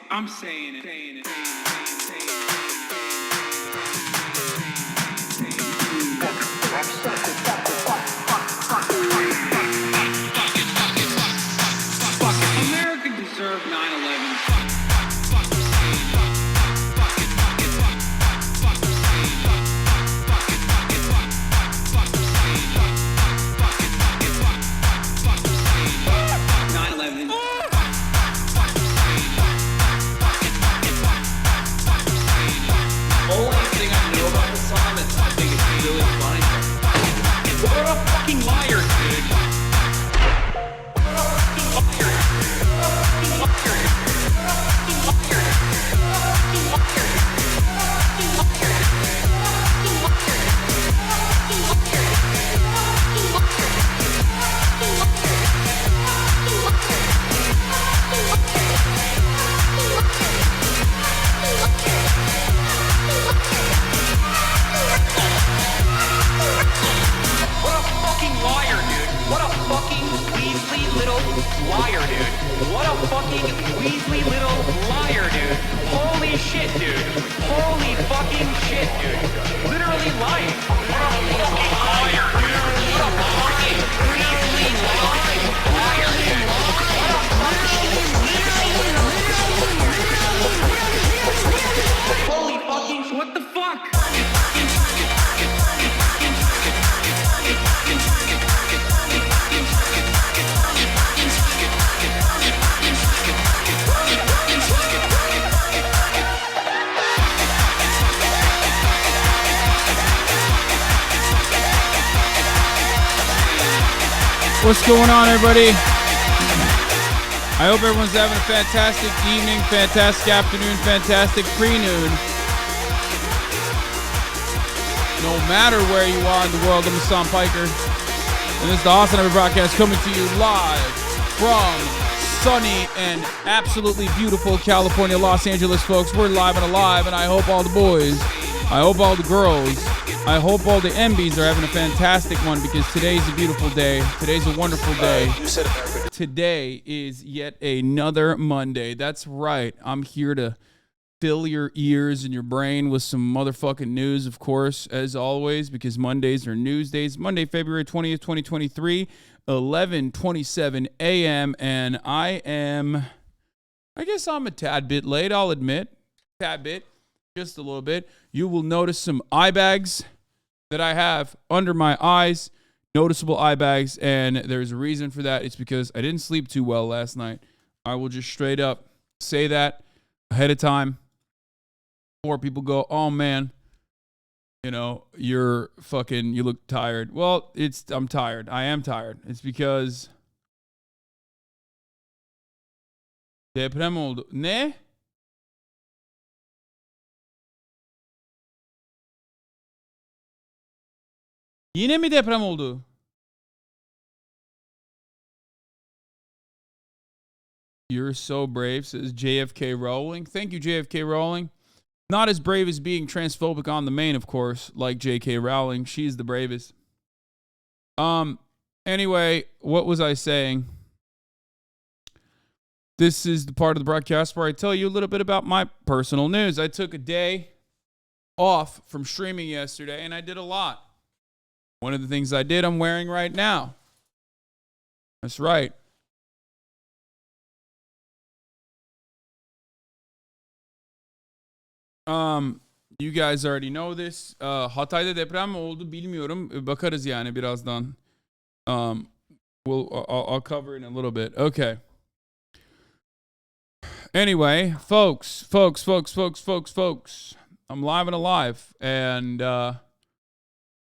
I'm saying it. America deserved 9/11. What's going on, everybody? I hope everyone's having a fantastic evening, fantastic afternoon, fantastic pre-noon. No matter where you are in the world, I'm Hassan Piker. And this is the HasanAbi broadcast coming to you live from sunny and absolutely beautiful California, Los Angeles, folks. We're live and alive, and I hope all the boys, I hope all the girls, I hope all the MBs are having a fantastic one, because today's a beautiful day. Today's a wonderful day. Today is yet another Monday. That's right. I'm here to fill your ears and your brain with some motherfucking news, of course, as always, because Mondays are news days. Monday, February 20th, 2023, 11:27 a.m. And I guess I'm a tad bit late, I'll admit. Tad bit. Just a little bit. You will notice some eye bags that I have under my eyes, noticeable eye bags, and there's a reason for that. It's because I didn't sleep too well last night. I will just straight up say that ahead of time before people go, oh man, you know, you look tired. Well, I'm tired. I am tired. It's because deprem oldu. Ne? Yine mi deprem oldu? You're so brave, says JFK Rowling. Thank you, JFK Rowling. Not as brave as being transphobic on the main, of course, like JK Rowling. She's the bravest. Anyway, what was I saying? This is the part of the broadcast where I tell you a little bit about my personal news. I took a day off from streaming yesterday, and I did a lot. One of the things I did, I'm wearing right now. That's right. You guys already know this. Hatay'da deprem mi oldu bilmiyorum. Bakarız yani birazdan. I'll cover it in a little bit. Okay. Anyway, folks. I'm live and alive, and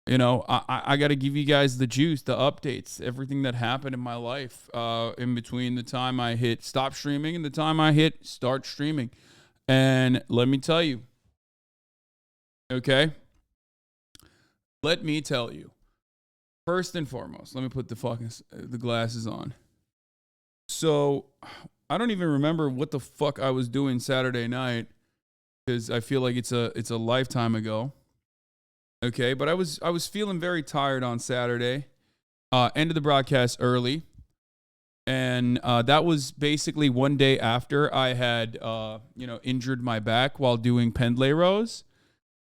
you know, I got to give you guys the juice, the updates, everything that happened in my life in between the time I hit stop streaming and the time I hit start streaming. And let me tell you, okay? Let me tell you. First and foremost, let me put the glasses on. So, I don't even remember what the fuck I was doing Saturday night, because I feel like it's a lifetime ago. Okay, but I was feeling very tired on Saturday. Ended the broadcast early. And that was basically one day after I had, injured my back while doing Pendlay rows.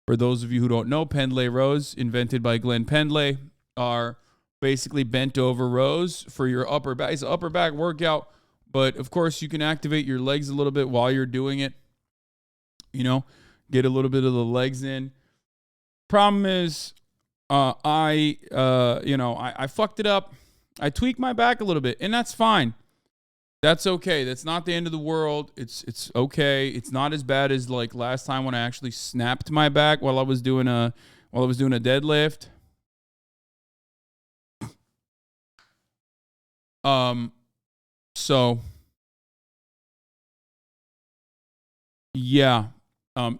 For those of you who don't know, Pendlay rows, invented by Glenn Pendlay, are basically bent over rows for your upper back. It's an upper back workout, but of course you can activate your legs a little bit while you're doing it. Get a little bit of the legs in. Problem is, I fucked it up. I tweaked my back a little bit, and that's fine. That's okay. That's not the end of the world. It's okay. It's not as bad as like last time when I actually snapped my back while I was doing a deadlift. So yeah.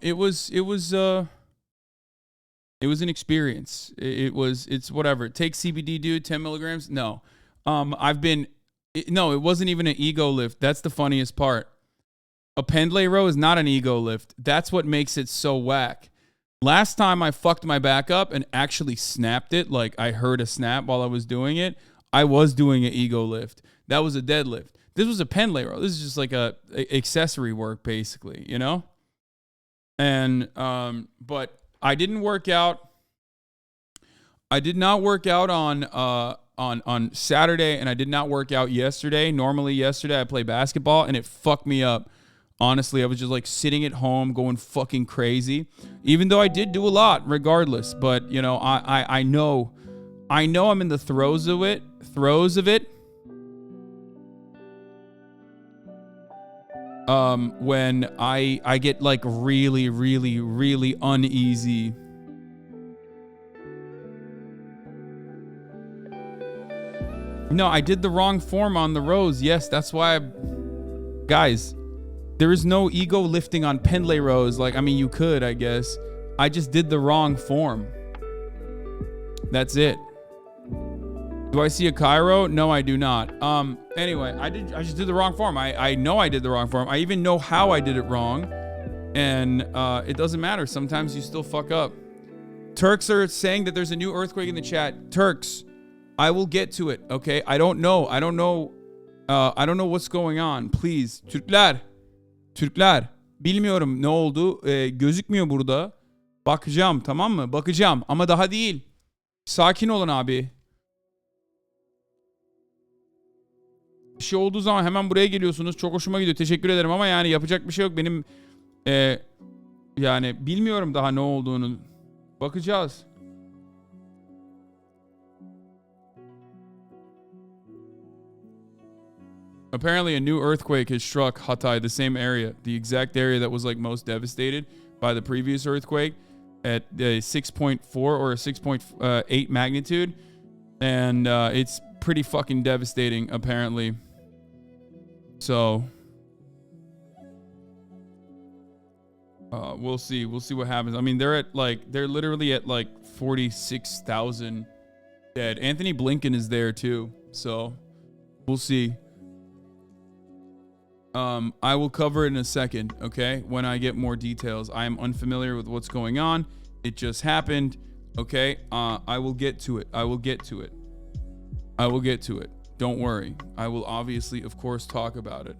It was an experience. It's whatever. Take CBD, dude, 10 milligrams. No. It wasn't even an ego lift. That's the funniest part. A Pendlay row is not an ego lift. That's what makes it so whack. Last time I fucked my back up and actually snapped it, like I heard a snap while I was doing it, I was doing an ego lift. That was a deadlift. This was a Pendlay row. This is just like a accessory work, basically, And, but I didn't work out. I did not work out on Saturday, and I did not work out yesterday. Normally yesterday I play basketball, and it fucked me up. Honestly, I was just like sitting at home going fucking crazy, even though I did do a lot regardless. But, I know I'm in the throes of it. When I get like really, really, really uneasy. No, I did the wrong form on the rows. Yes, that's why guys, there is no ego lifting on Pendlay rows. Like, I mean, you could, I guess. I just did the wrong form. That's it. Do I see a Cairo? No, I do not. Anyway, I just did the wrong form. I know I did the wrong form. I even know how I did it wrong. And it doesn't matter. Sometimes you still fuck up. Turks are saying that there's a new earthquake in the chat. Turks, I will get to it, okay? I don't know what's going on. Please. Türkler. Bilmiyorum ne oldu. Gözükmüyor burada. Bakacağım, tamam mı? Bakacağım ama daha değil. Sakin olun abi. Bir şey olduğu zaman hemen buraya geliyorsunuz. Çok hoşuma gidiyor. Teşekkür ederim ama yani yapacak bir şey yok. Benim yani bilmiyorum daha ne olduğunu. Bakacağız. Apparently a new earthquake has struck Hatay, the same area, the exact area that was like most devastated by the previous earthquake at 6.4 or a 6.8 magnitude. And it's pretty fucking devastating, apparently. So we'll see what happens. I mean, they're literally at like 46,000 dead. Anthony Blinken is there too, so we'll see. I will cover it in a second, okay? When I get more details. I am unfamiliar with what's going on. It just happened, okay? I will get to it. Don't worry. I will obviously, of course, talk about it.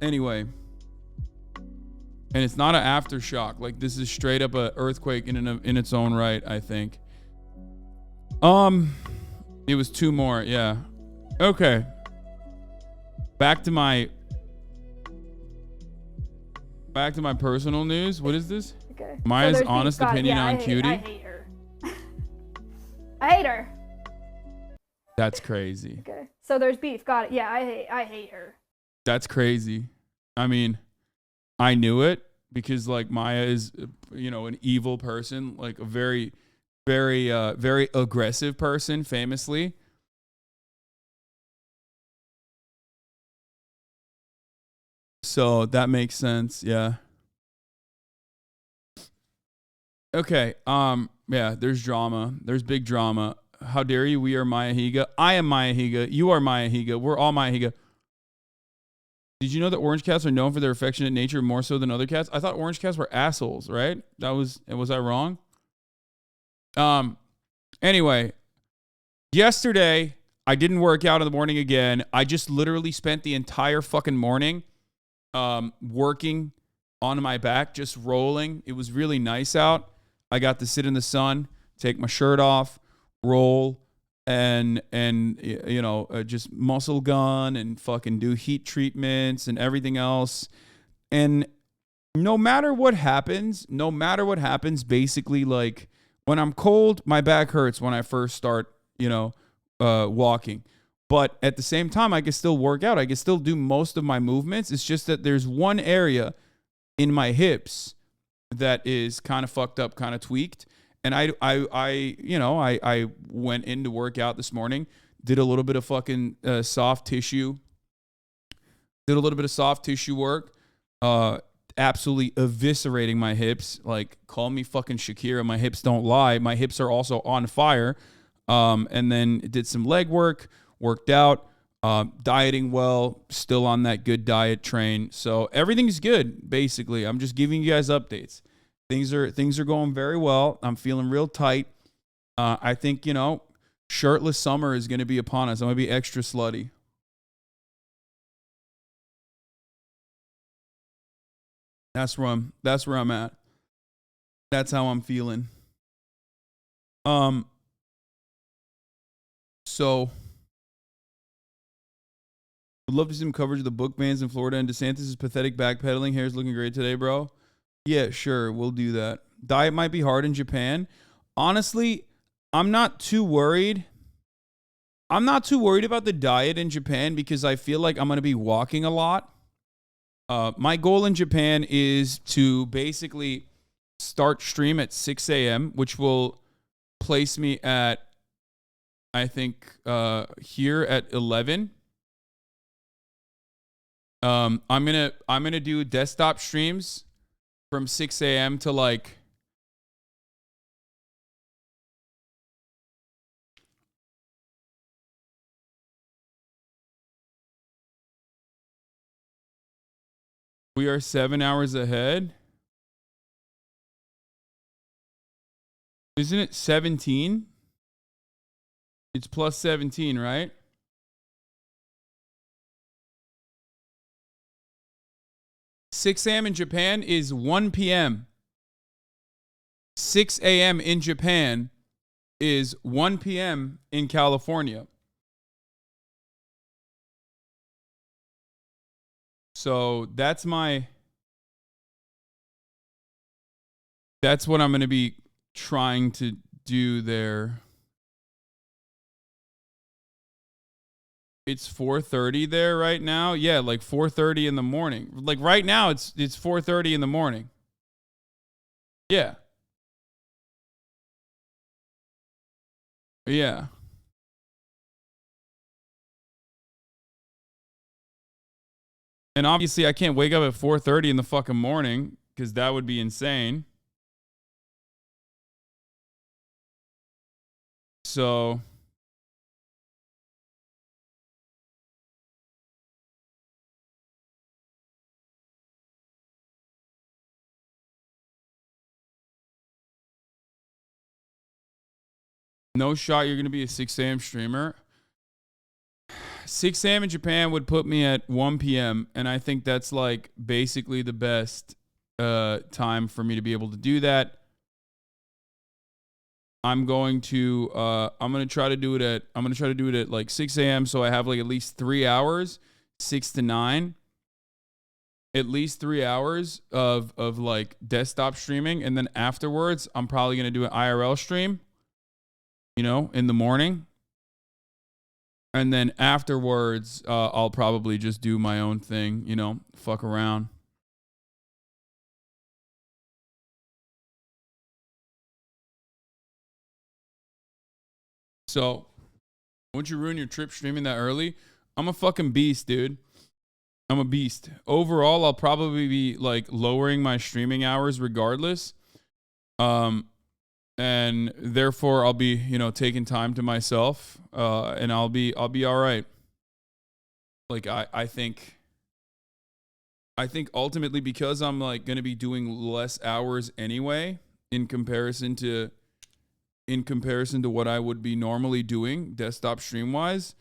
Anyway. And it's not an aftershock. Like, this is straight up a earthquake in its own right, I think. It was two more, yeah. Okay. Back to my personal news. What is this? Okay. Maya's honest opinion on Cutie. I hate her. I hate her. That's crazy. Okay. So there's beef. Got it. Yeah, I hate her. That's crazy. I mean, I knew it because like Maya is, an evil person, like a very, very, very aggressive person, famously. So that makes sense. Yeah. Okay. Yeah, there's drama. There's big drama. How dare you? We are Maya Higa. I am Maya Higa. You are Maya Higa. We're all Maya Higa. Did you know that orange cats are known for their affectionate nature more so than other cats? I thought orange cats were assholes, right? Was I wrong? Anyway, yesterday I didn't work out in the morning again. I just literally spent the entire fucking morning working on my back, just rolling. It was really nice out. I got to sit in the sun, take my shirt off, roll, and just muscle gun and fucking do heat treatments and everything else. And no matter what happens, basically, like, when I'm cold, my back hurts when I first start, walking. But at the same time, I can still work out. I can still do most of my movements. It's just that there's one area in my hips that is kind of fucked up, kind of tweaked. And I went in to work out this morning, did a little bit of fucking soft tissue work, absolutely eviscerating my hips. Like, call me fucking Shakira. My hips don't lie. My hips are also on fire. And then did some leg work, worked out, dieting well, still on that good diet train. So everything's good, basically. I'm just giving you guys updates. Things are going very well. I'm feeling real tight. I think, shirtless summer is going to be upon us. I'm going to be extra slutty. That's where I'm at. That's how I'm feeling. So would love to see some coverage of the book bans in Florida and DeSantis' pathetic backpedaling. Hair's looking great today, bro. Yeah, sure. We'll do that. Diet might be hard in Japan. Honestly, I'm not too worried. I'm not too worried about the diet in Japan because I feel like I'm going to be walking a lot. My goal in Japan is to basically start stream at 6 a.m., which will place me at, I think, here at 11. I'm gonna do desktop streams from 6 a.m. to like we are 7 hours ahead. Isn't it 17? It's plus 17, right? $6 a.m. in Japan is 1 p.m. 6 a.m. in Japan is 1 p.m. in California. So that's what I'm going to be trying to do there. It's 4:30 there right now. Yeah, like 4:30 in the morning. Like right now it's 4:30 in the morning. Yeah. Yeah. And obviously I can't wake up at 4:30 in the fucking morning because that would be insane. So no shot you're going to be a 6 a.m. streamer. 6 a.m. in Japan would put me at 1 p.m. And I think that's like basically the best time for me to be able to do that. I'm going to try to do it at like 6 a.m. so I have like at least 3 hours, 6 to 9. At least 3 hours of like desktop streaming, and then afterwards I'm probably going to do an IRL stream, in the morning. And then afterwards, I'll probably just do my own thing, fuck around. So, won't you ruin your trip streaming that early? I'm a fucking beast, dude. I'm a beast. Overall, I'll probably be like lowering my streaming hours regardless. And therefore I'll be, taking time to myself. And I'll be all right. Like I think ultimately because I'm like going to be doing less hours anyway in comparison to in comparison to what I would be normally doing desktop stream wise,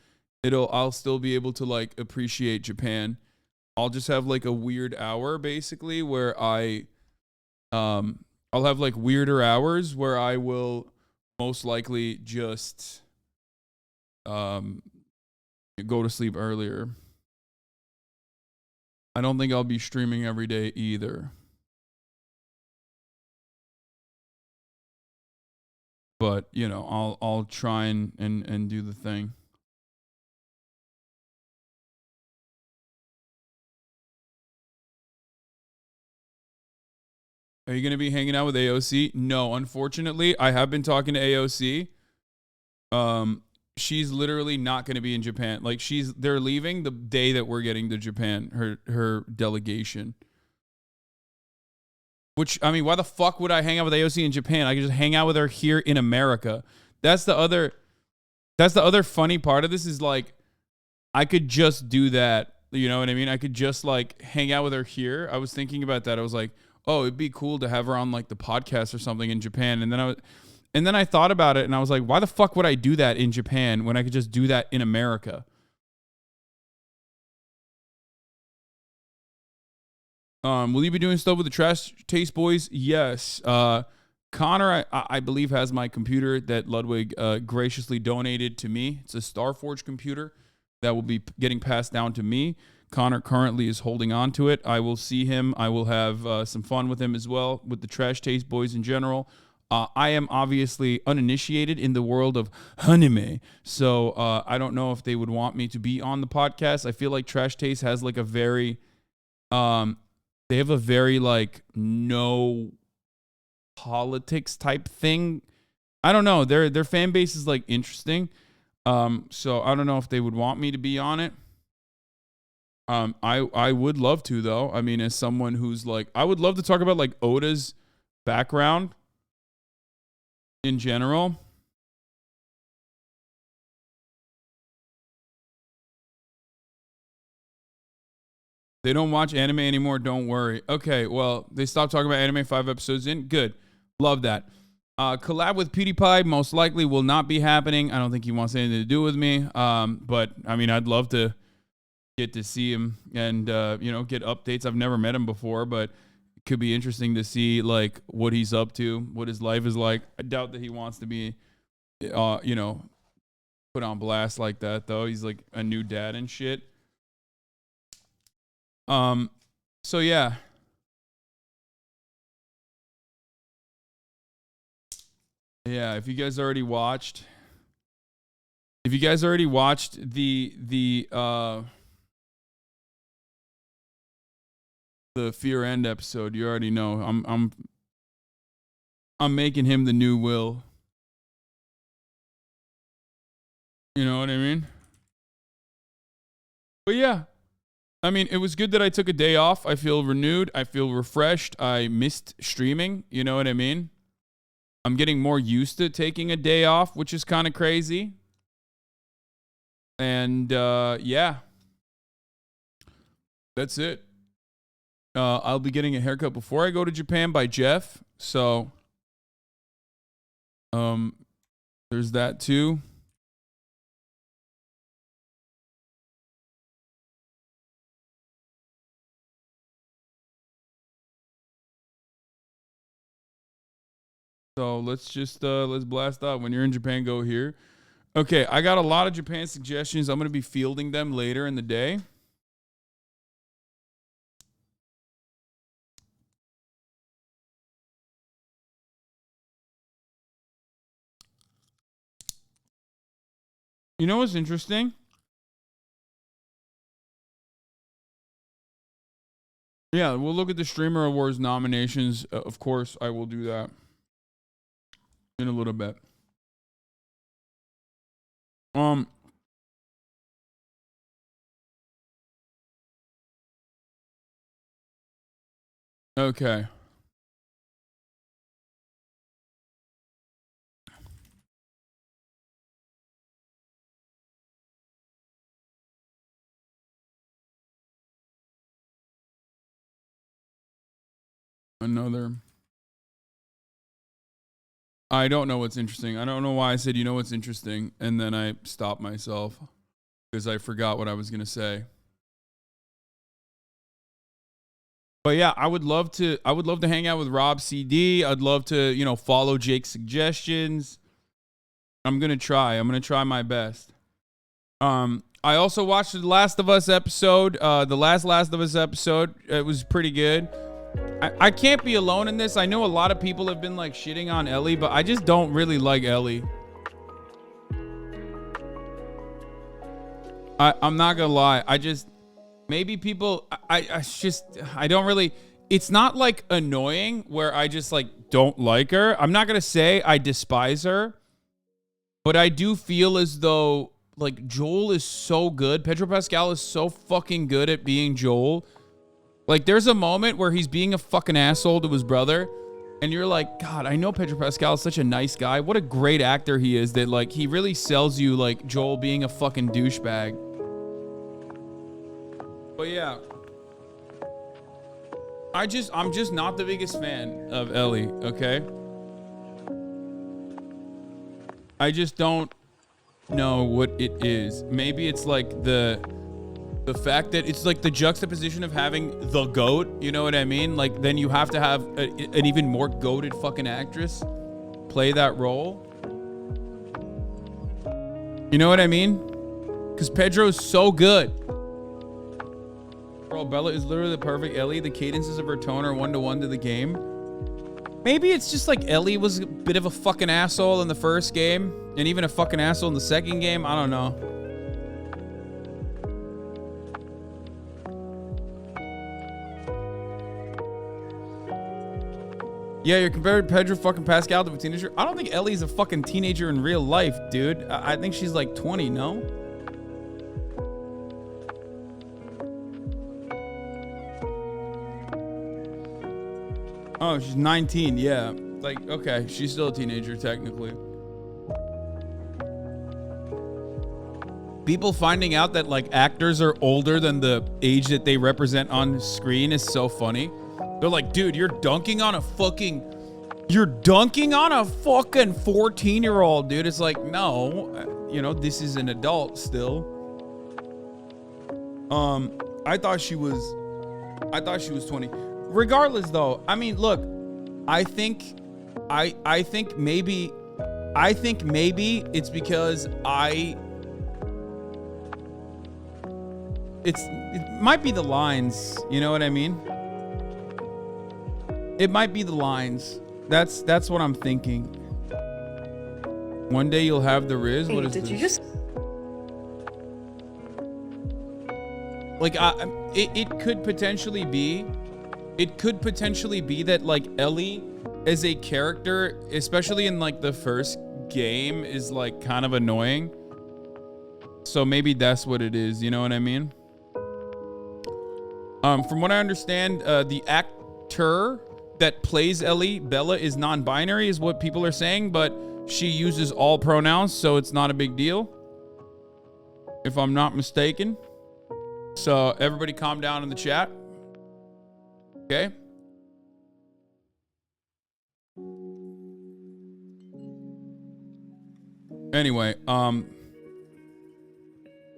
I'll still be able to like appreciate Japan. I'll just have like a weird hour basically where I'll have like weirder hours where I will most likely just go to sleep earlier. I don't think I'll be streaming every day either. But, you know, I'll try and do the thing. Are you going to be hanging out with AOC? No, unfortunately, I have been talking to AOC. She's literally not going to be in Japan. Like they're leaving the day that we're getting to Japan, her delegation. Which, I mean, why the fuck would I hang out with AOC in Japan? I could just hang out with her here in America. That's the other funny part of this is like, I could just do that. You know what I mean? I could just like hang out with her here. I was thinking about that. I was like, oh, it'd be cool to have her on like the podcast or something in Japan. And then I thought about it and I was like, why the fuck would I do that in Japan when I could just do that in America? Will you be doing stuff with the Trash Taste Boys? Yes. Connor, I believe, has my computer that Ludwig graciously donated to me. It's a Starforge computer that will be getting passed down to me. Connor currently is holding on to it. I will see him. I will have some fun with him as well, with the Trash Taste Boys in general. I am obviously uninitiated in the world of anime, so I don't know if they would want me to be on the podcast. I feel like Trash Taste has like a very... they have a very like no politics type thing. I don't know. Their fan base is like interesting. So I don't know if they would want me to be on it. I would love to though. I mean, as someone who's like, I would love to talk about like Oda's background in general. They don't watch anime anymore. Don't worry. Okay, well, they stopped talking about anime 5 episodes in. Good. Love that. Collab with PewDiePie most likely will not be happening. I don't think he wants anything to do with me. But, I mean, I'd love to get to see him and, get updates. I've never met him before, but it could be interesting to see, like, what he's up to, what his life is like. I doubt that he wants to be, put on blast like that, though. He's, like, a new dad and shit. So yeah. Yeah, if you guys already watched the Fear End episode, you already know. I'm making him the new Will. You know what I mean? But yeah. I mean, it was good that I took a day off. I feel renewed. I feel refreshed. I missed streaming. You know what I mean? I'm getting more used to taking a day off, which is kind of crazy. And, yeah. That's it. I'll be getting a haircut before I go to Japan by Jeff. So, there's that too. So let's just let's blast out. When you're in Japan, go here. Okay, I got a lot of Japan suggestions. I'm going to be fielding them later in the day. You know what's interesting? Yeah, we'll look at the Streamer Awards nominations. Of course, I will do that in a little bit. Okay. Another. I don't know what's interesting. I don't know why I said, you know what's interesting, and then I stopped myself because I forgot what I was going to say. But yeah, I would love to hang out with Rob CD. I'd love to, follow Jake's suggestions. I'm going to try my best. I also watched the Last of Us episode, the last of Us episode. It was pretty good. I can't be alone in this. I know a lot of people have been like shitting on Ellie, but I just don't really like Ellie. I'm not gonna lie. Maybe people, I don't really, it's not like annoying where I just like don't like her. I'm not gonna say I despise her, but I do feel as though like Joel is so good. Pedro Pascal is so fucking good at being Joel. Like, there's a moment where he's being a fucking asshole to his brother, and you're like, God, I know Pedro Pascal is such a nice guy. What a great actor he is that, like, he really sells you, like, Joel being a fucking douchebag. But, yeah. I'm just not the biggest fan of Ellie, okay? I just don't know what it is. Maybe it's, like, the fact that it's like the juxtaposition of having the GOAT, you know what I mean? Like, then you have to have an even more goated fucking actress play that role. You know what I mean? Because Pedro's so good. Bro, Bella is literally the perfect Ellie. The cadences of her tone are 1-to-1 to the game. Maybe it's just like Ellie was a bit of a fucking asshole in the first game, and even a fucking asshole in the second game. I don't know. Yeah, you're comparing Pedro fucking Pascal to a teenager. I don't think Ellie's a fucking teenager in real life, dude. I think she's like 20, no? Oh, she's 19, yeah. Like, okay, she's still a teenager, technically. People finding out that, like, actors are older than the age that they represent on screen is so funny. They're like, dude, you're dunking on a fucking 14-year-old, dude. It's like, no, this is an adult still. I thought she was 20. Regardless, though, I mean, look, I think maybe it's because it might be the lines, you know what I mean? It might be the lines. That's what I'm thinking. One day you'll have the Riz. What is this? Did you just? Like, it could potentially be. It could potentially be that, like, Ellie as a character, especially in like the first game, is like kind of annoying. So maybe that's what it is. You know what I mean? From what I understand, the actor that plays Ellie, Bella, is non-binary, is what people are saying, but she uses all pronouns, so it's not a big deal, if I'm not mistaken. So everybody calm down in the chat. Okay. Anyway,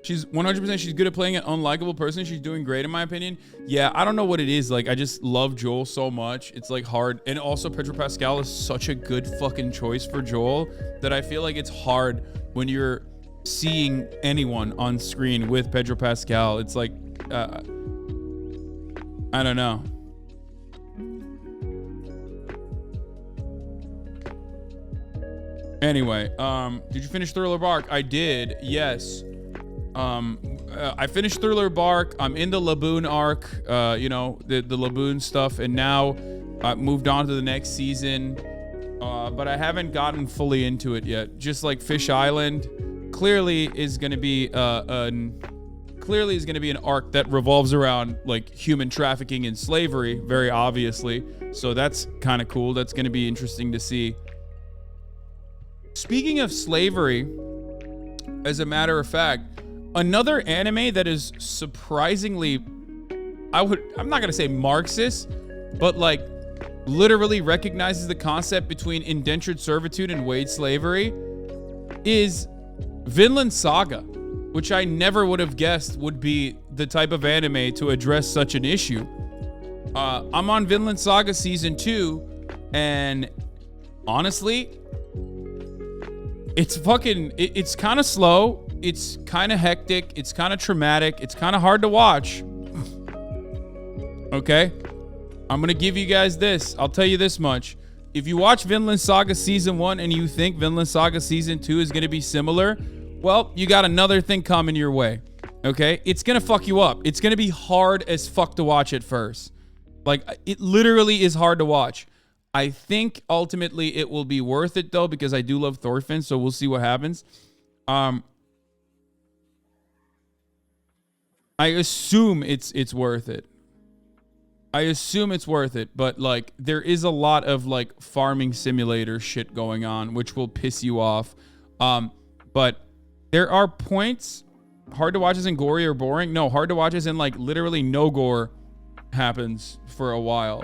she's 100%, she's good at playing an unlikable person. She's doing great in my opinion. Yeah, I don't know what it is. Like, I just love Joel so much. It's like hard. And also Pedro Pascal is such a good fucking choice for Joel that I feel like it's hard when you're seeing anyone on screen with Pedro Pascal. It's like, I don't know. Anyway, did you finish Thriller Bark? I did, yes. I finished Thriller Bark. I'm in the Laboon arc, the Laboon stuff, and now I moved on to the next season. But I haven't gotten fully into it yet. Just like Fish Island, clearly is going to be an arc that revolves around like human trafficking and slavery, very obviously. So that's kind of cool. That's going to be interesting to see. Speaking of slavery, as a matter of fact, another anime that is surprisingly, I'm not going to say Marxist, but like literally recognizes the concept between indentured servitude and wage slavery is Vinland Saga, which I never would have guessed would be the type of anime to address such an issue. I'm on Vinland Saga season 2, and honestly, it's kind of slow. It's kind of hectic. It's kind of traumatic. It's kind of hard to watch. Okay? I'm going to give you guys this. I'll tell you this much. If you watch Vinland Saga season 1 and you think Vinland Saga season 2 is going to be similar, well, you got another thing coming your way. Okay? It's going to fuck you up. It's going to be hard as fuck to watch at first. Like, it literally is hard to watch. I think ultimately it will be worth it though, because I do love Thorfinn, so we'll see what happens. I assume it's worth it. I assume it's worth it, but like there is a lot of like farming simulator shit going on, which will piss you off. But there are points. Hard to watch as in gory or boring. No, hard to watch as in like literally no gore happens for a while.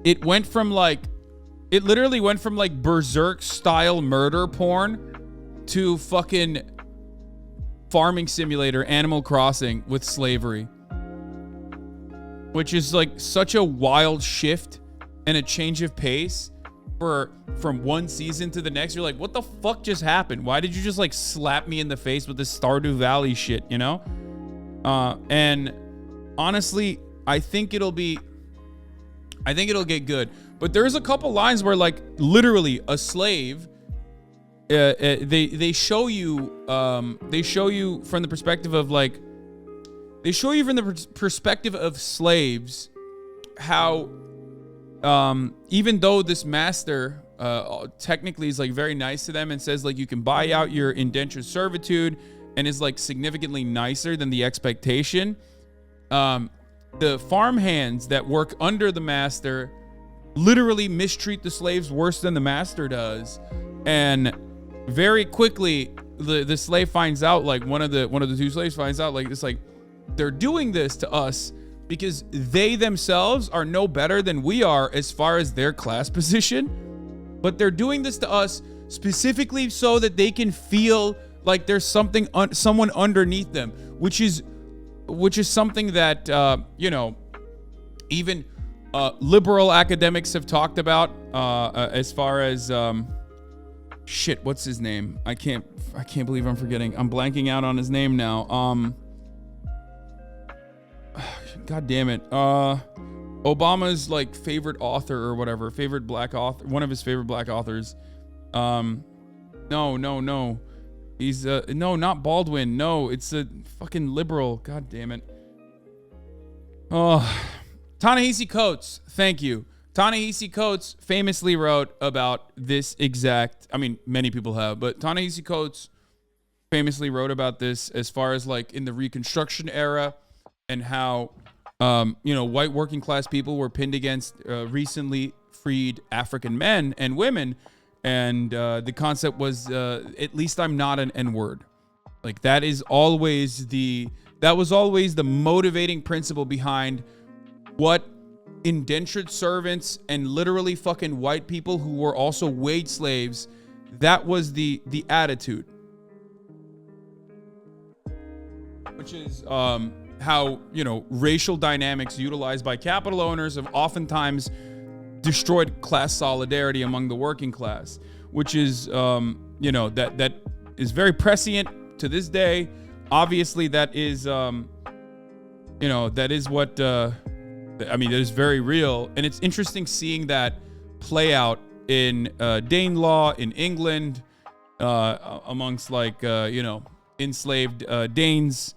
It literally went from like berserk style murder porn to fucking farming simulator, Animal Crossing with slavery, which is like such a wild shift and a change of pace from one season to the next. You're like, what the fuck just happened? Why did you just like slap me in the face with this Stardew Valley shit, you know? And honestly, I think it'll get good. But there's a couple lines where like literally a slave, they show you from the perspective of like, perspective of slaves, how even though this master technically is like very nice to them and says like you can buy out your indentured servitude and is like significantly nicer than the expectation, the farmhands that work under the master literally mistreat the slaves worse than the master does. And very quickly the slave finds out, like one of the two slaves finds out, like it's like they're doing this to us because they themselves are no better than we are as far as their class position, but they're doing this to us specifically so that they can feel like there's someone underneath them, which is something that even liberal academics have talked about as far as what's his name? I can't believe I'm forgetting. I'm blanking out on his name now. God damn it. Obama's like favorite author or whatever, favorite black author, one of his favorite black authors. No. He's no, not Baldwin. No, it's a fucking liberal. God damn it. Oh, Ta-Nehisi Coates. Thank you. Ta-Nehisi Coates famously wrote about this exact, I mean, many people have, but Ta-Nehisi Coates famously wrote about this as far as like in the Reconstruction era and how, white working class people were pinned against recently freed African men and women. And the concept was, at least I'm not an N-word. Like that was always the motivating principle behind what indentured servants and literally fucking white people who were also wage slaves, that was the attitude. Which is how, racial dynamics utilized by capital owners have oftentimes destroyed class solidarity among the working class, which is, that is very prescient to this day. Obviously, that is, that is very real. And it's interesting seeing that play out in Dane law in England, amongst enslaved Danes.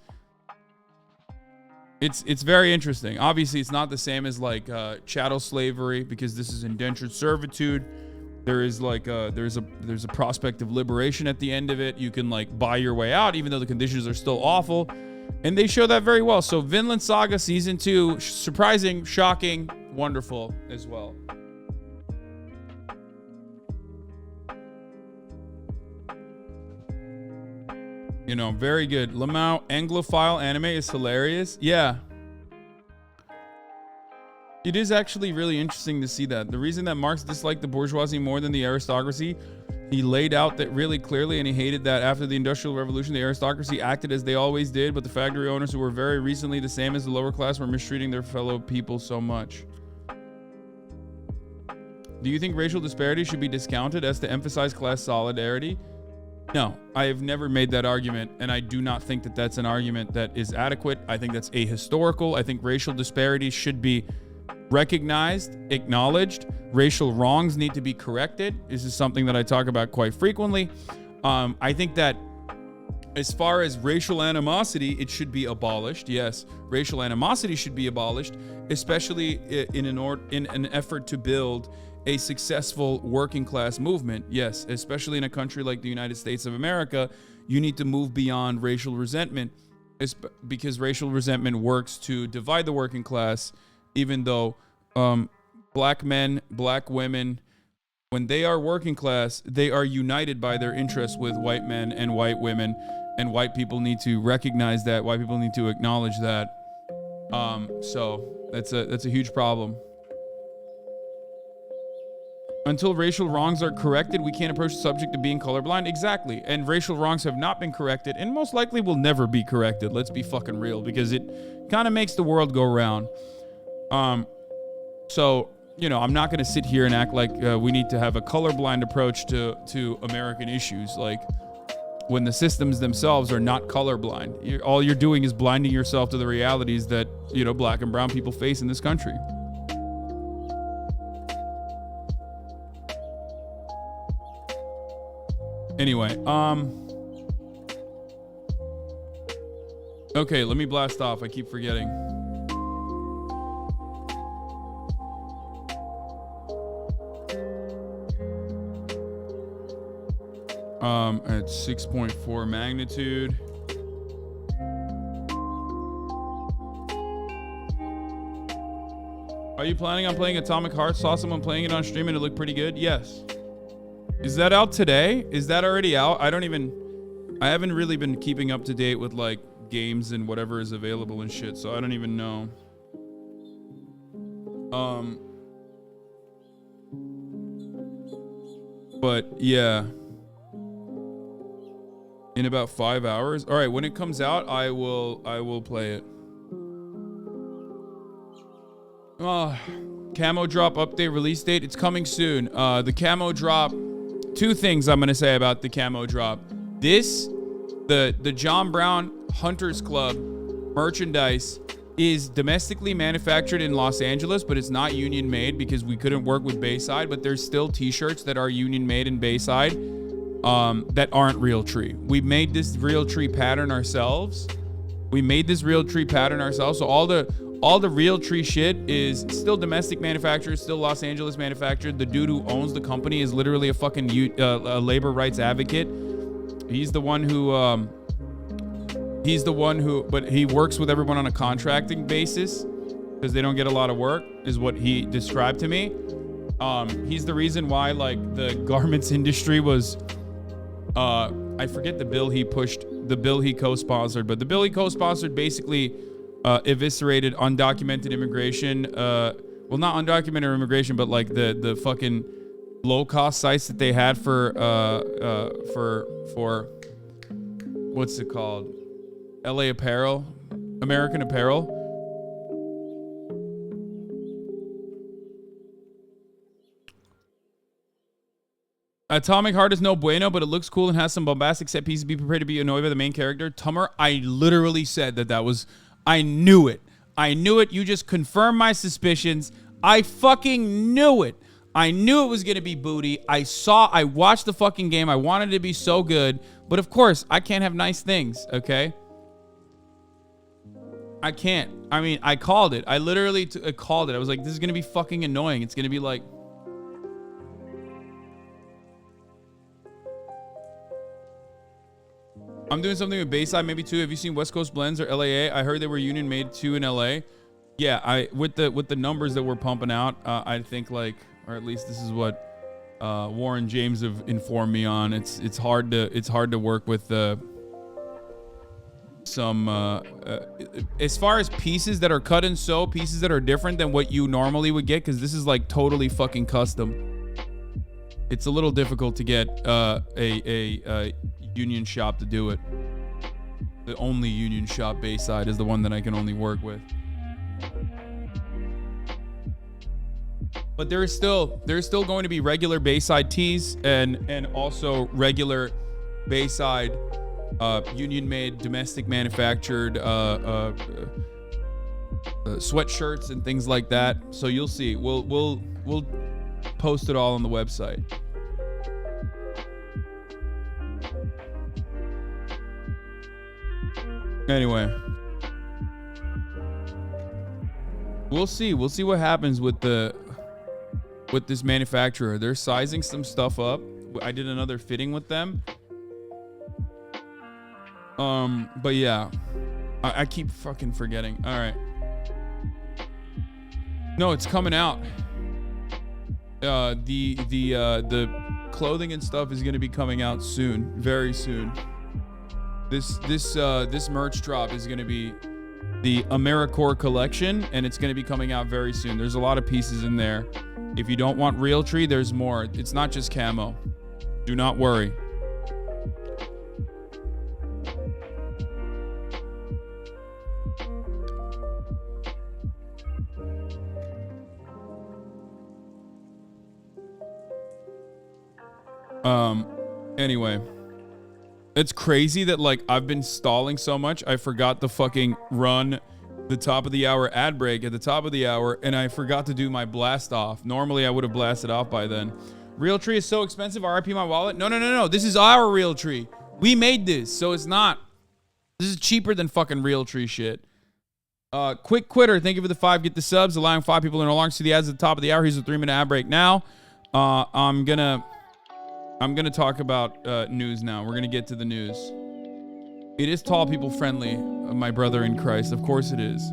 It's very interesting. Obviously, it's not the same as chattel slavery because this is indentured servitude. There is there's a prospect of liberation at the end of it. You can buy your way out, even though the conditions are still awful, and they show that very well. So Vinland Saga season 2, surprising, shocking, wonderful as well. Very good. Lamau Anglophile anime is hilarious. Yeah. It is actually really interesting to see that. The reason that Marx disliked the bourgeoisie more than the aristocracy, he laid out that really clearly, and he hated that after the Industrial Revolution, the aristocracy acted as they always did, but the factory owners who were very recently the same as the lower class were mistreating their fellow people so much. Do you think racial disparity should be discounted as to emphasize class solidarity? No, I have never made that argument, and I do not think that that's an argument that is adequate. I think that's ahistorical. I think racial disparities should be recognized, acknowledged. Racial wrongs need to be corrected. This is something that I talk about quite frequently. I think that as far as racial animosity, it should be abolished. Yes, racial animosity should be abolished, especially in an effort to build a successful working class movement. Yes, especially in a country like the United States of America, you need to move beyond racial resentment, because racial resentment works to divide the working class, even though black men, black women, when they are working class, they are united by their interests with white men and white women, and white people need to recognize that. White people need to acknowledge that. So that's a huge problem. Until racial wrongs are corrected, we can't approach the subject of being colorblind. Exactly. And racial wrongs have not been corrected, and most likely will never be corrected. Let's be fucking real, because it kind of makes the world go round. So, you know, I'm not going to sit here and act like we need to have a colorblind approach to American issues, like when the systems themselves are not colorblind. All you're doing is blinding yourself to the realities that, you know, black and brown people face in this country. Anyway, okay, let me blast off. I keep forgetting. At 6.4 magnitude. Are you planning on playing Atomic Heart? Saw someone playing it on stream and it looked pretty good. Yes. Is that out today? Is that already out? I haven't really been keeping up to date with like games and whatever is available and shit, so I don't even know. But yeah. In about 5 hours. All right, when it comes out, I will play it. Camo drop update release date. It's coming soon. The camo drop. Two things I'm gonna say about the camo drop. The John Brown Hunters Club merchandise is domestically manufactured in Los Angeles, but it's not union made because we couldn't work with Bayside. But there's still T-shirts that are union made in Bayside that aren't Realtree. We made this Realtree pattern ourselves. So all the Realtree shit is still domestic manufactured, still Los Angeles manufactured. The dude who owns the company is literally a fucking labor rights advocate. He's the one who, but he works with everyone on a contracting basis because they don't get a lot of work, is what he described to me. He's the reason why, like, the garments industry was, I forget the bill he pushed, the bill he co-sponsored, but the bill he co-sponsored basically eviscerated undocumented immigration. Well, not undocumented immigration, but like the fucking low-cost sites that they had for what's it called? LA Apparel, American Apparel. Atomic Heart is no bueno, but it looks cool and has some bombastic set pieces. Be prepared to be annoyed by the main character. Tummer, I literally said that was... I knew it. You just confirmed my suspicions. I fucking knew it. I knew it was going to be booty. I watched the fucking game. I wanted it to be so good. But of course, I can't have nice things, okay? I can't. I mean, I called it. I literally called it. I was like, this is going to be fucking annoying. It's going to be like... I'm doing something with Bayside, maybe too. Have you seen West Coast Blends or LAA? I heard they were union made too in LA. Yeah, with the numbers that we're pumping out, I think, like, or at least this is what Warren James have informed me on. It's hard to work with some as far as pieces that are cut and sew, pieces that are different than what you normally would get, because this is like totally fucking custom. It's a little difficult to get a union shop to do it. The only union shop Bayside is the one that I can only work with. But there's still going to be regular Bayside tees and also regular Bayside union made, domestic manufactured sweatshirts and things like that. So you'll see. We'll post it all on the website. Anyway, we'll see what happens with this manufacturer. They're sizing some stuff up. I did another fitting with them. But yeah, I keep fucking forgetting. All right. No, it's coming out. The clothing and stuff is going to be coming out soon, very soon. This merch drop is going to be the AmeriCorps collection, and it's going to be coming out very soon. There's a lot of pieces in there. If you don't want Realtree, there's more. It's not just camo. Do not worry. Anyway, it's crazy that like I've been stalling so much. I forgot to fucking run the top of the hour ad break at the top of the hour, and I forgot to do my blast off. Normally I would have blasted off by then. Realtree is so expensive. RIP my wallet. No. This is our Realtree. We made this, so it's not. This is cheaper than fucking Realtree shit. Quick Quitter, thank you for the 5. Get the subs, allowing 5 people to no longer see the ads at the top of the hour. Here's a 3-minute ad break now. I'm gonna talk about news now. We're gonna get to the news. It is tall people friendly, my brother in Christ. Of course it is.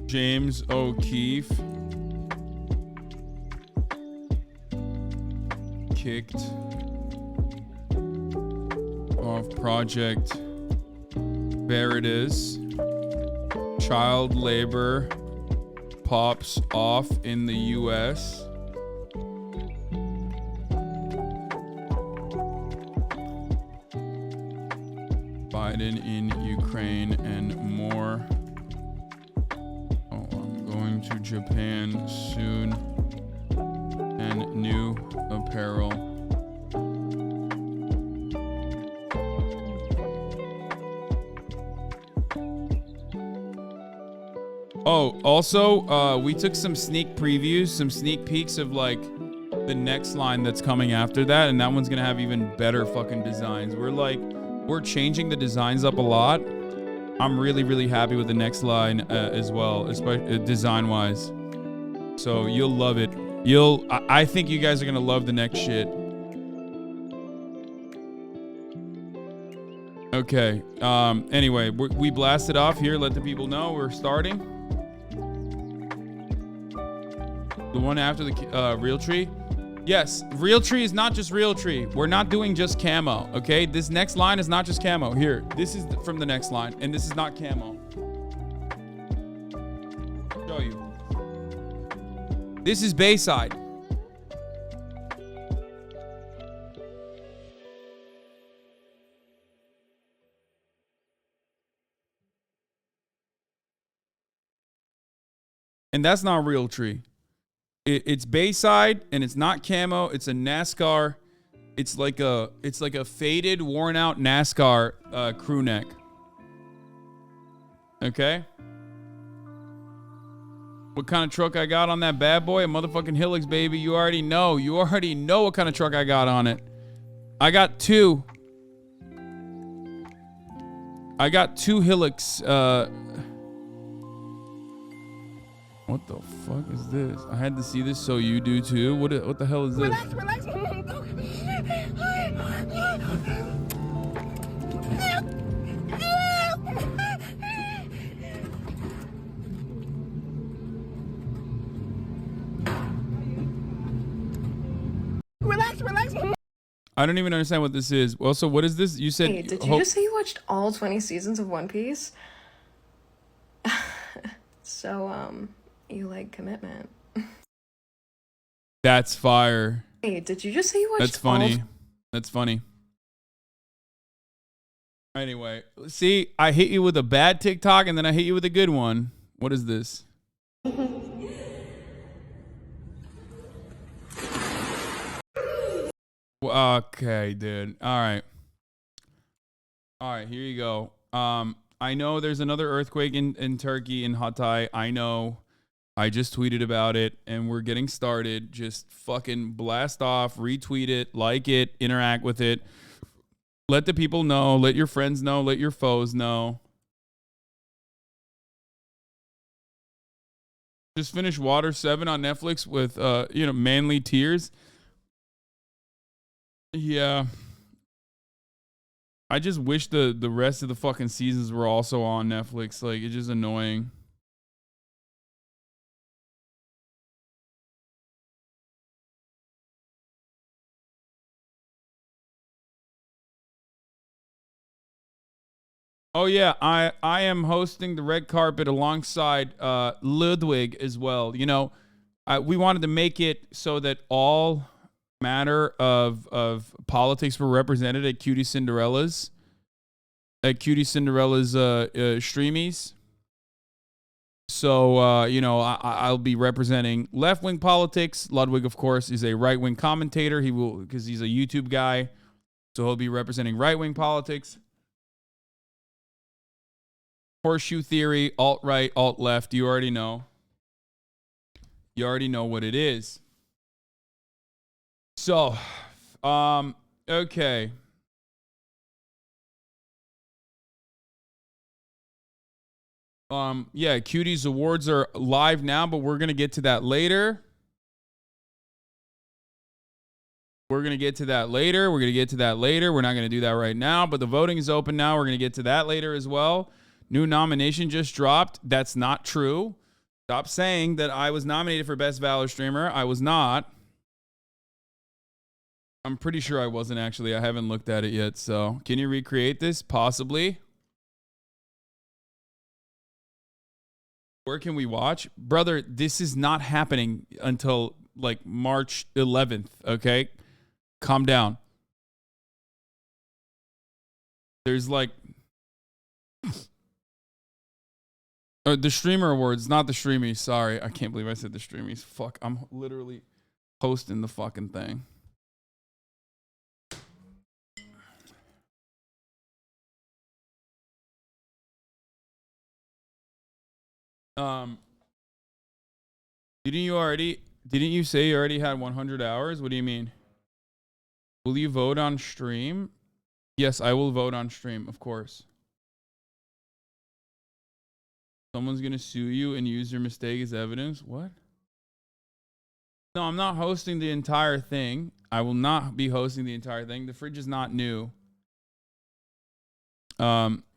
James O'Keefe kicked off Project Veritas. Child labor pops off in the U.S. Biden in Ukraine and more. Oh, I'm going to Japan soon. And new apparel. Oh, also, we took some sneak previews, some sneak peeks of like the next line that's coming after that, and that one's gonna have even better fucking designs. We're changing the designs up a lot. I'm really, really happy with the next line as well, especially design-wise. So you'll love it. I think you guys are gonna love the next shit. Okay. Anyway, we blasted off here. Let the people know we're starting. The one after the Realtree. Yes, Realtree is not just Realtree. We're not doing just camo. Okay, this next line is not just camo. Here, this is from the next line, and this is not camo. I'll show you. This is Bayside. And that's not Realtree. It's Bayside, and it's not camo. It's a NASCAR. It's like a faded, worn out NASCAR crew neck. Okay. What kind of truck I got on that bad boy? A motherfucking Hilux, baby. You already know. You already know what kind of truck I got on it. I got two. I got two Hilux. What the fuck is this? I had to see this so you do too. What the hell is this? Relax. I don't even understand what this is. Also, what is this? You said. Hey, did you just say you watched all 20 seasons of One Piece? So, you like commitment. That's fire. Hey, did you just say you watched That's funny. That's funny. Anyway, see, I hit you with a bad TikTok and then I hit you with a good one. What is this? Okay, dude. All right. All right, here you go. I know there's another earthquake in Turkey, in Hatay. I know. I just tweeted about it, and we're getting started. Just fucking blast off, retweet it, like it, interact with it. Let the people know. Let your friends know. Let your foes know. Just finished Water 7 on Netflix with, manly tears. Yeah. I just wish the rest of the fucking seasons were also on Netflix. Like, it's just annoying. Oh yeah, I am hosting the red carpet alongside Ludwig as well. You know, we wanted to make it so that all matter of politics were represented at Cutie Cinderella's streamies. So I'll be representing left-wing politics. Ludwig, of course, is a right-wing commentator. He will, because he's a YouTube guy, so he'll be representing right-wing politics. Horseshoe theory, alt-right, alt-left. You already know. You already know what it is. So, okay. Yeah, Cuties Awards are live now, but we're going to get to that later. We're going to get to that later. We're not going to do that right now, but the voting is open now. We're going to get to that later as well. New nomination just dropped. That's not true. Stop saying that I was nominated for Best Valor Streamer. I was not. I'm pretty sure I wasn't, actually. I haven't looked at it yet. So can you recreate this? Possibly. Where can we watch? Brother, this is not happening until like March 11th. Okay. Calm down. There's like the Streamer Awards, not the Streamies. Sorry. I can't believe I said the Streamies. Fuck. I'm literally hosting the fucking thing. Didn't you say you already had 100 hours? What do you mean? Will you vote on stream? Yes, I will vote on stream, of course. Someone's going to sue you and use your mistake as evidence? What? No, I'm not hosting the entire thing. I will not be hosting the entire thing. The fridge is not new.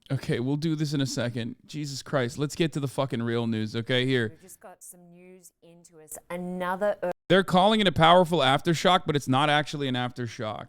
Okay, we'll do this in a second. Jesus Christ, let's get to the fucking real news, okay? Here. We've just got some news into us. Another... They're calling it a powerful aftershock, but it's not actually an aftershock.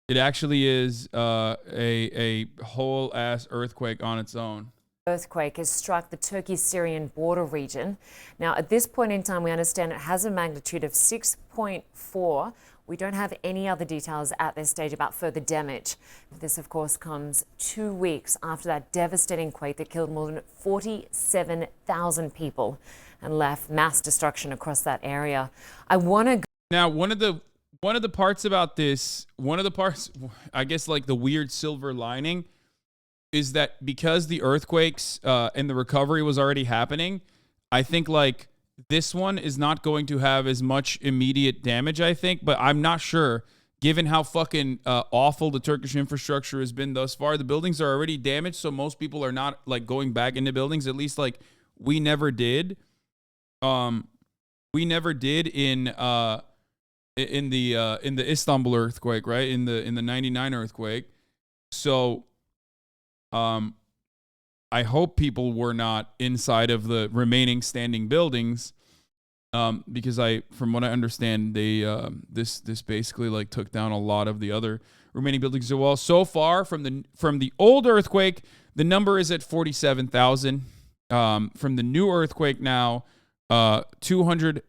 It actually is a whole-ass earthquake on its own. Earthquake has struck the Turkey-Syrian border region. Now, at this point in time, we understand it has a magnitude of 6.4. We don't have any other details at this stage about further damage. This, of course, comes 2 weeks after that devastating quake that killed more than 47,000 people and left mass destruction across that area. I want to... Now, one of the parts about this, I guess, like the weird silver lining, is that because the earthquakes and the recovery was already happening, I think like this one is not going to have as much immediate damage, I think, but I'm not sure. Given how fucking awful the Turkish infrastructure has been thus far, the buildings are already damaged, so most people are not like going back into buildings. At least like we never did. We never did in the Istanbul earthquake, right? In the 99 earthquake. So I hope people were not inside of the remaining standing buildings. because from what I understand, they this basically like took down a lot of the other remaining buildings as well. So far from the old earthquake, the number is at 47,000. From the new earthquake now, 200.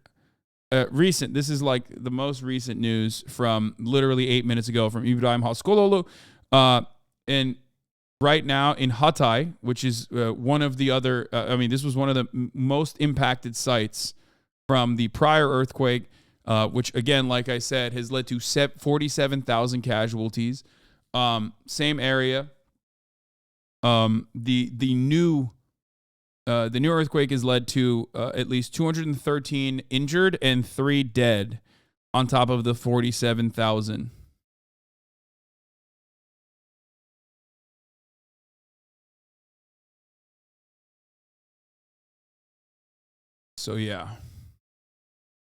Recent. This is like the most recent news from literally 8 minutes ago from Ibrahim Haskololu. And right now in Hatay, which is one of the other, this was one of the most impacted sites from the prior earthquake, which again, like I said, has led to 47,000 casualties. Same area. The new earthquake has led to at least 213 injured and 3 dead on top of the 47,000. So, yeah.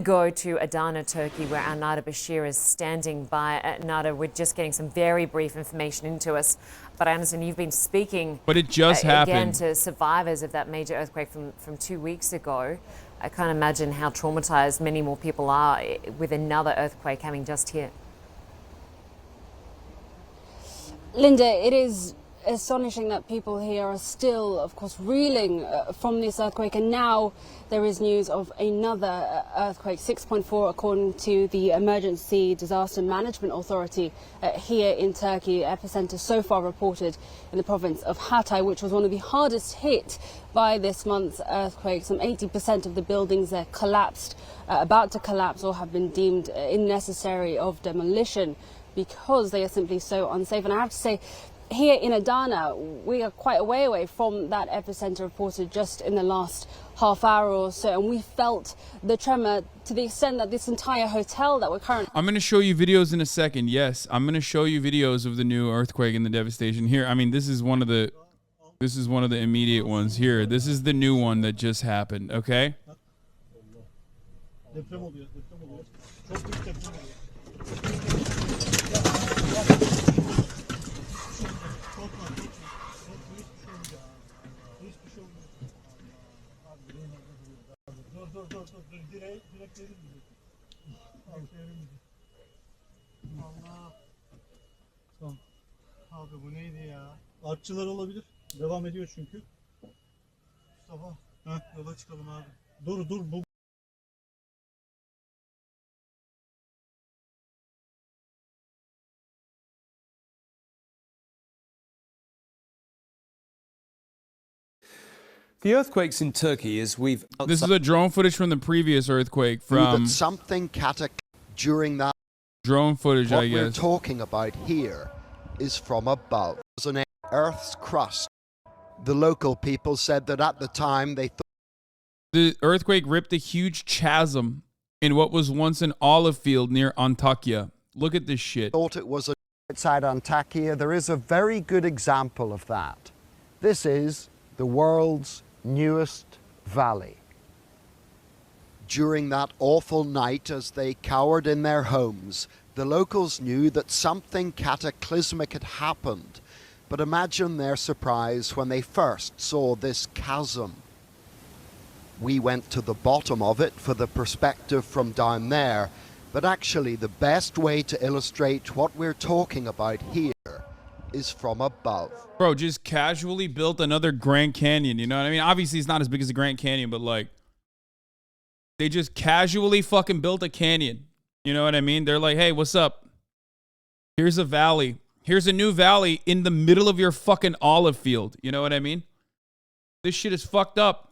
Go to Adana, Turkey, where our Nada Bashir is standing by. Nada, we're just getting some very brief information into us, but I understand you've been speaking. But it just happened again to survivors of that major earthquake from 2 weeks ago. I can't imagine how traumatized many more people are with another earthquake having just hit. Linda, it is astonishing that people here are still, of course, reeling from this earthquake, and now there is news of another earthquake, 6.4 according to the Emergency Disaster Management Authority here in Turkey. Epicenter so far reported in the province of Hatay, which was one of the hardest hit by this month's earthquake. Some 80% of the buildings there collapsed, about to collapse, or have been deemed unnecessary of demolition because they are simply so unsafe. And I have to say, here in Adana, we are quite a way away from that epicenter reported just in the last half hour or so, and we felt the tremor to the extent that this entire hotel that we're currently... I'm going to show you videos in a second. Yes, I'm going to show you videos of the new earthquake and the devastation here. I mean, this is one of the immediate ones here. This is the new one that just happened, okay? Allah. Son. Abi bu neydi ya? Artçılar olabilir. Devam ediyor çünkü. Mustafa. Yola çıkalım abi. Dur bu. The earthquakes in Turkey, as we've... This is a drone footage from the previous earthquake from... Something during that drone footage, what I guess. we're talking about here is from above. It was an Earth's crust. The local people said that at the time they thought... The earthquake ripped a huge chasm in what was once an olive field near Antakya. Look at this shit. Thought it was outside Antakya. There is a very good example of that. This is the world's newest valley. During that awful night, as they cowered in their homes, the locals knew that something cataclysmic had happened. But imagine their surprise when they first saw this chasm. We went to the bottom of it for the perspective from down there, but actually the best way to illustrate what we're talking about here is from above. Bro, just casually built another Grand Canyon, you know what I mean? Obviously, it's not as big as the Grand Canyon, but like, they just casually fucking built a canyon. You know what I mean? They're like, hey, what's up? Here's a valley. Here's a new valley in the middle of your fucking olive field. You know what I mean? This shit is fucked up.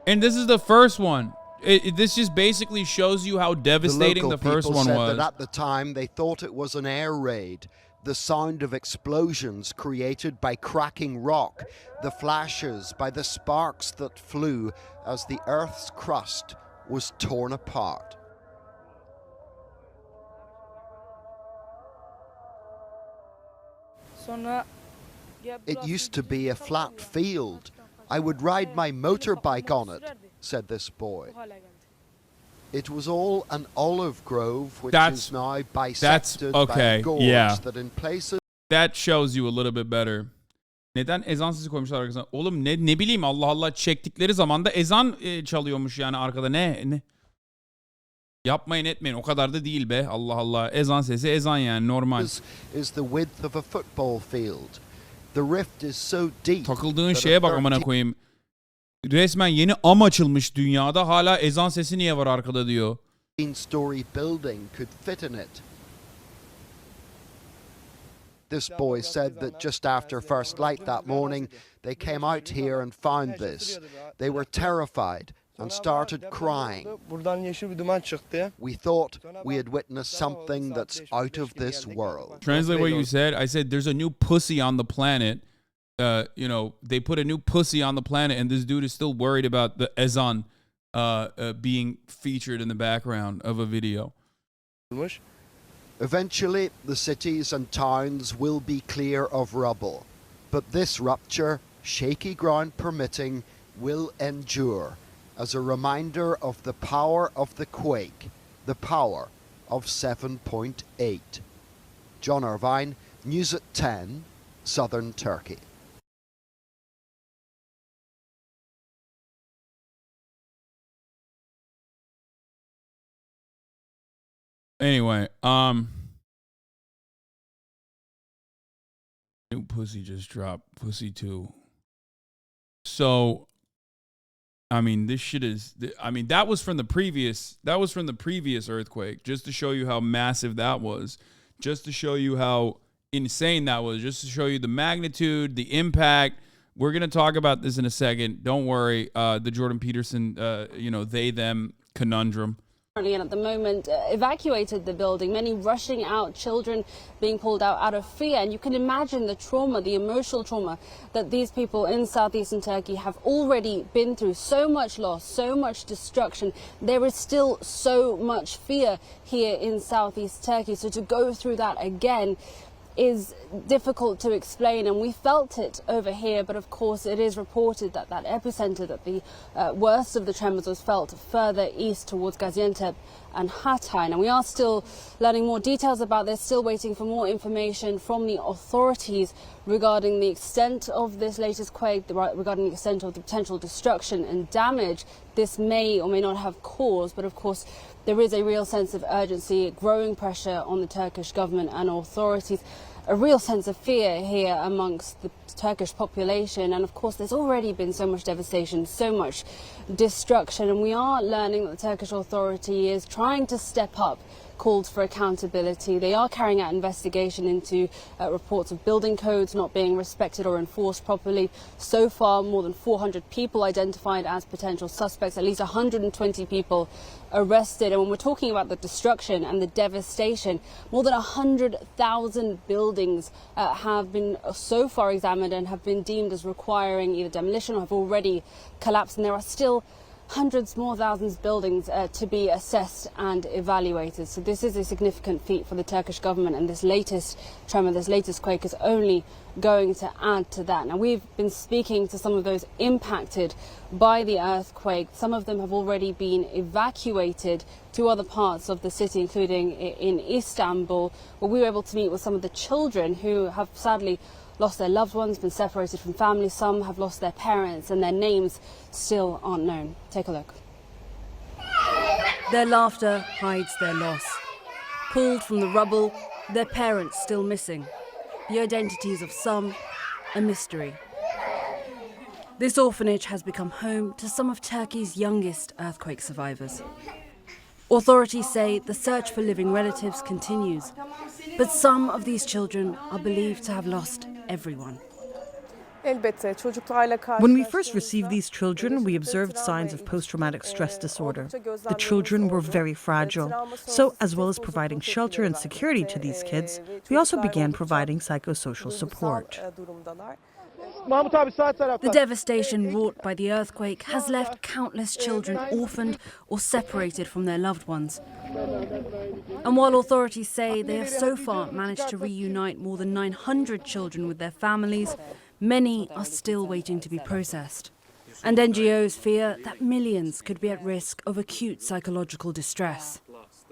And this is the first one. This just basically shows you how devastating the first one was. That at the time, they thought it was an air raid. The sound of explosions created by cracking rock, the flashes by the sparks that flew as the Earth's crust was torn apart. It used to be a flat field. I would ride my motorbike on it, said this boy. It was all an olive grove, which is now bisected by a gorge that in places... That shows you a little bit better. Neden ezan sesi koymuşlar arkasına? Oğlum ne bileyim, Allah Allah, çektikleri zaman da ezan çalıyormuş yani arkada, ne? Yapmayın etmeyin, o kadar da değil be, Allah Allah. Ezan sesi ezan yani, normal. Is the width of a football field. The rift is so deep. Takıldığın şeye bak amına koyayım. Resmen yeni am açılmış dünyada, hala ezan sesi niye var arkada diyor. 13-story building could fit in it. This boy said that just after first light that morning, they came out here and found this. They were terrified and started crying. We thought we had witnessed something that's out of this world. Translate what you said. I said there's a new pussy on the planet. They put a new pussy on the planet, and this dude is still worried about the ezan being featured in the background of a video. Eventually, the cities and towns will be clear of rubble. But this rupture, shaky ground permitting, will endure as a reminder of the power of the quake, the power of 7.8. John Irvine, News at 10, Southern Turkey. Anyway, new pussy just dropped, pussy 2. So, I mean, this shit is, I mean, that was from the previous earthquake, just to show you how massive that was, just to show you how insane that was, just to show you the magnitude, the impact. We're going to talk about this in a second. Don't worry. The Jordan Peterson, they, them conundrum. And at the moment evacuated the building, many rushing out, children being pulled out of fear. And you can imagine the trauma, the emotional trauma that these people in southeastern Turkey have already been through. So much loss, so much destruction. There is still so much fear here in southeast Turkey. So to go through that again is difficult to explain, and we felt it over here, but of course it is reported that that epicenter, that the worst of the tremors was felt further east towards Gaziantep and Hatay. And we are still learning more details about this, still waiting for more information from the authorities regarding the extent of this latest quake, regarding the extent of the potential destruction and damage this may or may not have caused. But of course there is a real sense of urgency, growing pressure on the Turkish government and authorities, a real sense of fear here amongst the Turkish population. And of course there's already been so much devastation, so much destruction, and we are learning that the Turkish authority is trying to step up calls for accountability. They are carrying out investigation into reports of building codes not being respected or enforced properly. So far, more than 400 people identified as potential suspects, at least 120 people arrested. And when we're talking about the destruction and the devastation, more than 100,000 buildings have been so far examined and have been deemed as requiring either demolition or have already collapsed. And there are still hundreds more thousands of buildings to be assessed and evaluated. So this is a significant feat for the Turkish government, and this latest tremor, this latest quake is only going to add to that. Now, we've been speaking to some of those impacted by the earthquake. Some of them have already been evacuated to other parts of the city, including in Istanbul, where we were able to meet with some of the children who have sadly lost their loved ones, been separated from family. Some have lost their parents, and their names still aren't known. Take a look. Their laughter hides their loss. Pulled from the rubble, their parents still missing. The identities of some, a mystery. This orphanage has become home to some of Turkey's youngest earthquake survivors. Authorities say the search for living relatives continues, but some of these children are believed to have lost everyone. When we first received these children, we observed signs of post-traumatic stress disorder. The children were very fragile. So, as well as providing shelter and security to these kids, we also began providing psychosocial support. The devastation wrought by the earthquake has left countless children orphaned or separated from their loved ones. And while authorities say they have so far managed to reunite more than 900 children with their families, many are still waiting to be processed. And NGOs fear that millions could be at risk of acute psychological distress.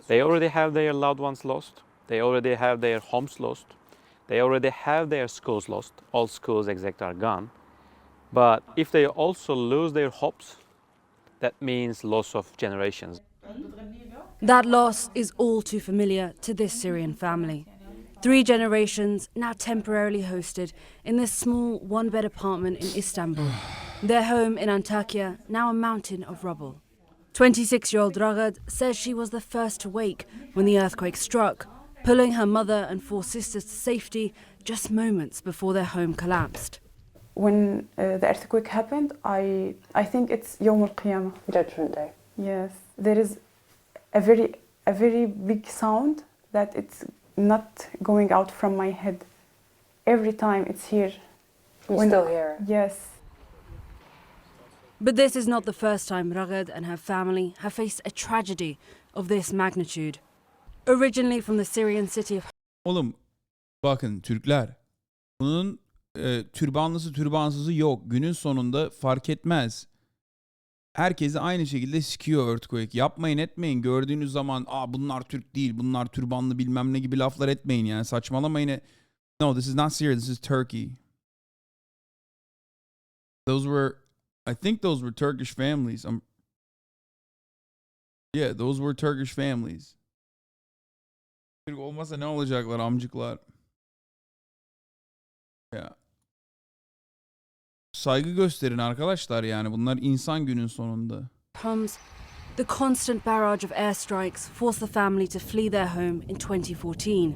They already have their loved ones lost. They already have their homes lost. They already have their schools lost. All schools exact are gone. But if they also lose their hopes, that means loss of generations. That loss is all too familiar to this Syrian family. 3 generations now temporarily hosted in this small one-bed apartment in Istanbul. Their home in Antakya, now a mountain of rubble. 26-year-old Ragad says she was the first to wake when the earthquake struck, pulling her mother and 4 sisters to safety just moments before their home collapsed. When the earthquake happened, I think it's Yawm al-Qiyamah. Judgment Day. Yes, there is a very big sound that it's not going out from my head. Every time it's here. You still hear it? Yes. But this is not the first time Ragad and her family have faced a tragedy of this magnitude. Originally from the Syrian city of... Oğlum bakın Türkler, bunun türbanlısı türbansızı yok. Günün sonunda fark etmez. Herkesi aynı şekilde sikiyor earthquake. Yapmayın etmeyin. Gördüğünüz zaman bunlar Türk değil, bunlar türbanlı bilmem ne gibi laflar etmeyin yani. Saçmalamayın. No, this is not Syria, this is Turkey. I think those were Turkish families. Yeah, those were Turkish families. Türk olmasa ne olacaklar amcıklar? Ya. Saygı gösterin arkadaşlar yani. Bunlar insan günün sonunda. The constant barrage of airstrikes forced the family to flee their home in 2014.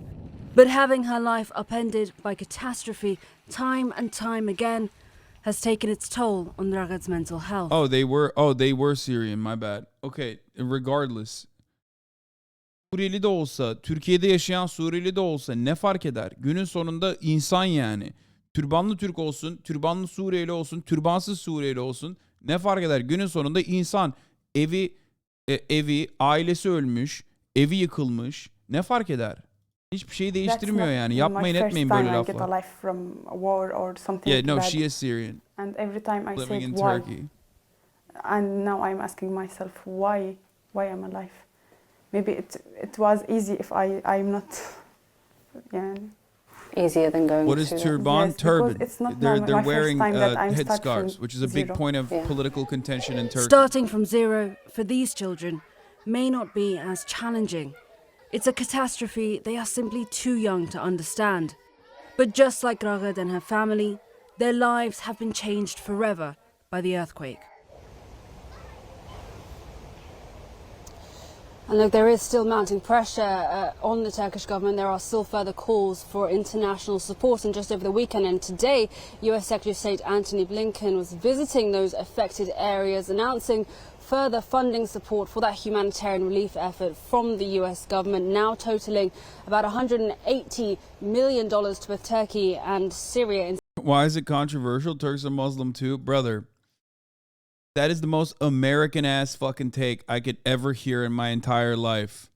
But having her life upended by catastrophe time and time again has taken its toll on Ragad's mental health. They were Syrian, my bad. Okay, regardless. Suriyeli de olsa, Türkiye'de yaşayan Suriyeli de olsa ne fark eder? Günün sonunda insan yani. Türbanlı Türk olsun, türbanlı Suriyeli olsun, türbansız Suriyeli olsun. Ne fark eder? Günün sonunda insan. Evi, ailesi ölmüş, evi yıkılmış. Ne fark eder? Hiçbir şey değiştirmiyor yani. Yapmayın etmeyin böyle laflar. Yeah, no, she is Syrian. And every time I living say in why. Turkey. And now I'm asking myself why I'm alive. Maybe it was easy if I'm not. Yeah. Easier than going. What is turban? Yes, turban. It's not They're my wearing first time that I'm headscarves, which is a big zero. point of political contention in Turkey. Starting from zero for these children may not be as challenging. It's a catastrophe they are simply too young to understand. But just like Ragad and her family, their lives have been changed forever by the earthquake. And look, there is still mounting pressure on the Turkish government. There are still further calls for international support. And just over the weekend and today, US Secretary of State Antony Blinken was visiting those affected areas, announcing further funding support for that humanitarian relief effort from the US government, now totaling about $180 million to both Turkey and Syria. Why is it controversial? Turks are Muslim too? Brother, that is the most American ass fucking take I could ever hear in my entire life.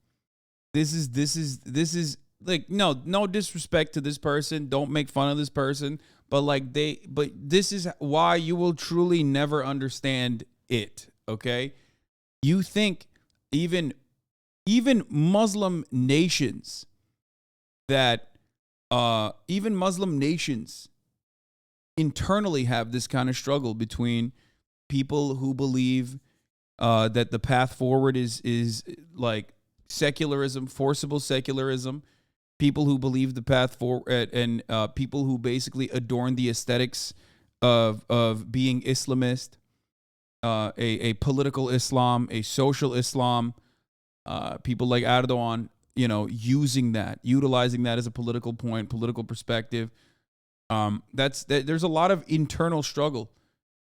This is like, no disrespect to this person. Don't make fun of this person. But this is why you will truly never understand it. Okay? You think even Muslim nations internally have this kind of struggle between people who believe that the path forward is like secularism, forcible secularism, people who believe the path forward, and people who basically adorn the aesthetics of being Islamist, a political Islam, a social Islam, people like Erdogan, utilizing that as a political point, political perspective. There's a lot of internal struggle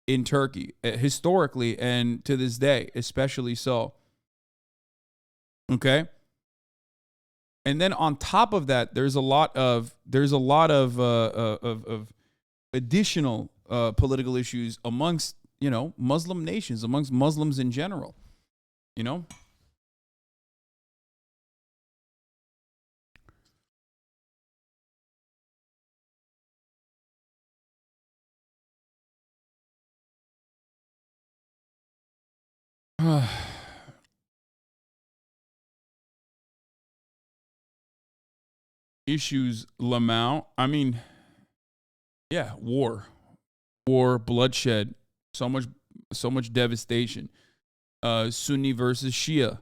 in Turkey, historically and to this day, especially so. Okay? And then on top of that, there's a lot of additional political issues amongst, Muslim nations, amongst Muslims in general. issues, Lamau. I mean, yeah, war, bloodshed, so much devastation. Sunni versus Shia.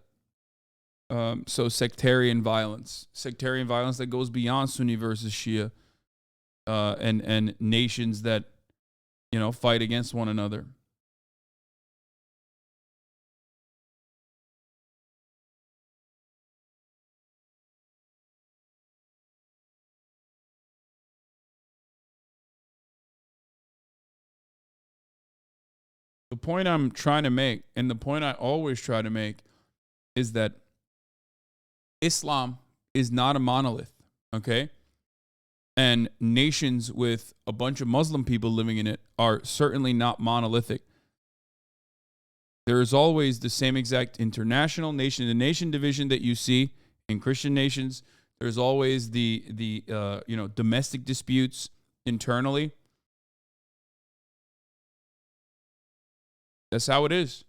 So sectarian violence that goes beyond Sunni versus Shia, and nations that, you know, fight against one another. The point I'm trying to make, and the point I always try to make, is that Islam is not a monolith, okay? And nations with a bunch of Muslim people living in it are certainly not monolithic. There is always the same exact international nation-to-nation division that you see in Christian nations. There's always the domestic disputes internally. That's how it is.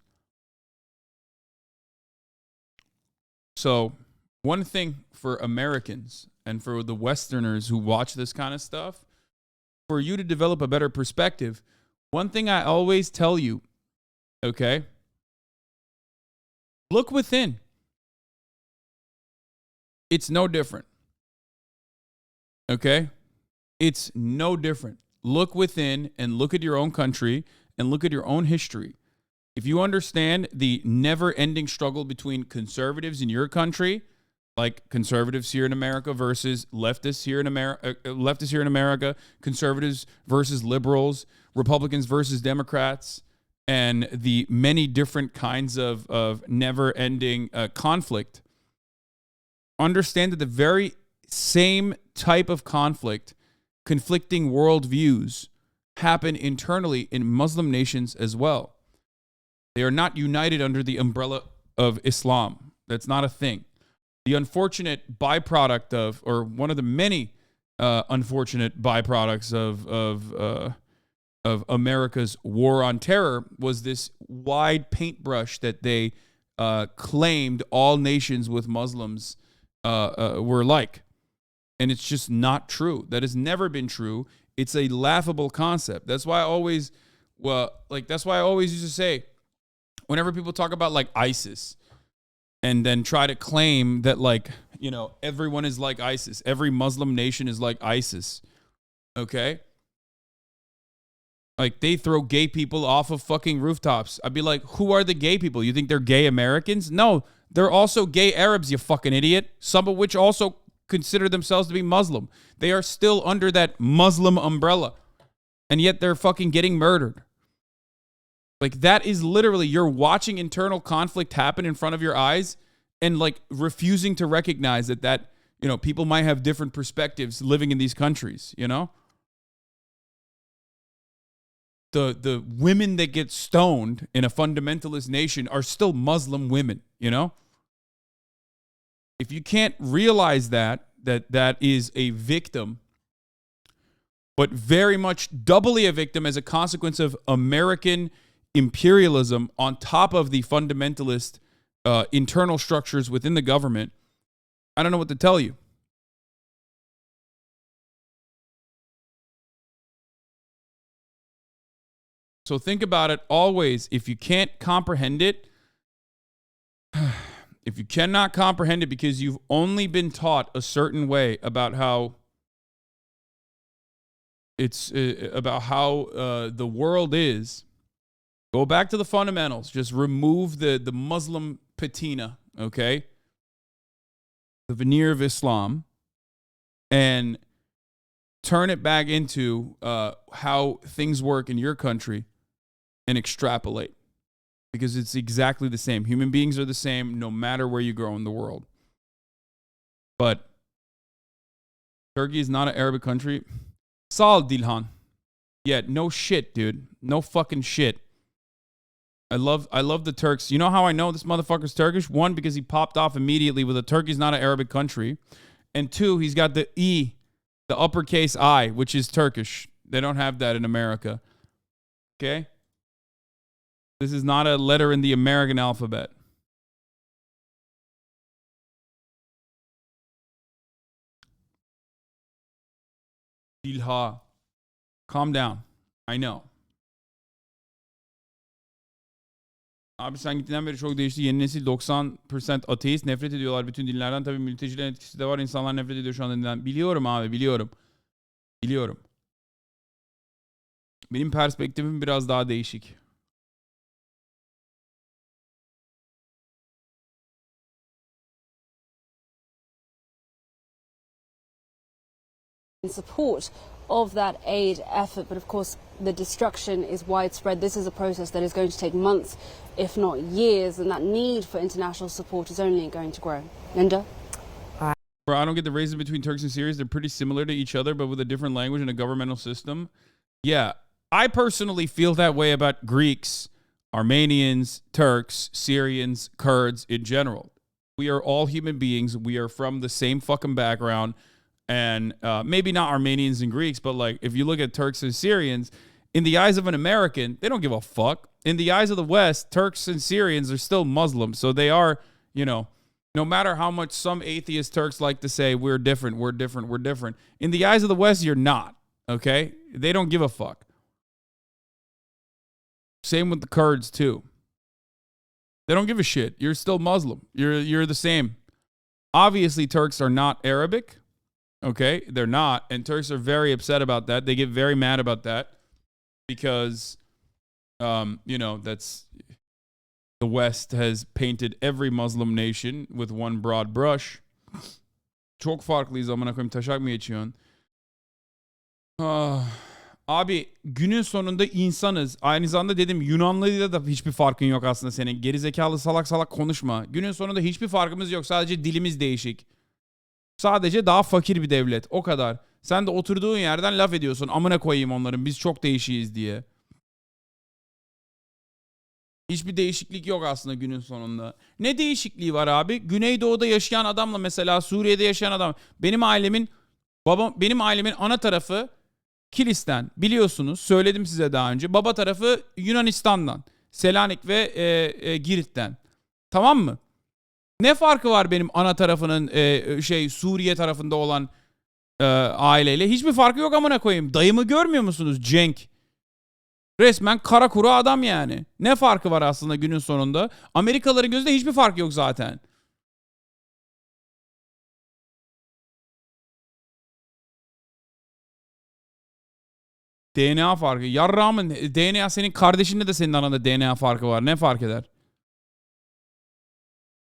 So, one thing for Americans and for the Westerners who watch this kind of stuff, for you to develop a better perspective, one thing I always tell you, okay? Look within. It's no different. Okay? It's no different. Look within and look at your own country and look at your own history. If you understand the never-ending struggle between conservatives in your country, like conservatives here in America versus leftists here in America, conservatives versus liberals, Republicans versus Democrats, and the many different kinds of never-ending conflict, understand that the very same type of conflict, conflicting worldviews, happen internally in Muslim nations as well. They are not united under the umbrella of Islam. That's not a thing. The unfortunate byproduct of, or one of the many unfortunate byproducts of America's war on terror was this wide paintbrush that they claimed all nations with Muslims were like. And it's just not true. That has never been true. It's a laughable concept. That's why I always used to say, whenever people talk about like ISIS and then try to claim that, like, you know, everyone is like ISIS, every Muslim nation is like ISIS, okay? Like, they throw gay people off of fucking rooftops. I'd be like, who are the gay people? You think they're gay Americans? No, they're also gay Arabs, you fucking idiot. Some of which also consider themselves to be Muslim. They are still under that Muslim umbrella. And yet they're fucking getting murdered. Like, that is literally, you're watching internal conflict happen in front of your eyes and, like, refusing to recognize that, you know, people might have different perspectives living in these countries, you know? The women that get stoned in a fundamentalist nation are still Muslim women, you know? If you can't realize that is a victim, but very much doubly a victim as a consequence of American imperialism on top of the fundamentalist internal structures within the government, I don't know what to tell you. So think about it always. If you can't comprehend it, if you cannot comprehend it because you've only been taught a certain way about how it's the world is, go back to the fundamentals. Just remove the Muslim patina, okay? The veneer of Islam, and turn it back into how things work in your country and extrapolate. Because it's exactly the same. Human beings are the same no matter where you go in the world. But Turkey is not an Arabic country. Sal Dilhan. Yeah, no shit, dude. No fucking shit. I love the Turks. You know how I know this motherfucker's Turkish? One, because he popped off immediately with a Turkey's not an Arabic country. And two, he's got the E, the uppercase I, which is Turkish. They don't have that in America. Okay? This is not a letter in the American alphabet. Dilha. Calm down. I know. Abi sen gittiğinden beri çok değişti. Yeni nesil 90% ateist. Nefret ediyorlar bütün dinlerden. Tabii mültecilerin etkisi de var. İnsanlar nefret ediyor şu anda dinlerden. Biliyorum abi, biliyorum. Biliyorum. Benim perspektifim biraz daha değişik. In support of that aid effort, but of course the destruction is widespread. This is a process that is going to take months, if not years, and that need for international support is only going to grow. Linda? Bro, I don't get the races between Turks and Syrians. They're pretty similar to each other, but with a different language and a governmental system. Yeah, I personally feel that way about Greeks, Armenians, Turks, Syrians, Kurds in general. We are all human beings. We are from the same fucking background. And maybe not Armenians and Greeks, but like if you look at Turks and Syrians, in the eyes of an American, they don't give a fuck. In the eyes of the West, Turks and Syrians are still Muslims. So they are, you know, no matter how much some atheist Turks like to say, we're different, we're different, we're different. In the eyes of the West, you're not, okay? They don't give a fuck. Same with the Kurds, too. They don't give a shit. You're still Muslim. You're the same. Obviously, Turks are not Arabic. Okay, they're not. And Turks are very upset about that. They get very mad about that because, you know, that's the West has painted every Muslim nation with one broad brush. Çok farklıyız amına koyayım. Taşak mı geçiyorsun? Abi günün sonunda insanız. Aynı zamanda dedim Yunanlıyla da hiçbir farkın yok aslında senin. Gerizekalı salak salak konuşma. Günün sonunda hiçbir farkımız yok. Sadece dilimiz değişik. Sadece daha fakir bir devlet. O kadar. Sen de oturduğun yerden laf ediyorsun. Amına koyayım onların. Biz çok değişiyiz diye. Hiçbir değişiklik yok aslında günün sonunda. Ne değişikliği var abi? Güneydoğu'da yaşayan adamla mesela Suriye'de yaşayan adam. Benim ailemin ana tarafı Kilis'ten. Biliyorsunuz. Söyledim size daha önce. Baba tarafı Yunanistan'dan. Selanik ve Girit'ten. Tamam mı? Ne farkı var benim ana tarafının Suriye tarafında olan aileyle? Hiçbir farkı yok amına koyayım. Dayımı görmüyor musunuz? Cenk. Resmen kara kuru adam yani. Ne farkı var aslında günün sonunda? Amerikalıların gözünde hiçbir fark yok zaten. DNA farkı. Yarrağımın DNA senin kardeşinle de senin aranda DNA farkı var. Ne fark eder?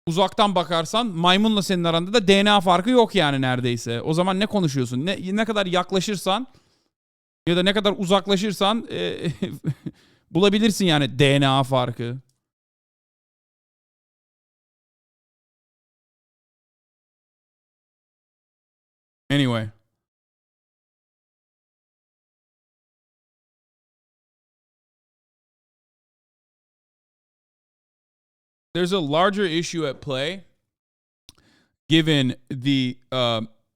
Uzaktan bakarsan maymunla senin aranda da DNA farkı yok yani neredeyse. O zaman ne konuşuyorsun? Ne kadar yaklaşırsan ya da ne kadar uzaklaşırsan bulabilirsin yani DNA farkı. Anyway. There's a larger issue at play given the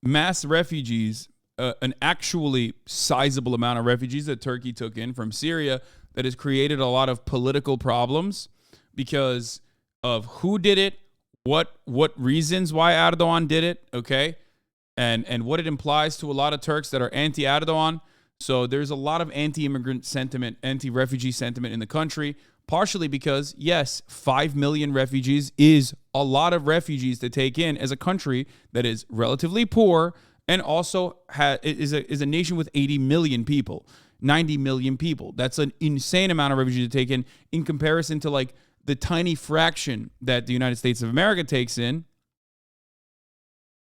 mass refugees, an actually sizable amount of refugees that Turkey took in from Syria that has created a lot of political problems because of who did it, what reasons why Erdogan did it, okay? And what it implies to a lot of Turks that are anti-Erdogan. So there's a lot of anti-immigrant sentiment, anti-refugee sentiment in the country. Partially because, yes, 5 million refugees is a lot of refugees to take in as a country that is relatively poor and also is a nation with 80 million people, 90 million people. That's an insane amount of refugees to take in comparison to like the tiny fraction that the United States of America takes in.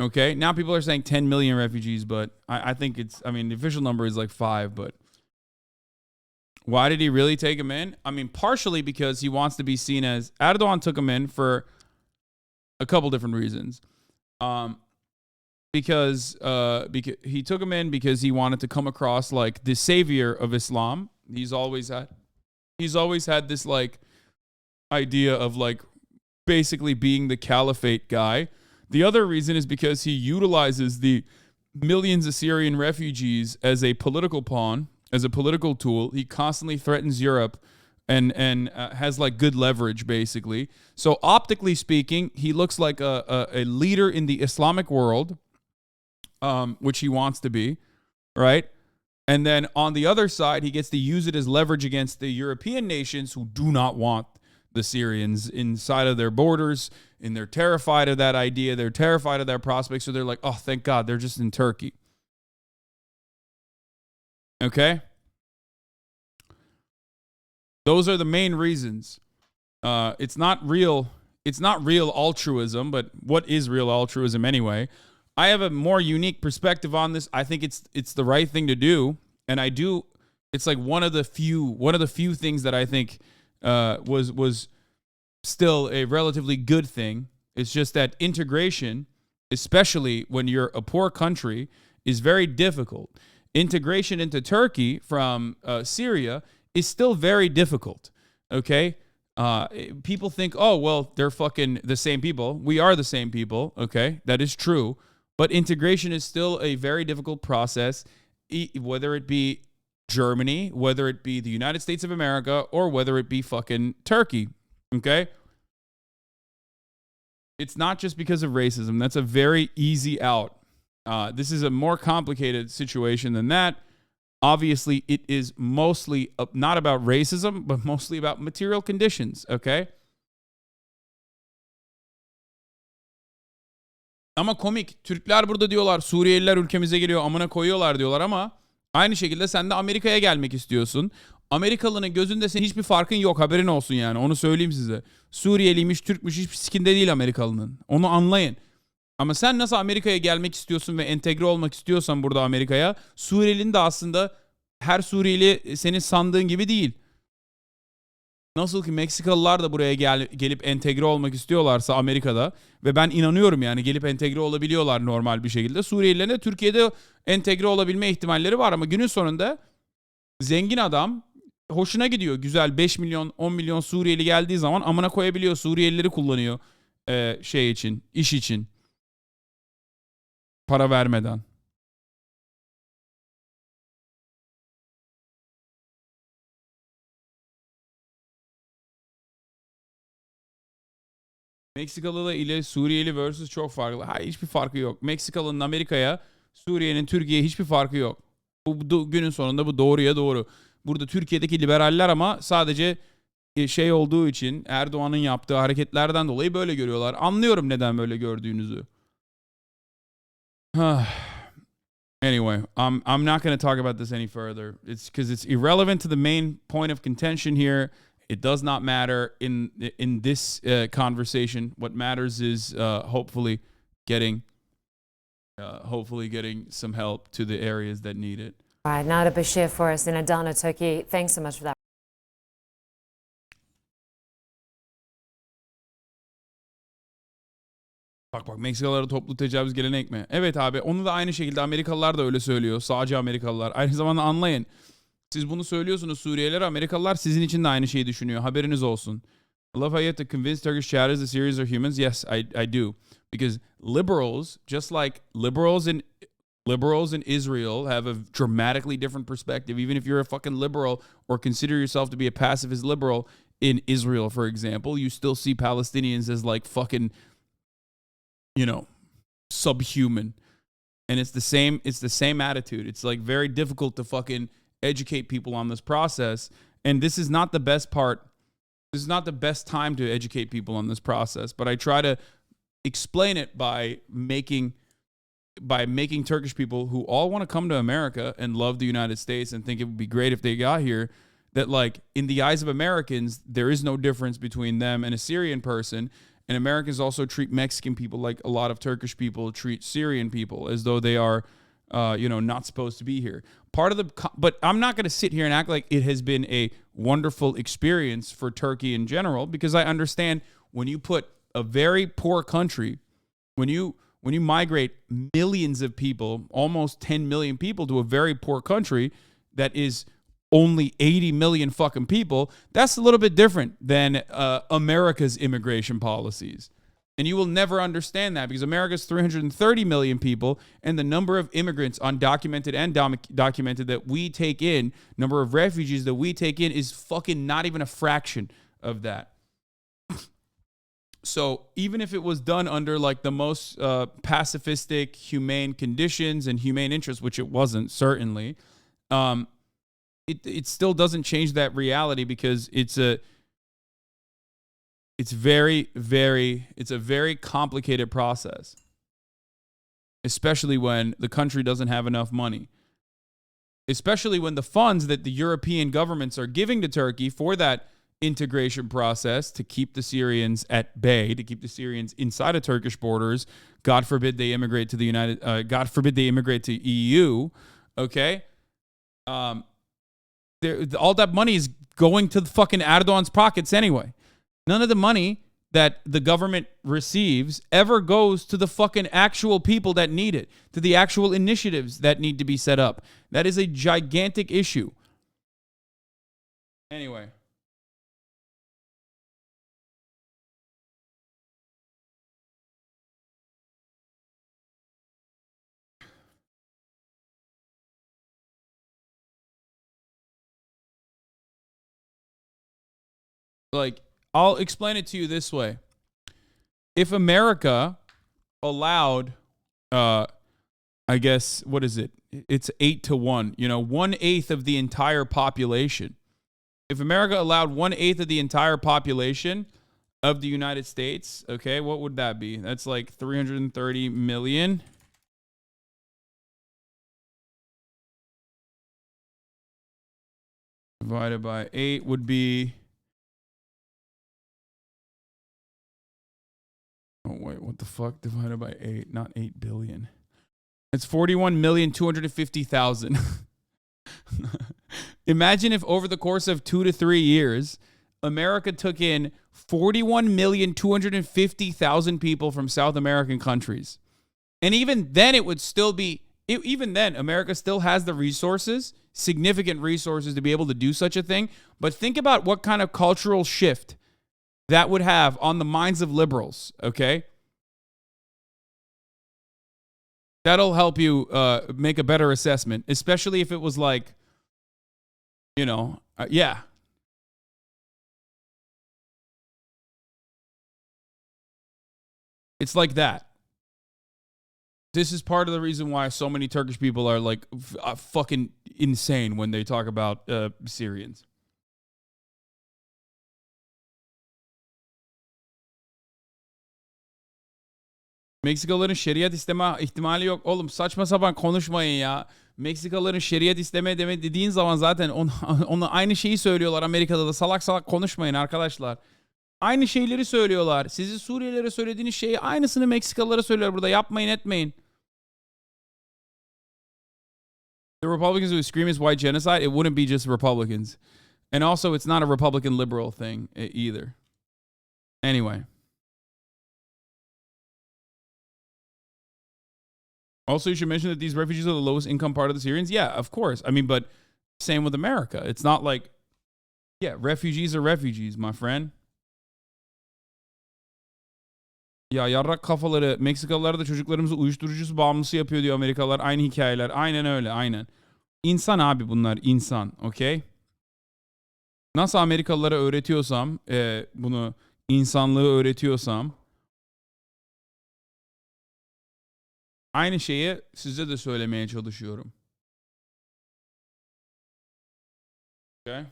Okay, now people are saying 10 million refugees, but I think the official number is like 5, but why did he really take him in? I mean, partially because he wants to be seen as... Erdogan took him in for a couple different reasons. Because he took him in because he wanted to come across like the savior of Islam. He's always had this like idea of like basically being the caliphate guy. The other reason is because he utilizes the millions of Syrian refugees as a political pawn, as a political tool. He constantly threatens Europe and has like good leverage basically. So optically speaking, he looks like a leader in the Islamic world, which he wants to be, right? And then on the other side, he gets to use it as leverage against the European nations who do not want the Syrians inside of their borders, and they're terrified of that idea. They're terrified of that prospect. So they're like, oh, thank God, they're just in Turkey. Okay? Those are the main reasons. It's not real altruism, but what is real altruism anyway? I have a more unique perspective on this. I think it's the right thing to do, and I do. It's like one of the few things that I think was still a relatively good thing. It's just that integration, especially when you're a poor country, is very difficult. Integration into Turkey from Syria is still very difficult. Okay. People think, oh, well, they're fucking the same people. We are the same people. Okay. That is true. But integration is still a very difficult process, whether it be Germany, whether it be the United States of America, or whether it be fucking Turkey. Okay? It's not just because of racism. That's a very easy out. This is a more complicated situation than that. Obviously, it is mostly not about racism, but mostly about material conditions. Okay? Ama komik. Türkler burada diyorlar Suriyeliler ülkemize geliyor amına koyuyorlar diyorlar ama aynı şekilde sen de Amerika'ya gelmek istiyorsun. Amerikalının gözünde senin hiçbir farkın yok, haberin olsun yani, onu söyleyeyim size. Suriyeliymiş, Türkmüş hiçbir sikinde değil Amerikalının. Onu anlayın. Ama sen nasıl Amerika'ya gelmek istiyorsun ve entegre olmak istiyorsan burada Amerika'ya, Suriyelinin de aslında her Suriyeli senin sandığın gibi değil. Nasıl ki Meksikalılar da buraya gelip entegre olmak istiyorlarsa Amerika'da ve ben inanıyorum yani gelip entegre olabiliyorlar normal bir şekilde. Suriyelilerin de Türkiye'de entegre olabilme ihtimalleri var ama günün sonunda zengin adam hoşuna gidiyor. Güzel 5 milyon 10 milyon Suriyeli geldiği zaman amına koyabiliyor. Suriyelileri kullanıyor şey için, iş için. Para vermeden. Meksikalı ile Suriyeli versus çok farklı. Hayır, hiçbir farkı yok. Meksikalı'nın Amerika'ya, Suriye'nin Türkiye'ye hiçbir farkı yok. Bu günün sonunda bu doğruya doğru. Burada Türkiye'deki liberaller ama sadece şey olduğu için Erdoğan'ın yaptığı hareketlerden dolayı böyle görüyorlar. Anlıyorum neden böyle gördüğünüzü. Anyway, I'm not going to talk about this any further. It's because it's irrelevant to the main point of contention here. It does not matter in this conversation. What matters is hopefully getting some help to the areas that need it. All right, now to Bashir for us in Adana, Turkey. Thanks so much for that. Bak Meksikalılara toplu tecavüz gelenek mi? Evet abi, onu da aynı şekilde Amerikalılar da öyle söylüyor. Sağcı Amerikalılar. Aynı zamanda anlayın. Siz bunu söylüyorsunuz Suriyeliler, Amerikalılar sizin için de aynı şeyi düşünüyor. Haberiniz olsun. I love how you have to convince Turkish chatters the Syrians are humans. Yes, I do. Because liberals, just like liberals in Israel have a dramatically different perspective. Even if you're a fucking liberal or consider yourself to be a pacifist liberal in Israel, for example, you still see Palestinians as like fucking, you know, subhuman. And it's the same attitude. It's like very difficult to fucking educate people on this process. And this is not the best part. This is not the best time to educate people on this process, but I try to explain it by making Turkish people who all want to come to America and love the United States and think it would be great if they got here, that like in the eyes of Americans, there is no difference between them and a Syrian person. And Americans also treat Mexican people like a lot of Turkish people treat Syrian people, as though they are, not supposed to be here. But I'm not going to sit here and act like it has been a wonderful experience for Turkey in general, because I understand when you put a very poor country, when you migrate millions of people, almost 10 million people to a very poor country that is only 80 million fucking people, that's a little bit different than America's immigration policies. And you will never understand that because America's 330 million people, and the number of immigrants, undocumented and documented, that we take in, number of refugees that we take in, is fucking not even a fraction of that. So even if it was done under like the most pacifistic, humane conditions and humane interests, which it wasn't, certainly, it still doesn't change that reality because it's a very complicated process, especially when the country doesn't have enough money, especially when the funds that the European governments are giving to Turkey for that integration process to keep the Syrians at bay, to keep the Syrians inside of Turkish borders. God forbid they immigrate to God forbid they immigrate to EU. Okay. All that money is going to the fucking Erdogan's pockets anyway. None of the money that the government receives ever goes to the fucking actual people that need it, to the actual initiatives that need to be set up. That is a gigantic issue. Anyway. Like, I'll explain it to you this way. If America allowed, I guess, what is it? It's 8-1, 1/8 of the entire population. If America allowed 1/8 of the entire population of the United States, okay, what would that be? That's like 330 million. Divided by 8 would be... Oh, wait, what the fuck? Divided by 8, not 8 billion. It's 41,250,000. Imagine if over the course of 2 to 3 years, America took in 41,250,000 people from South American countries. And even then, it would still be, even then, America still has the resources, significant resources to be able to do such a thing. But think about what kind of cultural shift that would have on the minds of liberals, okay? That'll help you make a better assessment, especially if it was like, yeah. It's like that. This is part of the reason why so many Turkish people are like fucking insane when they talk about Syrians. Meksikalıların şeriat isteme ihtimali yok. Oğlum saçma sapan konuşmayın ya. Meksikalıların şeriat isteme dediğin zaman zaten onu aynı şeyi söylüyorlar Amerika'da da. Salak salak konuşmayın arkadaşlar. Aynı şeyleri söylüyorlar. Sizin Suriyelilere söylediğiniz şeyi aynısını Meksikalılara söylüyorlar burada. Yapmayın etmeyin. The Republicans who scream is white genocide. It wouldn't be just Republicans. And also it's not a Republican liberal thing either. Anyway. Also, you should mention that these refugees are the lowest income part of the Syrians. Yeah, of course. I mean, but same with America. It's not like, yeah, refugees are refugees, my friend. Ya yarrak kafaları, Meksikalılar da çocuklarımızı uyuşturucu bağımlısı yapıyor diyor Amerikalılar. Aynı hikayeler. Aynen öyle, aynen. İnsan abi bunlar, insan. Okay? Nasıl Amerikalılara öğretiyorsam, bunu insanlığı öğretiyorsam, aynı şeyi size de söylemeye çalışıyorum. Okay?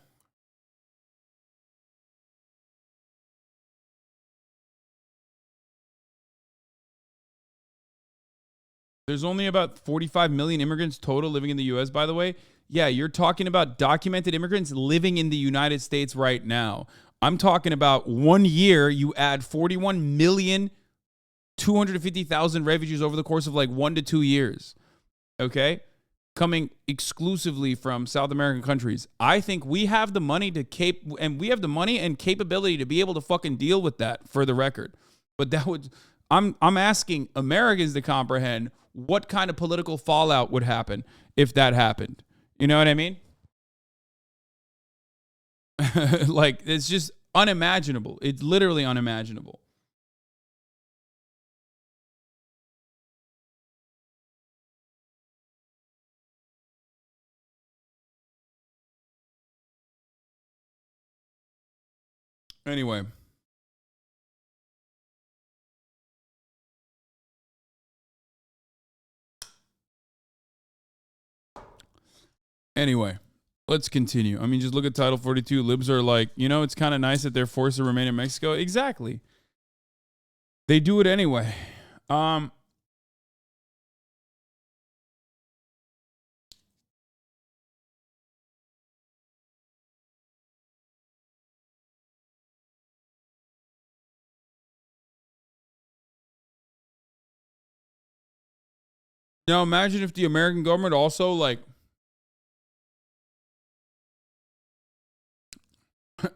There's only about 45 million immigrants total living in the U.S., by the way. Yeah, you're talking about documented immigrants living in the United States right now. I'm talking about 1 year, you add 41,250,000 refugees over the course of like 1 to 2 years. Okay? Coming exclusively from South American countries. I think we have the money we have the money and capability to be able to fucking deal with that, for the record. But that would, I'm asking Americans to comprehend what kind of political fallout would happen if that happened. You know what I mean? Like, it's just unimaginable. It's literally unimaginable. Anyway. Anyway, let's continue. I mean, just look at Title 42. Libs are like, you know, it's kind of nice that they're forced to remain in Mexico. Exactly. They do it anyway. Now imagine if the American government also like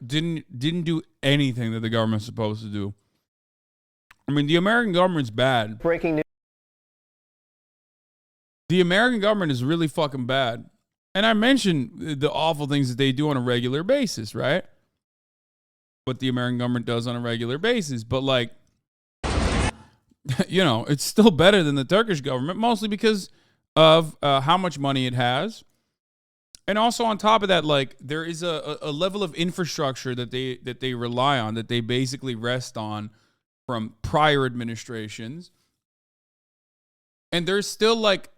didn't do anything that the government's supposed to do. I mean, the American government's bad. Breaking news. The American government is really fucking bad. And I mentioned the awful things that they do on a regular basis, right? What the American government does on a regular basis. But like, you know, it's still better than the Turkish government, mostly because of how much money it has. And also on top of that, like, there is a level of infrastructure that they rely on, that they basically rest on from prior administrations. And there's still, like,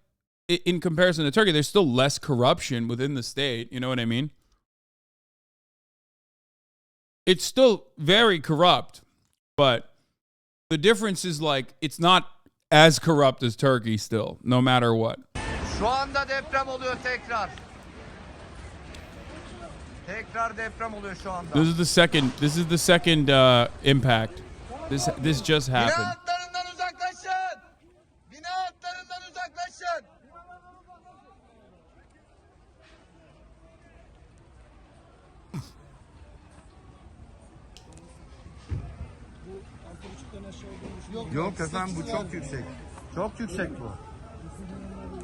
in comparison to Turkey, there's still less corruption within the state. You know what I mean? It's still very corrupt, but the difference is, like, it's not as corrupt as Turkey still, no matter what. Şu anda deprem oluyor tekrar. Tekrar deprem oluyor şu anda. This is the second impact. This just happened. Bina hatlarından uzaklaşın. Bina hatlarından uzaklaşın. Yok efendim, bu çok yüksek. Çok yüksek bu.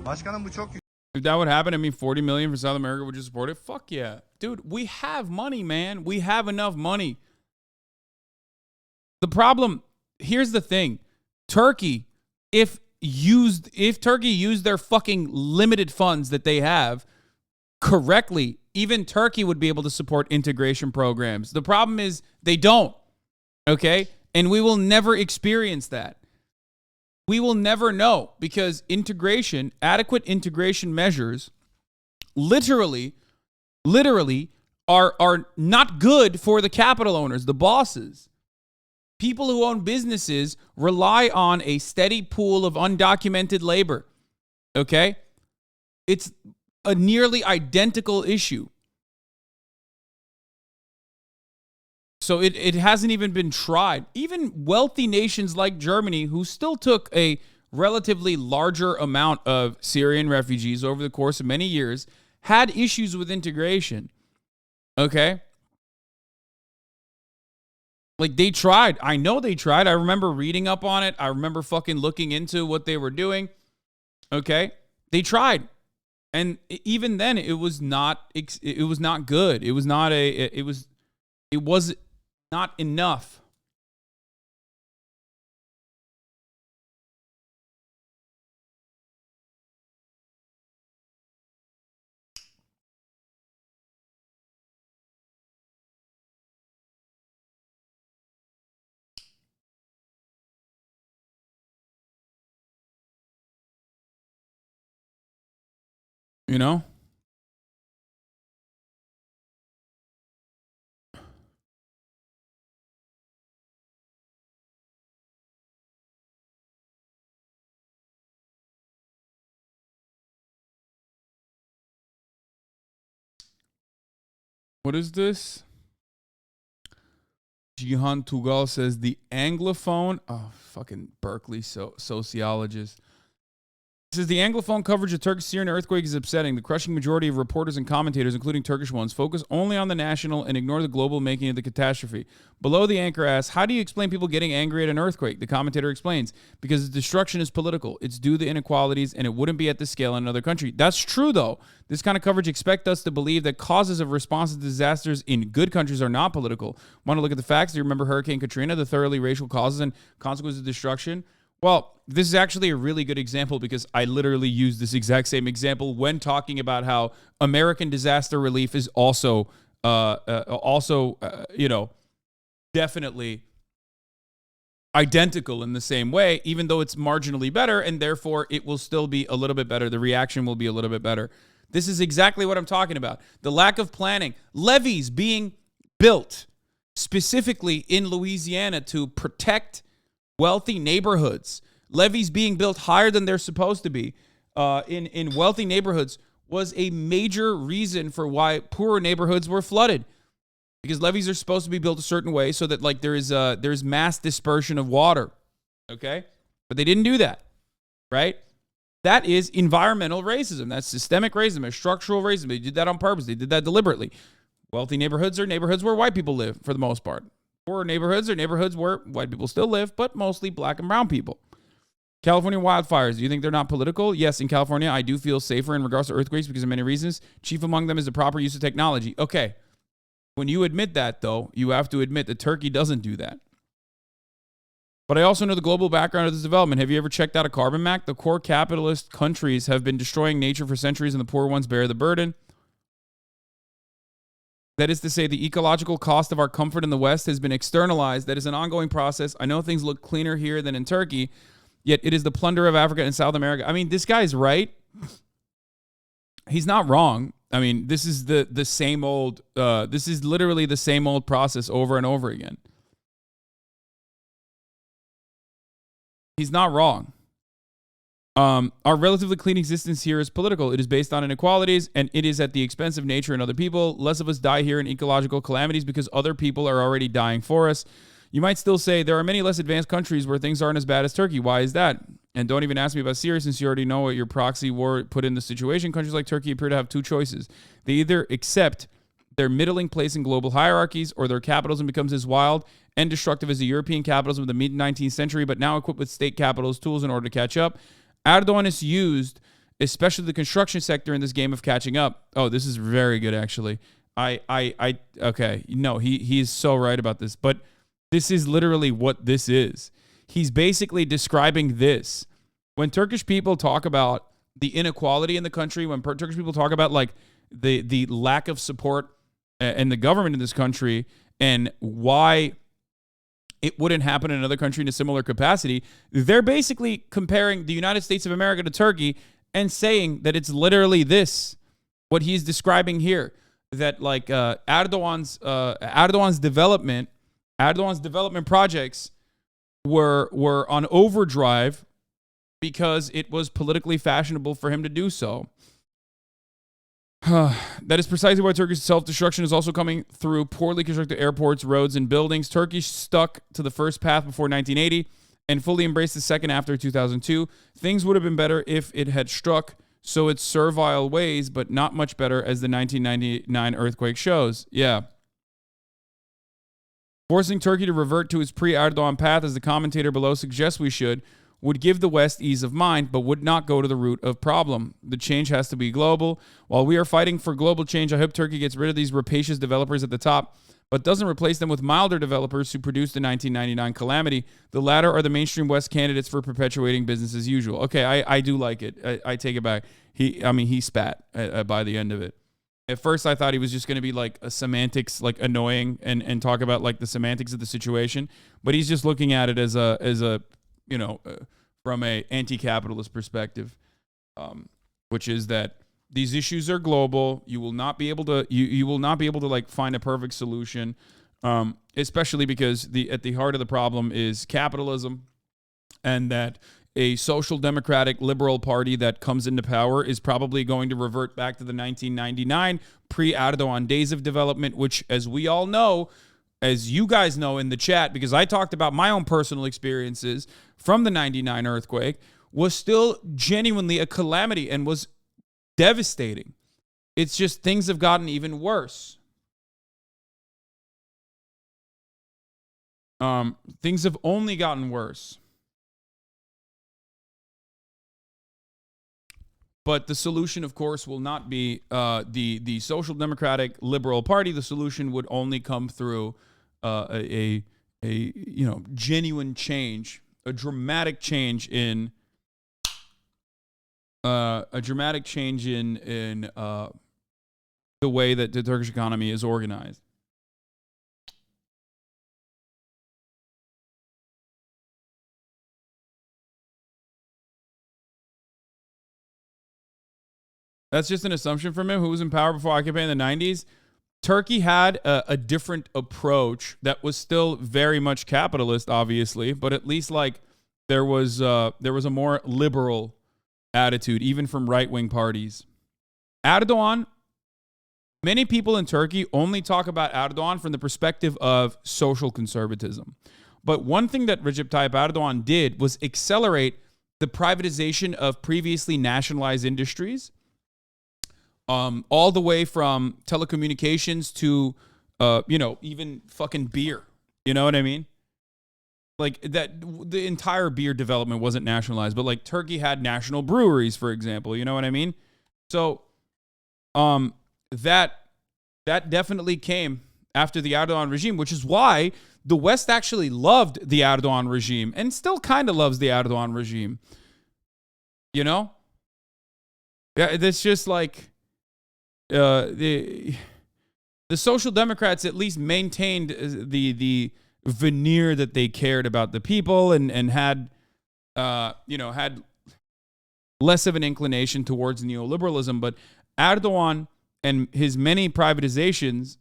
Başkanım, bu çok yüksek. If that would happen, I mean, 40 million for South America would you support it? Fuck yeah. Dude, we have money, man. We have enough money. The problem, here's the thing. Turkey, if Turkey used their fucking limited funds that they have correctly, even Turkey would be able to support integration programs. The problem is they don't. Okay? And we will never experience that. We will never know, because adequate integration measures literally are not good for the capital owners, the bosses. People who own businesses rely on a steady pool of undocumented labor. Okay? It's a nearly identical issue. So it hasn't even been tried. Even wealthy nations like Germany, who still took a relatively larger amount of Syrian refugees over the course of many years, had issues with integration. Okay? Like, they tried. I know they tried. I remember reading up on it. I remember fucking looking into what they were doing. Okay? They tried. And even then, it was not good. It was not enough. You know? What is this? Jihan Tugal says the Anglophone. Oh, fucking Berkeley sociologist. Says the Anglophone coverage of Turkish Syrian earthquake is upsetting. The crushing majority of reporters and commentators, including Turkish ones, focus only on the national and ignore the global making of the catastrophe. Below, the anchor asks, how do you explain people getting angry at an earthquake? The commentator explains, because the destruction is political. It's due to inequalities, and it wouldn't be at this scale in another country. That's true, though. This kind of coverage expects us to believe that causes of response to disasters in good countries are not political. Want to look at the facts? Do you remember Hurricane Katrina, the thoroughly racial causes and consequences of destruction? Well, this is actually a really good example, because I literally used this exact same example when talking about how American disaster relief is also, definitely identical in the same way, even though it's marginally better, and therefore it will still be a little bit better. The reaction will be a little bit better. This is exactly what I'm talking about. The lack of planning. Levees being built specifically in Louisiana to protect wealthy neighborhoods. Levees being built higher than they're supposed to be in wealthy neighborhoods was a major reason for why poorer neighborhoods were flooded. Because levees are supposed to be built a certain way so that like there's mass dispersion of water. Okay? But they didn't do that. Right? That is environmental racism. That's systemic racism. That's structural racism. They did that on purpose. They did that deliberately. Wealthy neighborhoods are neighborhoods where white people live for the most part. Poorer neighborhoods are neighborhoods where white people still live, but mostly black and brown people. California wildfires. Do you think they're not political? Yes, in California, I do feel safer in regards to earthquakes because of many reasons. Chief among them is the proper use of technology. Okay. When you admit that, though, you have to admit that Turkey doesn't do that. But I also know the global background of this development. Have you ever checked out a carbon map? The core capitalist countries have been destroying nature for centuries, and the poor ones bear the burden. That is to say, the ecological cost of our comfort in the West has been externalized. That is an ongoing process. I know things look cleaner here than in Turkey, yet it is the plunder of Africa and South America. I mean, this guy's right. He's not wrong. I mean, this is the same old, this is literally the same old process over and over again. He's not wrong. Our relatively clean existence here is political. It is based on inequalities, and it is at the expense of nature and other people. Less of us die here in ecological calamities because other people are already dying for us. You might still say there are many less advanced countries where things aren't as bad as Turkey. Why is that? And don't even ask me about Syria, since you already know what your proxy war put in the situation. Countries like Turkey appear to have two choices. They either accept their middling place in global hierarchies, or their capitalism becomes as wild and destructive as the European capitalism of the mid-19th century, but now equipped with state capitalist tools in order to catch up. Erdogan is used, especially the construction sector, in this game of catching up. Oh, this is very good, actually. Okay. No, he is so right about this, but this is literally what this is. He's basically describing this. When Turkish people talk about the inequality in the country, when Turkish people talk about like the lack of support and the government in this country and why it wouldn't happen in another country in a similar capacity, they're basically comparing the United States of America to Turkey and saying that it's literally this, what he's describing here, that like Erdogan's development projects were on overdrive because it was politically fashionable for him to do so. That is precisely why Turkish self-destruction is also coming through poorly constructed airports, roads, and buildings. Turkey stuck to the first path before 1980 and fully embraced the second after 2002. Things would have been better if it had struck so its servile ways, but not much better, as the 1999 earthquake shows. Yeah. Forcing Turkey to revert to its pre-Erdogan path, as the commentator below suggests we should, would give the West ease of mind, but would not go to the root of problem. The change has to be global. While we are fighting for global change, I hope Turkey gets rid of these rapacious developers at the top, but doesn't replace them with milder developers who produced the 1999 calamity. The latter are the mainstream West candidates for perpetuating business as usual. Okay, I do like it. I take it back. He spat by the end of it. At first, I thought he was just going to be like a semantics, like annoying and talk about like the semantics of the situation, but he's just looking at it as a from a anti-capitalist perspective, which is that these issues are global. You will not be able to you will not be able to like find a perfect solution, especially because at the heart of the problem is capitalism, and that a social democratic liberal party that comes into power is probably going to revert back to the 1999 pre-Erdogan days of development, which, as we all know, as you guys know in the chat, because I talked about my own personal experiences from the 99 earthquake, was still genuinely a calamity and was devastating. It's just things have gotten even worse. Things have only gotten worse. But the solution, of course, will not be the Social Democratic Liberal Party. The solution would only come through a genuine change, a dramatic change in the way that the Turkish economy is organized. That's just an assumption from him. Who was in power before occupying in the 90s? Turkey had a different approach that was still very much capitalist, obviously, but at least like there was a more liberal attitude, even from right-wing parties. Erdogan, many people in Turkey only talk about Erdogan from the perspective of social conservatism. But one thing that Recep Tayyip Erdogan did was accelerate the privatization of previously nationalized industries, all the way from telecommunications to, even fucking beer. You know what I mean? Like that, the entire beer development wasn't nationalized, but like Turkey had national breweries, for example. You know what I mean? So, that definitely came after the Erdogan regime, which is why the West actually loved the Erdogan regime and still kind of loves the Erdogan regime. You know? Yeah, it's just like the Social Democrats at least maintained the veneer that they cared about the people and had had less of an inclination towards neoliberalism. But Erdogan and his many privatization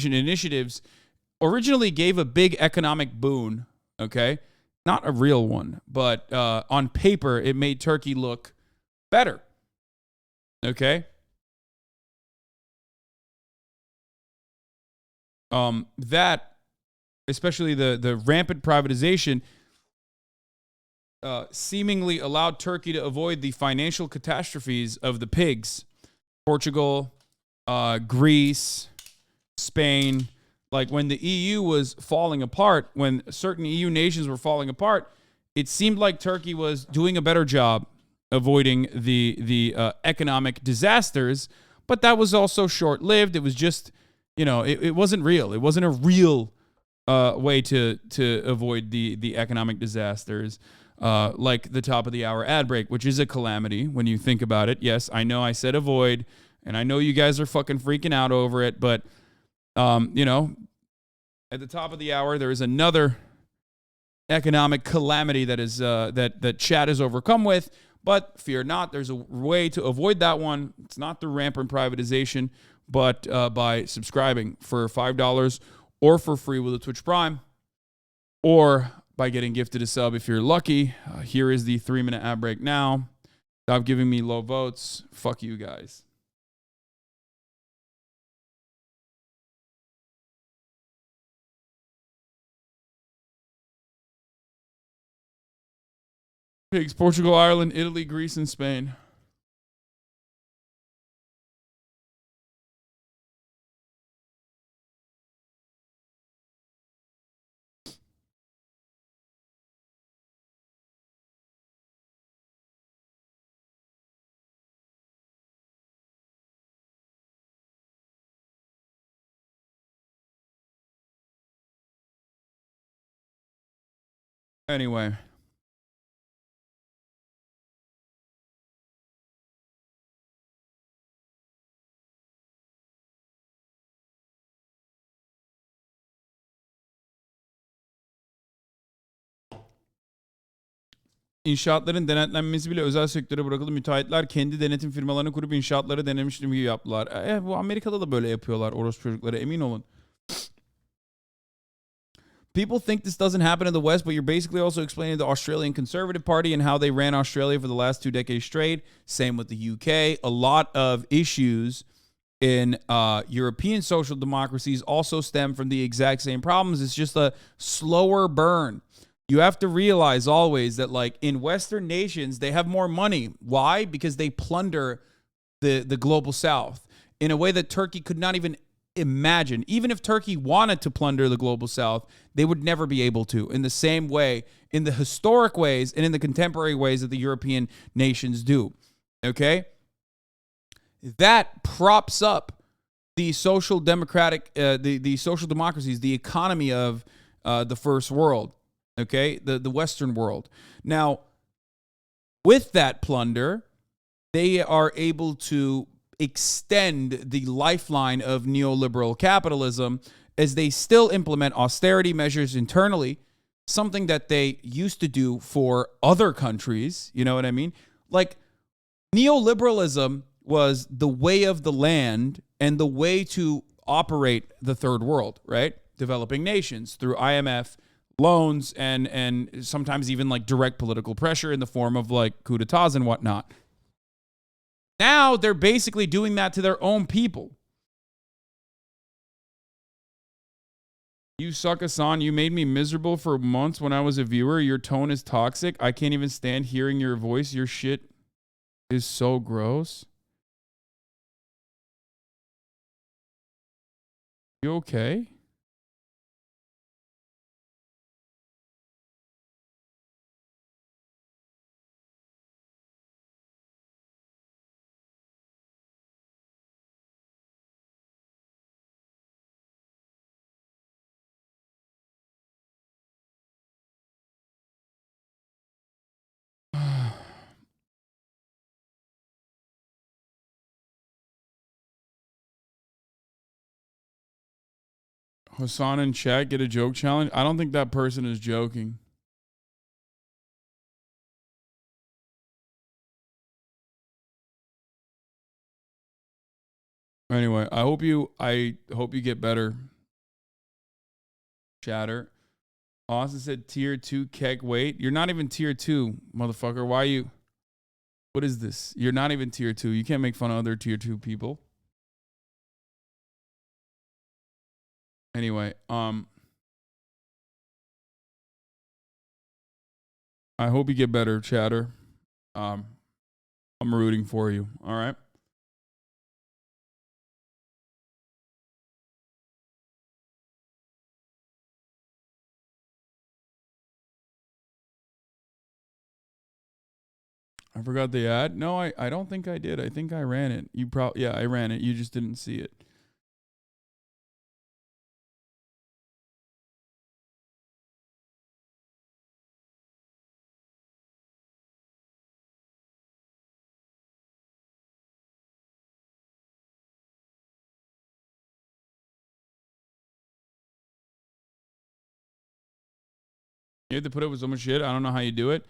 initiatives originally gave a big economic boon, okay? Not a real one, but on paper, it made Turkey look better, okay? That, especially the rampant privatization, seemingly allowed Turkey to avoid the financial catastrophes of the pigs. Portugal, Greece, Spain. Like when the EU was falling apart, when certain EU nations were falling apart, it seemed like Turkey was doing a better job avoiding the economic disasters, but that was also short-lived. It was just, it wasn't real. It wasn't a real way to avoid the economic disasters, like the top of the hour ad break, which is a calamity when you think about it. Yes, I know I said avoid, and I know you guys are fucking freaking out over it, but at the top of the hour, there is another economic calamity that is that Chad is overcome with. But fear not, there's a way to avoid that one. It's not through rampant privatization, but by subscribing for $5 or for free with a Twitch Prime, or by getting gifted a sub if you're lucky. Here is the 3-minute ad break now. Stop giving me low votes. Fuck you guys. Pigs, Portugal, Ireland, Italy, Greece, and Spain. Anyway. İnşaatların denetlenmesi bile özel sektöre bırakıldı. Müteahhitler kendi denetim firmalarını kurup inşaatları denemiştim gibi yaptılar. Bu Amerika'da da böyle yapıyorlar orospu çocukları, emin olun. People think this doesn't happen in the West, but you're basically also explaining the Australian Conservative Party and how they ran Australia for the last 2 decades straight. Same with the UK. A lot of issues in European social democracies also stem from the exact same problems. It's just a slower burn. You have to realize always that, like, in Western nations, they have more money. Why? Because they plunder the global South in a way that Turkey could not even imagine. Even if Turkey wanted to plunder the global South, they would never be able to, in the same way, in the historic ways and in the contemporary ways that the European nations do. Okay? That props up the social democratic, the social democracies, the economy of the first world. Okay? The Western world. Now, with that plunder, they are able to extend the lifeline of neoliberal capitalism as they still implement austerity measures internally, something that they used to do for other countries. You know what I mean? Like, Neoliberalism was the way of the land and the way to operate the third world, right? Developing nations through IMF loans and sometimes even like direct political pressure in the form of like coups d'etats and whatnot. Now they're basically doing that to their own people. You suck, Hasan. You made me miserable for months when I was a viewer. Your tone is toxic. I can't even stand hearing your voice. Your shit is so gross. You okay? Hasan in chat, get a joke challenge. I don't think that person is joking. Anyway, I hope you get better. Chatter. Austin said tier 2 keg. Wait, you're not even tier 2, motherfucker. Why you? What is this? You're not even tier 2. You can't make fun of other tier 2 people. Anyway, I hope you get better, chatter. I'm rooting for you. All right. I forgot the ad. No, I don't think I did. I think I ran it. Yeah, I ran it. You just didn't see it. You have to put up with so much shit. I don't know how you do it.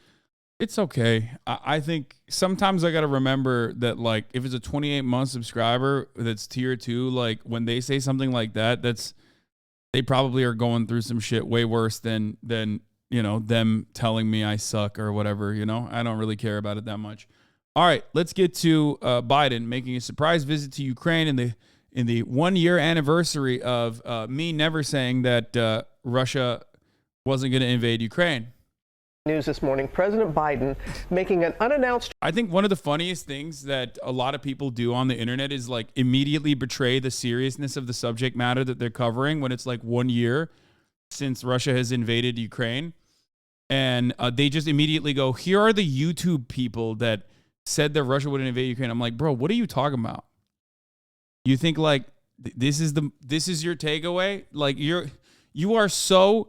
It's okay. I think sometimes I got to remember that, like, if it's a 28-month subscriber that's tier 2, like, when they say something like that, they probably are going through some shit way worse than you know, them telling me I suck or whatever, you know? I don't really care about it that much. All right, let's get to Biden making a surprise visit to Ukraine in the 1-year anniversary of me never saying that Russia wasn't going to invade Ukraine. News this morning, President Biden making an unannounced... I think one of the funniest things that a lot of people do on the internet is like immediately betray the seriousness of the subject matter that they're covering when it's like 1 year since Russia has invaded Ukraine. And they just immediately go, here are the YouTube people that said that Russia wouldn't invade Ukraine. I'm like, bro, what are you talking about? You think like this is your takeaway? Like you are so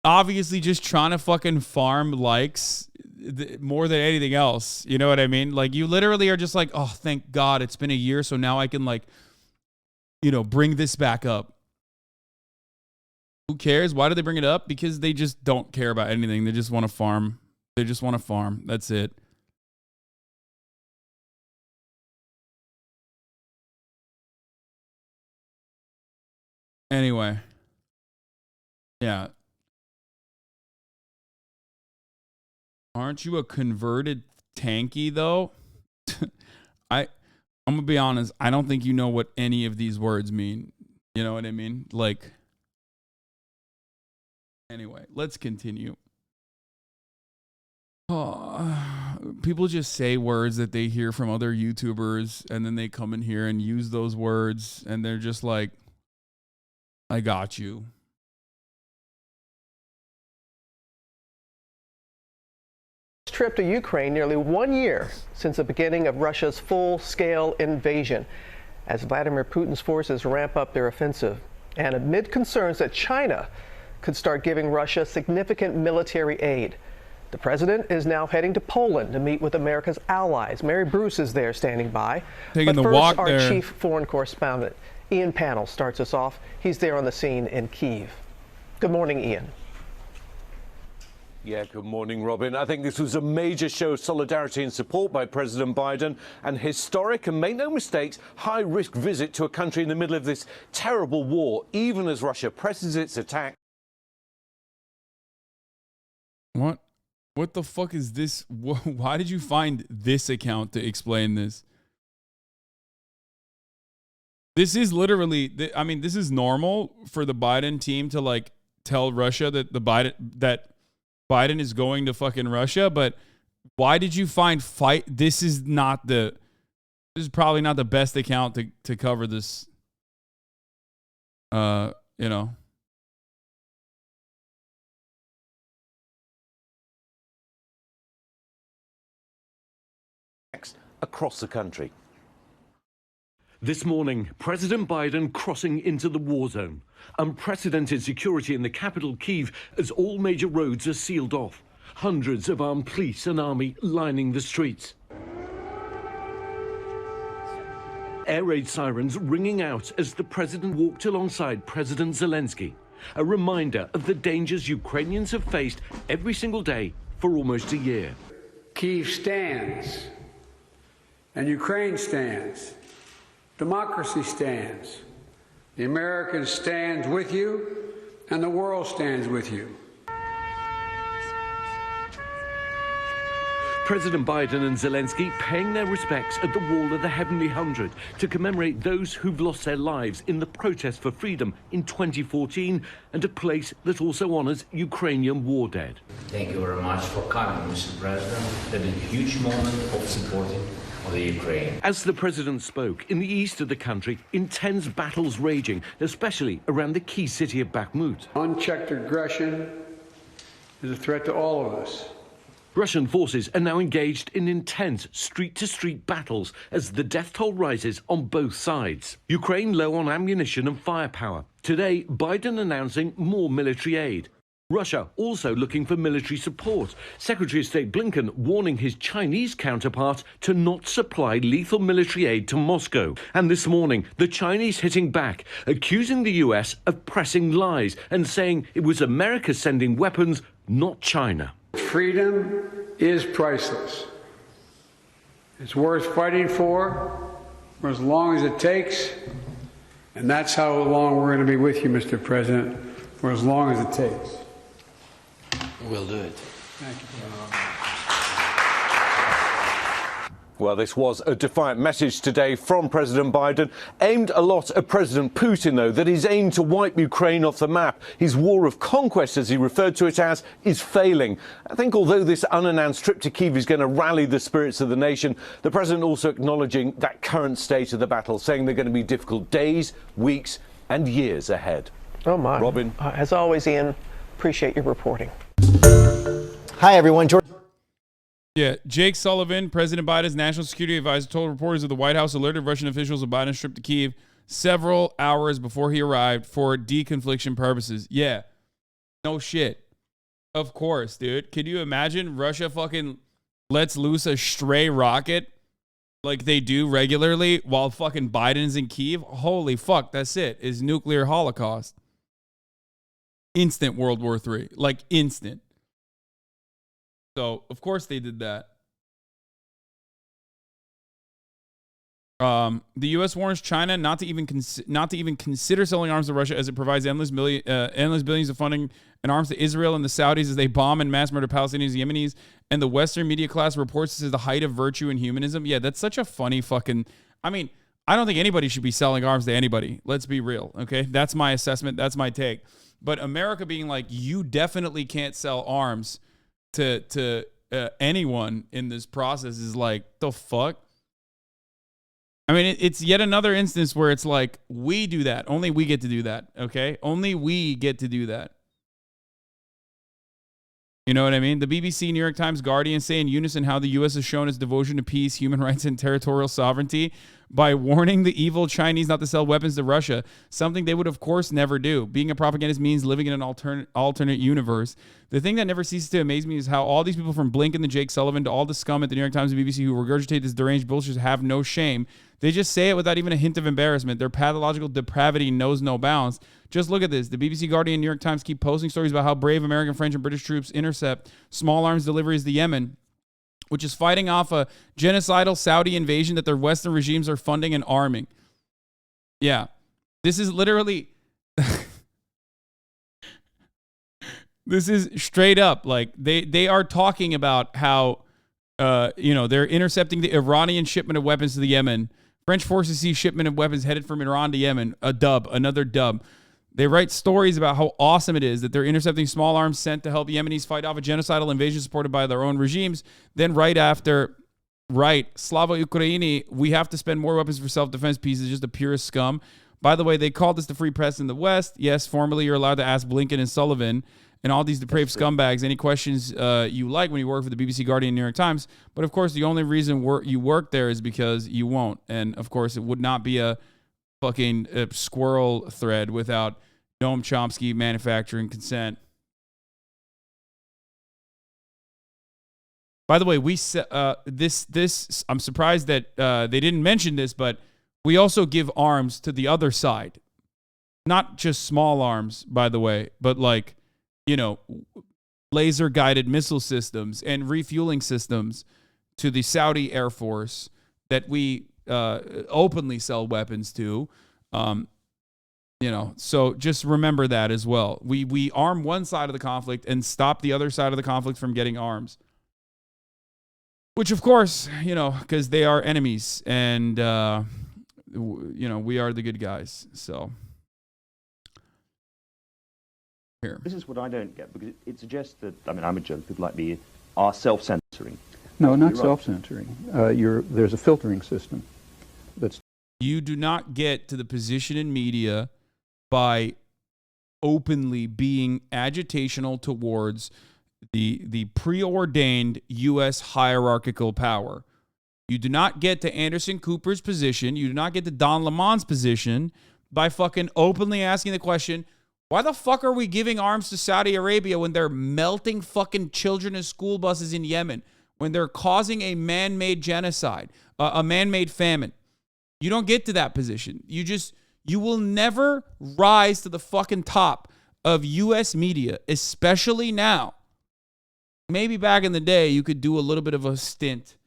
obviously just trying to fucking farm likes more than anything else. You know what I mean? Like you literally are just like, oh, thank God it's been a year. So now I can like, you know, bring this back up. Who cares? Why do they bring it up? Because they just don't care about anything. They just want to farm. They just want to farm. That's it. Anyway. Yeah. Aren't you a converted tanky though? I'm gonna be honest. I don't think you know what any of these words mean. You know what I mean? Like, anyway, let's continue. People just say words that they hear from other YouTubers and then they come in here and use those words and they're just like, I got you. Trip to Ukraine nearly 1 year since the beginning of Russia's full-scale invasion as Vladimir Putin's forces ramp up their offensive and amid concerns that China could start giving Russia significant military aid. The president is now heading to Poland to meet with America's allies. Mary Bruce is there standing by. Taking but the first, walk our there. chief foreign correspondent, Ian Pannell, starts us off. He's there on the scene in Kyiv. Good morning, Ian. Yeah, good morning, Robin. I think this was a major show of solidarity and support by President Biden, and historic, and make no mistakes, high-risk visit to a country in the middle of this terrible war, even as Russia presses its attack. What? What the fuck is this? Why did you find this account to explain this? This is literally, I mean, this is normal for the Biden team to like tell Russia that Biden is going to fucking Russia, but why did you find this is probably not the best account to cover this, you know. Across the country. This morning, President Biden crossing into the war zone. Unprecedented security in the capital, Kyiv, as all major roads are sealed off. Hundreds of armed police and army lining the streets. Air raid sirens ringing out as the president walked alongside President Zelensky. A reminder of the dangers Ukrainians have faced every single day for almost a year. Kyiv stands, and Ukraine stands. Democracy stands. The Americans stand with you, and the world stands with you. President Biden and Zelensky paying their respects at the Wall of the Heavenly Hundred to commemorate those who've lost their lives in the protest for freedom in 2014, and a place that also honors Ukrainian war dead. Thank you very much for coming, Mr. President. It's a huge moment of supporting the Ukraine. As the president spoke, in the east of the country, intense battles raging, especially around the key city of Bakhmut. Unchecked aggression is a threat to all of us. Russian forces are now engaged in intense street-to-street battles as the death toll rises on both sides. Ukraine low on ammunition and firepower. Today, Biden announcing more military aid. Russia also looking for military support. Secretary of State Blinken warning his Chinese counterpart to not supply lethal military aid to Moscow. And this morning, the Chinese hitting back, accusing the US of pressing lies and saying it was America sending weapons, not China. Freedom is priceless. It's worth fighting for as long as it takes. And that's how long we're going to be with you, Mr. President, for as long as it takes. We'll do it. Thank you. Well, this was a defiant message today from President Biden, aimed a lot at President Putin, though, that his aim to wipe Ukraine off the map, his war of conquest, as he referred to it as, is failing. I think although this unannounced trip to Kyiv is going to rally the spirits of the nation, the president also acknowledging that current state of the battle, saying they're going to be difficult days, weeks and years ahead. Oh, my. Robin. As always, Ian, appreciate your reporting. Hi, everyone. George. Yeah, Jake Sullivan, President Biden's national security advisor, told reporters that the White House alerted Russian officials of Biden's trip to Kyiv several hours before he arrived for deconfliction purposes. Yeah, no shit. Of course, dude. Can you imagine Russia fucking lets loose a stray rocket like they do regularly while fucking Biden's in Kyiv? Holy fuck, that's it. Is nuclear holocaust. Instant World War III. Like, instant. So, of course they did that. The U.S. warns China not to even consider selling arms to Russia, as it provides endless billions of funding and arms to Israel and the Saudis as they bomb and mass murder Palestinians and Yemenis. And the Western media class reports this as the height of virtue and humanism. Yeah, that's such a funny fucking... I mean, I don't think anybody should be selling arms to anybody. Let's be real, okay? That's my assessment. That's my take. But America being like, you definitely can't sell arms to anyone in this process is like, the fuck? I mean, it's yet another instance where it's like, we do that. Only we get to do that, okay? Only we get to do that. You know what I mean? The BBC, New York Times, Guardian say in unison how the U.S. has shown its devotion to peace, human rights, and territorial sovereignty by warning the evil Chinese not to sell weapons to Russia, something they would, of course, never do. Being a propagandist means living in an alternate universe. The thing that never ceases to amaze me is how all these people from Blinken to Jake Sullivan to all the scum at the New York Times and BBC who regurgitate this deranged bullshit have no shame. They just say it without even a hint of embarrassment. Their pathological depravity knows no bounds. Just look at this. The BBC, Guardian, New York Times keep posting stories about how brave American, French, and British troops intercept small arms deliveries to Yemen, which is fighting off a genocidal Saudi invasion that their Western regimes are funding and arming. Yeah. This is literally... This is straight up. Like, they are talking about how, they're intercepting the Iranian shipment of weapons to the Yemen. French forces see shipment of weapons headed from Iran to Yemen. Another dub. They write stories about how awesome it is that they're intercepting small arms sent to help Yemenis fight off a genocidal invasion supported by their own regimes. Then right after, Slava Ukraini, we have to spend more weapons for self-defense. Peace is just the purest scum. By the way, they called this the free press in the West. Yes, formally you're allowed to ask Blinken and Sullivan and all these depraved scumbags any questions you like when you work for the BBC, Guardian, New York Times. But, of course, the only reason you work there is because you won't. And, of course, it would not be a fucking squirrel thread without Noam Chomsky manufacturing consent. By the way, I'm surprised that they didn't mention this, but we also give arms to the other side. Not just small arms, by the way, but like, laser-guided missile systems and refueling systems to the Saudi Air Force that we openly sell weapons to. So just remember that as well. We arm one side of the conflict and stop the other side of the conflict from getting arms. Which, of course, because they are enemies and, we are the good guys. So... Here. This is what I don't get, because it suggests that, I'm a joke, people like me are self-censoring. No, not self-censoring. There's a filtering system. You do not get to the position in media by openly being agitational towards the preordained U.S. hierarchical power. You do not get to Anderson Cooper's position. You do not get to Don Lemon's position by fucking openly asking the question, why the fuck are we giving arms to Saudi Arabia when they're melting fucking children in school buses in Yemen, when they're causing a man-made genocide, a man-made famine? You don't get to that position. You will never rise to the fucking top of U.S. media, especially now. Maybe back in the day, you could do a little bit of a stint,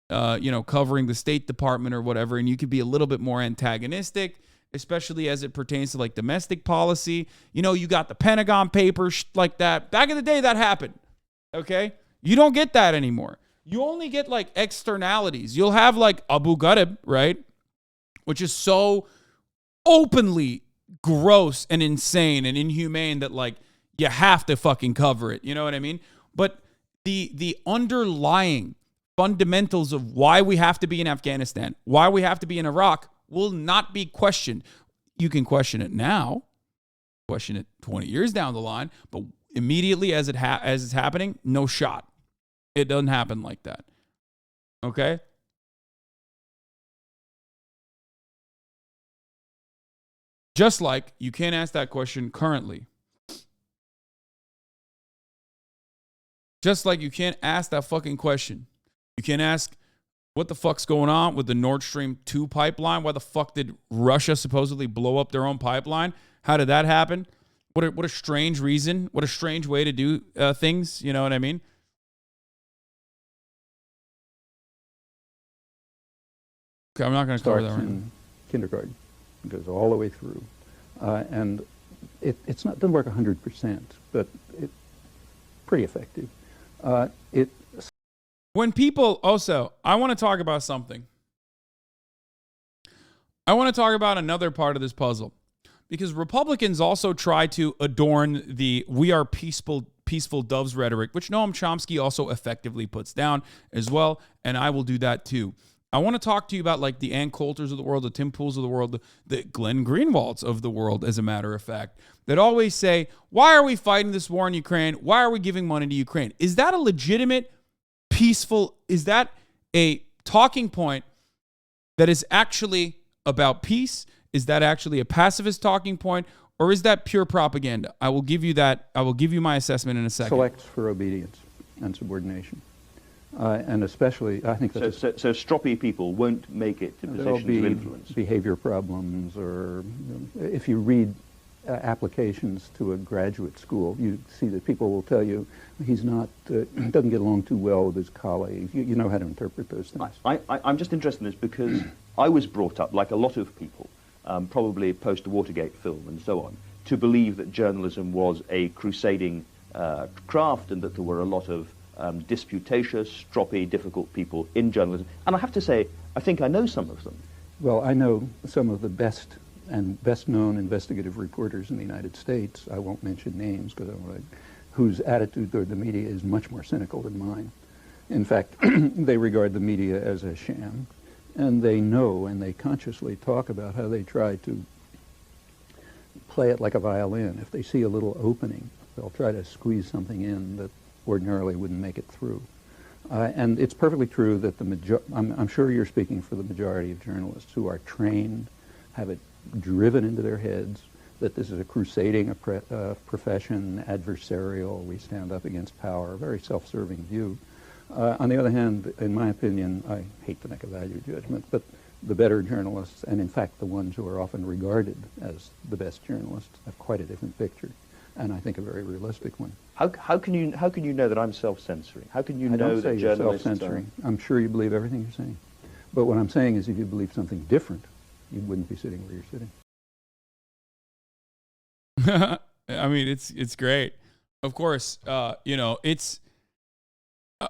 covering the State Department or whatever, and you could be a little bit more antagonistic, especially as it pertains to like domestic policy. You got the Pentagon Papers like that. Back in the day, that happened. Okay? You don't get that anymore. You only get like externalities. You'll have like Abu Ghraib, right? Which is so openly gross and insane and inhumane that like you have to fucking cover it. You know what I mean? But the underlying fundamentals of why we have to be in Afghanistan, why we have to be in Iraq, will not be questioned. You can question it now, question it 20 years down the line, but immediately as it's happening, no shot. It doesn't happen like that. Okay? Just like you can't ask that question currently. Just like you can't ask that fucking question. You can't ask, what the fuck's going on with the Nord Stream 2 pipeline? Why the fuck did Russia supposedly blow up their own pipeline? How did that happen? What a strange reason. What a strange way to do things. You know what I mean? Okay, I'm not going to cover that right now. Kindergarten. It goes all the way through. And it's not, doesn't work 100%, but it's pretty effective. When people also, I want to talk about something. I want to talk about another part of this puzzle, because Republicans also try to adorn the "we are peaceful doves" rhetoric, which Noam Chomsky also effectively puts down as well, and I will do that too. I want to talk to you about like the Ann Coulters of the world, the Tim Pools of the world, the Glenn Greenwalds of the world, as a matter of fact, that always say, why are we fighting this war in Ukraine? Why are we giving money to Ukraine? Is that a legitimate peaceful, is that a talking point that is actually about peace? Is that actually a pacifist talking point? Or is that pure propaganda? I will give you that. I will give you my assessment in a second. Selects for obedience and subordination. And especially, I think that so stroppy people won't make it to positions of influence. Behavior problems, or if you read applications to a graduate school, you see that people will tell you he's not, doesn't get along too well with his colleagues. You know how to interpret those things. I'm just interested in this because I was brought up, like a lot of people, probably post-Watergate film and so on, to believe that journalism was a crusading craft and that there were a lot of disputatious, stroppy, difficult people in journalism. And I have to say, I think I know some of them. Well, I know some of the best and best-known investigative reporters in the United States. I won't mention names because I don't want to, whose attitude toward the media is much more cynical than mine. In fact, they regard the media as a sham, and they know and they consciously talk about how they try to play it like a violin. If they see a little opening, they'll try to squeeze something in that ordinarily wouldn't make it through. And it's perfectly true that I'm sure you're speaking for the majority of journalists who are trained, have it driven into their heads that this is a crusading profession, adversarial, we stand up against power, a very self-serving view. On the other hand, in my opinion, I hate to make a value judgment, but the better journalists, and in fact the ones who are often regarded as the best journalists, have quite a different picture, and I think a very realistic one. How can you know that I'm self-censoring? How can you know I don't say that you're journalists self-censoring. I'm sure you believe everything you're saying. But what I'm saying is if you believe something different, you wouldn't be sitting where you're sitting. I mean, it's great. Of course, you know, it's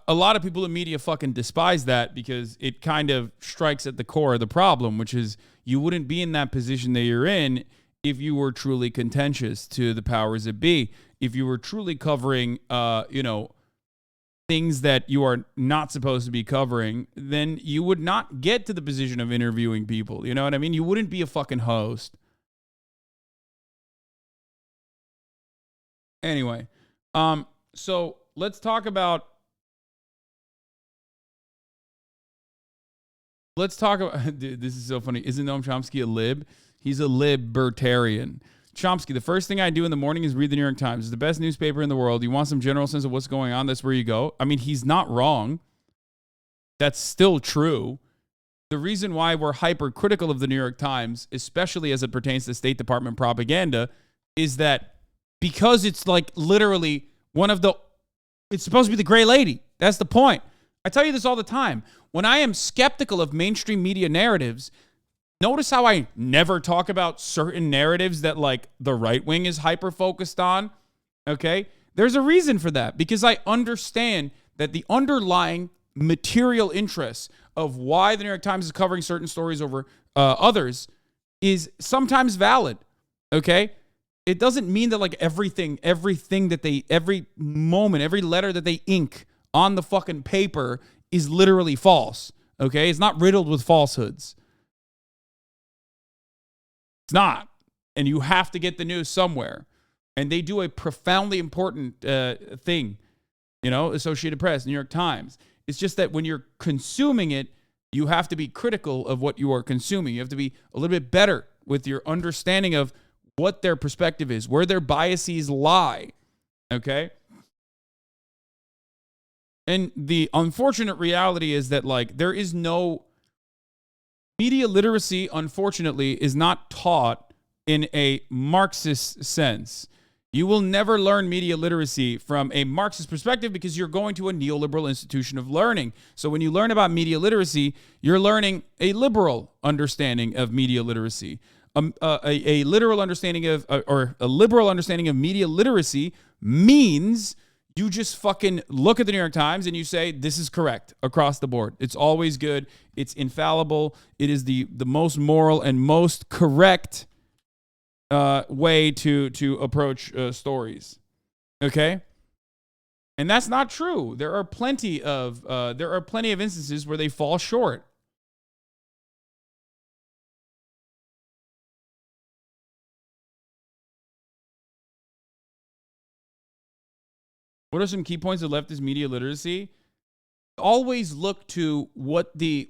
a lot of people in media fucking despise that because it kind of strikes at the core of the problem, which is you wouldn't be in that position that you're in if you were truly contentious to the powers that be. If you were truly covering, you know, things that you are not supposed to be covering, then you would not get to the position of interviewing people. You know what I mean? You wouldn't be a fucking host. Anyway, so let's talk about dude, this is so funny. Isn't Noam Chomsky a lib? He's a libertarian. Chomsky, the first thing I do in the morning is read the New York Times. It's the best newspaper in the world. You want some general sense of what's going on? That's where you go. I mean, he's not wrong. That's still true. The reason why we're hypercritical of the New York Times, especially as it pertains to State Department propaganda, is that because it's like literally it's supposed to be the gray lady. That's the point. I tell you this all the time. When I am skeptical of mainstream media narratives, notice how I never talk about certain narratives that like the right wing is hyper focused on. Okay. There's a reason for that because I understand that the underlying material interests of why the New York Times is covering certain stories over others is sometimes valid. Okay. It doesn't mean that like everything that every moment, every letter that they ink on the fucking paper is literally false. Okay. It's not riddled with falsehoods. It's not. And you have to get the news somewhere. And they do a profoundly important thing, you know, Associated Press, New York Times. It's just that when you're consuming it, you have to be critical of what you are consuming. You have to be a little bit better with your understanding of what their perspective is, where their biases lie, okay? And the unfortunate reality is that, like, there is no... Media literacy, unfortunately, is not taught in a Marxist sense. You will never learn media literacy from a Marxist perspective because you're going to a neoliberal institution of learning. So when you learn about media literacy, you're learning a liberal understanding of media literacy. A literal understanding of, or a liberal understanding of media literacy means you just fucking look at the New York Times and you say, this is correct across the board. It's always good. It's infallible. It is the most moral and most correct way to approach stories. Okay? And that's not true. There are plenty of instances where they fall short. What are some key points of leftist media literacy? Always look to what the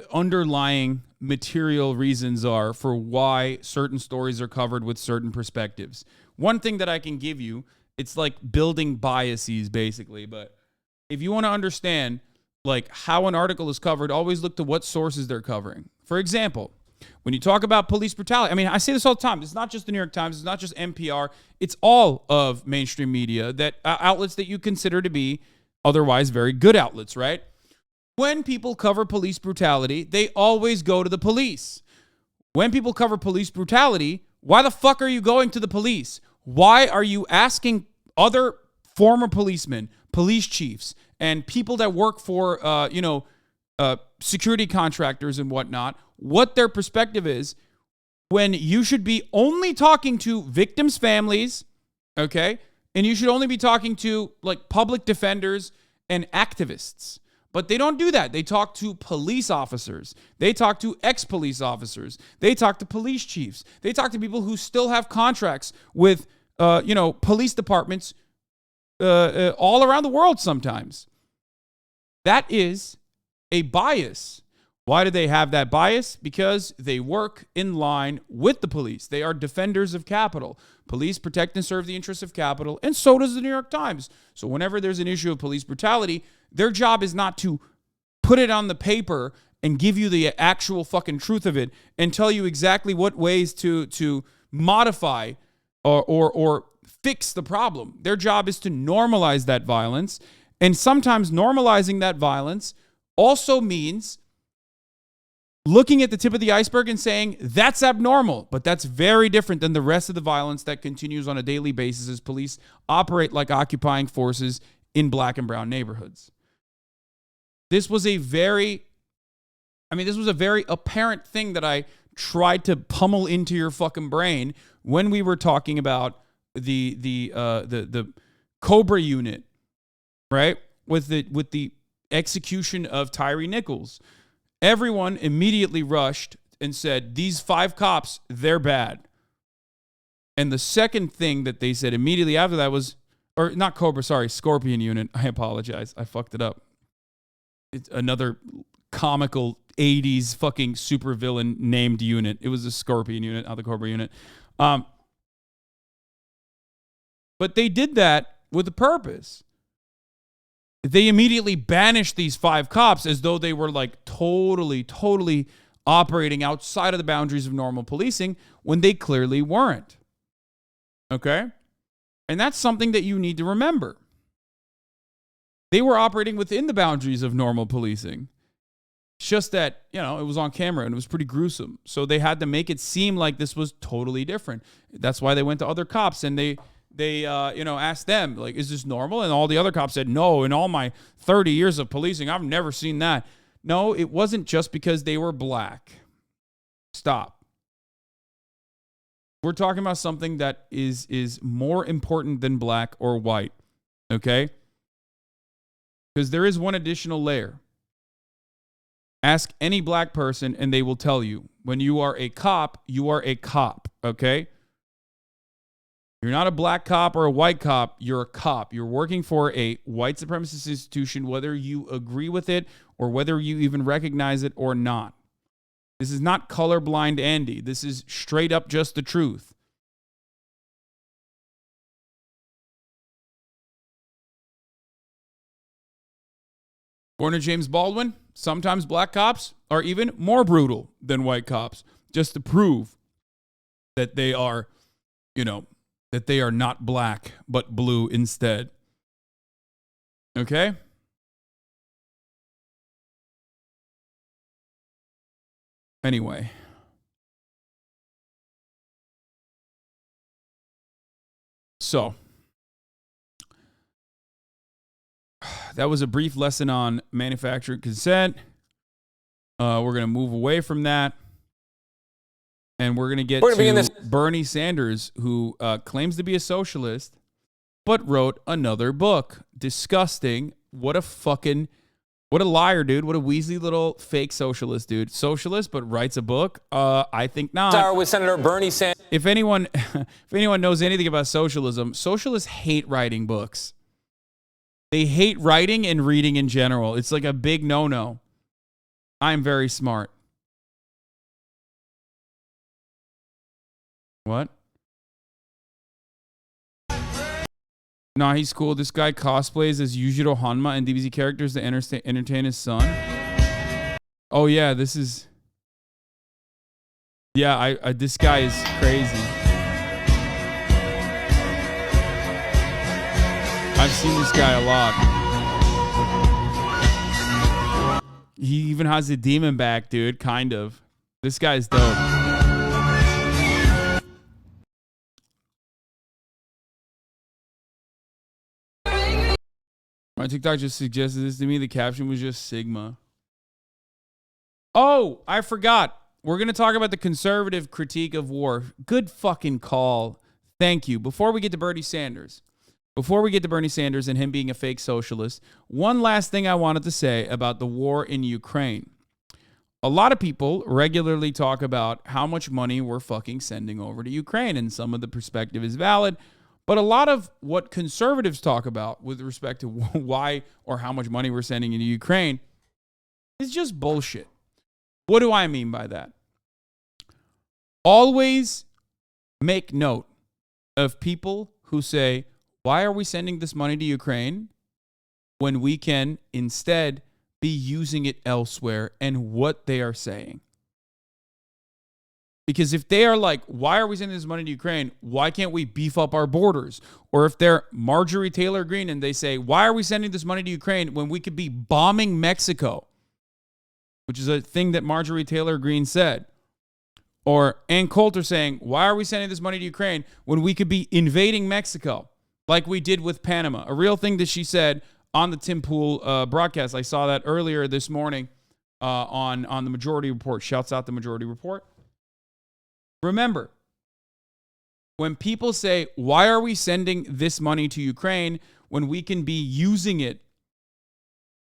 underlying material reasons are for why certain stories are covered with certain perspectives. One thing that I can give you, it's like building biases basically, but if you want to understand like how an article is covered, always look to what sources they're covering. For example, when you talk about police brutality, I mean, I say this all the time. It's not just the New York Times. It's not just NPR. It's all of mainstream media, that outlets that you consider to be otherwise very good outlets, right? When people cover police brutality, they always go to the police. When people cover police brutality, why the fuck are you going to the police? Why are you asking other former policemen, police chiefs, and people that work for, security contractors and whatnot, what their perspective is, when you should be only talking to victims' families, okay? And you should only be talking to like public defenders and activists. But they don't do that. They talk to police officers. They talk to ex-police officers. They talk to police chiefs. They talk to people who still have contracts with, police departments all around the world sometimes. That is a bias. Why do they have that bias? Because they work in line with the police. They are defenders of capital. Police protect and serve the interests of capital, and so does the New York Times. So whenever there's an issue of police brutality, their job is not to put it on the paper and give you the actual fucking truth of it and tell you exactly what ways to modify or fix the problem. Their job is to normalize that violence. And sometimes normalizing that violence also means looking at the tip of the iceberg and saying, that's abnormal, but that's very different than the rest of the violence that continues on a daily basis as police operate like occupying forces in black and brown neighborhoods. This was a very apparent thing that I tried to pummel into your fucking brain when we were talking about the Cobra unit, right? With the execution of Tyree Nichols. Everyone immediately rushed and said, these 5 cops, they're bad. And the second thing that they said immediately after that was, or not Cobra, sorry, Scorpion unit. I apologize. I fucked it up. It's another comical 80s fucking supervillain named unit. It was the Scorpion unit, not the Cobra unit. But they did that with a purpose. They immediately banished these 5 cops as though they were like totally operating outside of the boundaries of normal policing when they clearly weren't. Okay? And that's something that you need to remember. They were operating within the boundaries of normal policing. It's just that, it was on camera and it was pretty gruesome. So they had to make it seem like this was totally different. That's why they went to other cops and they asked them, like, is this normal? And all the other cops said, no, in all my 30 years of policing, I've never seen that. No, it wasn't just because they were black. Stop. We're talking about something that is more important than black or white, okay? Because there is one additional layer. Ask any black person and they will tell you, when you are a cop, okay? You're not a black cop or a white cop. You're a cop. You're working for a white supremacist institution, whether you agree with it or whether you even recognize it or not. This is not colorblind Andy. This is straight up just the truth. According to James Baldwin, sometimes black cops are even more brutal than white cops, just to prove that they are, that they are not black, but blue instead. Okay? Anyway. So, that was a brief lesson on manufactured consent. We're going to move away from that. And we're going to get to Bernie Sanders, who claims to be a socialist, but wrote another book. Disgusting. What a liar, dude. What a Weasley little fake socialist, dude. Socialist, but writes a book? I think not. With Senator Bernie Sanders. If anyone knows anything about socialism, socialists hate writing books. They hate writing and reading in general. It's like a big no-no. I'm very smart. What? Nah, he's cool. This guy cosplays as Yujiro Hanma and DBZ characters to entertain his son. Oh yeah, this is. Yeah, I this guy is crazy. I've seen this guy a lot. He even has a demon back, dude. Kind of. This guy's dope. My TikTok just suggested this to me. The caption was just Sigma. Oh, I forgot. We're going to talk about the conservative critique of war. Good fucking call. Thank you. Before we get to Bernie Sanders and him being a fake socialist, one last thing I wanted to say about the war in Ukraine. A lot of people regularly talk about how much money we're fucking sending over to Ukraine, and some of the perspective is valid. But a lot of what conservatives talk about with respect to why or how much money we're sending into Ukraine is just bullshit. What do I mean by that? Always make note of people who say, why are we sending this money to Ukraine when we can instead be using it elsewhere, and what they are saying? Because if they are like, why are we sending this money to Ukraine? Why can't we beef up our borders? Or if they're Marjorie Taylor Greene and they say, why are we sending this money to Ukraine when we could be bombing Mexico? Which is a thing that Marjorie Taylor Greene said. Or Ann Coulter saying, why are we sending this money to Ukraine when we could be invading Mexico like we did with Panama? A real thing that she said on the Tim Pool broadcast. I saw that earlier this morning on the Majority Report. Shouts out the Majority Report. Remember, when people say, why are we sending this money to Ukraine when we can be using it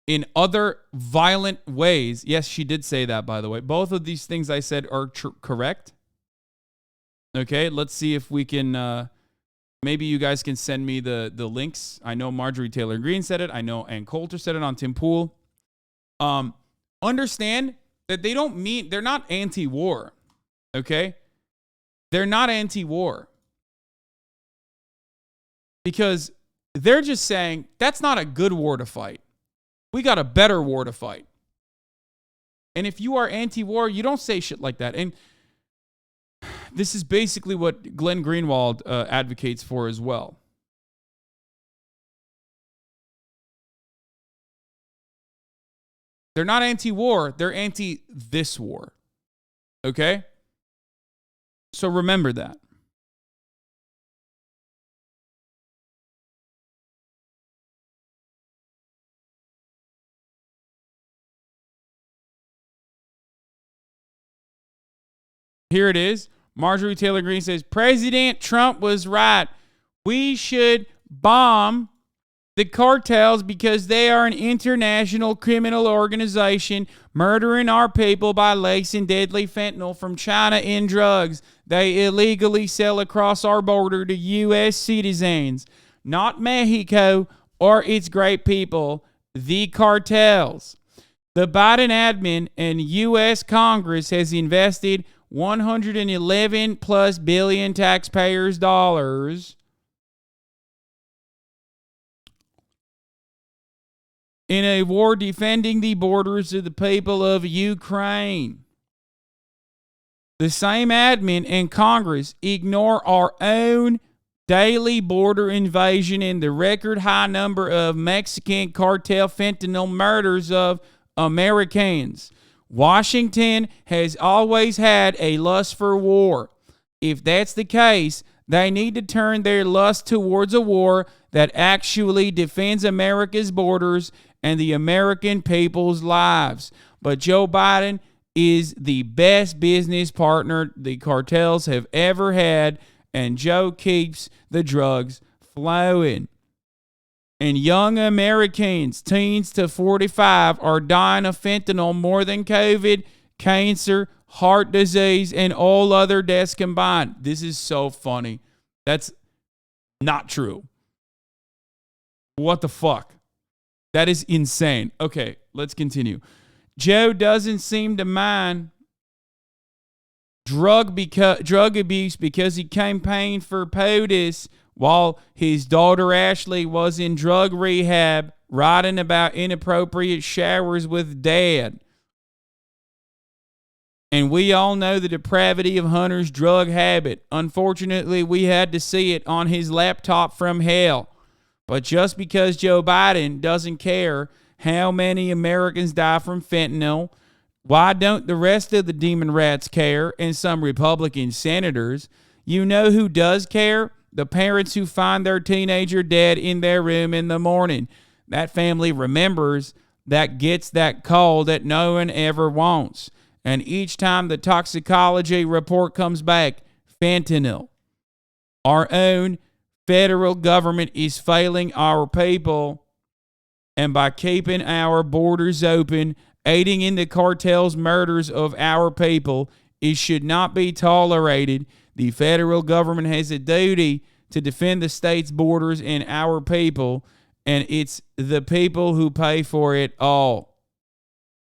in other violent ways? Yes, she did say that, by the way. Both of these things I said are correct. Okay, let's see if we can, maybe you guys can send me the links. I know Marjorie Taylor Greene said it. I know Ann Coulter said it on Tim Pool. Understand that they're not anti-war, okay? They're not anti-war. Because they're just saying, that's not a good war to fight. We got a better war to fight. And if you are anti-war, you don't say shit like that. And this is basically what Glenn Greenwald advocates for as well. They're not anti-war. They're anti this war. Okay? So remember that. Here it is. Marjorie Taylor Greene says, President Trump was right. We should bomb the cartels because they are an international criminal organization murdering our people by lacing deadly fentanyl from China in drugs they illegally sell across our border to U.S. citizens. Not Mexico or its great people, the cartels. The Biden admin and U.S. Congress has invested 111 plus billion taxpayers' dollars in a war defending the borders of the people of Ukraine. The same admin and Congress ignore our own daily border invasion and the record high number of Mexican cartel fentanyl murders of Americans. Washington has always had a lust for war. If that's the case, they need to turn their lust towards a war that actually defends America's borders and the American people's lives. But Joe Biden is the best business partner the cartels have ever had, and Joe keeps the drugs flowing. And young Americans, teens to 45, are dying of fentanyl more than COVID, cancer, heart disease, and all other deaths combined. This is so funny. That's not true. What the fuck? That is insane. Okay, let's continue. Joe doesn't seem to mind drug abuse because he campaigned for POTUS while his daughter Ashley was in drug rehab, writing about inappropriate showers with dad. And we all know the depravity of Hunter's drug habit. Unfortunately, we had to see it on his laptop from hell. But just because Joe Biden doesn't care how many Americans die from fentanyl, why don't the rest of the demon rats care, and some Republican senators? You know who does care? The parents who find their teenager dead in their room in the morning. That family remembers, that gets that call that no one ever wants. And each time the toxicology report comes back, fentanyl. Our own federal government is failing our people. And by keeping our borders open, aiding in the cartel's murders of our people, it should not be tolerated. The federal government has a duty to defend the state's borders and our people, and it's the people who pay for it all.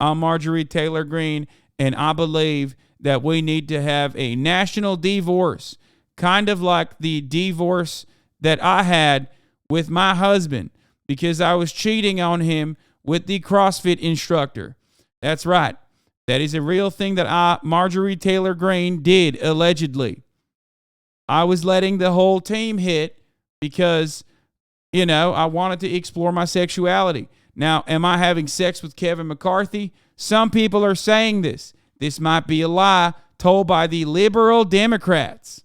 I'm Marjorie Taylor Greene, and I believe that we need to have a national divorce, kind of like the divorce that I had with my husband because I was cheating on him with the CrossFit instructor. That's right. That is a real thing that Marjorie Taylor Greene, did, allegedly. I was letting the whole team hit because, I wanted to explore my sexuality. Now, am I having sex with Kevin McCarthy? Some people are saying this. This might be a lie told by the liberal Democrats.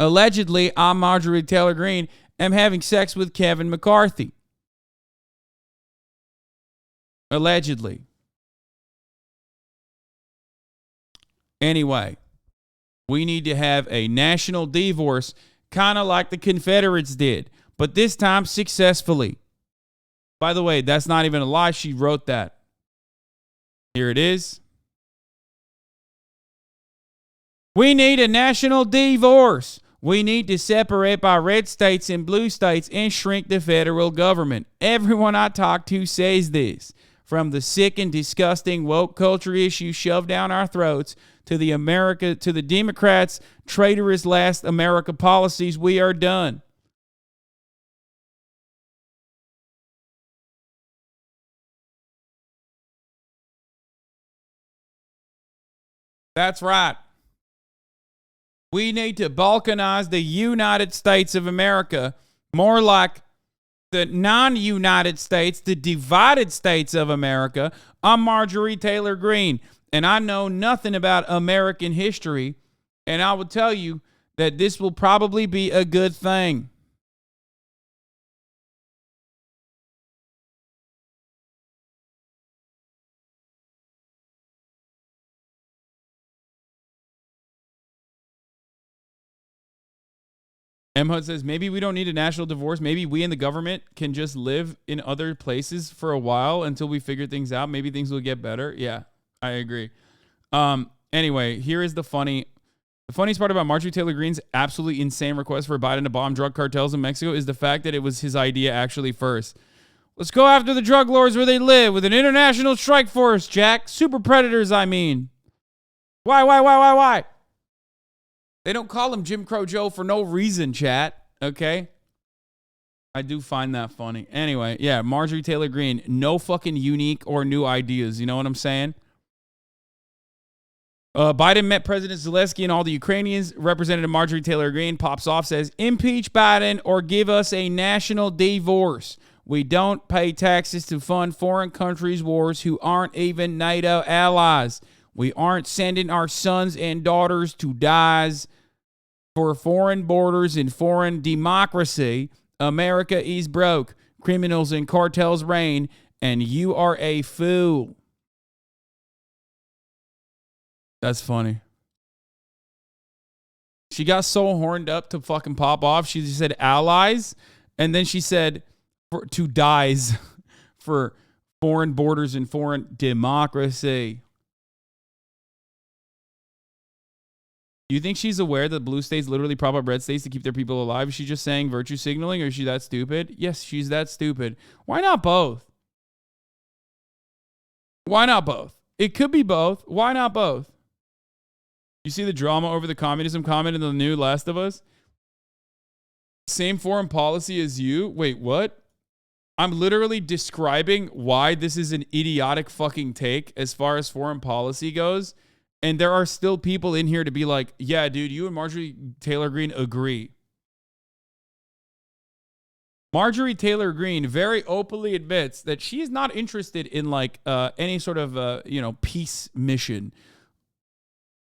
Allegedly, I, Marjorie Taylor Greene, am having sex with Kevin McCarthy. Allegedly. Anyway, we need to have a national divorce, kind of like the Confederates did, but this time successfully. By the way, that's not even a lie. She wrote that. Here it is. We need a national divorce. We need to separate by red states and blue states and shrink the federal government. Everyone I talk to says this. From the sick and disgusting woke culture issues shoved down our throats to the Democrats' traitorous last America policies, we are done. That's right. We need to balkanize the United States of America, more like the non-United States, the divided states of America. I'm Marjorie Taylor Greene, and I know nothing about American history, and I will tell you that this will probably be a good thing. Emma says, maybe we don't need a national divorce. Maybe we in the government can just live in other places for a while until we figure things out. Maybe things will get better. Yeah, I agree. Anyway, here is the funniest part about Marjorie Taylor Greene's absolutely insane request for Biden to bomb drug cartels in Mexico is the fact that it was his idea actually first. Let's go after the drug lords where they live with an international strike force, Jack. Super predators, I mean. Why? They don't call him Jim Crow Joe for no reason, chat. Okay? I do find that funny. Anyway, yeah, Marjorie Taylor Greene, no fucking unique or new ideas. You know what I'm saying? Biden met President Zelensky and all the Ukrainians. Representative Marjorie Taylor Greene pops off, says, impeach Biden or give us a national divorce. We don't pay taxes to fund foreign countries' wars who aren't even NATO allies. We aren't sending our sons and daughters to die for foreign borders and foreign democracy. America is broke. Criminals and cartels reign, and you are a fool. That's funny. She got so horned up to fucking pop off. She just said allies, and then she said to dies for foreign borders and foreign democracy. Do you think she's aware that blue states literally prop up red states to keep their people alive? Is she just saying virtue signaling, or is she that stupid? Yes, she's that stupid. Why not both? Why not both? It could be both. Why not both? You see the drama over the communism comment in the new Last of Us? Same foreign policy as you? Wait, what? I'm literally describing why this is an idiotic fucking take as far as foreign policy goes. And there are still people in here to be like, yeah, dude, you and Marjorie Taylor Greene agree. Marjorie Taylor Greene very openly admits that she is not interested in like any sort of peace mission.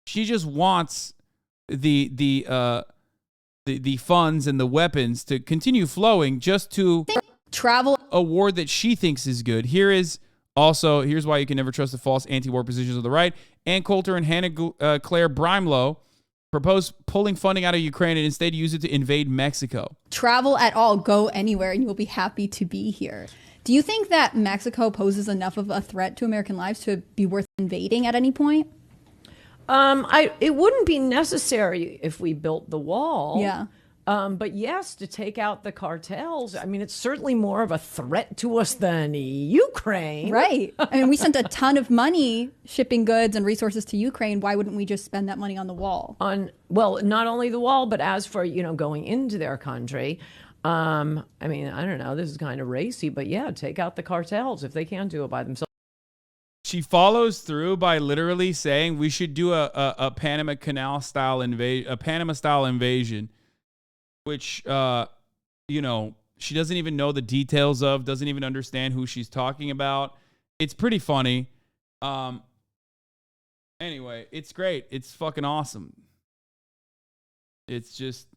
She just wants the funds and the weapons to continue flowing just to travel a war that she thinks is good. Here's why you can never trust the false anti-war positions of the right. Ann Coulter and Hannah Claire Brimelow propose pulling funding out of Ukraine and instead use it to invade Mexico. Travel at all, go anywhere, and you will be happy to be here. Do you think that Mexico poses enough of a threat to American lives to be worth invading at any point? It wouldn't be necessary if we built the wall. Yeah. But yes, to take out the cartels, I mean, it's certainly more of a threat to us than Ukraine. Right. I mean, we sent a ton of money shipping goods and resources to Ukraine. Why wouldn't we just spend that money on the wall? Well, not only the wall, but as for, going into their country, I mean, I don't know, this is kind of racy, but yeah, take out the cartels if they can't do it by themselves. She follows through by literally saying we should do a Panama Canal style invasion, which, she doesn't even know the details of, doesn't even understand who she's talking about. It's pretty funny. Anyway, it's great. It's fucking awesome. It's just,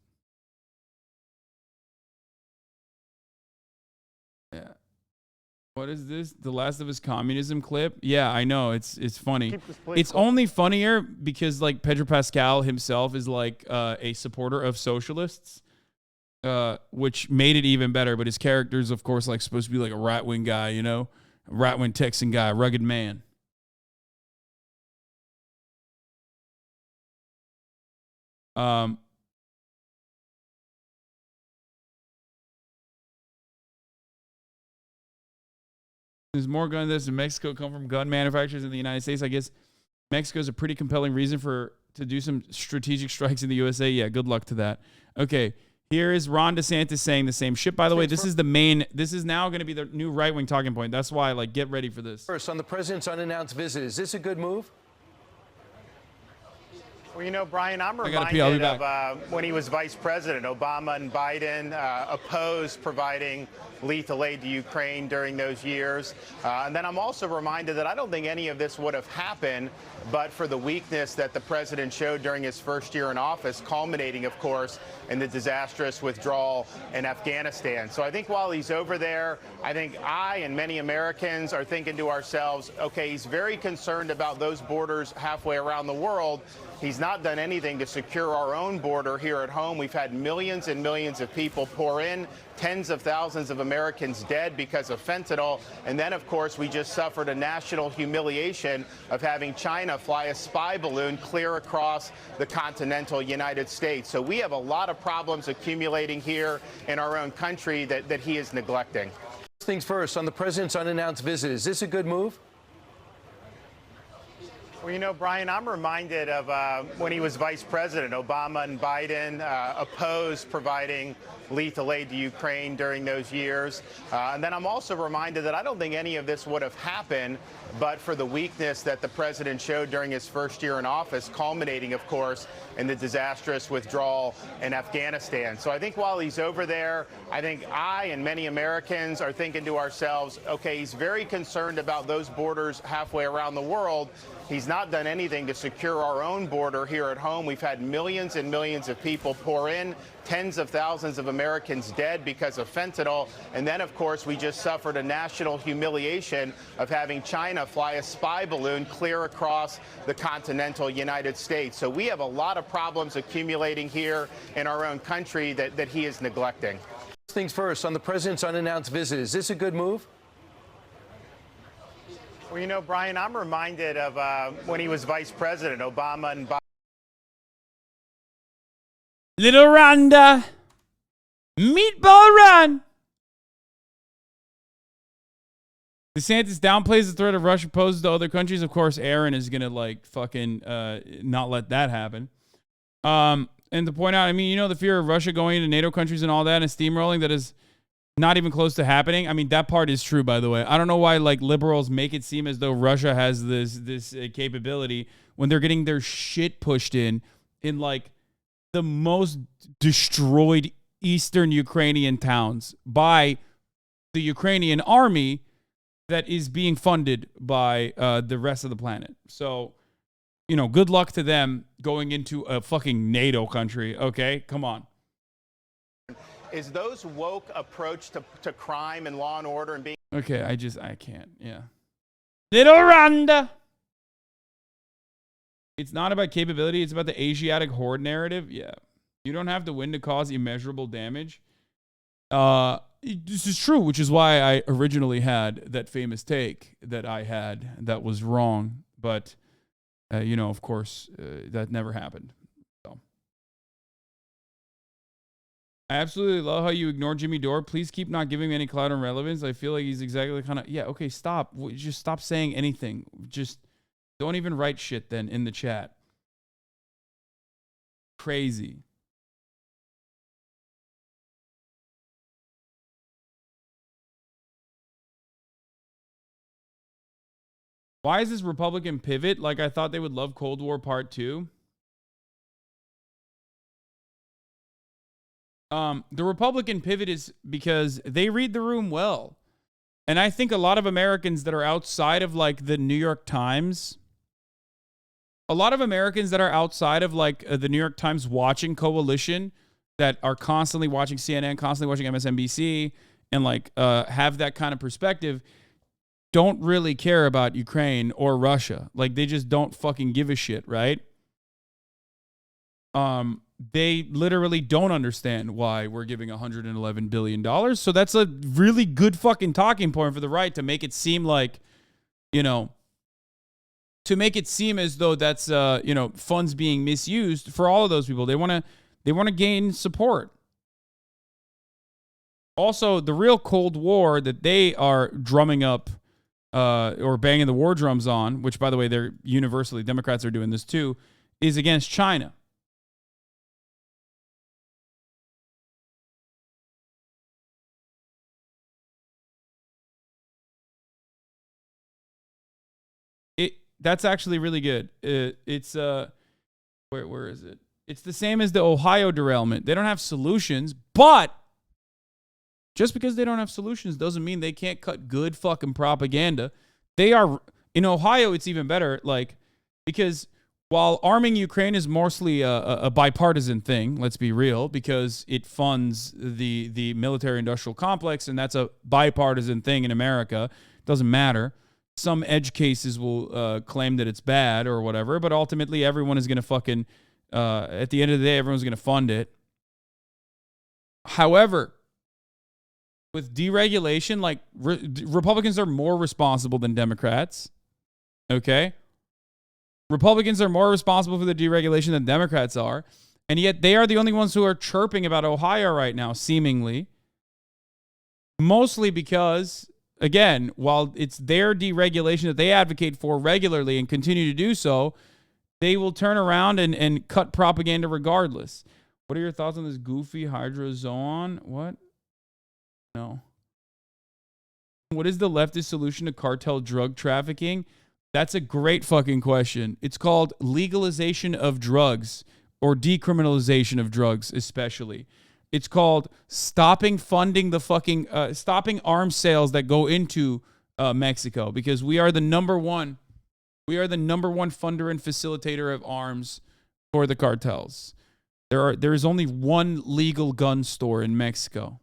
yeah. What is this? The Last of Us communism clip? Yeah, I know. It's funny. It's only funnier because like Pedro Pascal himself is like a supporter of socialists, which made it even better. But his character's of course like supposed to be like a right-wing guy, a right-wing Texan guy, rugged man. There's more gun deaths in Mexico come from gun manufacturers in the United States. I guess Mexico is a pretty compelling reason to do some strategic strikes in the USA. Yeah, good luck to that. Okay, here is Ron DeSantis saying the same shit. By the way, this is now going to be the new right-wing talking point. That's why, get ready for this. First, on the president's unannounced visit, is this a good move? Well, Brian, I'm reminded of when he was vice president. Obama and Biden opposed providing lethal aid to Ukraine during those years. And then I'm also reminded that I don't think any of this would have happened but for the weakness that the president showed during his first year in office, culminating, of course, in the disastrous withdrawal in Afghanistan. So I think while he's over there, I think I and many Americans are thinking to ourselves, okay, he's very concerned about those borders halfway around the world. He's not done anything to secure our own border here at home. We've had millions and millions of people pour in, tens of thousands of Americans dead because of fentanyl. And then, of course, we just suffered a national humiliation of having China fly a spy balloon clear across the continental United States. So we have a lot of problems accumulating here in our own country that he is neglecting. First things first, on the president's unannounced visit, is this a good move? Well, Brian, I'm reminded of when he was vice president. Obama and Biden opposed providing lethal aid to Ukraine during those years. And then I'm also reminded that I don't think any of this would have happened but for the weakness that the president showed during his first year in office, culminating, of course, in the disastrous withdrawal in Afghanistan. So I think while he's over there, I think I and many Americans are thinking to ourselves, okay, he's very concerned about those borders halfway around the world. He's not done anything to secure our own border here at home. We've had millions and millions of people pour in, tens of thousands of Americans dead because of fentanyl. And then, of course, we just suffered a national humiliation of having China fly a spy balloon clear across the continental United States. So we have a lot of problems accumulating here in our own country that he is neglecting. First things first, on the president's unannounced visit, is this a good move? Well, Brian, I'm reminded of when he was vice president. Obama and Biden. Little Rhonda, meatball run. DeSantis downplays the threat of Russia poses to other countries. Of course, Aaron is gonna like fucking not let that happen. And to point out, I mean, you know, the fear of Russia going into NATO countries and all that and steamrolling that is not even close to happening. I mean, that part is true, by the way. I don't know why like liberals make it seem as though Russia has this capability when they're getting their shit pushed in like the most destroyed eastern Ukrainian towns by the Ukrainian army that is being funded by the rest of the planet. So, you know, good luck to them going into a fucking NATO country. Okay, come on. Is those woke approach to crime and law and order and being... Okay, I can't. Yeah. Little Rhonda. It's not about capability. It's about the Asiatic horde narrative. Yeah. You don't have to win to cause immeasurable damage. This is true, which is why I originally had that famous take that I had that was wrong. But, you know, of course, that never happened. So. I absolutely love how you ignore Jimmy Dore. Please keep not giving me any clout and relevance. I feel like he's exactly the kind of... Yeah, okay, stop. Just stop saying anything. Just don't even write shit then in the chat. Crazy. Why is this Republican pivot? Like, I thought they would love Cold War Part 2. The Republican pivot is because they read the room well. And I think a lot of Americans that are outside of, like, the New York Times, a lot of Americans that are outside of, like, the New York Times watching coalition, that are constantly watching CNN, constantly watching MSNBC, and, like, have that kind of perspective, don't really care about Ukraine or Russia. Like, they just don't fucking give a shit, right? They literally don't understand why we're giving $111 billion. So that's a really good fucking talking point for the right to make it seem like, you know, to make it seem as though that's, you know, funds being misused for all of those people. They want to gain support. Also, the real Cold War that they are drumming up or banging the war drums on, which, by the way, they're universally, Democrats are doing this too, is against China. That's actually really good. It's where is it? It's the same as the Ohio derailment. They don't have solutions, but just because they don't have solutions doesn't mean they can't cut good fucking propaganda. They are in Ohio. It's even better, like, because while arming Ukraine is mostly a bipartisan thing, let's be real, because it funds the military-industrial complex, and that's a bipartisan thing in America. It doesn't matter. Some edge cases will claim that it's bad or whatever, but ultimately everyone is going to fucking, at the end of the day, everyone's going to fund it. However, with deregulation, like Republicans are more responsible than Democrats. Okay? Republicans are more responsible for the deregulation than Democrats are. And yet they are the only ones who are chirping about Ohio right now, seemingly. Mostly because, again, while it's their deregulation that they advocate for regularly and continue to do so, they will turn around and cut propaganda regardless. What are your thoughts on this goofy hydrozoan? What? No. What is the leftist solution to cartel drug trafficking? That's a great fucking question. It's called legalization of drugs, or decriminalization of drugs especially. It's called stopping funding the fucking, stopping arms sales that go into Mexico, because we are the number one funder and facilitator of arms for the cartels. There is only one legal gun store in Mexico.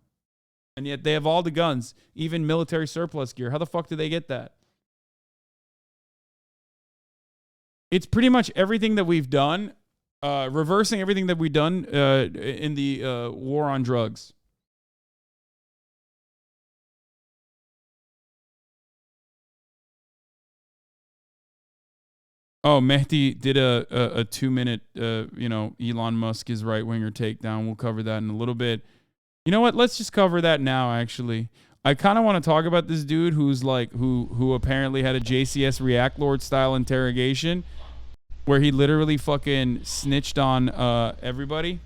And yet they have all the guns, even military surplus gear. How the fuck do they get that? It's pretty much everything that we've done, reversing everything that we've done in the war on drugs. Oh, Mehdi did a 2-minute, Elon Musk is right-winger takedown. We'll cover that in a little bit. You know what? Let's just cover that now, actually. I kind of want to talk about this dude who's like, who apparently had a JCS React Lord style interrogation where he literally fucking snitched on everybody.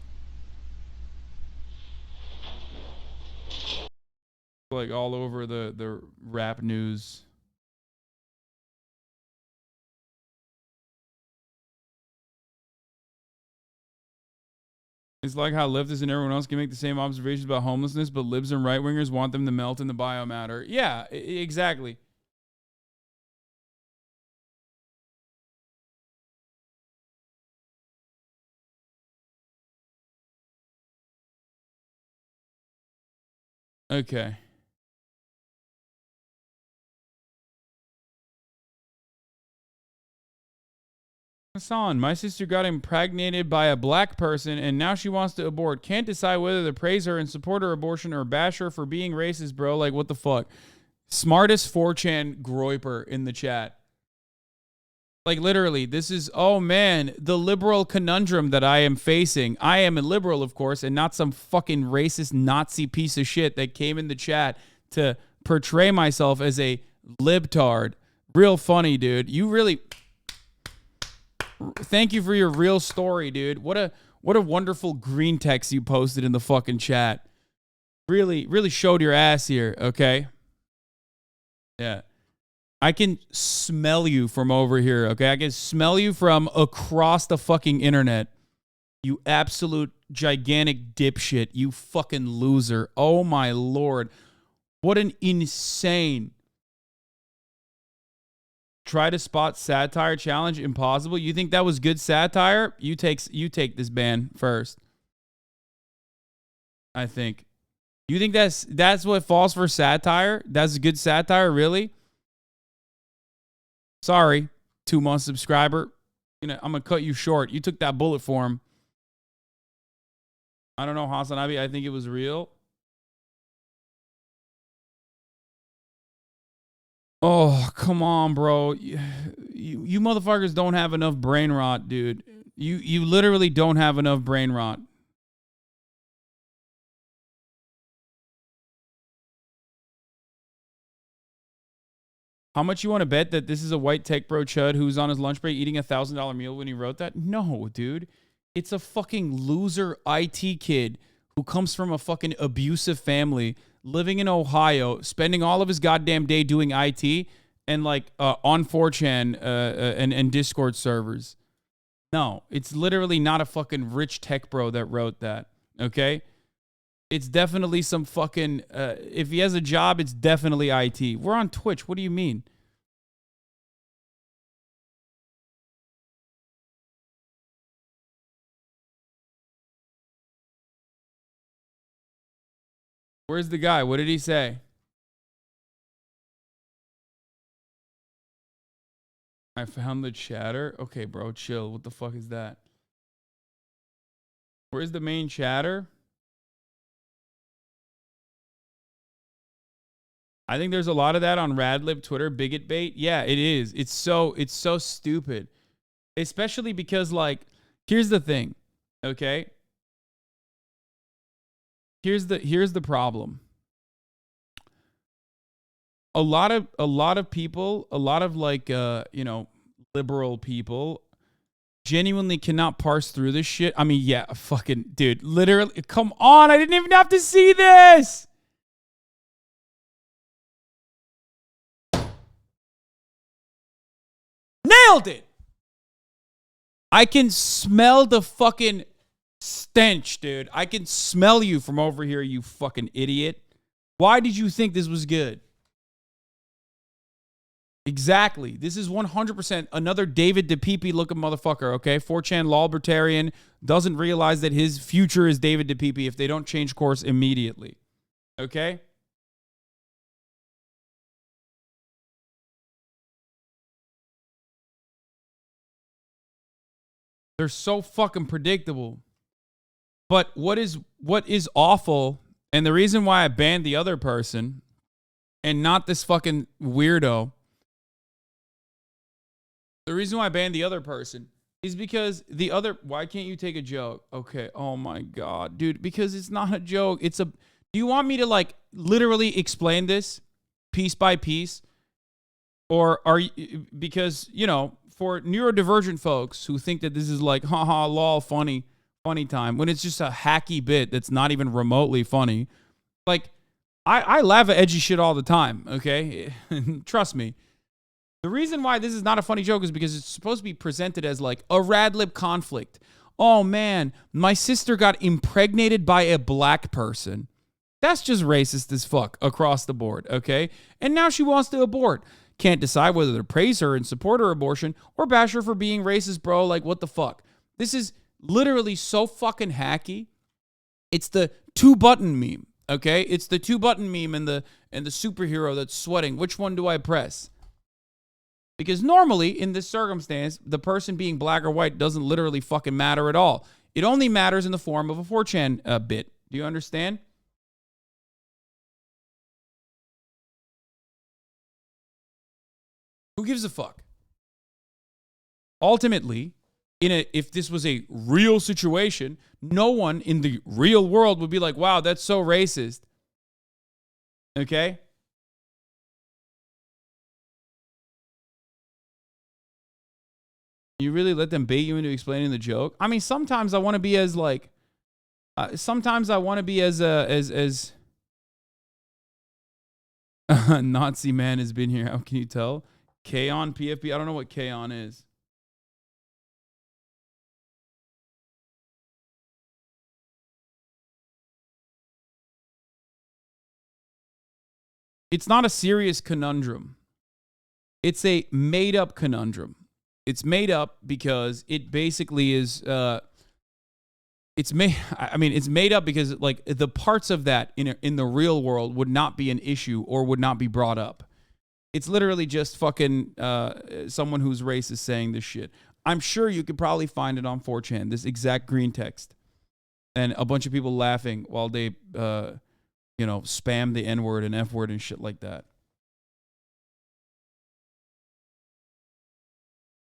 Like all over the rap news. It's like how leftists and everyone else can make the same observations about homelessness, but libs and right-wingers want them to melt in the biomatter. Yeah, exactly. Okay. Hasan, my sister got impregnated by a black person and now she wants to abort. Can't decide whether to praise her and support her abortion or bash her for being racist, bro. Like, what the fuck? Smartest 4chan groiper in the chat. Like, literally, this is, oh man, the liberal conundrum that I am facing. I am a liberal, of course, and not some fucking racist Nazi piece of shit that came in the chat to portray myself as a libtard. Real funny, dude. You really... Thank you for your real story, dude. What a wonderful green text you posted in the fucking chat. Really showed your ass here, okay? Yeah. I can smell you from over here, okay? I can smell you from across the fucking internet. You absolute gigantic dipshit. You fucking loser. Oh my lord. What an insane... Try to spot satire challenge impossible. You think that was good satire? You take this ban first. I think. You think that's what falls for satire? That's good satire, really? Sorry, 2-month subscriber. You know, I'm gonna cut you short. You took that bullet for him. I don't know, HasanAbi. I think it was real. Oh, come on, bro. You motherfuckers don't have enough brain rot, dude. You literally don't have enough brain rot. How much you want to bet that this is a white tech bro chud who's on his lunch break eating $1,000 meal when he wrote that? No, dude. It's a fucking loser IT kid who comes from a fucking abusive family, living in Ohio, spending all of his goddamn day doing IT and like on 4chan and Discord servers. No, it's literally not a fucking rich tech bro that wrote that, okay? It's definitely some fucking, if he has a job, it's definitely IT. We're on Twitch. What do you mean? Where's the guy? What did he say? I found the chatter. Okay, bro, chill. What the fuck is that? Where's the main chatter? I think there's a lot of that on Radlib Twitter, bigot bait. Yeah, it is. It's so stupid. Especially because, like, here's the thing, okay? Here's the problem. A lot of people, a lot of like you know, liberal people genuinely cannot parse through this shit. I mean, yeah, fucking dude, literally, come on, I didn't even have to see this. Nailed it. I can smell the fucking stench, dude. I can smell you from over here, you fucking idiot. Why did you think this was good? Exactly. This is 100% another David DePepe looking motherfucker, okay? 4chan lawbertarian doesn't realize that his future is David DePepe if they don't change course immediately. Okay? They're so fucking predictable. But what is awful, and the reason why I banned the other person and not this fucking weirdo, the reason why I banned the other person is because the other, why can't you take a joke? Okay, oh my God, dude, because it's not a joke. Do you want me to like literally explain this piece by piece? Or are you, because, you know, for neurodivergent folks who think that this is like, haha, lol, funny time, when it's just a hacky bit that's not even remotely funny. Like, I laugh at edgy shit all the time, okay? Trust me. The reason why this is not a funny joke is because it's supposed to be presented as like a rad lib conflict. Oh man, my sister got impregnated by a black person. That's just racist as fuck across the board, okay? And now she wants to abort. Can't decide whether to praise her and support her abortion or bash her for being racist, bro. Like, what the fuck? This is literally so fucking hacky. It's the 2-button meme, okay? It's the 2-button meme and the superhero that's sweating. Which one do I press? Because normally, in this circumstance, the person being black or white doesn't literally fucking matter at all. It only matters in the form of a 4chan bit. Do you understand? Who gives a fuck? Ultimately, if this was a real situation, no one in the real world would be like, wow, that's so racist. Okay? You really let them bait you into explaining the joke? I mean, sometimes I want to be as like, Nazi man has been here. How can you tell? K-on PFP? I don't know what K-on is. It's not a serious conundrum. It's a made-up conundrum. It's made up because it basically is. It's made up because like the parts of that in the real world would not be an issue or would not be brought up. It's literally just fucking someone who's racist saying this shit. I'm sure you could probably find it on 4chan, this exact green text, and a bunch of people laughing while they, spam the N-word and F-word and shit like that.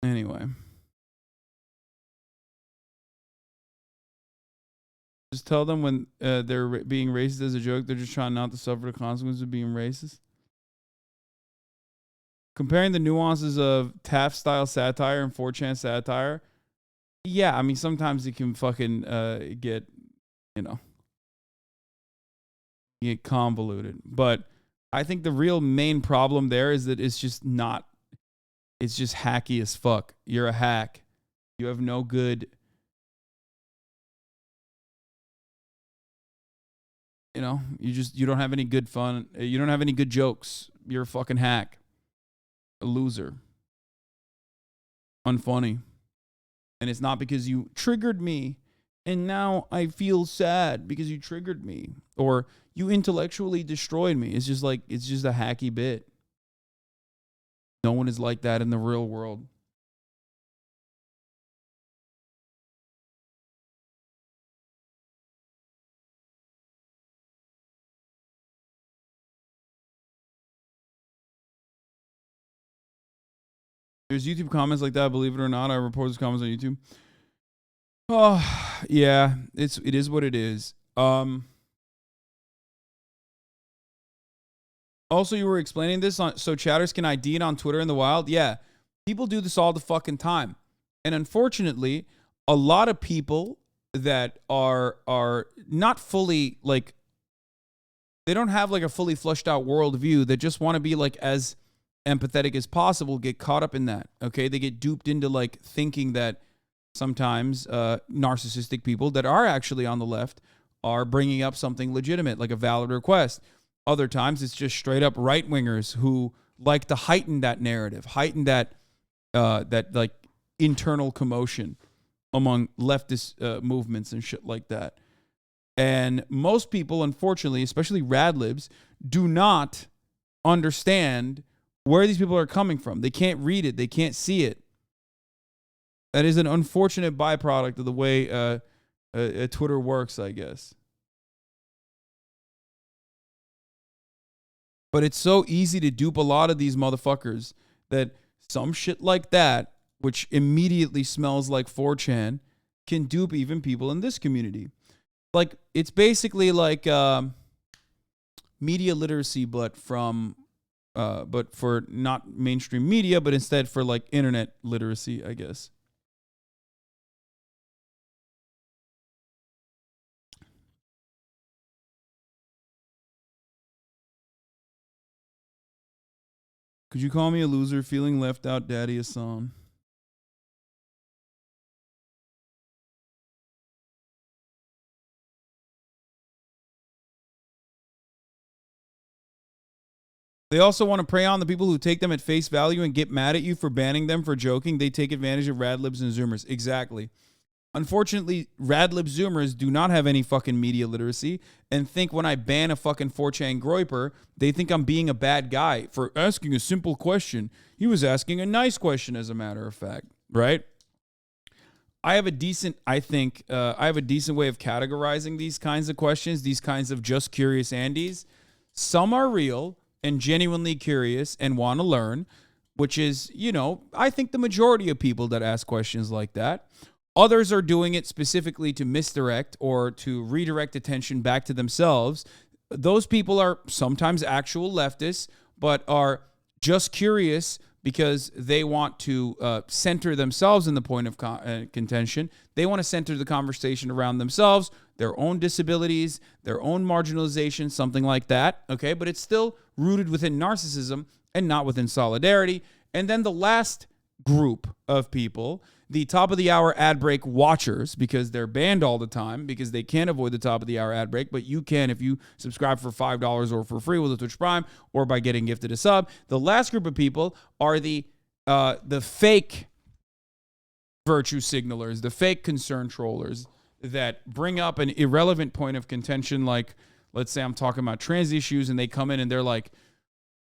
Anyway. Just tell them when they're being racist as a joke, they're just trying not to suffer the consequences of being racist. Comparing the nuances of Taft-style satire and 4chan satire, yeah, I mean, sometimes it can fucking get convoluted. But I think the real main problem there is that it's just hacky as fuck. You're a hack. You have no good, you don't have any good fun. You don't have any good jokes. You're a fucking hack. A loser. Unfunny. And it's not because you triggered me and now I feel sad because you triggered me or you intellectually destroyed me. It's just a hacky bit. No one is like that in the real world. There's YouTube comments like that, believe it or not. I report those comments on YouTube. Oh, yeah, it is what it is. Also, you were explaining this so chatters can ID it on Twitter in the wild. Yeah, people do this all the fucking time. And unfortunately, a lot of people that are not fully like, they don't have like a fully flushed out worldview that just want to be like as empathetic as possible get caught up in that. Okay, they get duped into like thinking that sometimes narcissistic people that are actually on the left are bringing up something legitimate, like a valid request. Other times it's just straight up right wingers who like to heighten that narrative, heighten that like internal commotion among leftist movements and shit like that. And most people, unfortunately, especially rad libs, do not understand where these people are coming from. They can't read it. They can't see it. That is an unfortunate byproduct of the way Twitter works, I guess. But it's so easy to dupe a lot of these motherfuckers that some shit like that, which immediately smells like 4chan, can dupe even people in this community. Like, it's basically like, media literacy, but for not mainstream media, but instead for like internet literacy, I guess. Could you call me a loser feeling left out, Daddy Hasan? They also want to prey on the people who take them at face value and get mad at you for banning them for joking. They take advantage of radlibs and zoomers. Exactly. Unfortunately, radlib zoomers do not have any fucking media literacy and think when I ban a fucking 4chan groiper, they think I'm being a bad guy for asking a simple question. He was asking a nice question, as a matter of fact, right? I have a decent way of categorizing these kinds of questions, these kinds of just curious Andes. Some are real and genuinely curious and want to learn, which is, I think the majority of people that ask questions like that. Others are doing it specifically to misdirect or to redirect attention back to themselves. Those people are sometimes actual leftists, but are just curious because they want to center themselves in the point of contention. They want to center the conversation around themselves, their own disabilities, their own marginalization, something like that. Okay, but it's still rooted within narcissism and not within solidarity. And then the last group of people, the top of the hour ad break watchers, because they're banned all the time because they can't avoid the top of the hour ad break, but you can if you subscribe for $5 or for free with a Twitch Prime or by getting gifted a sub. The last group of people are the fake virtue signalers, the fake concern trollers that bring up an irrelevant point of contention. Like, let's say I'm talking about trans issues and they come in and they're like,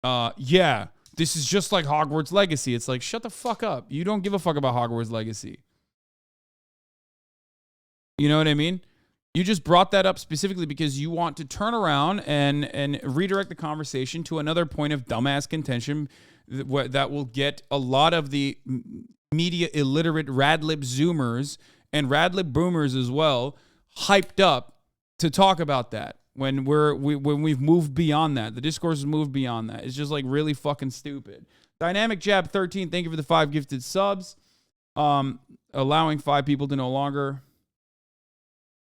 yeah, this is just like Hogwarts Legacy. It's like, shut the fuck up. You don't give a fuck about Hogwarts Legacy. You know what I mean? You just brought that up specifically because you want to turn around and redirect the conversation to another point of dumbass contention that will get a lot of the media illiterate radlib zoomers and radlib boomers as well hyped up to talk about that. When we've moved beyond that, the discourse has moved beyond that. It's just like really fucking stupid. Dynamic Jab 13, thank you for the 5 gifted subs. Allowing 5 people to no longer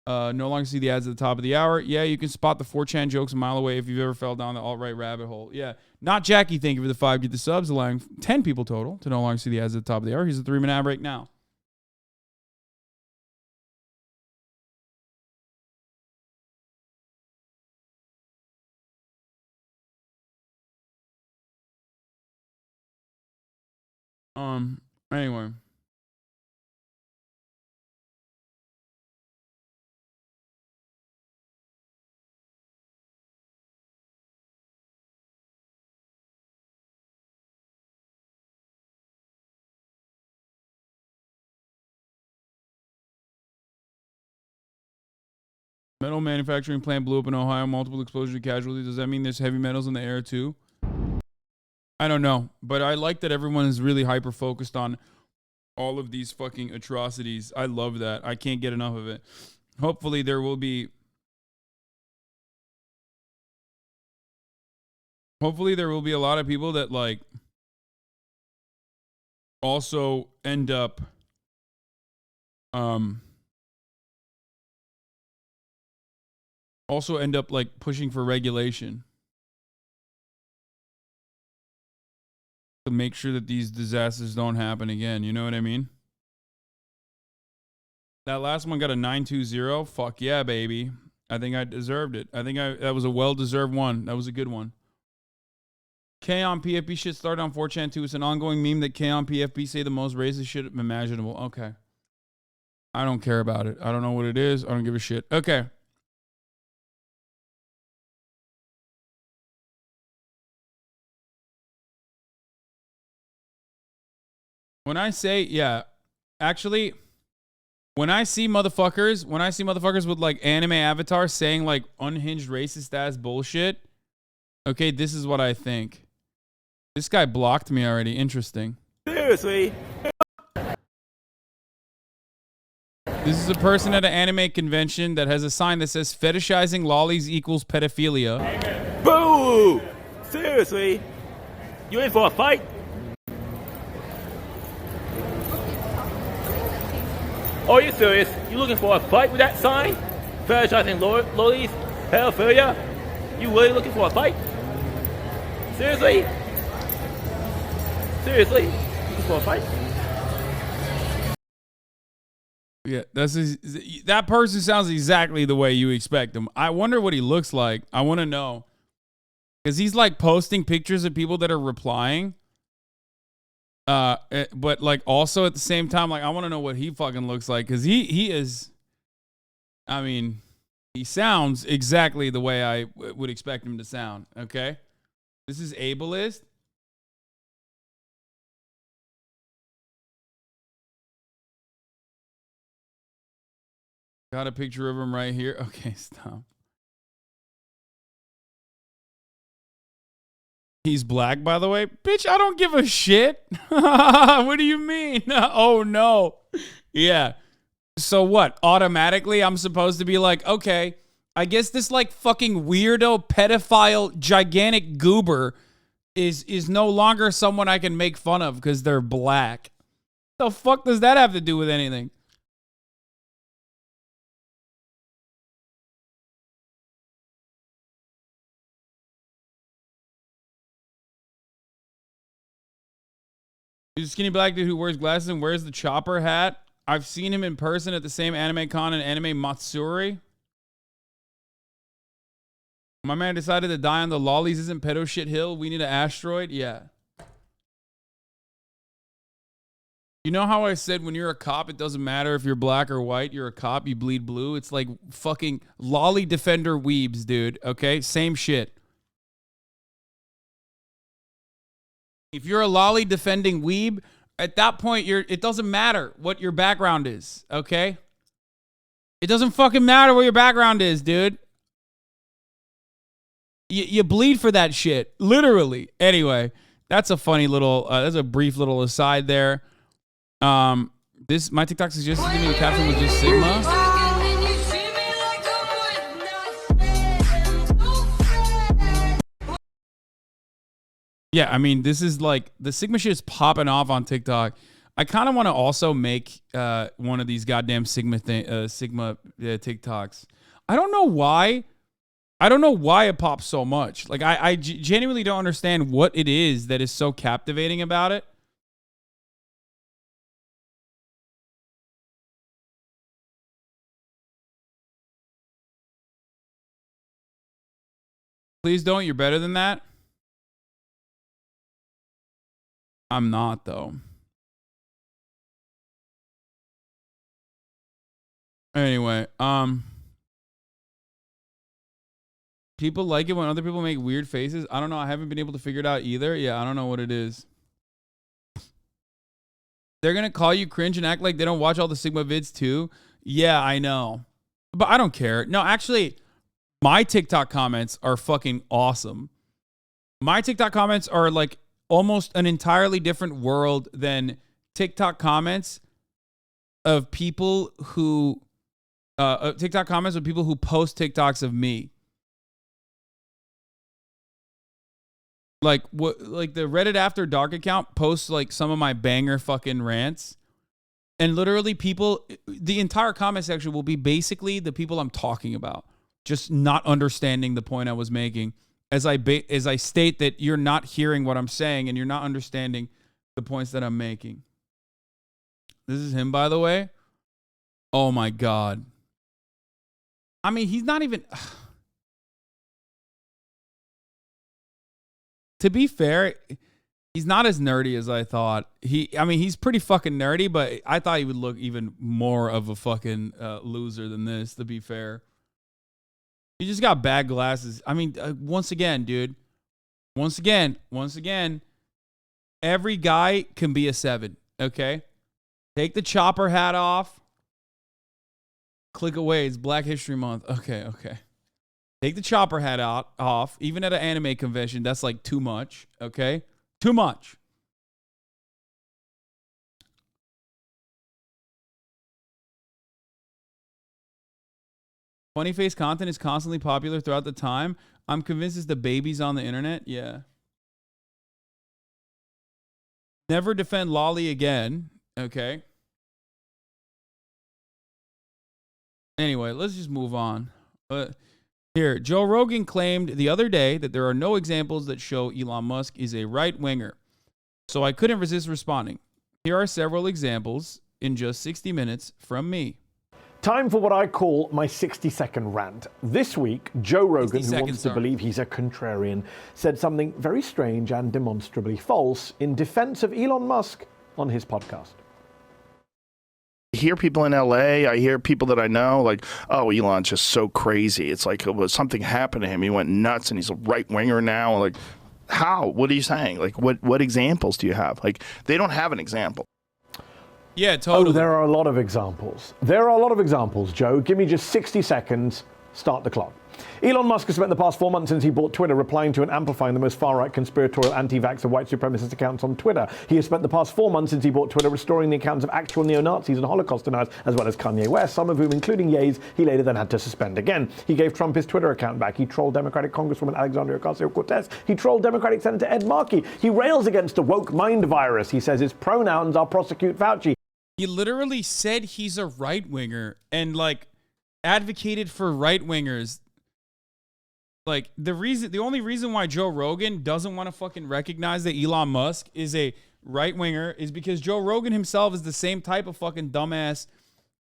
see the ads at the top of the hour. Yeah, you can spot the 4chan jokes a mile away if you've ever fell down the alt-right rabbit hole. Yeah, not Jackie, thank you for the 5 gifted subs, allowing 10 people total to no longer see the ads at the top of the hour. Here's a 3-minute ad break now. Anyway. Metal manufacturing plant blew up in Ohio, multiple explosions and casualties. Does that mean there's heavy metals in the air too? I don't know, but I like that everyone is really hyper-focused on all of these fucking atrocities. I love that. I can't get enough of it. Hopefully there will be a lot of people that like also end up like pushing for regulation to make sure that these disasters don't happen again. You know what I mean? That last one got a 920. Fuck yeah, baby. I think I deserved it. That was a well-deserved one. That was a good one. K on PFP shit started on 4chan too. It's an ongoing meme that K on PFP say the most racist shit imaginable. Okay. I don't care about it. I don't know what it is. I don't give a shit. Okay. When I say, yeah, actually, when I see motherfuckers with like anime avatars saying like unhinged racist ass bullshit, okay, this is what I think. This guy blocked me already. Interesting. Seriously? This is a person at an anime convention that has a sign that says fetishizing lollies equals pedophilia. Boom! Ooh, seriously? You in for a fight? Oh, you serious? You looking for a fight with that sign? Fetishizing lollies? Pedophilia? You really looking for a fight? Seriously? Seriously? Looking for a fight? Yeah, that person sounds exactly the way you expect him. I wonder what he looks like. I want to know. Because he's like posting pictures of people that are replying. But like also at the same time, like I want to know what he fucking looks like. Because he is, I mean, he sounds exactly the way I would expect him to sound. Okay? This is ableist. Got a picture of him right here. Okay, stop. He's black, by the way. Bitch, I don't give a shit. What do you mean? Oh, no. Yeah. So what? Automatically, I'm supposed to be like, okay, I guess this like fucking weirdo, pedophile, gigantic goober is no longer someone I can make fun of because they're black. The fuck does that have to do with anything? He's a skinny black dude who wears glasses and wears the chopper hat. I've seen him in person at the same anime con and anime Matsuri. My man decided to die on the lollies. Isn't pedo shit hill? We need an asteroid? Yeah. You know how I said when you're a cop, it doesn't matter if you're black or white. You're a cop, you bleed blue. It's like fucking lolly defender weebs, dude. Okay? Same shit. If you're a lolly defending weeb, at that point, it doesn't matter what your background is, okay? It doesn't fucking matter what your background is, dude. You bleed for that shit, literally. Anyway, that's a funny little, that's a brief little aside there. My TikTok suggested to me the caption was just Sigma. Yeah, I mean, this is like, the Sigma shit is popping off on TikTok. I kind of want to also make one of these goddamn Sigma TikToks. I don't know why. I don't know why it pops so much. Like, I genuinely don't understand what it is that is so captivating about it. Please don't. You're better than that. I'm not, though. Anyway, people like it when other people make weird faces. I don't know. I haven't been able to figure it out either. Yeah, I don't know what it is. They're going to call you cringe and act like they don't watch all the Sigma vids too. Yeah, I know. But I don't care. No, actually, my TikTok comments are fucking awesome. My TikTok comments are like almost an entirely different world than TikTok comments of people who TikTok comments of people who post TikToks of me. Like what? Like the Reddit After Dark account posts like some of my banger fucking rants, and literally people, the entire comment section will be basically the people I'm talking about, just not understanding the point I was making. As I state that you're not hearing what I'm saying and you're not understanding the points that I'm making. This is him, by the way. Oh my God. I mean, he's not even... To be fair, he's not as nerdy as I thought. I mean, he's pretty fucking nerdy, but I thought he would look even more of a fucking loser than this, to be fair. He just got bad glasses. I mean, once again, dude. Once again, every guy can be a 7, okay? Take the chopper hat off. Click away. It's Black History Month. Okay. Take the chopper hat off. Even at an anime convention, that's like too much, okay? Too much. Funny face content is constantly popular throughout the time. I'm convinced it's the babies on the internet. Yeah. Never defend Lolly again. Okay. Anyway, let's just move on. Here, Joe Rogan claimed the other day that there are no examples that show Elon Musk is a right-winger. So I couldn't resist responding. Here are several examples in just 60 minutes from me. Time for what I call my 60-second rant. This week, Joe Rogan, who wants to believe he's a contrarian, said something very strange and demonstrably false in defense of Elon Musk on his podcast. I hear people in LA, I hear people that I know, like, oh, Elon's just so crazy. It's like something happened to him. He went nuts and he's a right-winger now. Like, how? What are you saying? Like, what examples do you have? Like, they don't have an example. Yeah, totally. Oh, there are a lot of examples. There are a lot of examples, Joe. Give me just 60 seconds. Start the clock. Elon Musk has spent the past 4 months since he bought Twitter replying to and amplifying the most far-right conspiratorial anti-vaxxer white supremacist accounts on Twitter. He has spent the past 4 months since he bought Twitter restoring the accounts of actual neo-Nazis and Holocaust deniers, as well as Kanye West, some of whom, including Ye's, he later then had to suspend again. He gave Trump his Twitter account back. He trolled Democratic Congresswoman Alexandria Ocasio-Cortez. He trolled Democratic Senator Ed Markey. He rails against the woke mind virus. He says his pronouns are prosecute Fauci. He literally said he's a right-winger and, like, advocated for right-wingers. Like, the only reason why Joe Rogan doesn't want to fucking recognize that Elon Musk is a right-winger is because Joe Rogan himself is the same type of fucking dumbass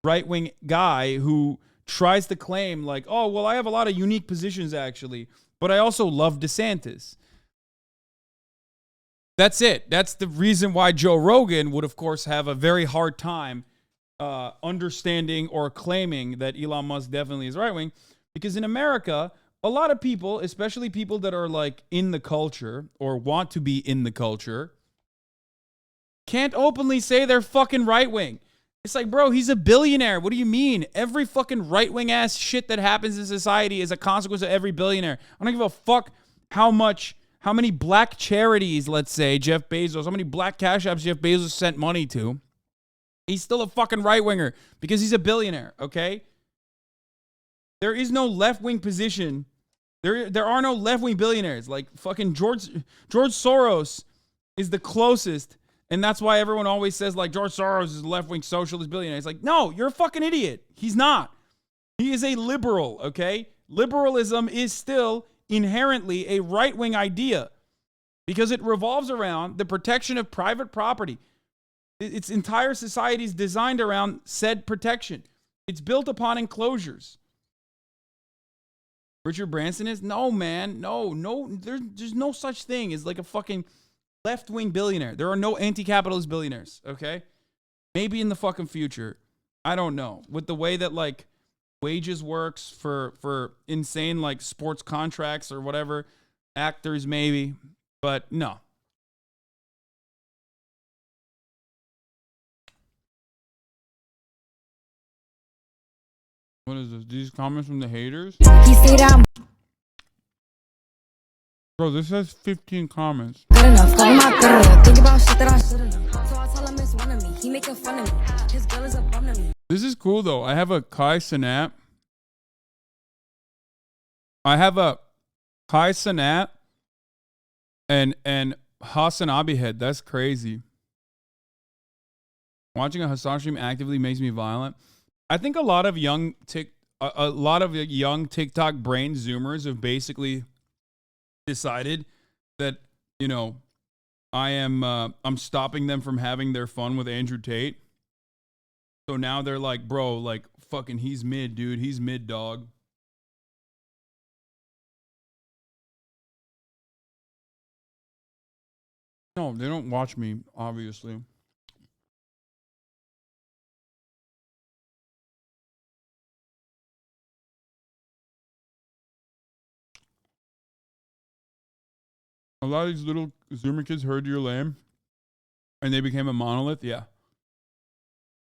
right-wing guy who tries to claim, like, oh, well, I have a lot of unique positions, actually, but I also love DeSantis. That's it. That's the reason why Joe Rogan would, of course, have a very hard time understanding or claiming that Elon Musk definitely is right-wing. Because in America, a lot of people, especially people that are like in the culture or want to be in the culture, can't openly say they're fucking right-wing. It's like, bro, he's a billionaire. What do you mean? Every fucking right-wing ass shit that happens in society is a consequence of every billionaire. I don't give a fuck how many black charities, let's say, Jeff Bezos, how many black cash apps Jeff Bezos sent money to. He's still a fucking right-winger because he's a billionaire, okay? There is no left-wing position. There are no left-wing billionaires. Like fucking George Soros is the closest, and that's why everyone always says, like, George Soros is a left-wing socialist billionaire. It's like, no, you're a fucking idiot. He's not. He is a liberal, okay? Liberalism is still inherently a right-wing idea because it revolves around the protection of private property. Its entire society is designed around said protection. It's built upon enclosures. Richard Branson is? No, man. No. There's no such thing as like a fucking left-wing billionaire. There are no anti-capitalist billionaires, okay? Maybe in the fucking future. I don't know. With the way that, like, wages works for insane, like, sports contracts or whatever, actors maybe, but no. What is this? These comments from the haters? Bro, this has 15 comments. Good enough. Think about shit that I should've known. So I tell him it's one of me. He making fun of me. His girl is a bum to me. This is cool though. I have a Kai Cenat. and HasanAbi head. That's crazy. Watching a Hasan stream actively makes me violent. I think a lot of young TikTok brain zoomers have basically decided that, you know, I'm stopping them from having their fun with Andrew Tate. So now they're like, bro, like, fucking, he's mid, dude. He's mid, dog. No, they don't watch me, obviously. A lot of these little Zoomer kids heard you're lame and they became a monolith. Yeah.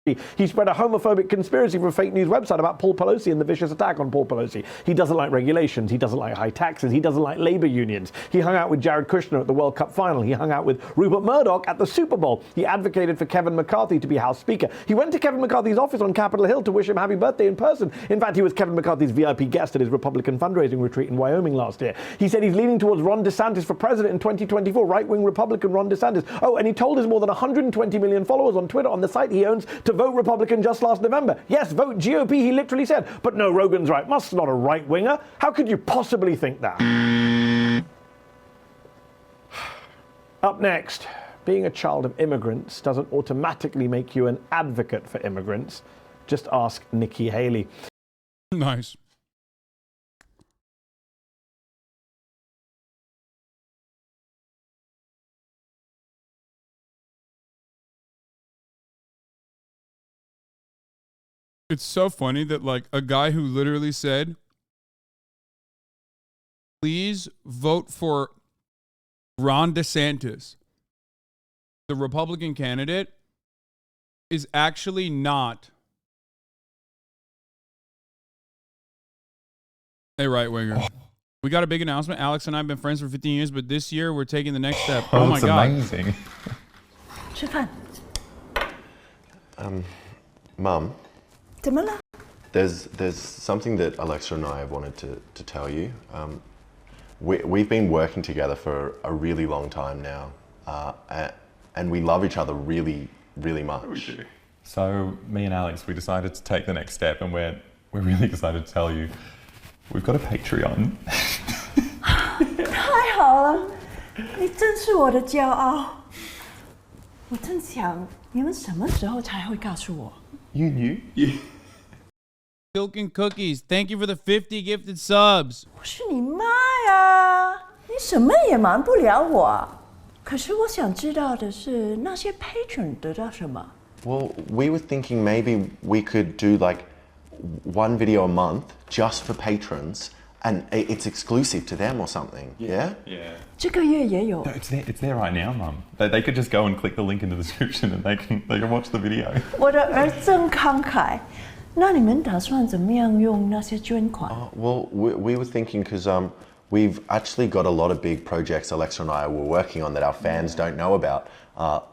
He spread a homophobic conspiracy from a fake news website about Paul Pelosi and the vicious attack on Paul Pelosi. He doesn't like regulations. He doesn't like high taxes. He doesn't like labor unions. He hung out with Jared Kushner at the World Cup final. He hung out with Rupert Murdoch at the Super Bowl. He advocated for Kevin McCarthy to be House Speaker. He went to Kevin McCarthy's office on Capitol Hill to wish him happy birthday in person. In fact, he was Kevin McCarthy's VIP guest at his Republican fundraising retreat in Wyoming last year. He said he's leaning towards Ron DeSantis for president in 2024, right-wing Republican Ron DeSantis. Oh, and he told his more than 120 million followers on Twitter on the site he owns to vote Republican just last November. Yes, vote GOP, he literally said. But no, Rogan's right. Musk's not a right-winger. How could you possibly think that? Up next, being a child of immigrants doesn't automatically make you an advocate for immigrants. Just ask Nikki Haley. Nice. It's so funny that, like, a guy who literally said, please vote for Ron DeSantis, the Republican candidate, is actually not a right-winger. Oh. We got a big announcement. Alex and I have been friends for 15 years, but this year we're taking the next step. Oh my God. Amazing. 吃饭。 Mum. 怎么了？ There's something that Alexa and I have wanted to tell you. We've been working together for a really long time now, and we love each other really, really much. We do. So me and Alex, we decided to take the next step, and we're really excited to tell you we've got a Patreon. 太好了，你真是我的骄傲。我正想，你们什么时候才会告诉我？ You knew? Yeah. Silk and Cookies, thank you for the 50 gifted subs. 我是你妈呀，你什么也瞒不了我。可是我想知道的是，那些 patron 得到什么？ Well, we were thinking maybe we could do like one video a month just for patrons, and it's exclusive to them or something. Yeah? Yeah. 这个月也有。 No, it's there right now, Mum. They could just go and click the link in the description, and they can watch the video. 我的儿真慷慨。那你们打算怎么样用那些捐款？ Well, we were thinking because we've actually got a lot of big projects Alexa and I were working on that our fans don't know about.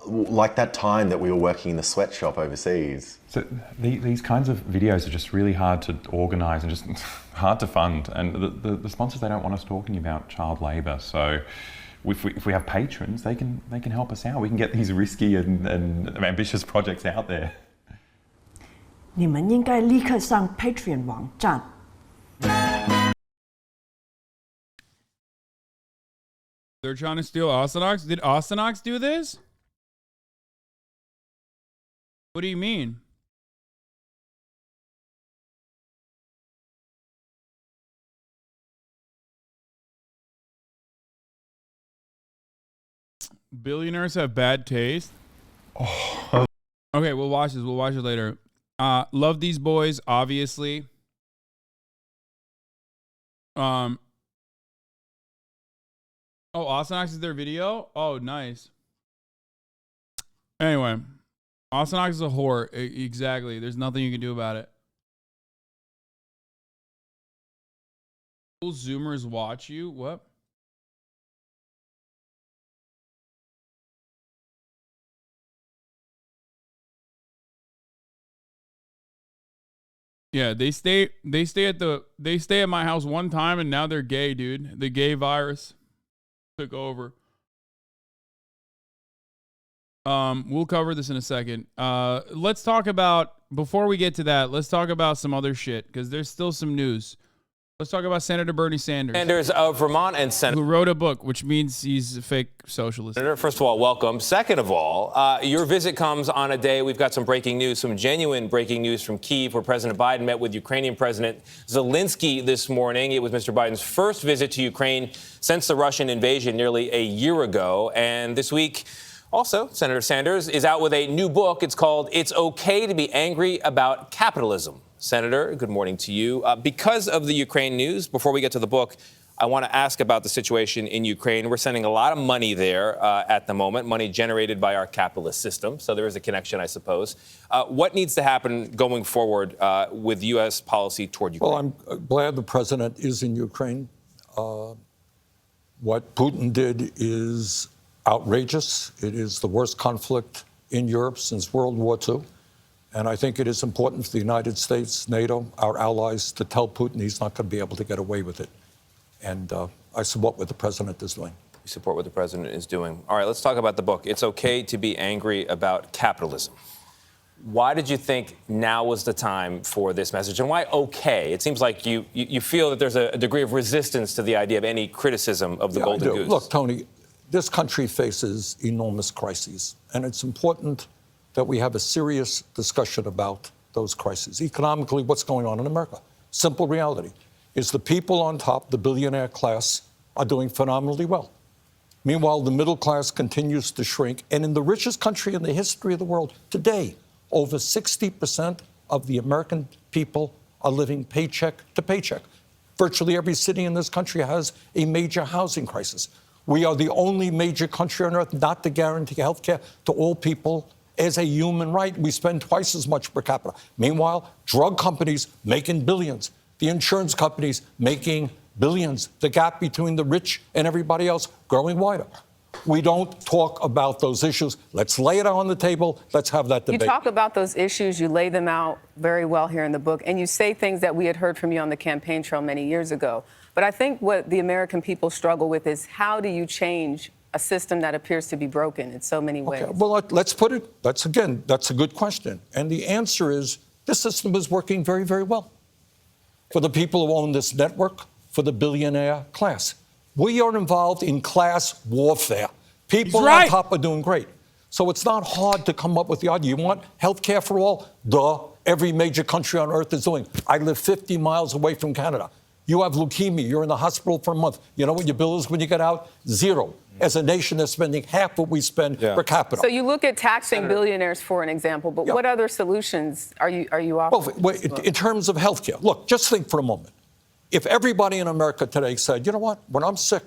Like that time that we were working in the sweatshop overseas. So these kinds of videos are just really hard to organise and just hard to fund. And the sponsors, they don't want us talking about child labour. So if we have patrons, they can help us out. We can get these risky and ambitious projects out there. 你们应该立刻上 Patreon 网站。 They're trying to steal Ostenox? Did Ostenox do this? What do you mean? Billionaires have bad taste? Oh. Okay, we'll watch this. We'll watch it later. Love these boys, obviously. Oh, Ostenox is their video? Oh, nice. Anyway, Ostenox is a whore. Exactly. There's nothing you can do about it. Will Zoomers watch you? What? Yeah, they stay at my house one time and now they're gay, dude. The gay virus took over. We'll cover this in a second. Let's talk about, before we get to that, let's talk about some other shit because there's still some news. Let's talk about Senator Bernie Sanders. Sanders of Vermont and Senator. Who wrote a book, which means he's a fake socialist. Senator, first of all, welcome. Second of all, your visit comes on a day we've got some breaking news, some genuine breaking news from Kyiv, where President Biden met with Ukrainian President Zelensky this morning. It was Mr. Biden's first visit to Ukraine since the Russian invasion nearly a year ago. And this week, Also, Senator Sanders is out with a new book. It's called It's Okay to Be Angry About Capitalism. Senator, good morning to you. Because of the Ukraine news, before we get to the book, I want to ask about the situation in Ukraine. We're sending a lot of money there at the moment, money generated by our capitalist system. So there is a connection, I suppose. What needs to happen going forward with U.S. policy toward Ukraine? Well, I'm glad the president is in Ukraine. What Putin did is outrageous. It is the worst conflict in Europe since World War II. And I think it is important for the United States, NATO, our allies, to tell Putin he's not going to be able to get away with it. And I support what the president is doing. You support what the president is doing. All right, let's talk about the book. It's okay to be angry about capitalism. Why did you think now was the time for this message? And why okay? It seems like you feel that there's a degree of resistance to the idea of any criticism of the golden goose. Look, Tony, this country faces enormous crises, and it's important that we have a serious discussion about those crises. Economically, what's going on in America? Simple reality is the people on top, the billionaire class, are doing phenomenally well. Meanwhile, the middle class continues to shrink. And in the richest country in the history of the world, today, over 60% of the American people are living paycheck to paycheck. Virtually every city in this country has a major housing crisis. We are the only major country on earth not to guarantee health care to all people as a human right. We spend twice as much per capita. Meanwhile, drug companies making billions, the insurance companies making billions, the gap between the rich and everybody else growing wider. We don't talk about those issues. Let's lay it on the table. Let's have that debate. You talk about those issues. You lay them out very well here in the book. And you say things that we had heard from you on the campaign trail many years ago. But I think what the American people struggle with is how do you change a system that appears to be broken in so many ways? Okay, well, let's put it, that's a good question. And the answer is this system is working very, very well for the people who own this network, for the billionaire class. We are involved in class warfare. People on top are doing great. So it's not hard to come up with the idea. You want health care for all? Duh. Every major country on earth is doing. I live 50 miles away from Canada. You have leukemia. You're in the hospital for a month. You know what your bill is when you get out? Zero. As a nation that's spending half what we spend per capita. So you look at taxing billionaires for an example, but what other solutions are you offering? Well, in terms of health care, look, just think for a moment. If everybody in America today said, you know what, when I'm sick,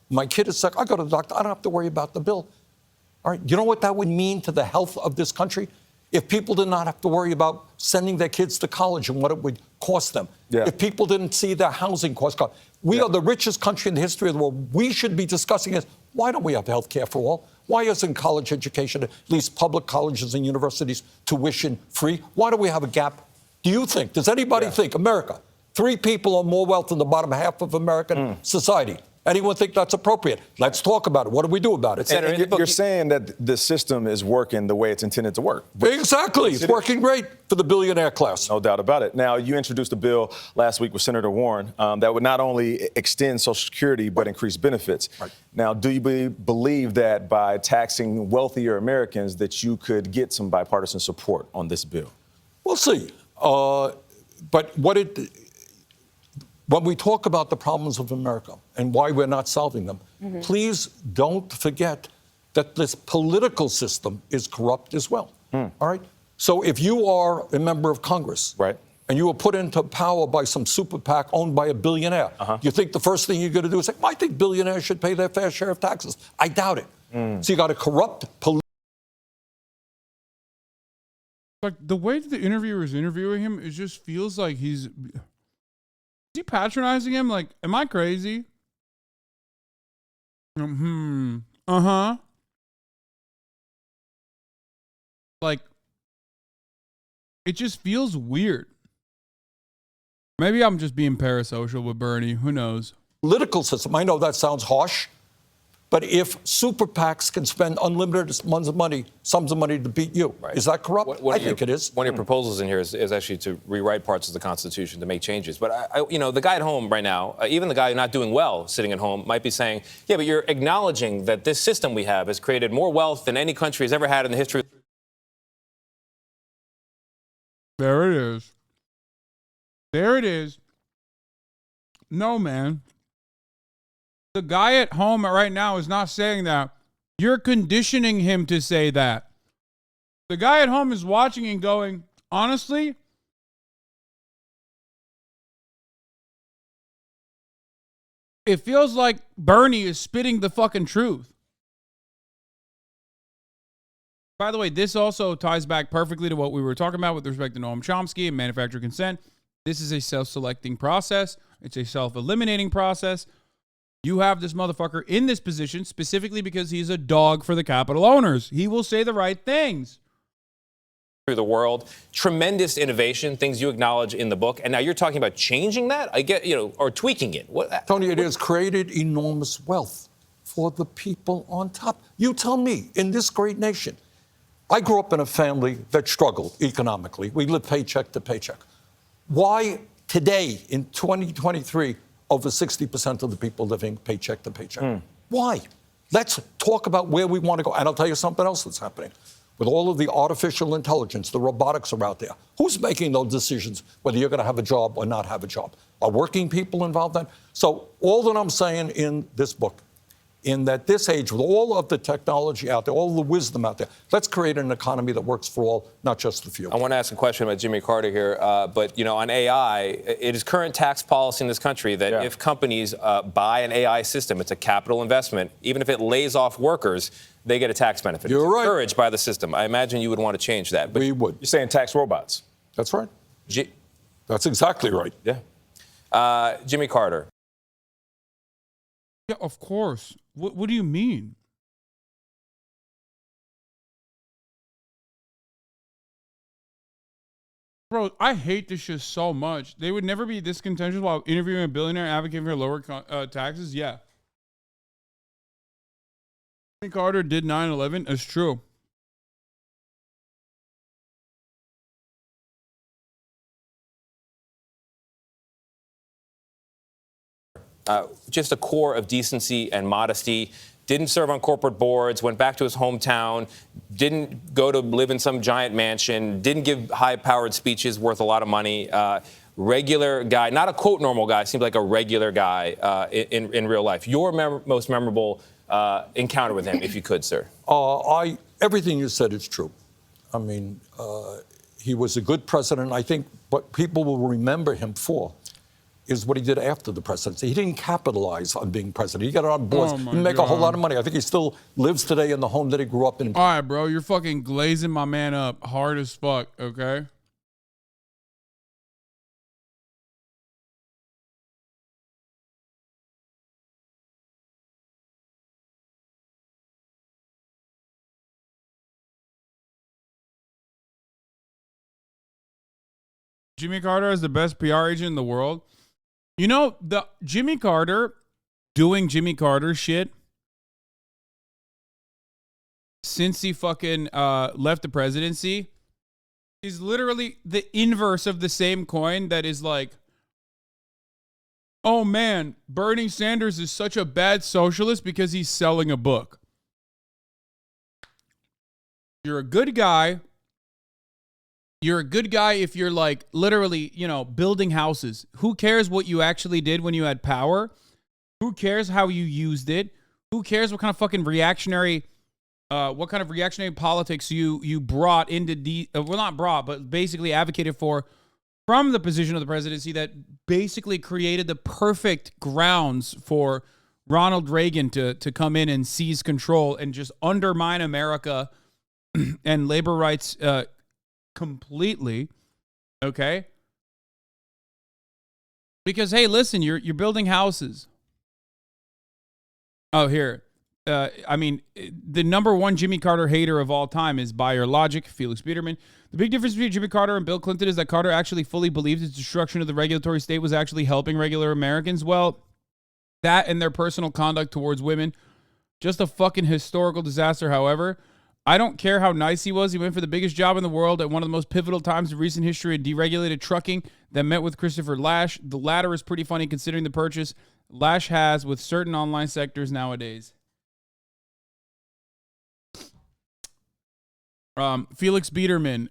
my kid is sick, I go to the doctor, I don't have to worry about the bill. All right, you know what that would mean to the health of this country? If people did not have to worry about sending their kids to college and what it would cost them. If people didn't see their housing costs. We are the richest country in the history of the world. We should be discussing is, why don't we have health care for all? Why isn't college education, at least public colleges and universities, tuition free? Why do we have a gap? Do you think, does anybody think, America, 3 people own more wealth than the bottom half of American society? Anyone think that's appropriate? Let's talk about it. What do we do about it? And you're saying that the system is working the way it's intended to work. Exactly. It's working great for the billionaire class. No doubt about it. Now, you introduced a bill last week with Senator Warren that would not only extend Social Security, but increase benefits. Now, do you believe that by taxing wealthier Americans that you could get some bipartisan support on this bill? We'll see. But when we talk about the problems of America and why we're not solving them, please don't forget that this political system is corrupt as well. All right? So if you are a member of Congress and you were put into power by some super PAC owned by a billionaire, you think the first thing you're going to do is say, I think billionaires should pay their fair share of taxes. I doubt it. So you got a corrupt Like the way that the interviewer is interviewing him, it just feels like Is he patronizing him? Like, am I crazy? Like, it just feels weird. Maybe I'm just being parasocial with Bernie. Who knows? Political system. I know that sounds harsh, but if super PACs can spend unlimited sums of money to beat you, is that corrupt? I think it is. One of your proposals in here is actually to rewrite parts of the Constitution to make changes. But, the guy at home right now, even the guy not doing well sitting at home might be saying, yeah, but you're acknowledging that this system we have has created more wealth than any country has ever had in the history. There it is. There it is. No, man. The guy at home right now is not saying that. You're conditioning him to say that. The guy at home is watching and going, honestly, it feels like Bernie is spitting the fucking truth. By the way, this also ties back perfectly to what we were talking about with respect to Noam Chomsky and manufactured consent. This is a self-selecting process. It's a self-eliminating process. You have this motherfucker in this position specifically because he's a dog for the capital owners. He will say the right things. Through the world, tremendous innovation, things you acknowledge in the book, and now you're talking about changing that. I get, or tweaking it. Tony, it has created enormous wealth for the people on top. You tell me, in this great nation, I grew up in a family that struggled economically. We lived paycheck to paycheck. Why today, in 2023, over 60% of the people living paycheck to paycheck? Why? Let's talk about where we want to go. And I'll tell you something else that's happening. With all of the artificial intelligence, the robotics are out there. Who's making those decisions, whether you're going to have a job or not have a job? Are working people involved in? So all that I'm saying in this book, in that this age, with all of the technology out there, all the wisdom out there, let's create an economy that works for all, not just the few. I want to ask a question about Jimmy Carter here, but on AI, it is current tax policy in this country that if companies buy an AI system, it's a capital investment, even if it lays off workers, they get a tax benefit. You're right. Encouraged by the system. I imagine you would want to change that. But we would. You're saying tax robots. That's right. That's exactly right. Yeah. Jimmy Carter. Yeah, of course. What do you mean? Bro, I hate this shit so much. They would never be this contentious while interviewing a billionaire advocating for lower taxes. Yeah. Jimmy Carter did 9/11. It's true. Just a core of decency and modesty. Didn't serve on corporate boards, went back to his hometown, didn't go to live in some giant mansion, didn't give high-powered speeches worth a lot of money. Regular guy, not a quote normal guy, seemed like a regular guy in real life. Your most memorable encounter with him, if you could, sir. Everything you said is true. I mean, he was a good president. I think what people will remember him for is what he did after the presidency. He didn't capitalize on being president. He got on boards. He didn't make a whole lot of money. I think he still lives today in the home that he grew up in. All right, bro, you're fucking glazing my man up hard as fuck, okay? Jimmy Carter is the best PR agent in the world. You know, the Jimmy Carter doing Jimmy Carter shit since he fucking left the presidency is literally the inverse of the same coin that is like, oh man, Bernie Sanders is such a bad socialist because he's selling a book. You're a good guy. You're a good guy if you're like literally, building houses. Who cares what you actually did when you had power? Who cares how you used it? Who cares what kind of fucking reactionary politics you brought into not brought, but basically advocated for from the position of the presidency that basically created the perfect grounds for Ronald Reagan to come in and seize control and just undermine America and labor rights completely, okay? Because hey, listen, you're building houses. Oh, here. The number one Jimmy Carter hater of all time is, by your logic, Felix Biederman. The big difference between Jimmy Carter and Bill Clinton is that Carter actually fully believed his destruction of the regulatory state was actually helping regular Americans. Well, that and their personal conduct towards women, just a fucking historical disaster. However, I don't care how nice he was. He went for the biggest job in the world at one of the most pivotal times of recent history in deregulated trucking that met with Christopher Lasch. The latter is pretty funny considering the purchase Lasch has with certain online sectors nowadays. Felix Biederman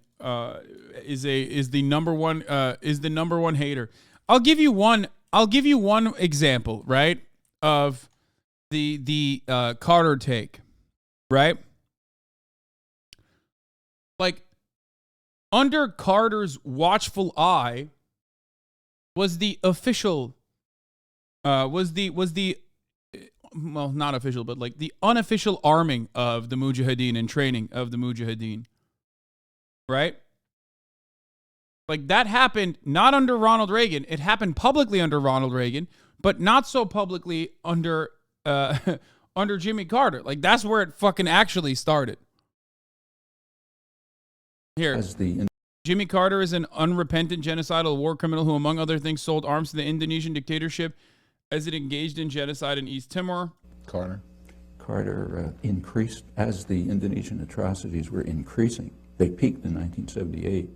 is the number one hater. I'll give you one example, right, of the Carter take. right? Like, under Carter's watchful eye was the official, well, not official, but like the unofficial arming of the Mujahideen and training of the Mujahideen, right? Like, that happened not under Ronald Reagan. It happened publicly under Ronald Reagan, but not so publicly under under Jimmy Carter. Like, that's where it fucking actually started. Here, Jimmy Carter is an unrepentant genocidal war criminal who, among other things, sold arms to the Indonesian dictatorship as it engaged in genocide in East Timor. Carter increased as the Indonesian atrocities were increasing. They peaked in 1978.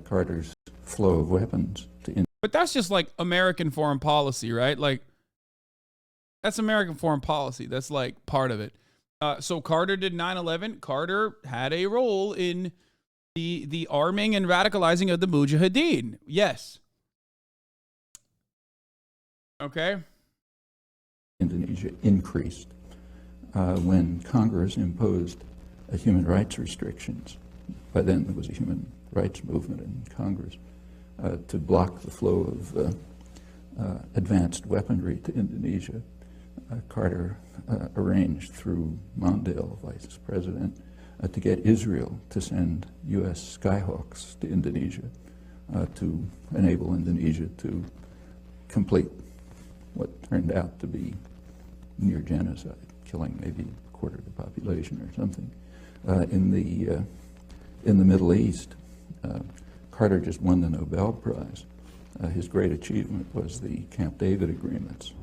Carter's flow of weapons to But that's just like American foreign policy, right? Like, that's American foreign policy. That's like part of it. So Carter did 9/11. Carter had a role in the arming and radicalizing of the Mujahideen. Yes. Okay. Indonesia increased when Congress imposed human rights restrictions. By then, there was a human rights movement in Congress to block the flow of advanced weaponry to Indonesia. Carter arranged through Mondale, vice president, to get Israel to send U.S. Skyhawks to Indonesia to enable Indonesia to complete what turned out to be near genocide, killing maybe a quarter of the population or something. In the Middle East, Carter just won the Nobel Prize. His great achievement was the Camp David agreements.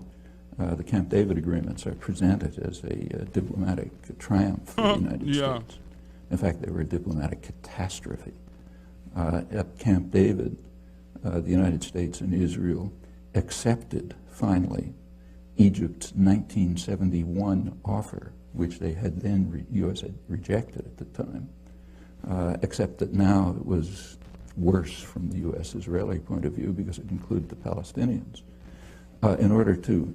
The Camp David agreements are presented as a diplomatic triumph for the United States. In fact, they were a diplomatic catastrophe. At Camp David, the United States and Israel accepted, finally, Egypt's 1971 offer, which they had then, U.S. had rejected at the time, except that now it was worse from the U.S.-Israeli point of view because it included the Palestinians. In order to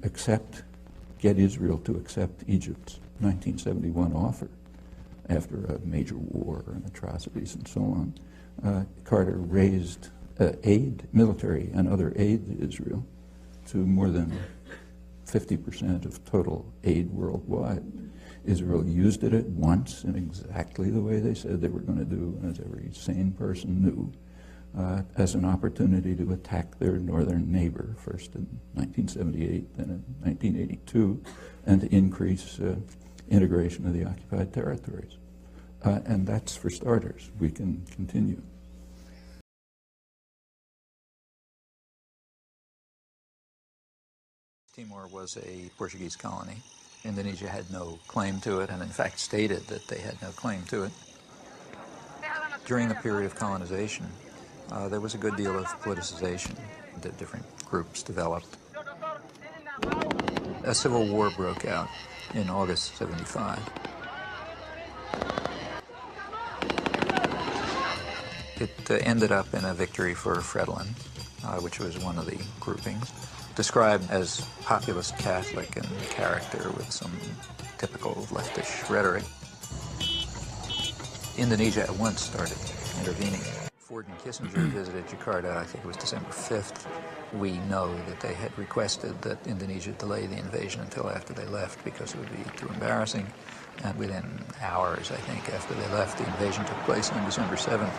get Israel to accept Egypt's 1971 offer, after a major war and atrocities and so on, Carter raised military and other aid to Israel to more than 50% of total aid worldwide. Israel used it at once in exactly the way they said they were going to do, as every sane person knew, as an opportunity to attack their northern neighbor, first in 1978, then in 1982, and to increase integration of the occupied territories. And that's for starters. We can continue. Timor was a Portuguese colony. Indonesia had no claim to it, and in fact stated that they had no claim to it. During the period of colonization, there was a good deal of politicization that different groups developed. A civil war broke out in August '75. It ended up in a victory for Fredlin, which was one of the groupings, described as populist Catholic in character with some typical leftish rhetoric. Indonesia at once started intervening. Ford and Kissinger visited Jakarta, I think it was December 5th. We know that they had requested that Indonesia delay the invasion until after they left because it would be too embarrassing. And within hours, I think, after they left, the invasion took place on December 7th.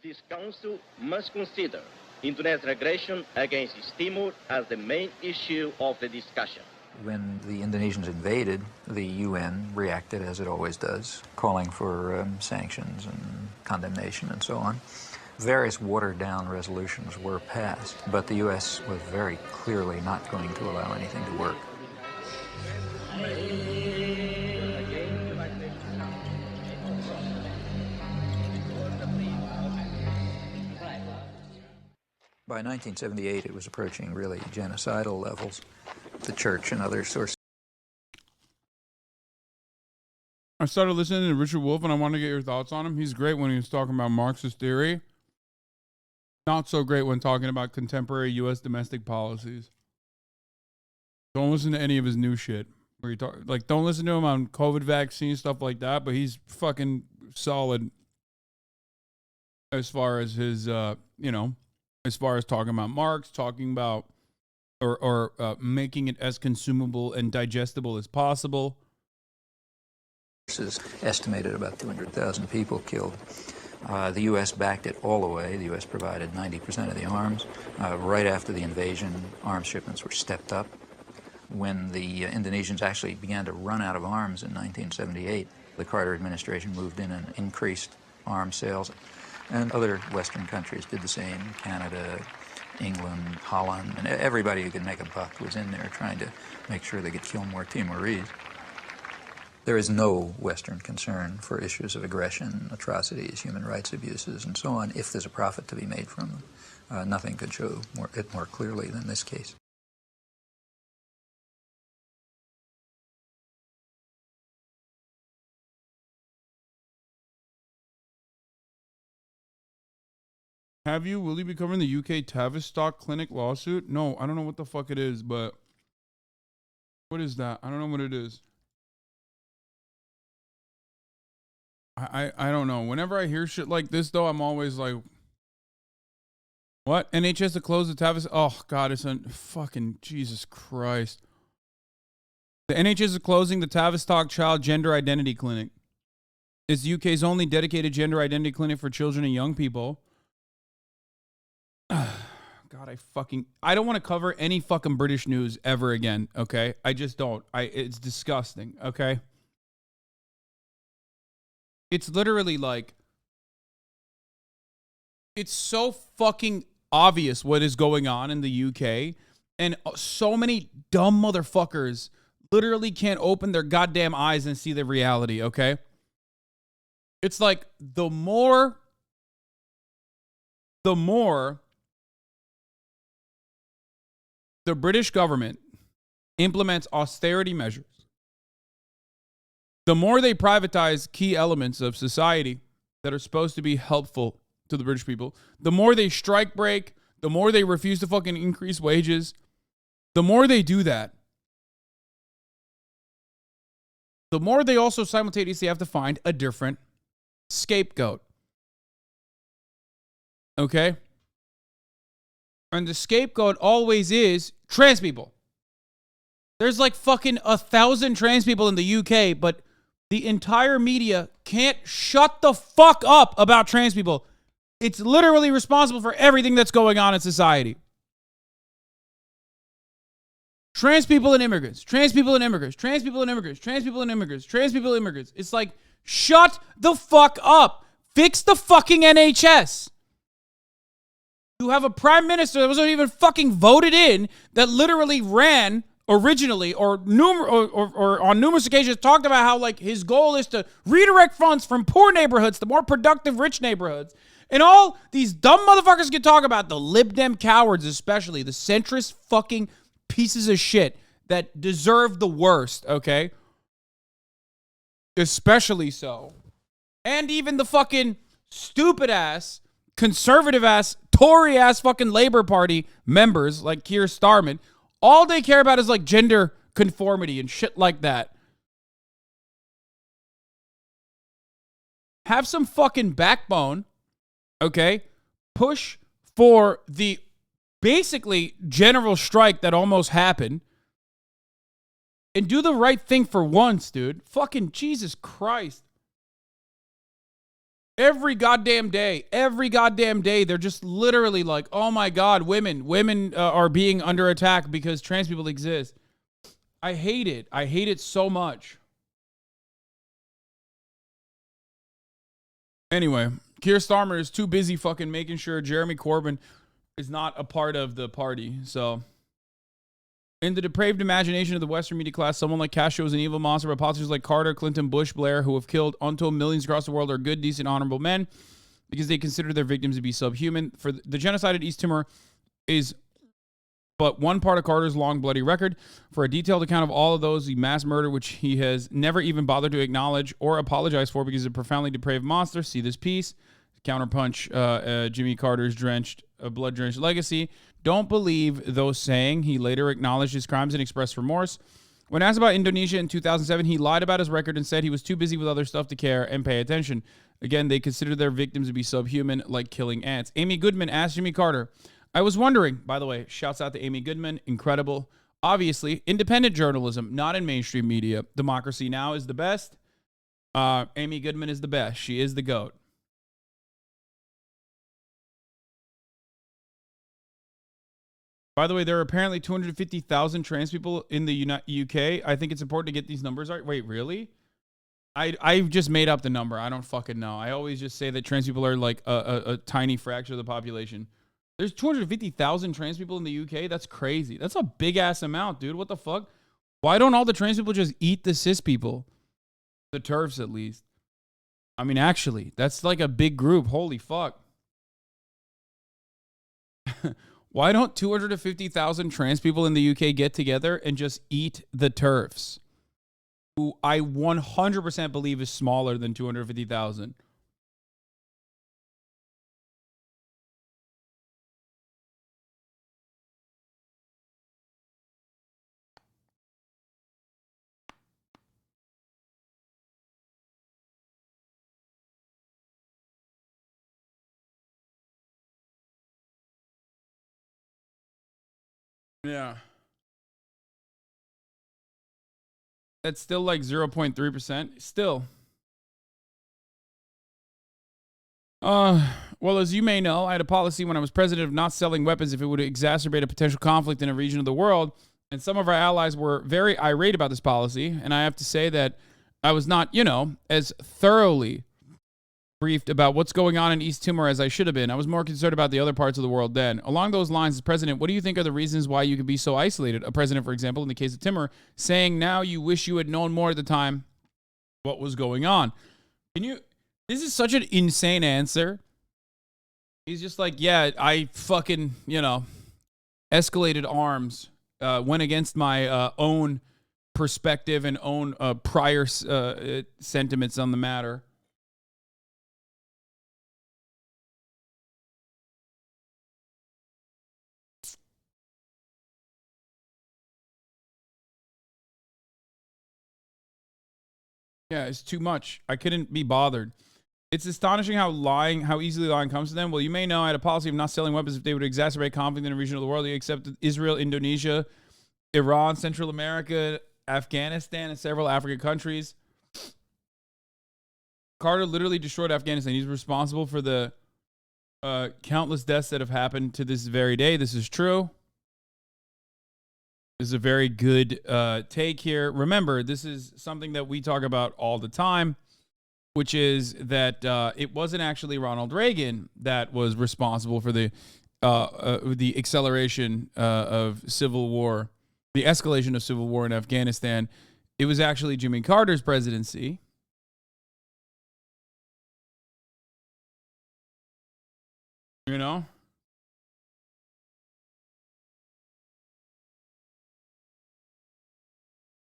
This council must consider Indonesian aggression against East Timor as the main issue of the discussion. When the Indonesians invaded, the UN reacted as it always does, calling for sanctions and condemnation and so on. Various watered-down resolutions were passed, but the U.S. was very clearly not going to allow anything to work. By 1978, it was approaching really genocidal levels. The church and other sources. I started listening to Richard Wolff, and I want to get your thoughts on him. He's great when he was talking about Marxist theory. Not so great when talking about contemporary U.S. domestic policies. Don't listen to any of his new shit. where you talk like don't listen to him on COVID vaccine stuff like that, but he's fucking solid as far as his as far as talking about Marx, talking about or making it as consumable and digestible as possible. This is estimated about 200,000 people killed. The U.S. backed it all the way. The U.S. provided 90% of the arms. Right after the invasion, arms shipments were stepped up. When the Indonesians actually began to run out of arms in 1978, the Carter administration moved in and increased arms sales. And other Western countries did the same. Canada, England, Holland, and everybody who could make a buck was in there trying to make sure they could kill more Timorese. There is no Western concern for issues of aggression, atrocities, human rights abuses, and so on, if there's a profit to be made from them. Nothing could show it more clearly than this case. Will you be covering the UK Tavistock Clinic lawsuit? No, I don't know what the fuck it is, but what is that? I don't know what it is. I don't know. Whenever I hear shit like this, though, I'm always like, what? NHS to close the Tavistock? Oh, God, it's a fucking Jesus Christ. The NHS is closing the Tavistock Child Gender Identity Clinic. It's the UK's only dedicated gender identity clinic for children and young people. God, I don't want to cover any fucking British news ever again, okay? I just don't. It's disgusting, okay? It's literally like, it's so fucking obvious what is going on in the UK, and so many dumb motherfuckers literally can't open their goddamn eyes and see the reality, okay? It's like, the more the British government implements austerity measures, the more they privatize key elements of society that are supposed to be helpful to the British people, the more they strike break, the more they refuse to fucking increase wages, the more they do that, the more they also simultaneously have to find a different scapegoat. Okay? And the scapegoat always is trans people. There's like fucking 1,000 trans people in the UK, but the entire media can't shut the fuck up about trans people. It's literally responsible for everything that's going on in society. Trans people and immigrants, trans people and immigrants, trans people and immigrants, trans people and immigrants, trans people and immigrants. It's like, shut the fuck up. Fix the fucking NHS. You have a prime minister that wasn't even fucking voted in, that literally ran originally or on numerous occasions talked about how like his goal is to redirect funds from poor neighborhoods to more productive rich neighborhoods. And all these dumb motherfuckers can talk about, the Lib Dem cowards especially, the centrist fucking pieces of shit that deserve the worst, okay? Especially so. And even the fucking stupid ass, conservative ass, Tory ass fucking Labour Party members like Keir Starmer, all they care about is like gender conformity and shit like that. Have some fucking backbone, okay? Push for the basically general strike that almost happened. And do the right thing for once, dude. Fucking Jesus Christ. Every goddamn day, they're just literally like, oh my God, women are being under attack because trans people exist. I hate it. I hate it so much. Anyway, Keir Starmer is too busy fucking making sure Jeremy Corbyn is not a part of the party. So, in the depraved imagination of the Western media class, someone like Castro is an evil monster, but politicians like Carter, Clinton, Bush, Blair, who have killed untold millions across the world, are good, decent, honorable men because they consider their victims to be subhuman. For the genocide at East Timor is but one part of Carter's long, bloody record. For a detailed account of all of those, the mass murder, which he has never even bothered to acknowledge or apologize for because he's a profoundly depraved monster, see this piece. Counterpunch, Jimmy Carter's blood-drenched legacy. Don't believe those saying. He later acknowledged his crimes and expressed remorse. When asked about Indonesia in 2007, he lied about his record and said he was too busy with other stuff to care and pay attention. Again, they consider their victims to be subhuman, like killing ants. Amy Goodman asked Jimmy Carter, I was wondering, by the way, shouts out to Amy Goodman, incredible. Obviously, independent journalism, not in mainstream media. Democracy Now! Is the best. Amy Goodman is the best. She is the GOAT. By the way, there are apparently 250,000 trans people in the UK. I think it's important to get these numbers right. Wait, really? I've just made up the number. I don't fucking know. I always just say that trans people are like a tiny fraction of the population. There's 250,000 trans people in the UK? That's crazy. That's a big-ass amount, dude. What the fuck? Why don't all the trans people just eat the cis people? The TERFs, at least. I mean, actually, that's like a big group. Holy fuck. Why don't 250,000 trans people in the UK get together and just eat the TERFs, who I 100% believe is smaller than 250,000? Yeah. That's still like 0.3%. Still. Well, as you may know, I had a policy when I was president of not selling weapons if it would exacerbate a potential conflict in a region of the world. And some of our allies were very irate about this policy. And I have to say that I was not, as thoroughly briefed about what's going on in East Timor as I should have been. I was more concerned about the other parts of the world then. Along those lines, as president, what do you think are the reasons why you could be so isolated? A president, for example, in the case of Timor, saying now you wish you had known more at the time what was going on. This is such an insane answer. He's just like, yeah, I fucking, escalated arms, went against my own perspective and own prior sentiments on the matter. Yeah, it's too much. I couldn't be bothered. It's astonishing how easily lying comes to them. Well, you may know I had a policy of not selling weapons if they would exacerbate conflict in a region of the world. They accepted Israel, Indonesia, Iran, Central America, Afghanistan, and several African countries. Carter literally destroyed Afghanistan. He's responsible for the countless deaths that have happened to this very day. This is true. This is a very good take here. Remember, this is something that we talk about all the time, which is that it wasn't actually Ronald Reagan that was responsible for the acceleration of civil war, the escalation of civil war in Afghanistan. It was actually Jimmy Carter's presidency.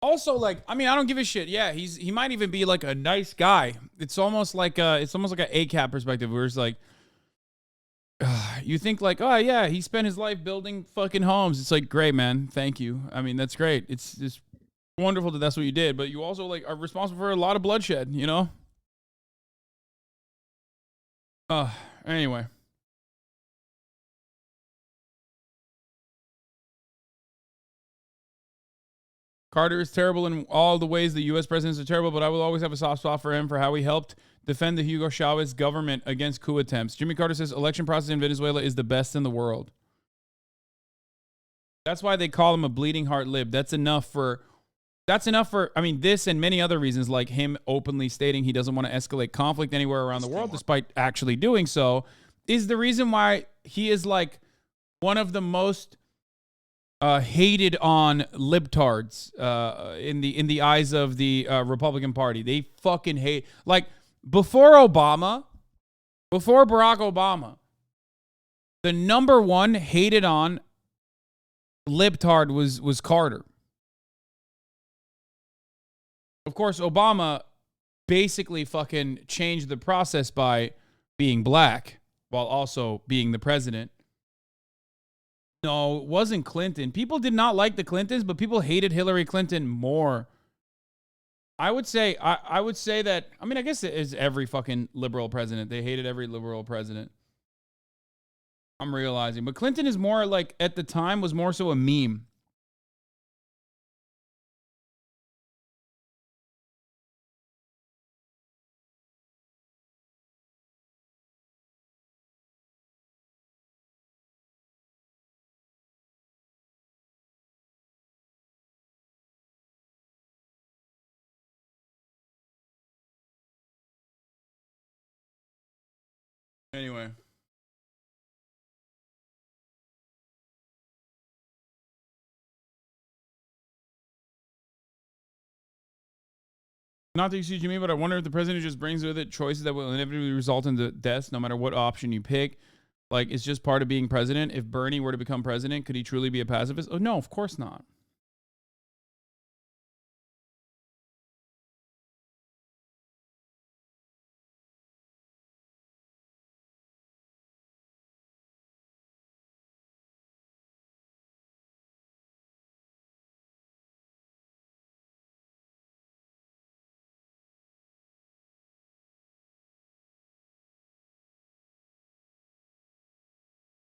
Also, I don't give a shit. Yeah, he might even be like a nice guy. It's almost like an ACAB perspective, where it's like, you think like, oh yeah, he spent his life building fucking homes. It's like, great, man, thank you. I mean, that's great. It's just wonderful that that's what you did, but you also are responsible for a lot of bloodshed. Anyway. Carter is terrible in all the ways the U.S. presidents are terrible, but I will always have a soft spot for him for how he helped defend the Hugo Chavez government against coup attempts. Jimmy Carter says election process in Venezuela is the best in the world. That's why they call him a bleeding heart lib. That's enough for, this and many other reasons, like him openly stating he doesn't want to escalate conflict anywhere around the world, despite actually doing so, is the reason why he is like one of the most hated on libtards in the eyes of the Republican Party. They fucking hate. Like before Barack Obama, the number one hated on libtard was Carter. Of course, Obama basically fucking changed the process by being black while also being the president. No, it wasn't Clinton. People did not like the Clintons, but people hated Hillary Clinton more. I would say that, I mean, I guess it is every fucking liberal president. They hated every liberal president. I'm realizing. But Clinton is more like, at the time, was more so a meme. Anyway. Not to excuse me, but I wonder if the president just brings with it choices that will inevitably result in the deaths, no matter what option you pick. Like, it's just part of being president. If Bernie were to become president, could he truly be a pacifist? Oh, no, of course not.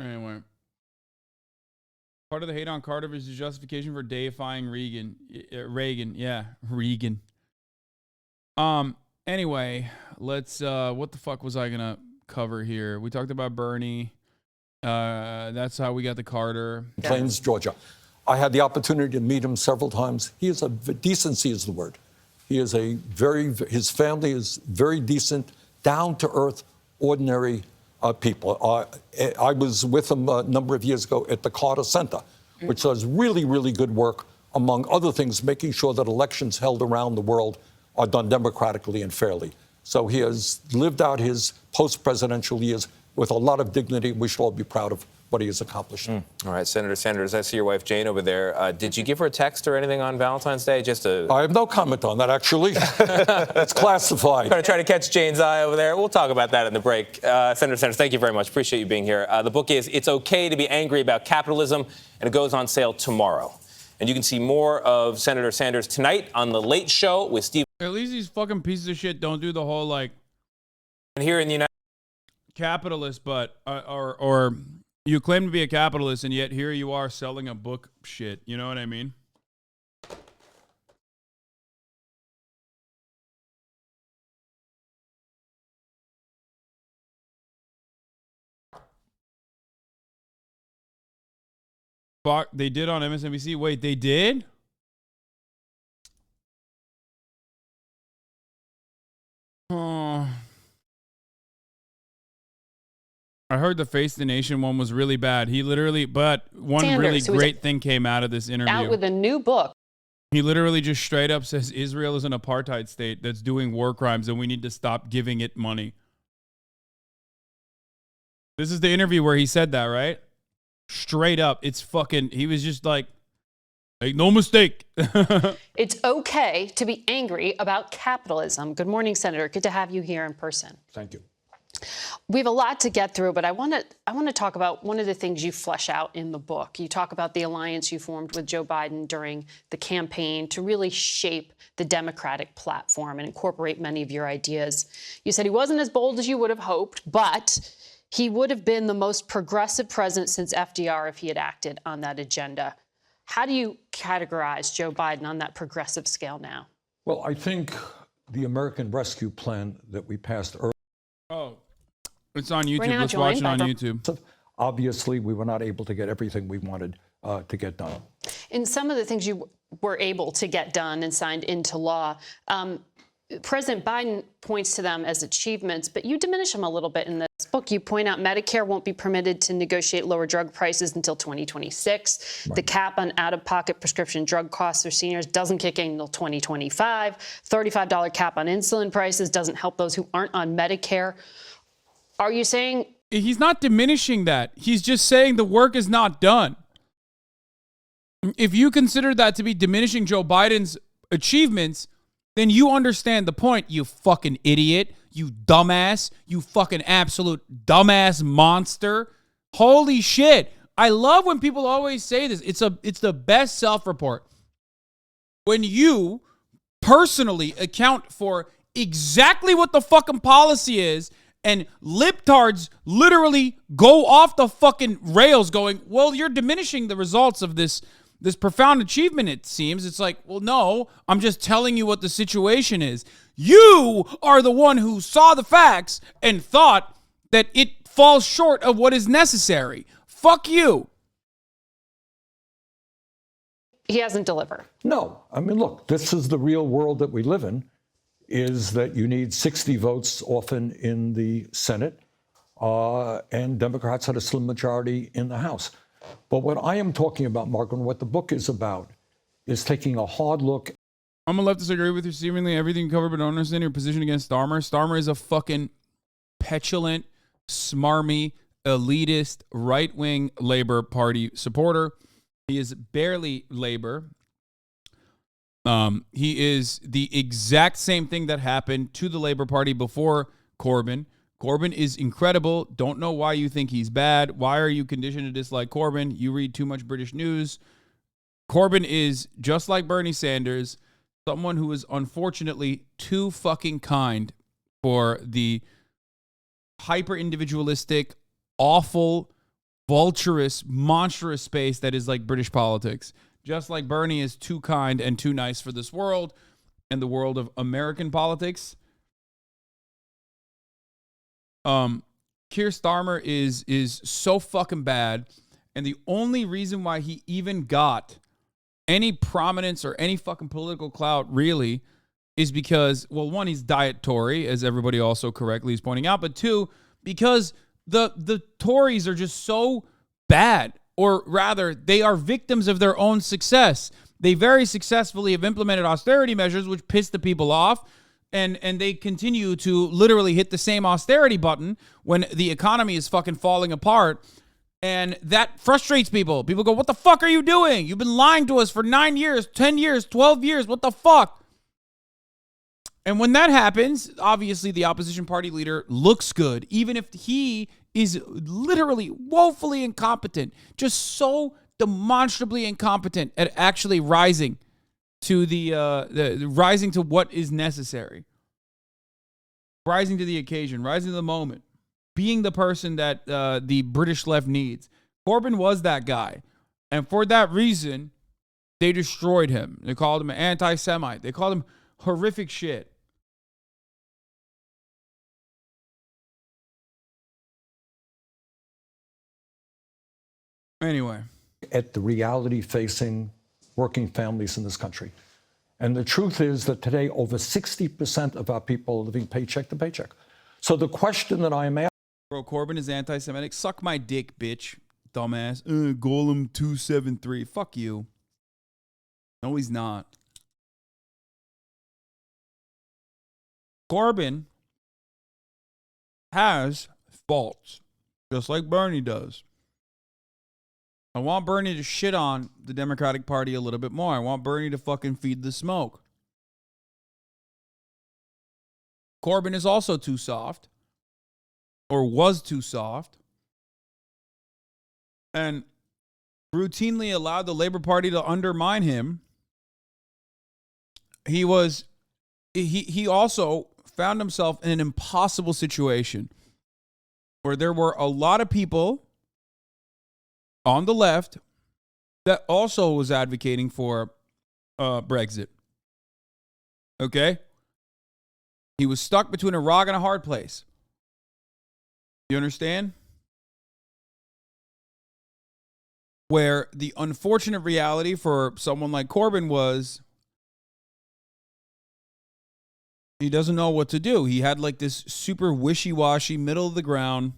Anyway. Part of the hate on Carter is the justification for deifying Reagan. Reagan. Anyway, let's, what the fuck was I gonna cover here? We talked about Bernie. That's how we got the Carter. Plains, Georgia. I had the opportunity to meet him several times. He is decency is the word. He is his family is very decent, down to earth, ordinary people. I was with him a number of years ago at the Carter Center, which does really, really good work, among other things, making sure that elections held around the world are done democratically and fairly. So he has lived out his post-presidential years with a lot of dignity. We should all be proud of what he has accomplished. All right, Senator Sanders, I see your wife Jane over there. Did you give her a text or anything on Valentine's Day? I have no comment on that, actually. It's classified. Going to try to catch Jane's eye over there. We'll talk about that in the break. Senator Sanders, thank you very much. Appreciate you being here. The book is It's Okay to be Angry About Capitalism, and it goes on sale tomorrow. And you can see more of Senator Sanders tonight on The Late Show with Steve. At least these fucking pieces of shit don't do the whole, like, and here in the United capitalist, but or you claim to be a capitalist, and yet here you are selling a book shit. You know what I mean? Fuck, they did on MSNBC. Wait, they did? Oh. I heard the Face the Nation one was really bad. He literally, but one really great thing came out of this interview. Out with a new book. He literally just straight up says Israel is an apartheid state that's doing war crimes and we need to stop giving it money. This is the interview where he said that, right? Straight up. It's fucking, he was just like, make no mistake. It's okay to be angry about capitalism. Good morning, Senator. Good to have you here in person. Thank you. We have a lot to get through, but I want to talk about one of the things you flesh out in the book. You talk about the alliance you formed with Joe Biden during the campaign to really shape the Democratic platform and incorporate many of your ideas. You said he wasn't as bold as you would have hoped, but he would have been the most progressive president since FDR if he had acted on that agenda. How do you categorize Joe Biden on that progressive scale now? Well, I think the American Rescue Plan that we passed earlier. Oh, it's on YouTube. Let's watch it on YouTube. Obviously, we were not able to get everything we wanted to get done. In some of the things you were able to get done and signed into law, President Biden points to them as achievements, but you diminish them a little bit in this book. You point out Medicare won't be permitted to negotiate lower drug prices until 2026. Right. The cap on out-of-pocket prescription drug costs for seniors doesn't kick in until 2025. $35 cap on insulin prices doesn't help those who aren't on Medicare. Are you saying... He's not diminishing that. He's just saying the work is not done. If you consider that to be diminishing Joe Biden's achievements, then you understand the point, you fucking idiot, you dumbass, you fucking absolute dumbass monster. Holy shit. I love when people always say this. It's the best self-report. When you personally account for exactly what the fucking policy is, and libtards literally go off the fucking rails going, well, you're diminishing the results of this profound achievement, it seems. It's like, well, no, I'm just telling you what the situation is. You are the one who saw the facts and thought that it falls short of what is necessary. Fuck you. He hasn't delivered. No. I mean, look, this is the real world that we live in, is that you need 60 votes often in the Senate, and Democrats had a slim majority in the House. But what I am talking about, Mark, and what the book is about, is taking a hard look. I'm gonna leftist agree with you seemingly everything you covered, but don't understand your position against Starmer. Starmer is a fucking petulant, smarmy, elitist, right-wing Labor Party supporter. He is barely Labor. He is the exact same thing that happened to the Labor Party before Corbyn. Corbyn is incredible. Don't know why you think he's bad. Why are you conditioned to dislike Corbyn? You read too much British news. Corbyn is, just like Bernie Sanders, someone who is unfortunately too fucking kind for the hyper-individualistic, awful, vulturous, monstrous space that is like British politics. Just like Bernie is too kind and too nice for this world and the world of American politics. Keir Starmer is so fucking bad, and the only reason why he even got any prominence or any fucking political clout really is because, well, one, he's Diet Tory, as everybody also correctly is pointing out, but two, because the Tories are just so bad, or rather, they are victims of their own success. They very successfully have implemented austerity measures, which piss the people off, and they continue to literally hit the same austerity button when the economy is fucking falling apart, and that frustrates people. People go, what the fuck are you doing? You've been lying to us for 9 years, 10 years, 12 years. What the fuck? And when that happens, obviously the opposition party leader looks good, even if he is literally woefully incompetent, just so demonstrably incompetent at actually rising to rising to what is necessary, rising to the occasion, rising to the moment, being the person that the British left needs. Corbyn was that guy, and for that reason, they destroyed him. They called him an anti-Semite. They called him horrific shit. Anyway. At the reality facing working families in this country. And the truth is that today, over 60% of our people are living paycheck to paycheck. So the question that I am asking. Bro, Corbyn is anti-Semitic. Suck my dick, bitch. Dumbass. Golem 273. Fuck you. No, he's not. Corbyn has faults, just like Bernie does. I want Bernie to shit on the Democratic Party a little bit more. I want Bernie to fucking feed the smoke. Corbyn is also too soft, or was too soft, and routinely allowed the Labor Party to undermine him. He also found himself in an impossible situation where there were a lot of people on the left that also was advocating for Brexit. Okay? He was stuck between a rock and a hard place. You understand? Where the unfortunate reality for someone like Corbyn was he doesn't know what to do. He had like this super wishy-washy, middle of the ground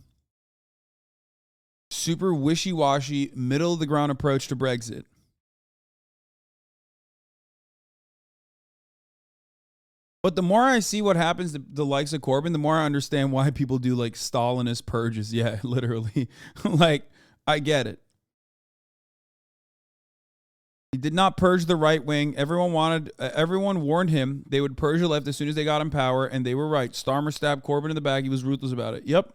approach to Brexit. But the more I see what happens to the likes of Corbyn, the more I understand why people do like Stalinist purges. Yeah, literally. Like, I get it. He did not purge the right wing. Everyone warned him they would purge the left as soon as they got in power, and they were right. Starmer stabbed Corbyn in the back. He was ruthless about it. Yep.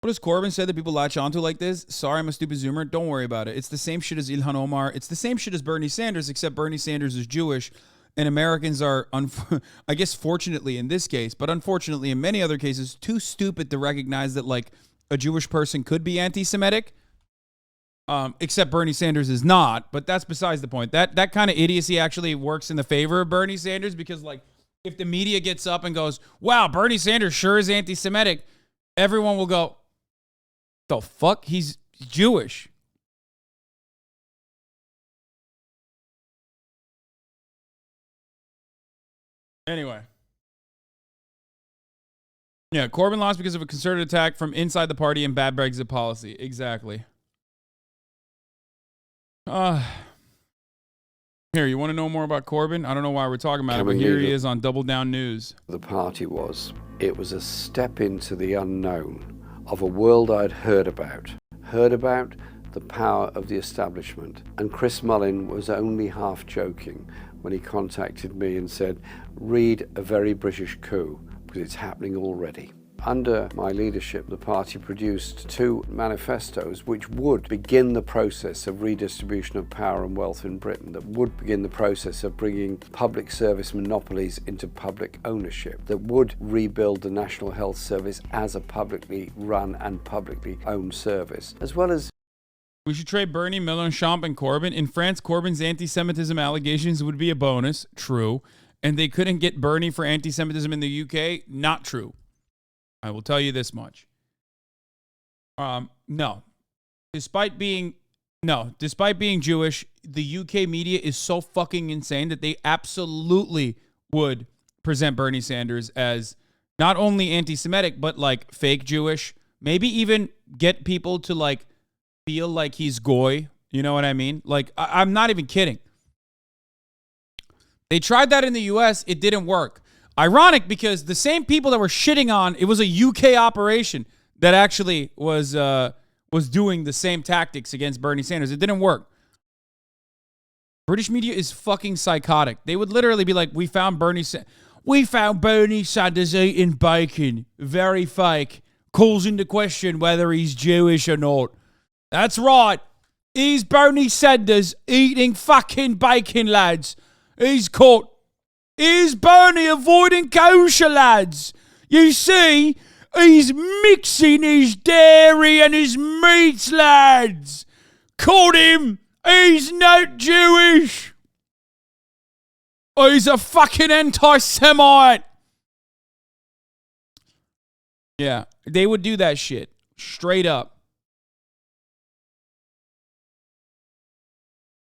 What What has Corbyn said that people latch onto like this? Sorry, I'm a stupid Zoomer. Don't worry about it. It's the same shit as Ilhan Omar. It's the same shit as Bernie Sanders, except Bernie Sanders is Jewish, and Americans are, I guess, fortunately in this case, but unfortunately in many other cases, too stupid to recognize that like a Jewish person could be anti-Semitic. Except Bernie Sanders is not, but that's besides the point. That kind of idiocy actually works in the favor of Bernie Sanders because, like, if the media gets up and goes, wow, Bernie Sanders sure is anti-Semitic, everyone will go, the fuck? He's Jewish. Anyway. Yeah, Corbyn lost because of a concerted attack from inside the party and bad Brexit policy. Exactly. Here, you want to know more about Corbyn? I don't know why we're talking about it, but here he is on Double Down News. The party was. It was a step into the unknown of a world I'd heard about the power of the establishment. And Chris Mullin was only half joking when he contacted me and said, read A Very British Coup, because it's happening already. Under my leadership, the party produced 2 manifestos which would begin the process of redistribution of power and wealth in Britain, that would begin the process of bringing public service monopolies into public ownership, that would rebuild the National Health Service as a publicly run and publicly owned service, as well as... We should trade Bernie, Mélenchon, and Corbyn. In France, Corbyn's anti-Semitism allegations would be a bonus. True. And they couldn't get Bernie for anti-Semitism in the UK. Not true. I will tell you this much. No. Despite being Jewish, the UK media is so fucking insane that they absolutely would present Bernie Sanders as not only anti-Semitic, but like fake Jewish. Maybe even get people to like feel like he's goy. You know what I mean? Like, I'm not even kidding. They tried that in the US. It didn't work. Ironic because the same people that were shitting on, it was a UK operation that actually was doing the same tactics against Bernie Sanders. It didn't work. British media is fucking psychotic. They would literally be like, we found Bernie Sanders eating bacon. Very fake. Calls into question whether he's Jewish or not. That's right. He's Bernie Sanders eating fucking bacon, lads. He's caught. Is Bernie avoiding kosher, lads? You see, he's mixing his dairy and his meats, lads. Caught him. He's not Jewish. He's a fucking anti-Semite. Yeah, they would do that shit. Straight up.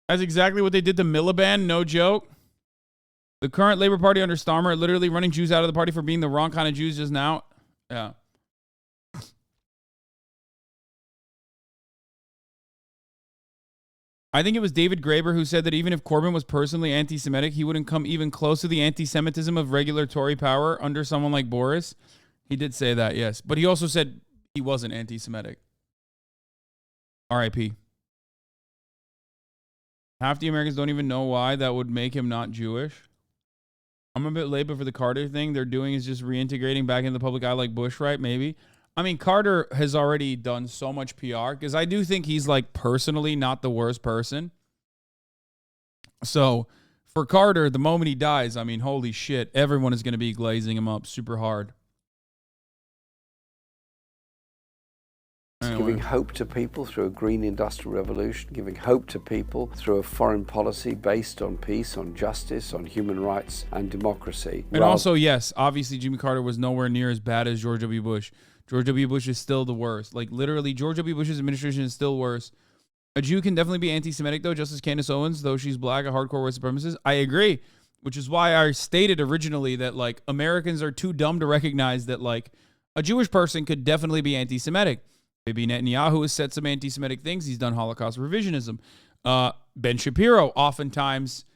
That's exactly what they did to Miliband, no joke. The current Labour Party under Starmer are literally running Jews out of the party for being the wrong kind of Jews just now. Yeah. I think it was David Graeber who said that even if Corbyn was personally anti-Semitic, he wouldn't come even close to the anti-Semitism of regular Tory power under someone like Boris. He did say that, yes. But he also said he wasn't anti-Semitic. R.I.P. Half the Americans don't even know why that would make him not Jewish. I'm a bit late, but for the Carter thing, they're doing is just reintegrating back into the public eye like Bush, right? Maybe. I mean, Carter has already done so much PR because I do think he's like personally not the worst person. So for Carter, the moment he dies, I mean, holy shit, everyone is going to be glazing him up super hard. Giving hope to people through a green industrial revolution, giving hope to people through a foreign policy based on peace, on justice, on human rights and democracy. And also, yes, obviously Jimmy Carter was nowhere near as bad as George W. Bush. George W. Bush is still the worst. Like, literally, George W. Bush's administration is still worse. A Jew can definitely be anti-Semitic, though, just as Candace Owens, though she's black, a hardcore white supremacist. I agree, which is why I stated originally that, like, Americans are too dumb to recognize that, like, a Jewish person could definitely be anti-Semitic. Maybe Netanyahu has said some anti-Semitic things. He's done Holocaust revisionism. Ben Shapiro oftentimes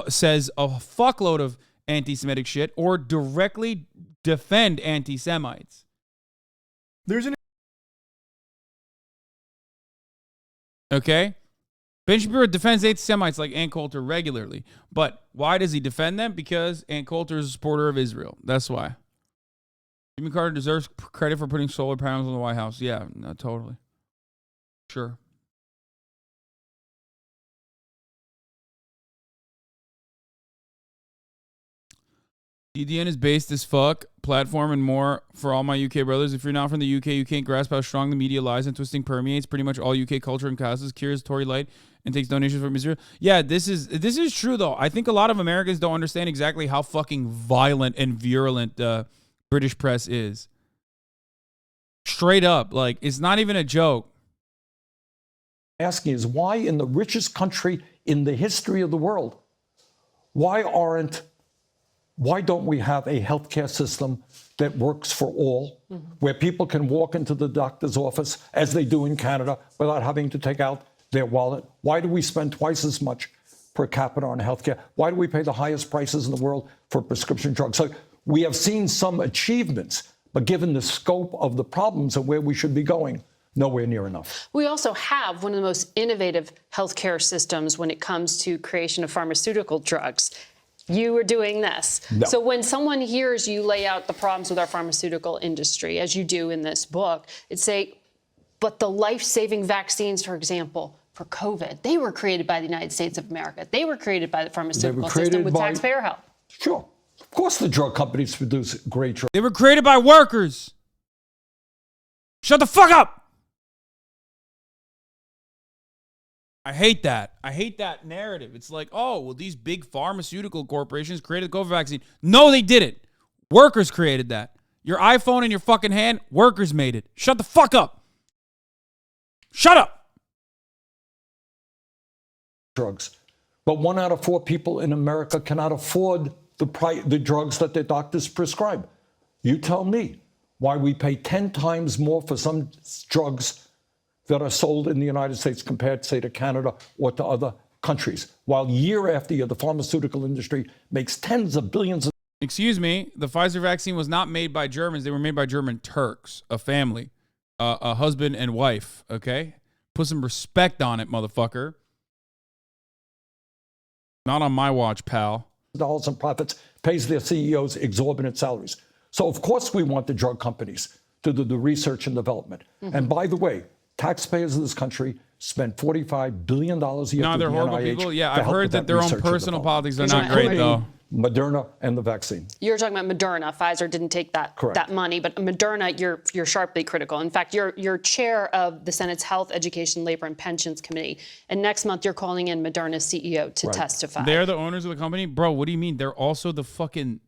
says a fuckload of anti-Semitic shit or directly defend anti-Semites. There's an... Okay? Ben Shapiro defends anti-Semites like Ann Coulter regularly. But why does he defend them? Because Ann Coulter is a supporter of Israel. That's why. Jimmy Carter deserves credit for putting solar panels on the White House. Yeah, no, totally. Sure. DDN is based as fuck, platform and more for all my UK brothers. If you're not from the UK, you can't grasp how strong the media lies and twisting permeates pretty much all UK culture and causes, cures Tory light, and takes donations from Israel. Yeah, this is true though. I think a lot of Americans don't understand exactly how fucking violent and virulent British press is. Straight up, like it's not even a joke. Asking is why in the richest country in the history of the world, why don't we have a healthcare system that works for all, where people can walk into the doctor's office, as they do in Canada, without having to take out their wallet? Why do we spend twice as much per capita on healthcare? Why do we pay the highest prices in the world for prescription drugs? So we have seen some achievements, but given the scope of the problems and where we should be going, nowhere near enough. We also have one of the most innovative healthcare systems when it comes to creation of pharmaceutical drugs. You are doing this. No. So when someone hears you lay out the problems with our pharmaceutical industry, as you do in this book, it's say, but the life-saving vaccines, for example, for COVID, they were created by the United States of America. They were created by the pharmaceutical system with taxpayer help. Sure. Of course the drug companies produce great drugs. They were created by workers. Shut the fuck up. I hate that. I hate that narrative. It's like, oh, well, these big pharmaceutical corporations created the COVID vaccine. No, they didn't. Workers created that. Your iPhone in your fucking hand, workers made it. Shut the fuck up. Shut up. Drugs. But 1 out of 4 people in America cannot afford the drugs that their doctors prescribe. You tell me why we pay 10 times more for some drugs that are sold in the United States compared, say, to Canada or to other countries, while year after year, the pharmaceutical industry makes tens of billions of... Excuse me, the Pfizer vaccine was not made by Germans. They were made by German Turks, a family, a husband and wife, okay? Put some respect on it, motherfucker. Not on my watch, pal. Dollars in profits, pays their CEOs exorbitant salaries. So, of course, we want the drug companies to do the research and development. And by the way, taxpayers of this country spend $45 billion a year. No, they're horrible NIH people. Yeah, I've heard that their own personal politics are not great, though. Moderna and the vaccine. You're talking about Moderna. Pfizer didn't take that money, but Moderna, you're sharply critical. In fact, you're chair of the Senate's Health, Education, Labor, and Pensions Committee, and next month you're calling in Moderna's CEO to testify. They're the owners of the company? Bro, what do you mean? They're also the fucking...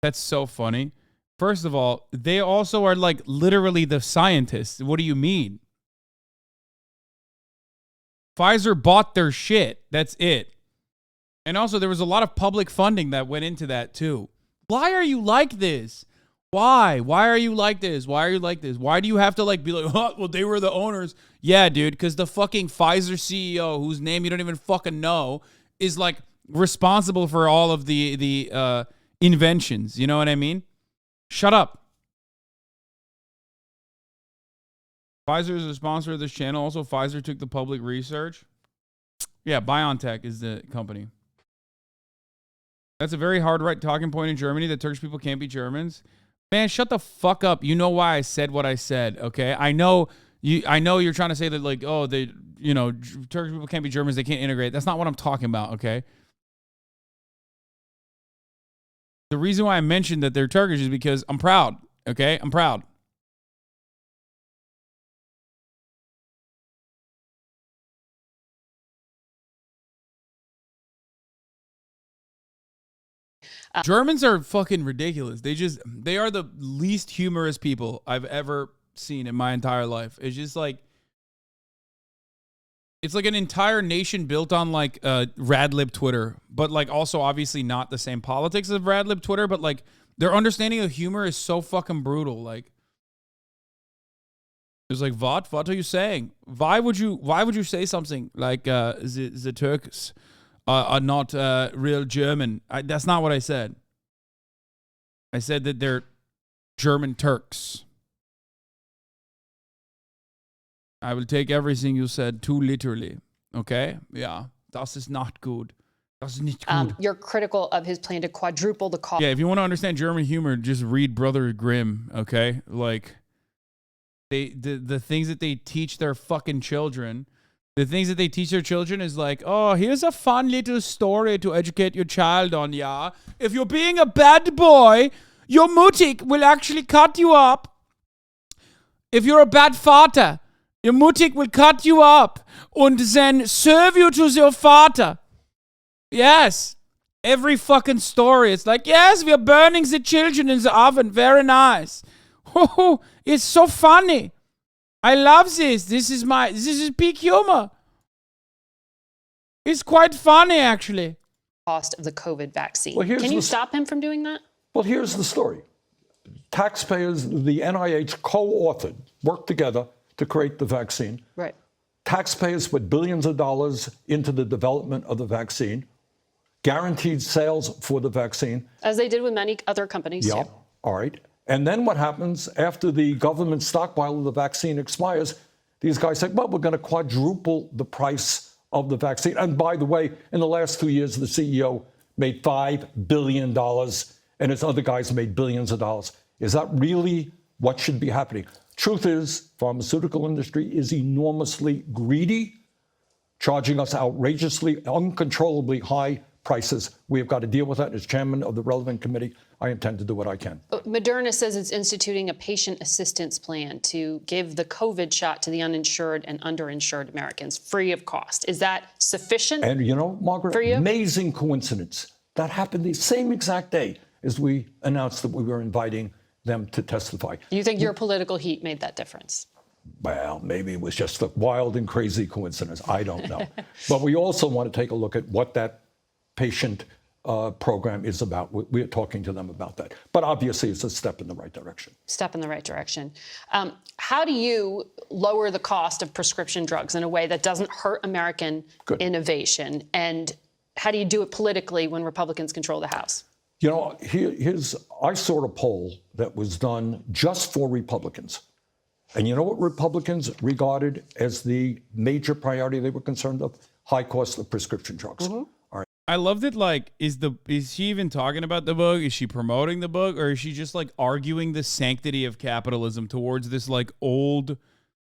That's so funny. First of all, they also are like literally the scientists. What do you mean? Pfizer bought their shit. That's it. And also, there was a lot of public funding that went into that, too. Why are you like this? Why? Why are you like this? Why are you like this? Why do you have to, like, be like, oh, well, they were the owners? Yeah, dude, because the fucking Pfizer CEO, whose name you don't even fucking know, is, like, responsible for all of the inventions. You know what I mean? Shut up. Pfizer is a sponsor of this channel. Also, Pfizer took the public research. Yeah, BioNTech is the company. That's a very hard right talking point in Germany that Turkish people can't be Germans. Man, shut the fuck up. You know why I said what I said, okay? I know you're trying to say that, like, oh, they, you know, Turkish people can't be Germans, they can't integrate. That's not what I'm talking about, okay? The reason why I mentioned that they're Turkish is because I'm proud, okay? I'm proud. Germans are fucking ridiculous. They are the least humorous people I've ever seen in my entire life. It's just like, it's like an entire nation built on like Radlib Twitter, but like also obviously not the same politics of Radlib Twitter, but like their understanding of humor is so fucking brutal. Like, it's like, what are you saying? Why would you say something like the Turks are not real German? That's not what I said. I said that they're German Turks. I will take everything you said too literally. Okay? Yeah, das ist not good. Das ist nicht gut. You're critical of his plan to quadruple the cost. Yeah, if you want to understand German humor, just read Brother Grimm, okay? Like, the things that they teach their fucking children, the things that they teach their children is like, oh, here's a fun little story to educate your child on, yeah? If you're being a bad boy, your Mutig will actually cut you up. If you're a bad Vater, your Mutig will cut you up and then serve you to your Vater. Yes. Every fucking story. It's like, yes, we're burning the children in the oven. Very nice. Oh, it's so funny. I love this. This is peak humor. It's quite funny, actually. Cost of the COVID vaccine. Well, Can you stop him from doing that? Well, here's the story. Taxpayers, the NIH co-authored, worked together to create the vaccine. Right. Taxpayers put billions of dollars into the development of the vaccine, guaranteed sales for the vaccine. As they did with many other companies. Yeah, too. all right. And then what happens after the government stockpile of the vaccine expires? These guys say, well, we're going to quadruple the price of the vaccine. And by the way, in the last 2 years, the CEO made $5 billion and his other guys made billions of dollars. Is that really what should be happening? Truth is, pharmaceutical industry is enormously greedy, charging us outrageously, uncontrollably high prices. We have got to deal with that. As chairman of the relevant committee, I intend to do what I can. Moderna says it's instituting a patient assistance plan to give the COVID shot to the uninsured and underinsured Americans free of cost. Is that sufficient? And you know, Margaret, for you? Amazing coincidence. That happened the same exact day as we announced that we were inviting them to testify. Do you think your political heat made that difference? Well, maybe it was just a wild and crazy coincidence. I don't know. But we also want to take a look at what that patient program is about. We're talking to them about that. But obviously, it's a step in the right direction. Step in the right direction. How do you lower the cost of prescription drugs in a way that doesn't hurt American innovation? And how do you do it politically when Republicans control the House? You know, I saw a poll that was done just for Republicans. And you know what Republicans regarded as the major priority they were concerned of? High cost of prescription drugs. Mm-hmm. All right. I love that, like, is she even talking about the book? Is she promoting the book? Or is she just, like, arguing the sanctity of capitalism towards this, like, old,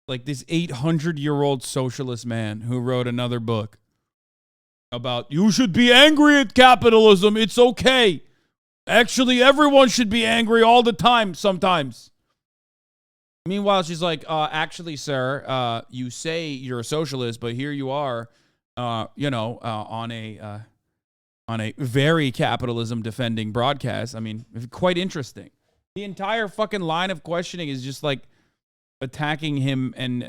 like, this 800-year-old socialist man who wrote another book about, you should be angry at capitalism. It's okay. Actually, everyone should be angry all the time sometimes. Meanwhile, she's like, actually, sir, you say you're a socialist, but here you are, on a very capitalism defending broadcast. I mean, quite interesting. The entire fucking line of questioning is just like attacking him and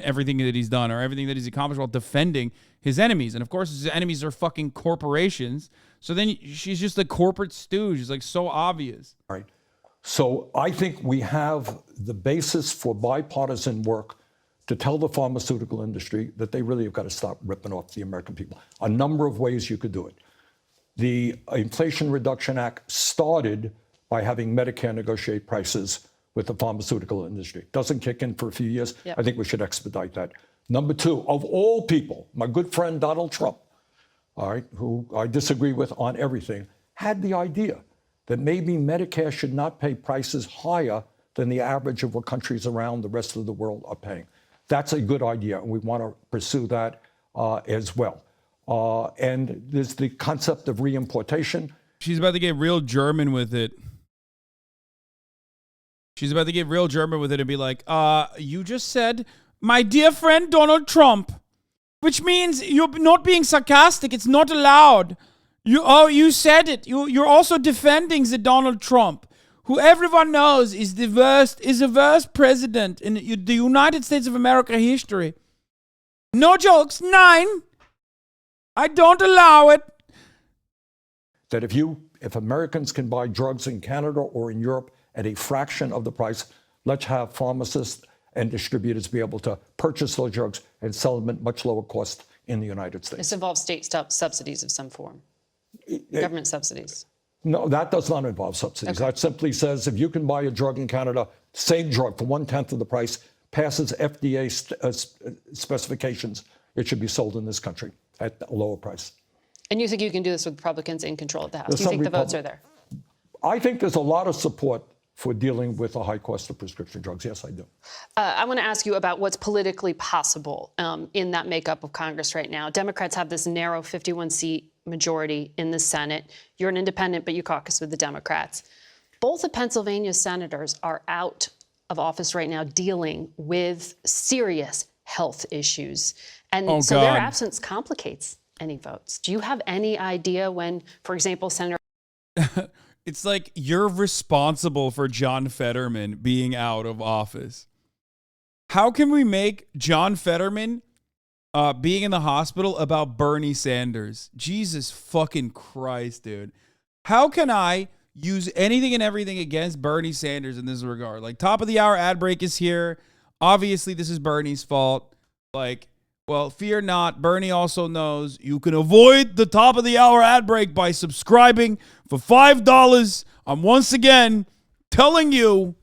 everything that he's done or everything that he's accomplished while defending his enemies. And of course, his enemies are fucking corporations. So then she's just a corporate stooge. It's like so obvious. All right. So I think we have the basis for bipartisan work to tell the pharmaceutical industry that they really have got to stop ripping off the American people. A number of ways you could do it. The Inflation Reduction Act started by having Medicare negotiate prices with the pharmaceutical industry. Doesn't kick in for a few years. Yep. I think we should expedite that. Number two, of all people, my good friend Donald Trump, all right, who I disagree with on everything, had the idea that maybe Medicare should not pay prices higher than the average of what countries around the rest of the world are paying. That's a good idea, and we want to pursue that as well. And there's the concept of reimportation. She's about to get real German with it. She's about to get real German with it and be like, you just said, my dear friend Donald Trump, which means you're not being sarcastic. It's not allowed. You said it. You're also defending the Donald Trump, who everyone knows is the worst president in the United States of America history. No jokes. 9. I don't allow it. That if Americans can buy drugs in Canada or in Europe at a fraction of the price, let's have pharmacists and distributors be able to purchase those drugs and sell them at much lower cost in the United States. This involves state subsidies of some form. Government subsidies. No, that does not involve subsidies. Okay. That simply says if you can buy a drug in Canada, same drug for 1/10 of the price, passes FDA specifications, it should be sold in this country at a lower price. And you think you can do this with Republicans in control of the House? There's Do you think some the votes are there? I think there's a lot of support for dealing with the high cost of prescription drugs. Yes, I do. I want to ask you about what's politically possible in that makeup of Congress right now. Democrats have this narrow 51-seat majority in the Senate. You're an independent, but you caucus with the Democrats. Both of Pennsylvania's senators are out of office right now dealing with serious health issues. And so their absence complicates any votes. Do you have any idea when, for example, Senator... It's like you're responsible for John Fetterman being out of office. How can we make John Fetterman being in the hospital about Bernie Sanders? Jesus fucking Christ, dude. How can I use anything and everything against Bernie Sanders in this regard? Like, top of the hour ad break is here. Obviously, this is Bernie's fault. Like, well, fear not. Bernie also knows you can avoid the top of the hour ad break by subscribing for $5. I'm once again telling you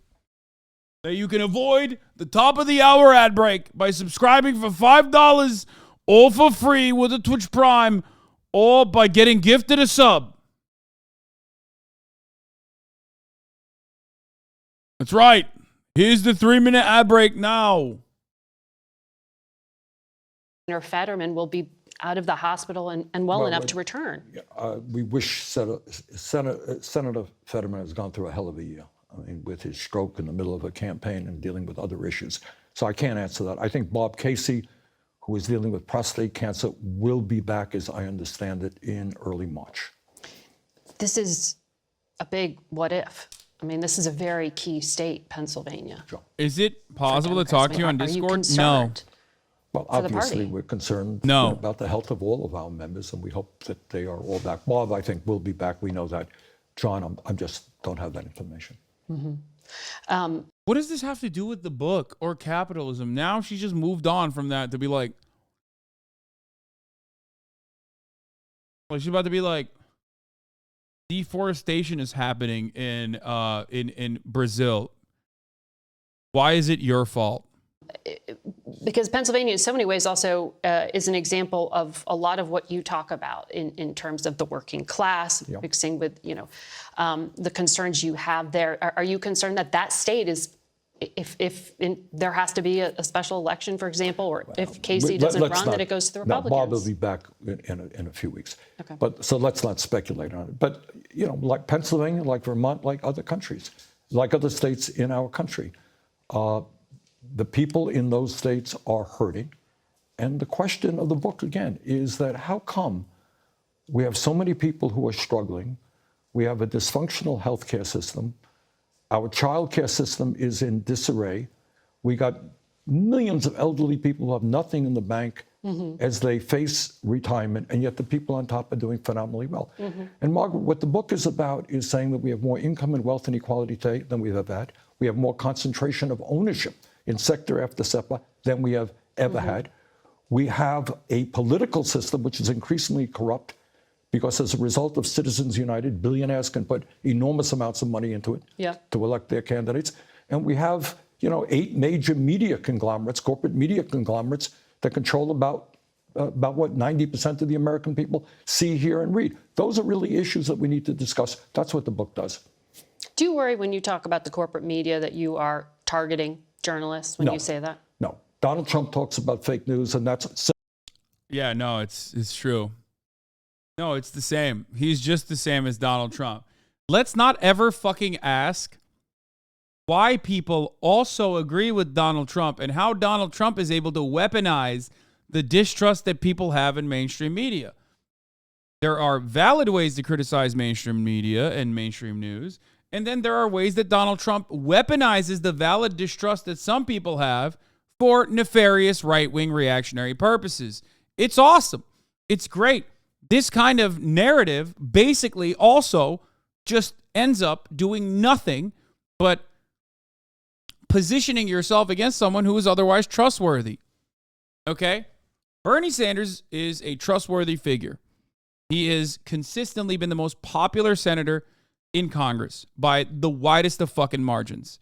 that you can avoid the top of the hour ad break by subscribing for $5, all for free with a Twitch Prime, or by getting gifted a sub. That's right. Here's the 3-minute ad break now. Senator Fetterman will be out of the hospital and well enough to return. We wish Senator Fetterman has gone through a hell of a year. I mean, with his stroke in the middle of a campaign and dealing with other issues. So I can't answer that. I think Bob Casey, who is dealing with prostate cancer, will be back, as I understand it, in early March. This is a big what if. I mean, this is a very key state, Pennsylvania. Sure. Is it possible to talk to you on Discord? No. Well, obviously, we're concerned about the health of all of our members, and we hope that they are all back. Bob, I think, will be back. We know that. John, I just don't have that information. Mm-hmm. What does this have to do with the book or capitalism? Now she's just moved on from that to be like she's about to be like, deforestation is happening in Brazil. Why is it your fault? Because Pennsylvania, in so many ways, also is an example of a lot of what you talk about in terms of the working class, mixing with the concerns you have there. Are you concerned that that state is, if there has to be a special election, for example, or if Casey doesn't run, that it goes to the Republicans? Bob will be back in a few weeks. Okay. But so let's not speculate on it. But like Pennsylvania, like Vermont, like other countries, like other states in our country. The people in those states are hurting. And the question of the book, again, is that how come we have so many people who are struggling? We have a dysfunctional healthcare system. Our childcare system is in disarray. We got millions of elderly people who have nothing in the bank as they face retirement, and yet the people on top are doing phenomenally well. And Margaret, what the book is about is saying that we have more income and wealth inequality today than we've ever had. We have more concentration of ownership in sector after sector than we have ever had. We have a political system which is increasingly corrupt because as a result of Citizens United, billionaires can put enormous amounts of money into it to elect their candidates. And we have, 8 major media conglomerates, corporate media conglomerates that control about what 90% of the American people see, hear, and read. Those are really issues that we need to discuss. That's what the book does. Do you worry when you talk about the corporate media that you are targeting journalists when you say that? No. Donald Trump talks about fake news, and that's... Yeah, no, it's true. No, it's the same. He's just the same as Donald Trump. Let's not ever fucking ask why people also agree with Donald Trump and how Donald Trump is able to weaponize the distrust that people have in mainstream media. There are valid ways to criticize mainstream media and mainstream news. And then there are ways that Donald Trump weaponizes the valid distrust that some people have for nefarious right-wing reactionary purposes. It's awesome. It's great. This kind of narrative basically also just ends up doing nothing but positioning yourself against someone who is otherwise trustworthy. Okay? Bernie Sanders is a trustworthy figure. He has consistently been the most popular senator in Congress by the widest of fucking margins.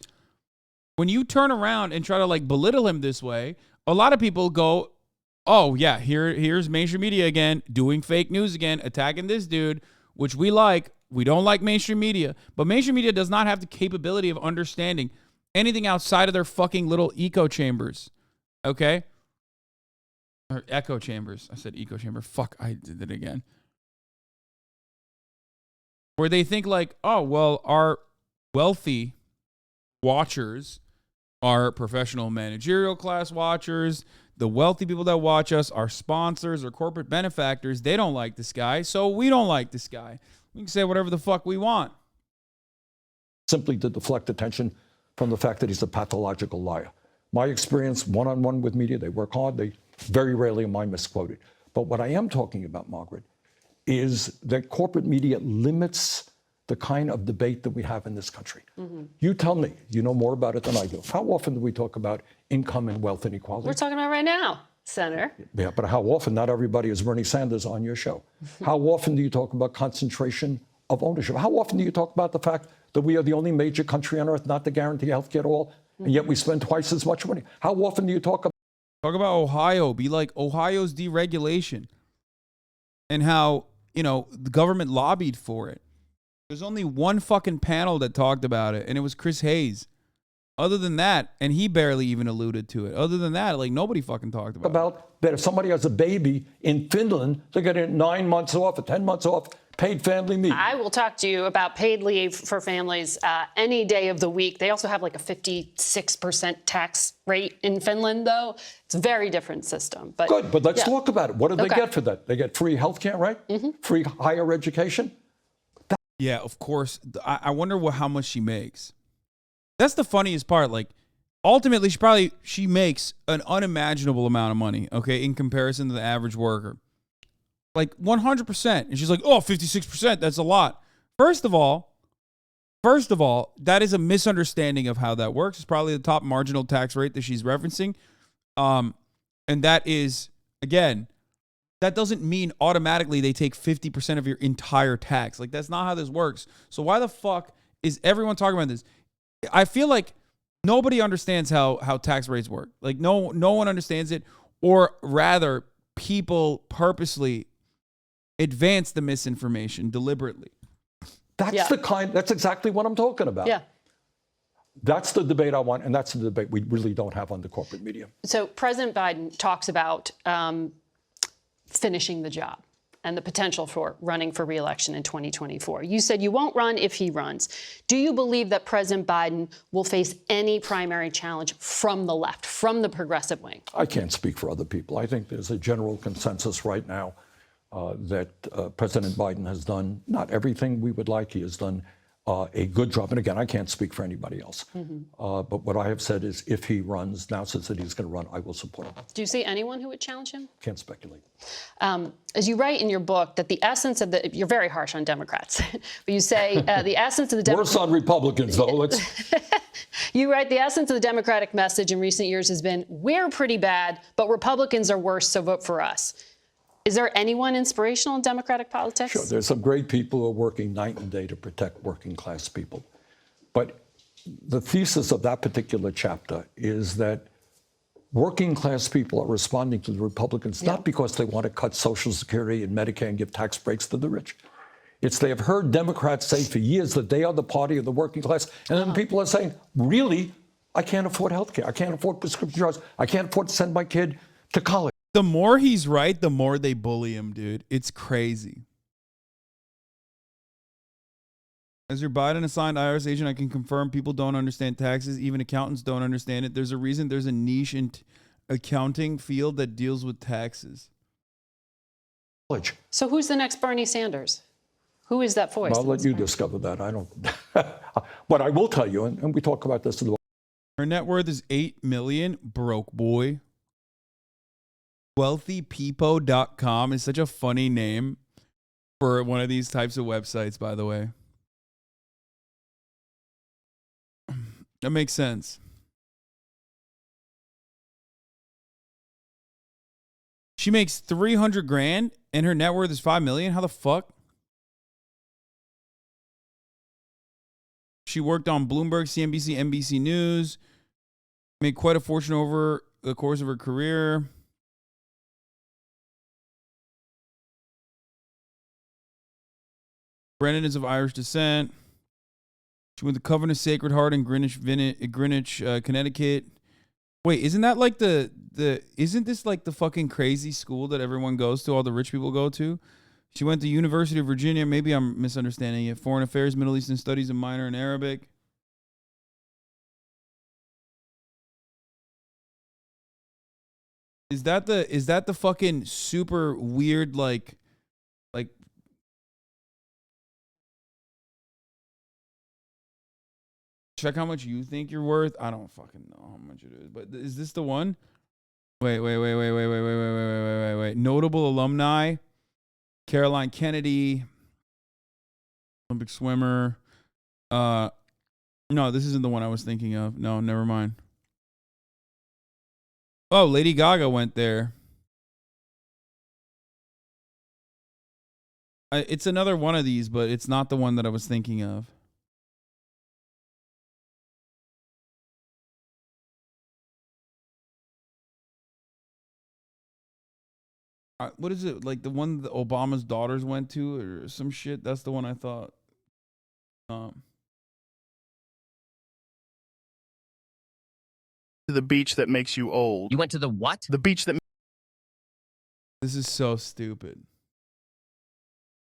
When you turn around and try to belittle him this way, a lot of people go oh yeah, here's mainstream media again, doing fake news again, attacking this dude, which we like. We don't like mainstream media, but mainstream media does not have the capability of understanding anything outside of their fucking little echo chambers. Okay? Or echo chambers. I said echo chamber. Fuck, I did it again. Where they think like, oh, well, our wealthy watchers are professional managerial class watchers. The wealthy people that watch us are sponsors or corporate benefactors. They don't like this guy, so we don't like this guy. We can say whatever the fuck we want. Simply to deflect attention from the fact that he's a pathological liar. My experience one-on-one with media, they work hard. They very rarely am I misquoted. But what I am talking about, Margaret, is that corporate media limits the kind of debate that we have in this country. Mm-hmm. You tell me, you know more about it than I do. How often do we talk about income and wealth inequality? We're talking about right now, Senator. Yeah, but how often? Not everybody is Bernie Sanders on your show. How often do you talk about concentration of ownership? How often do you talk about the fact that we are the only major country on earth not to guarantee health care at all, and yet we spend twice as much money? How often do you talk about Ohio? Be like Ohio's deregulation and how, you know, the government lobbied for it. There's only one fucking panel that talked about it, and it was Chris Hayes. Other than that, and he barely even alluded to it. Other than that, like, nobody fucking talked about it. That if somebody has a baby in Finland, they get 9 months off or 10 months off paid family leave. I will talk to you about paid leave for families any day of the week. They also have like a 56% tax rate in Finland, though. It's a very different system. But good, but let's yeah. talk about it. What do they get for that? They get free health care, right? Mm-hmm. Free higher education. Yeah, of course. I wonder how much she makes. That's the funniest part. Like, ultimately, she makes an unimaginable amount of money, okay, in comparison to the average worker. Like 100%. And she's like, oh, 56%, that's a lot. First of all, that is a misunderstanding of how that works. It's probably the top marginal tax rate that she's referencing. And that is, again, that doesn't mean automatically they take 50% of your entire tax. Like, that's not how this works. So why the fuck is everyone talking about this? I feel like nobody understands how tax rates work. Like, no one understands it, or rather, people purposely advance the misinformation deliberately. That's exactly what I'm talking about. Yeah. That's the debate I want, and that's the debate we really don't have on the corporate media. So President Biden talks about finishing the job and the potential for running for re-election in 2024. You said you won't run if he runs. Do you believe that President Biden will face any primary challenge from the left, from the progressive wing? I can't speak for other people. I think there's a general consensus right now that President Biden has done not everything we would like. He has done a good job. And again, I can't speak for anybody else. Mm-hmm. But what I have said is if he runs, now says that he's going to run, I will support him. Do you see anyone who would challenge him? Can't speculate. As you write in your book that the essence of you're very harsh on Democrats, but you say the essence of the Worse on Republicans, though. You write the essence of the Democratic message in recent years has been, we're pretty bad, but Republicans are worse, so vote for us. Is there anyone inspirational in Democratic politics? Sure, there's some great people who are working night and day to protect working class people. But the thesis of that particular chapter is that working class people are responding to the Republicans not because they want to cut Social Security and Medicare and give tax breaks to the rich. It's they have heard Democrats say for years that they are the party of the working class. And then people are saying, really, I can't afford health care. I can't afford prescription drugs. I can't afford to send my kid to college. The more he's right, the more they bully him, dude. It's crazy. As your Biden-assigned IRS agent, I can confirm people don't understand taxes. Even accountants don't understand it. There's a reason there's a niche in accounting field that deals with taxes. So who's the next Bernie Sanders? Who is that voice? I'll let you discover that. I don't. But I will tell you, and we talk about this in the book. Her net worth is $8 million. Broke boy. WealthyPeople.com is such a funny name for one of these types of websites, by the way. That makes sense. She makes $300,000 and her net worth is $5 million. How the fuck? She worked on Bloomberg, CNBC, NBC News. Made quite a fortune over the course of her career. Brennan is of Irish descent. She went to Covenant Sacred Heart in Greenwich, Connecticut. Wait, isn't that like isn't this like the fucking crazy school that everyone goes to, all the rich people go to? She went to University of Virginia. Maybe I'm misunderstanding it. Foreign Affairs, Middle Eastern Studies, a minor in Arabic. Is that the fucking super weird like check how much you think you're worth? I don't fucking know how much it is, but is this the one? Wait. Notable alumni: Caroline Kennedy, Olympic swimmer. No, this isn't the one I was thinking of. No, never mind. Oh, Lady Gaga went there. It's another one of these, but it's not the one that I was thinking of. What is it? Like the one that Obama's daughters went to or some shit? That's the one I thought. To the beach that makes you old. You went to the what? The beach that... This is so stupid.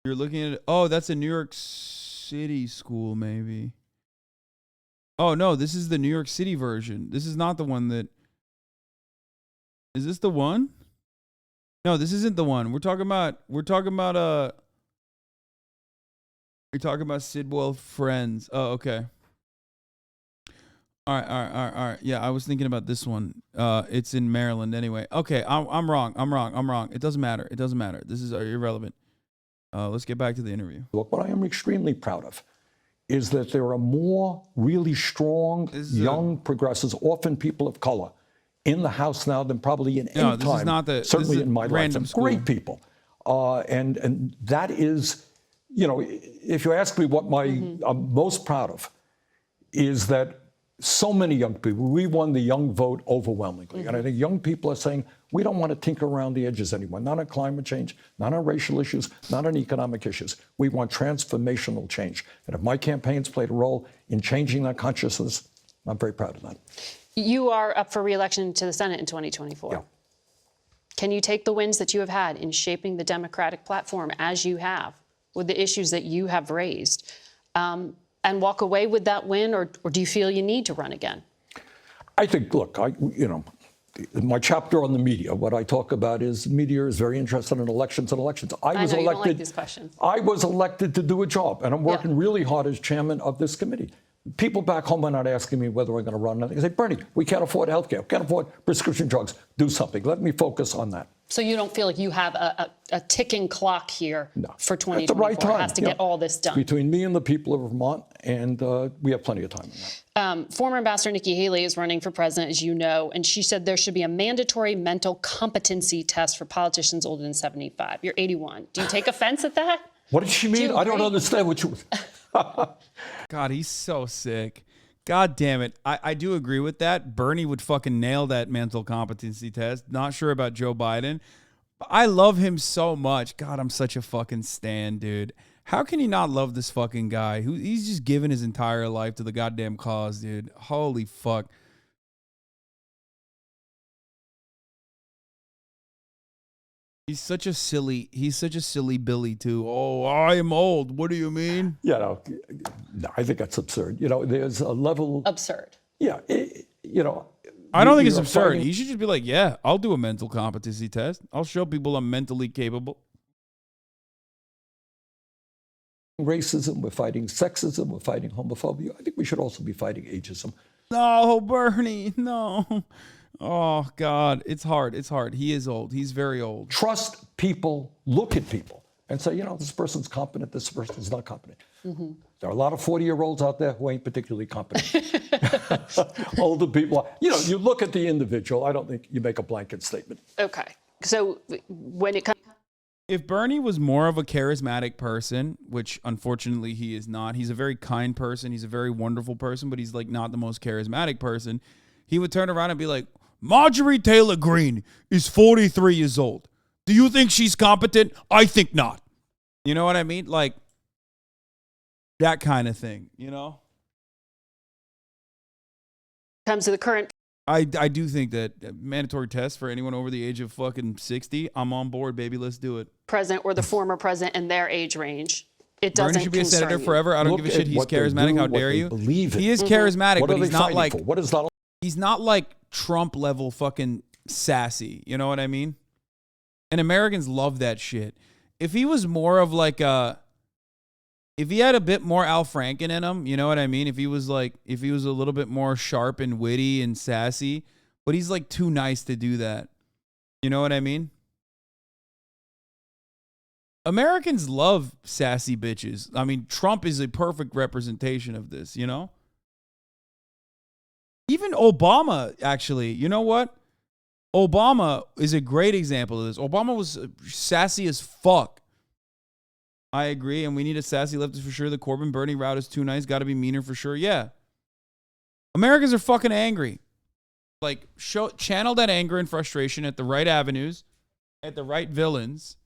You're looking at it. Oh, that's a New York City school, maybe. Oh, no, this is the New York City version. This is not the one that... Is this the one? No, this isn't the one. We're talking about Sidwell Friends. Oh, okay. All right. Yeah, I was thinking about this one. It's in Maryland anyway. Okay, I'm wrong. It doesn't matter. This is irrelevant. Let's get back to the interview. Look, what I am extremely proud of is that there are more really strong, young progressives, often people of color, in the House now than probably in any this is time, not certainly in my random lifetime. school. Great people. And that is, if you ask me what I'm most proud of, is that so many young people, we won the young vote overwhelmingly. And I think young people are saying, we don't want to tinker around the edges anymore, not on climate change, not on racial issues, not on economic issues. We want transformational change. And if my campaign's played a role in changing that consciousness, I'm very proud of that. You are up for re-election to the Senate in 2024. Yeah. Can you take the wins that you have had in shaping the Democratic platform as you have, with the issues that you have raised, and walk away with that win, or do you feel you need to run again? I think, look, my chapter on the media, what I talk about is media is very interested in elections and elections. I know you don't like these questions. I was elected to do a job, and I'm working really hard as chairman of this committee. People back home are not asking me whether I'm going to run. They say, Bernie, we can't afford health care, can't afford prescription drugs. Do something. Let me focus on that. So you don't feel like you have a ticking clock here for 2024? At the right time. It has to get all this done. Between me and the people of Vermont, and we have plenty of time on that. Former Ambassador Nikki Haley is running for president, as you know, and she said there should be a mandatory mental competency test for politicians older than 75. You're 81. Do you take offense at that? What did she mean? I don't understand what you... God, he's so sick. God damn it. I do agree with that. Bernie would fucking nail that mental competency test. Not sure about Joe Biden. But I love him so much. God, I'm such a fucking stan, dude. How can you not love this fucking guy? He's just given his entire life to the goddamn cause, dude. Holy fuck. He's such a silly Billy too. Oh, I am old. What do you mean? No, I think that's absurd. There's a level. Absurd. Yeah, I don't think it's absurd. You should just be like, yeah, I'll do a mental competency test. I'll show people I'm mentally capable. Racism, we're fighting sexism, we're fighting homophobia. I think we should also be fighting ageism. No, Bernie, no. Oh, God, it's hard. He is old. He's very old. Trust people, look at people, and say, this person's competent, this person's not competent. Mm-hmm. There are a lot of 40-year-olds out there who ain't particularly competent. Older people, you look at the individual. I don't think you make a blanket statement. Okay. So when it comes... If Bernie was more of a charismatic person, which unfortunately he is not, he's a very kind person, he's a very wonderful person, but he's like not the most charismatic person, he would turn around and be like, Marjorie Taylor Greene is 43 years old. Do you think she's competent? I think not. You know what I mean? Like, That kind of thing, you know? Comes to the current I do think that mandatory tests for anyone over the age of fucking 60, I'm on board, baby. Let's do it. president or the former president in their age range. It doesn't Bernie should be a concern senator you. forever. I don't Look give a shit. at He's what they charismatic. do, How what dare they you? believe in. He is charismatic, What but are he's they not fighting like for? What is that? he's not like Trump level fucking sassy. You know what I mean? And Americans love that shit. If he was more of like if he had a bit more Al Franken in him, you know what I mean? If he was a little bit more sharp and witty and sassy, but he's like too nice to do that. You know what I mean? Americans love sassy bitches. I mean, Trump is a perfect representation of this, you know? Even Obama, actually, you know what? Obama is a great example of this. Obama was sassy as fuck. I agree, and we need a sassy leftist for sure. The Corbyn-Bernie route is too nice. Got to be meaner for sure. Yeah. Americans are fucking angry. Like, channel that anger and frustration at the right avenues, at the right villains,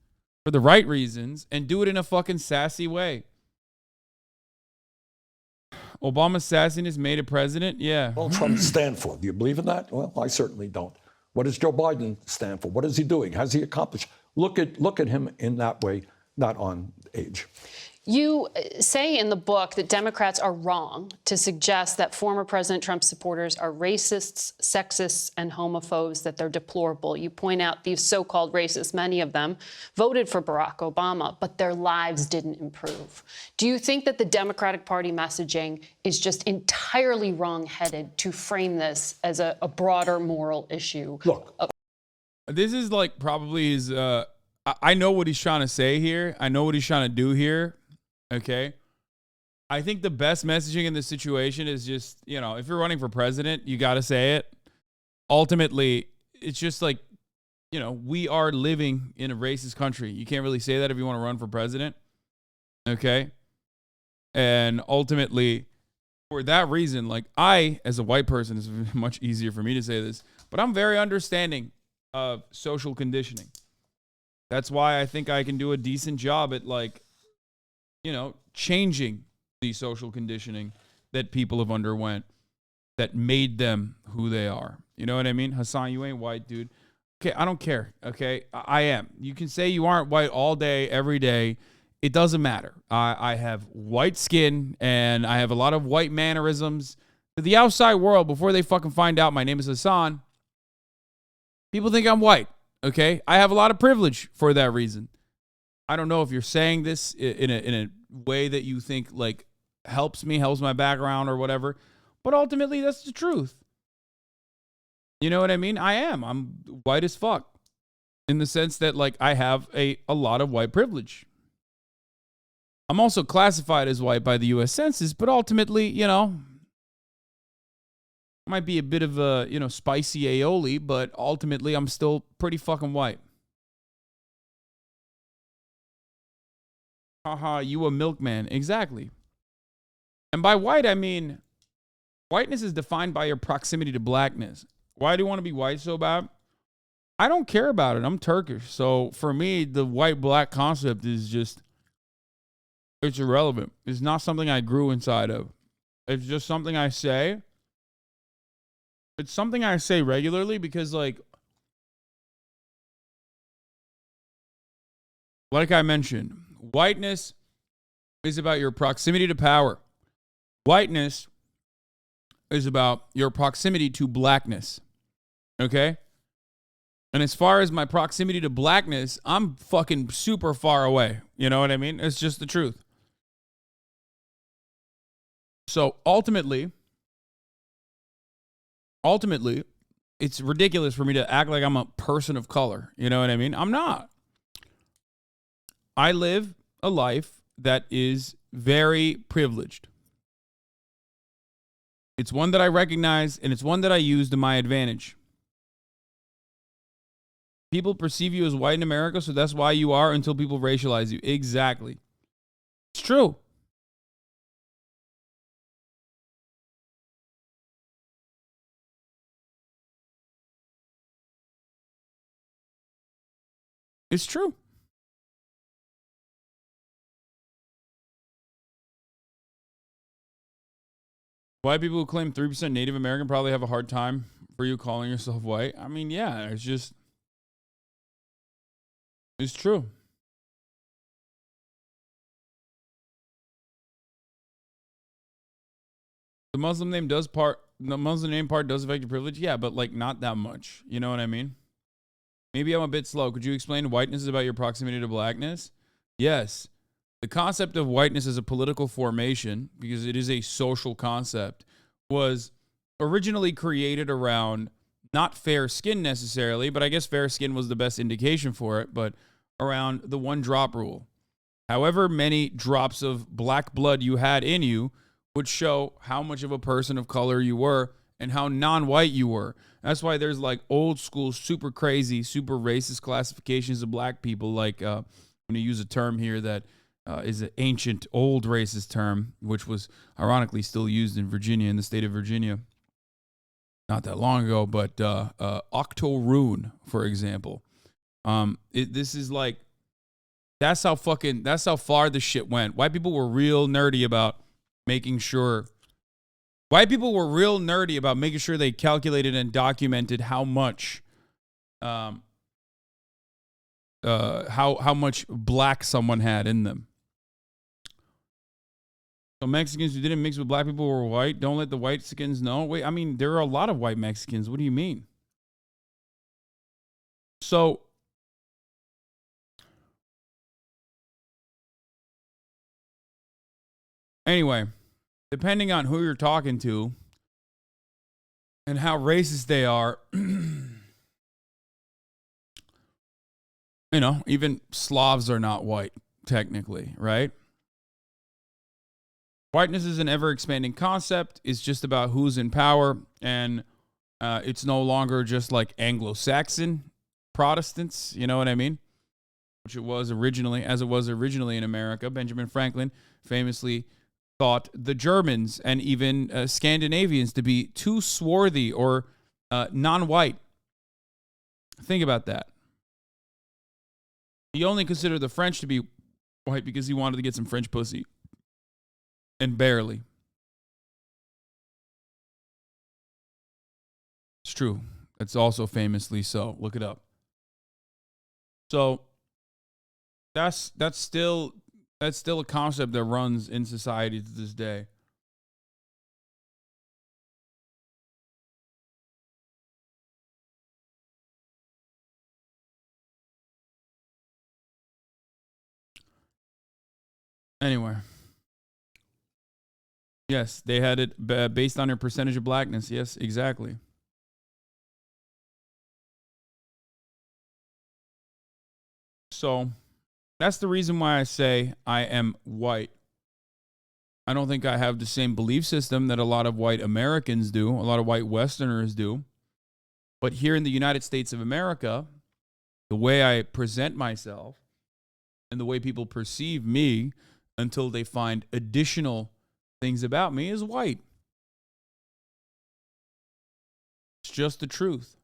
for the right reasons, and do it in a fucking sassy way. Obama's sassiness made a president? Yeah. Donald Trump stand for? Do you believe in that? Well, I certainly don't. What does Joe Biden stand for? What is he doing? Has he accomplished? Look at him in that way, not on age. You say in the book that Democrats are wrong to suggest that former President Trump supporters are racists, sexists, and homophobes, that they're deplorable. You point out these so-called racists, many of them voted for Barack Obama, but their lives didn't improve. Do you think that the Democratic Party messaging is just entirely wrong-headed to frame this as a broader moral issue? Look. This is like probably his, I know what he's trying to say here. I know what he's trying to do here. Okay. I think the best messaging in this situation is just, you know, if you're running for president, you got to say it. Ultimately, it's just like, you know, we are living in a racist country. You can't really say that if you want to run for president. Okay. And ultimately, for that reason, like I, as a white person, it's much easier for me to say this, but I'm very understanding of social conditioning. That's why I think I can do a decent job at, like, you know, changing the social conditioning that people have underwent that made them who they are. You know what I mean? Hasan, you ain't white, dude. Okay, I don't care. Okay, I am. You can say you aren't white all day, every day. It doesn't matter. I have white skin and I have a lot of white mannerisms. To the outside world, before they fucking find out my name is Hasan, people think I'm white. Okay, I have a lot of privilege for that reason. I don't know if you're saying this in a way that you think like helps my background or whatever, but ultimately that's the truth. You know what I mean? I'm white as fuck in the sense that like I have a lot of white privilege. I'm also classified as white by the US Census, but ultimately, you know, might be a bit of a, you know, spicy aioli, but ultimately I'm still pretty fucking white. Haha, you a milkman. Exactly. And by white, I mean, whiteness is defined by your proximity to blackness. Why do you want to be white so bad? I don't care about it. I'm Turkish. So for me, the white-black concept is just, it's irrelevant. It's not something I grew inside of. It's just something I say. It's something I say regularly because, like I mentioned, whiteness is about your proximity to power. Whiteness is about your proximity to blackness. Okay? And as far as my proximity to blackness, I'm fucking super far away. You know what I mean? It's just the truth. So ultimately, it's ridiculous for me to act like I'm a person of color. You know what I mean? I'm not. I live a life that is very privileged. It's one that I recognize, and it's one that I use to my advantage. People perceive you as white in America, so that's why you are until people racialize you. Exactly. It's true. It's true. White people who claim 3% Native American probably have a hard time for you calling yourself white. I mean, yeah, it's true. The Muslim name part does affect your privilege. Yeah, but like not that much. You know what I mean? Maybe I'm a bit slow. Could you explain whiteness is about your proximity to blackness? Yes. The concept of whiteness as a political formation, because it is a social concept, was originally created around not fair skin necessarily, but I guess fair skin was the best indication for it, but around the one drop rule. However many drops of black blood you had in you would show how much of a person of color you were and how non-white you were. That's why there's like old school, super crazy, super racist classifications of black people. Like when you use a term here that is an ancient, old racist term, which was ironically still used in Virginia, in the state of Virginia, not that long ago, but Octoroon, for example. This is like, that's how far the shit went. White people were real nerdy about making sure they calculated and documented how much how much black someone had in them. So Mexicans who didn't mix with black people were white. Don't let the white skins know. Wait, I mean, there are a lot of white Mexicans. What do you mean? So anyway, depending on who you're talking to and how racist they are, even Slavs are not white, technically, right? Whiteness is an ever-expanding concept. It's just about who's in power, and it's no longer just like Anglo-Saxon Protestants, you know what I mean? As it was originally in America. Benjamin Franklin famously thought the Germans and even Scandinavians to be too swarthy or non-white. Think about that. He only considered the French to be white because he wanted to get some French pussy. And barely. It's true. It's also famously so. Look it up. So that's still a concept that runs in society to this day. Anyway. Yes, they had it based on their percentage of blackness. Yes, exactly. So that's the reason why I say I am white. I don't think I have the same belief system that a lot of white Americans do, a lot of white Westerners do. But here in the United States of America, the way I present myself and the way people perceive me until they find additional things about me is white. It's just the truth.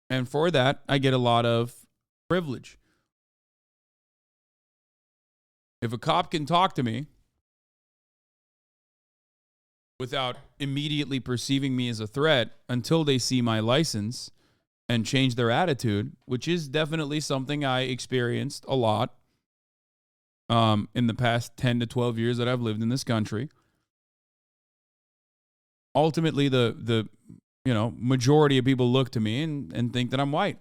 And for that, I get a lot of privilege. If a cop can talk to me without immediately perceiving me as a threat until they see my license and change their attitude, which is definitely something I experienced a lot in the past 10 to 12 years that I've lived in this country. Ultimately, the majority of people look to me and think that I'm white.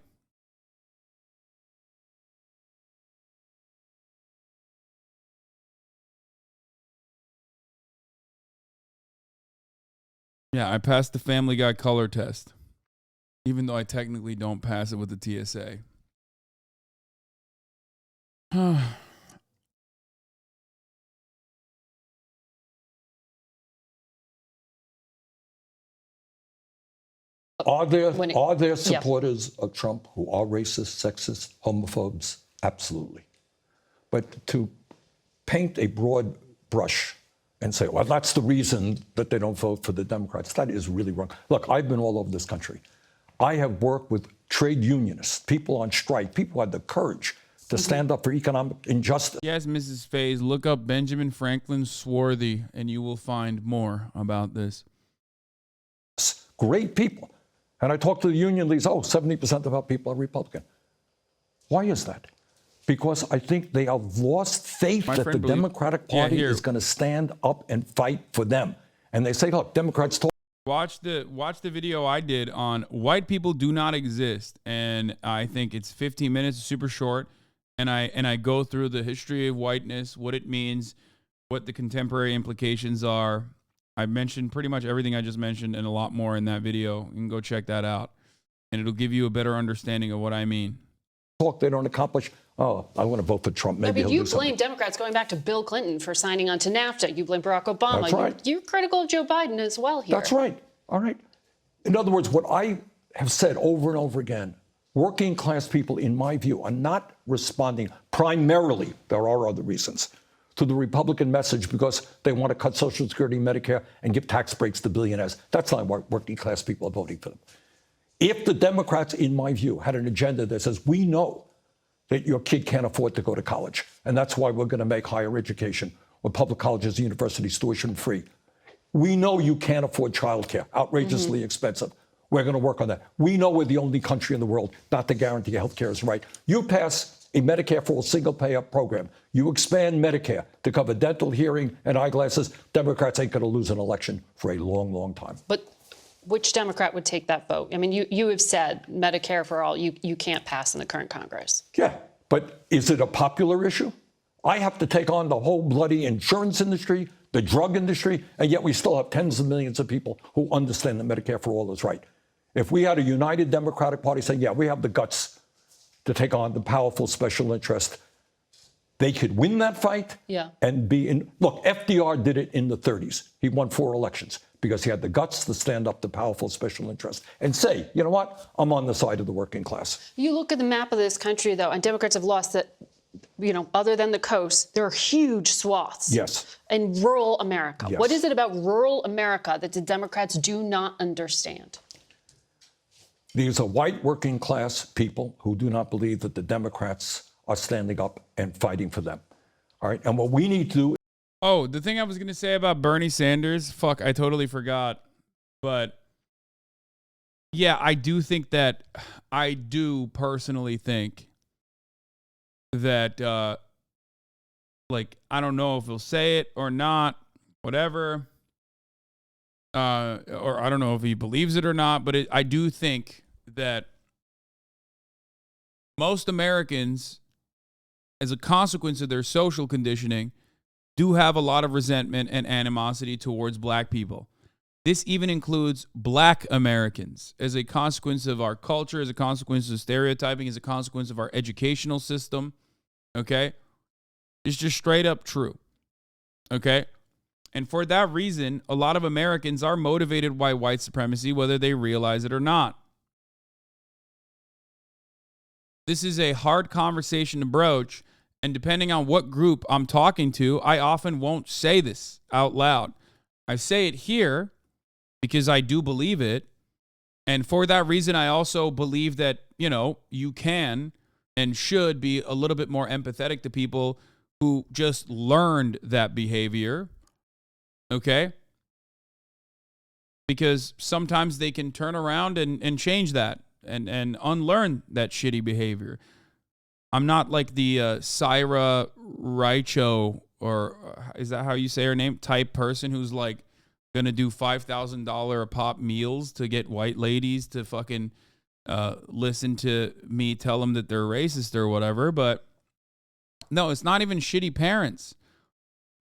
Yeah, I passed the Family Guy color test, even though I technically don't pass it with the TSA. Are there supporters of Trump who are racist, sexist, homophobes? Absolutely. But to paint a broad brush and say, well, that's the reason that they don't vote for the Democrats, that is really wrong. Look, I've been all over this country. I have worked with trade unionists, people on strike, people who had the courage to stand up for economic injustice. Yes, Mrs. Faze, look up Benjamin Franklin Swarthy, and you will find more about this. Great people. And I talked to the union leaders, 70% of our people are Republican. Why is that? Because I think they have lost faith that the Democratic Party is going to stand up and fight for them. And they say, look, Democrats talk. Watch the video I did on white people do not exist, and I think it's 15 minutes, super short, and I go through the history of whiteness, what it means, what the contemporary implications are. I mentioned pretty much everything I just mentioned and a lot more in that video. You can go check that out, and it'll give you a better understanding of what I mean. Talk, they don't accomplish. Oh, I want to vote for Trump. Maybe but he'll you do something. blame Democrats going back to Bill Clinton for signing on to NAFTA. You blame Barack Obama. That's right. You're critical of Joe Biden as well here. That's right. All right. In other words, what I have said over and over again, working class people, in my view, are not responding primarily, there are other reasons, to the Republican message because they want to cut Social Security, Medicare, and give tax breaks to billionaires. That's not why working class people are voting for them. If the Democrats, in my view, had an agenda that says, we know that your kid can't afford to go to college, and that's why we're going to make higher education or public colleges and universities tuition free. We know you can't afford childcare, outrageously expensive. We're going to work on that. We know we're the only country in the world not to guarantee health care is right. You pass a Medicare for all single-payer program. You expand Medicare to cover dental, hearing, and eyeglasses. Democrats ain't going to lose an election for a long, long time. But which Democrat would take that vote? I mean, you have said Medicare for all, you can't pass in the current Congress. Yeah, but is it a popular issue? I have to take on the whole bloody insurance industry, the drug industry, and yet we still have tens of millions of people who understand that Medicare for all is right. If we had a united Democratic Party saying, yeah, we have the guts to take on the powerful special interest, they could win that fight and be in. Look, FDR did it in the 30s. He won 4 elections because he had the guts to stand up to powerful special interest and say, you know what, I'm on the side of the working class. You look at the map of this country, though, and Democrats have lost that, other than the coast, there are huge swaths in rural America. Yes. What is it about rural America that the Democrats do not understand? These are white working class people who do not believe that the Democrats are standing up and fighting for them. All right. And what we need to do. Oh, the thing I was going to say about Bernie Sanders, fuck, I totally forgot. But yeah, I do personally think that, I don't know if he'll say it or not, whatever. Or I don't know if he believes it or not, but I do think that most Americans, as a consequence of their social conditioning, do have a lot of resentment and animosity towards black people. This even includes black Americans as a consequence of our culture, as a consequence of stereotyping, as a consequence of our educational system. Okay? It's just straight up true. Okay? And for that reason, a lot of Americans are motivated by white supremacy, whether they realize it or not. This is a hard conversation to broach, and depending on what group I'm talking to, I often won't say this out loud. I say it here because I do believe it, and for that reason, I also believe that, you can and should be a little bit more empathetic to people who just learned that behavior. Okay? Because sometimes they can turn around and change that and unlearn that shitty behavior. I'm not like the Syra Raicho, or is that how you say her name, type person who's like going to do $5,000 a pop meals to get white ladies to fucking listen to me tell them that they're racist or whatever. But no, it's not even shitty parents.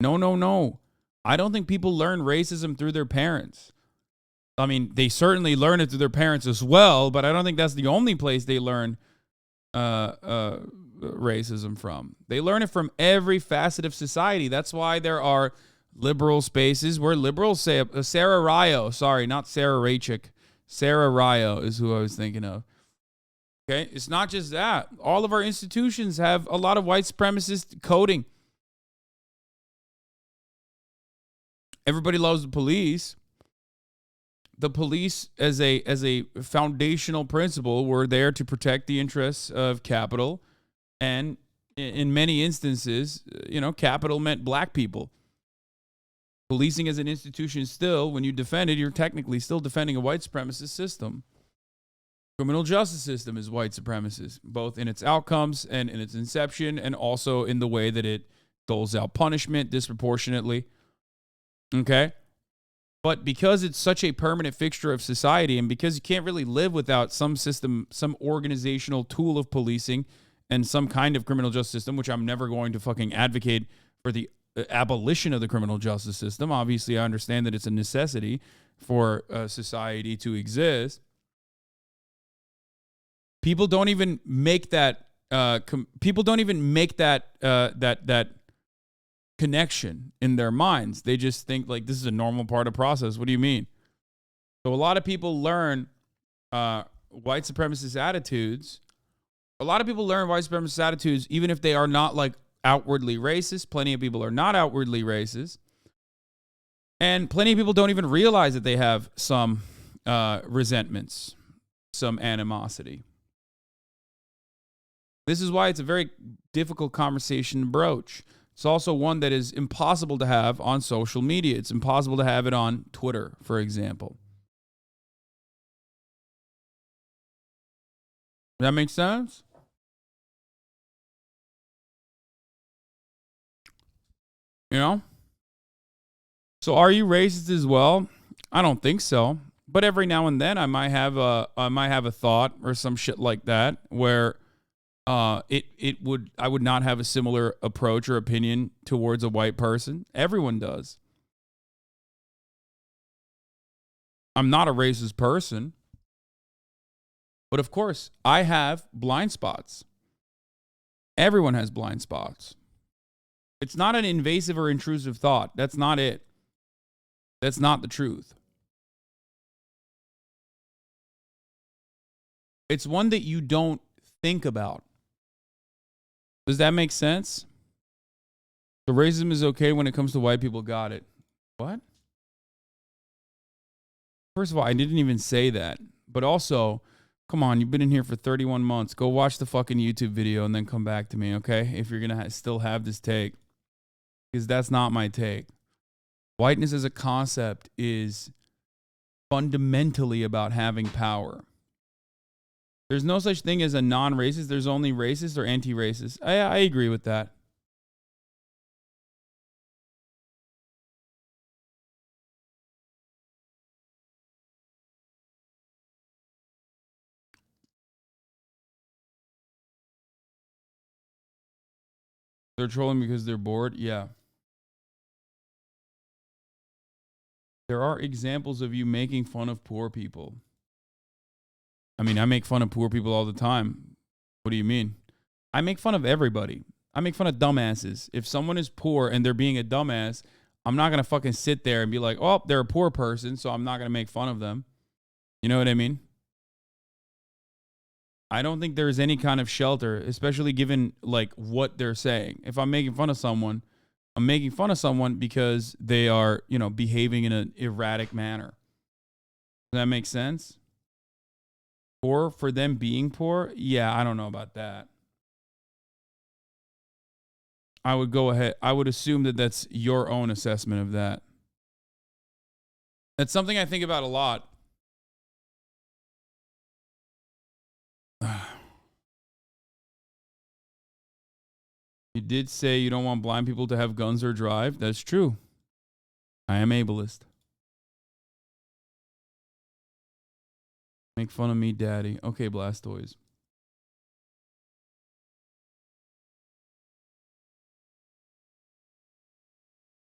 No. I don't think people learn racism through their parents. I mean, they certainly learn it through their parents as well, but I don't think that's the only place they learn racism from. They learn it from every facet of society. That's why there are liberal spaces where liberals say, Sarah Ryo, sorry, not Sarah Rachik. Sarah Ryo is who I was thinking of. Okay, it's not just that. All of our institutions have a lot of white supremacist coding. Everybody loves the police. The police, as a foundational principle, were there to protect the interests of capital and in many instances, capital meant black people. Policing as an institution still, when you defend it, you're technically still defending a white supremacist system. Criminal justice system is white supremacist, both in its outcomes and in its inception, and also in the way that it doles out punishment disproportionately. Okay? But because it's such a permanent fixture of society, and because you can't really live without some system, some organizational tool of policing and some kind of criminal justice system, which I'm never going to fucking advocate for the abolition of the criminal justice system. Obviously, I understand that it's a necessity for society to exist. People don't even make that. That connection in their minds. They just think like this is a normal part of process. What do you mean? So a lot of people learn white supremacist attitudes. A lot of people learn white supremacist attitudes even if they are not like outwardly racist. Plenty of people are not outwardly racist. And plenty of people don't even realize that they have some resentments, some animosity. This is why it's a very difficult conversation to broach. It's also one that is impossible to have on social media. It's impossible to have it on Twitter, for example. Does that make sense? So are you racist as well? I don't think so. But every now and then I might have a thought or some shit like that where I would not have a similar approach or opinion towards a white person. Everyone does. I'm not a racist person. But of course, I have blind spots. Everyone has blind spots. It's not an invasive or intrusive thought. That's not it. That's not the truth. It's one that you don't think about. Does that make sense? So racism is okay when it comes to white people. Got it. What? First of all, I didn't even say that. But also, come on, you've been in here for 31 months. Go watch the fucking YouTube video and then come back to me, okay? If you're going to still have this take. Because that's not my take. Whiteness as a concept is fundamentally about having power. There's no such thing as a non-racist. There's only racist or anti-racist. I agree with that. They're trolling because they're bored? Yeah. There are examples of you making fun of poor people. I mean, I make fun of poor people all the time. What do you mean? I make fun of everybody. I make fun of dumbasses. If someone is poor and they're being a dumbass, I'm not going to fucking sit there and be like, oh, they're a poor person, so I'm not going to make fun of them. You know what I mean? I don't think there's any kind of shelter, especially given like what they're saying. If I'm making fun of someone, I'm making fun of someone because they are, behaving in an erratic manner. Does that make sense? Or for them being poor? Yeah, I don't know about that. I would go ahead. I would assume that that's your own assessment of that. That's something I think about a lot. You did say you don't want blind people to have guns or drive. That's true. I am ableist. Make fun of me, daddy. Okay, Blastoise.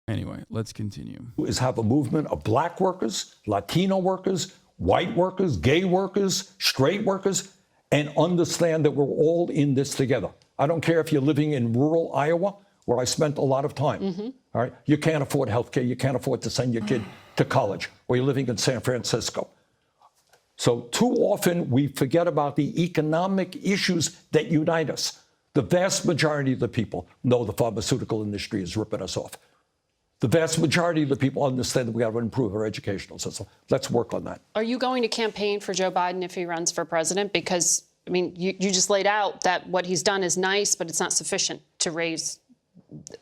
Anyway, let's continue. Is have a movement of black workers, Latino workers, white workers, gay workers, straight workers, and understand that we're all in this together. I don't care if you're living in rural Iowa, where I spent a lot of time. Mm-hmm. All right, you can't afford healthcare, you can't afford to send your kid to college, or you're living in San Francisco. So too often we forget about the economic issues that unite us. The vast majority of the people know the pharmaceutical industry is ripping us off. The vast majority of the people understand that we have to improve our educational system. Let's work on that. Are you going to campaign for Joe Biden if he runs for president? Because I mean, you just laid out that what he's done is nice, but it's not sufficient to raise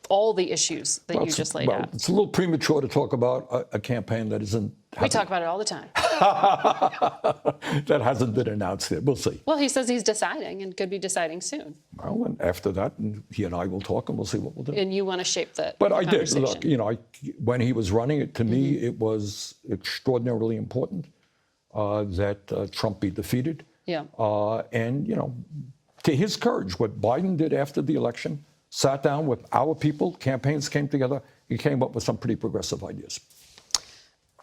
all the issues that you just laid out. It's a little premature to talk about a campaign that isn't. We talk about it all the time. That hasn't been announced yet. We'll see. Well, he says he's deciding and could be deciding soon. Well, and after that, he and I will talk and we'll see what we'll do. And you want to shape the But I did. conversation. Look, you know, when he was running it, to me, it was extraordinarily important that Trump be defeated. Yeah. And, you know, to his courage, what Biden did after the election, sat down with our people, campaigns came together, he came up with some pretty progressive ideas.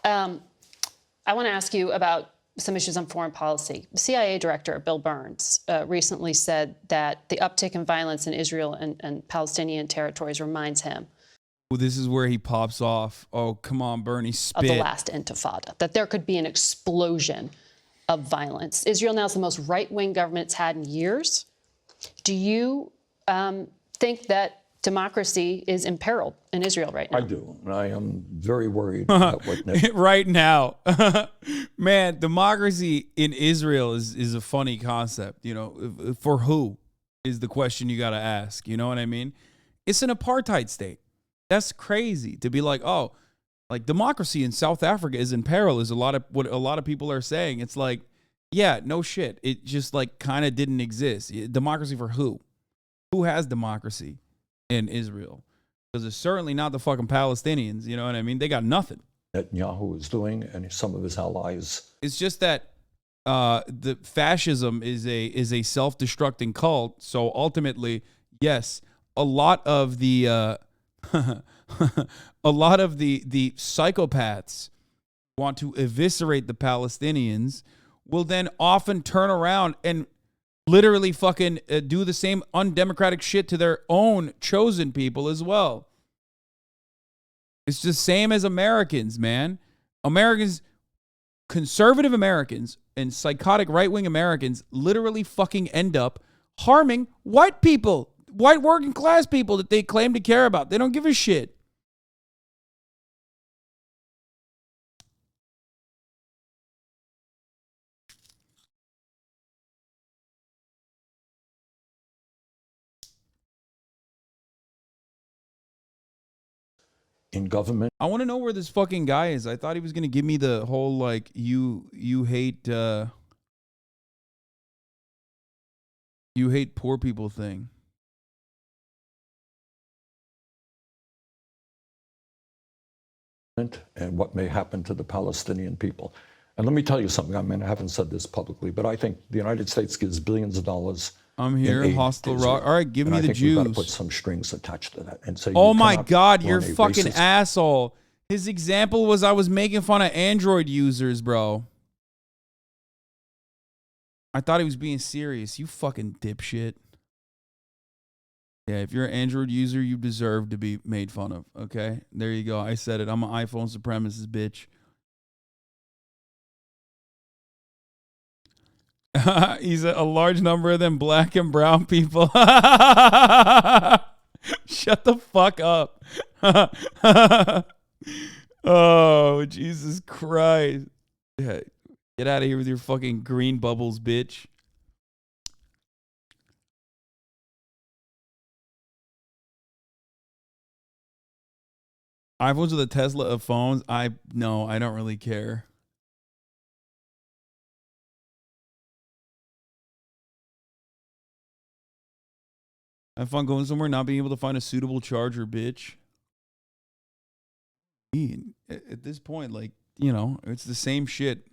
I want to ask you about some issues on foreign policy. CIA Director Bill Burns recently said that the uptick in violence in Israel and Palestinian territories reminds him Well, this is where he pops off. Oh, come on, Bernie, spit. of the last intifada, that there could be an explosion of violence. Israel now is the most right-wing government it's had in years. Do you think that democracy is imperiled in Israel right now? I do. And I am very worried about what next. Right now. Man, democracy in Israel is a funny concept. You know, for who is the question you got to ask. You know what I mean? It's an apartheid state. That's crazy to be like, oh, like democracy in South Africa is in peril is what a lot of people are saying. It's like, yeah, no shit. It just like kind of didn't exist. Democracy for who? Who has democracy in Israel? Because it's certainly not the fucking Palestinians. You know what I mean? They got nothing. Netanyahu is doing, and some of his allies. It's just that the fascism is a self-destructing cult. So ultimately, yes, a lot of the psychopaths want to eviscerate the Palestinians will then often turn around and literally fucking do the same undemocratic shit to their own chosen people as well. It's the same as Americans, man. Conservative Americans and psychotic right-wing Americans literally fucking end up harming white people, white working class people that they claim to care about. They don't give a shit. In government. I want to know where this fucking guy is. I thought he was going to give me the whole, like, you hate poor people thing. And what may happen to the Palestinian people. And let me tell you something. I mean, I haven't said this publicly, but I think the United States gives billions of dollars. I'm here, hostile rock. All right, give me the Jews. We've got to put some strings attached to that and say. Oh my God, you're a fucking asshole. His example was I was making fun of Android users, bro. I thought he was being serious. You fucking dipshit. Yeah, if you're an Android user, you deserve to be made fun of. Okay, there you go. I said it. I'm an iPhone supremacist, bitch. He's a large number of them black and brown people. Shut the fuck up. Oh, Jesus Christ. Yeah, get out of here with your fucking green bubbles, bitch. iPhones are the Tesla of phones. No, I don't really care. Have fun going somewhere, not being able to find a suitable charger, bitch. At this point, like, you know, it's the same shit.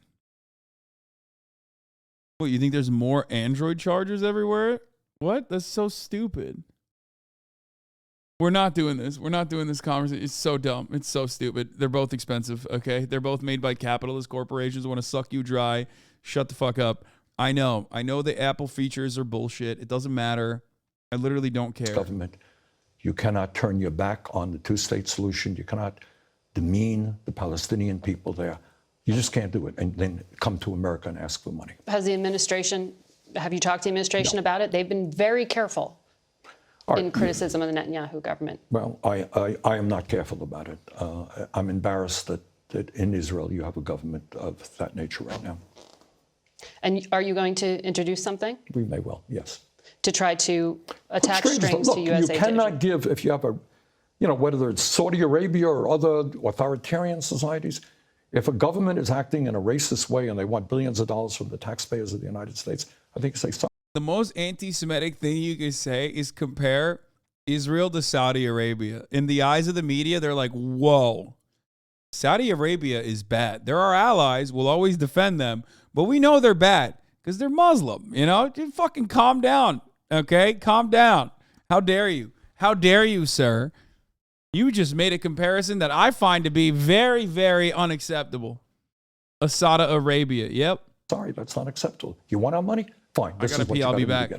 What, you think there's more Android chargers everywhere? What? That's so stupid. We're not doing this. We're not doing this conversation. It's so dumb. It's so stupid. They're both expensive, okay? They're both made by capitalist corporations who want to suck you dry. Shut the fuck up. I know. I know the Apple features are bullshit. It doesn't matter. I literally don't care. Government. You cannot turn your back on the two-state solution. You cannot demean the Palestinian people there. You just can't do it and then come to America and ask for money. Have you talked to the administration about it? They've been very careful in criticism of the Netanyahu government. Well, I am not careful about it. I'm embarrassed that in Israel you have a government of that nature right now. And are you going to introduce something We may well, yes. to try to attach strings Look, to you USA cannot give, if you have a, whether it's Saudi Arabia or other authoritarian societies, if a government is acting in a racist way and they want billions of dollars from the taxpayers of the United States, I think say sorry. The most anti-Semitic thing you can say is compare Israel to Saudi Arabia. In the eyes of the media, they're like, whoa, Saudi Arabia is bad. They're our allies. We'll always defend them. But we know they're bad because they're Muslim. Just fucking calm down, okay? Calm down. How dare you? How dare you, sir? You just made a comparison that I find to be very, very unacceptable. Saudi Arabia, yep. Sorry, that's not acceptable. You want our money? Fine. I gotta pee, I'll be back.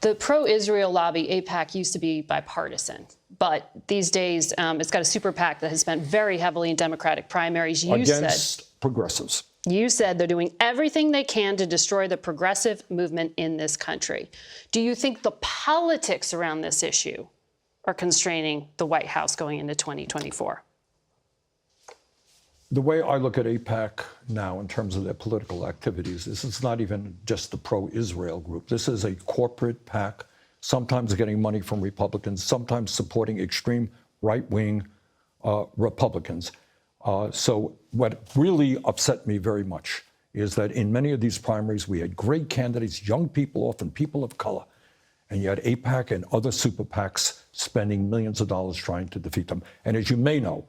The pro-Israel lobby, AIPAC, used to be bipartisan. But these days, it's got a super PAC that has spent very heavily in Democratic primaries. Against progressives. You said they're doing everything they can to destroy the progressive movement in this country. Do you think the politics around this issue are constraining the White House going into 2024? The way I look at AIPAC now in terms of their political activities, this is not even just the pro-Israel group. This is a corporate PAC, sometimes getting money from Republicans, sometimes supporting extreme right-wing Republicans. So what really upset me very much is that in many of these primaries, we had great candidates, young people, often people of color, and you had AIPAC and other super PACs spending millions of dollars trying to defeat them. And as you may know,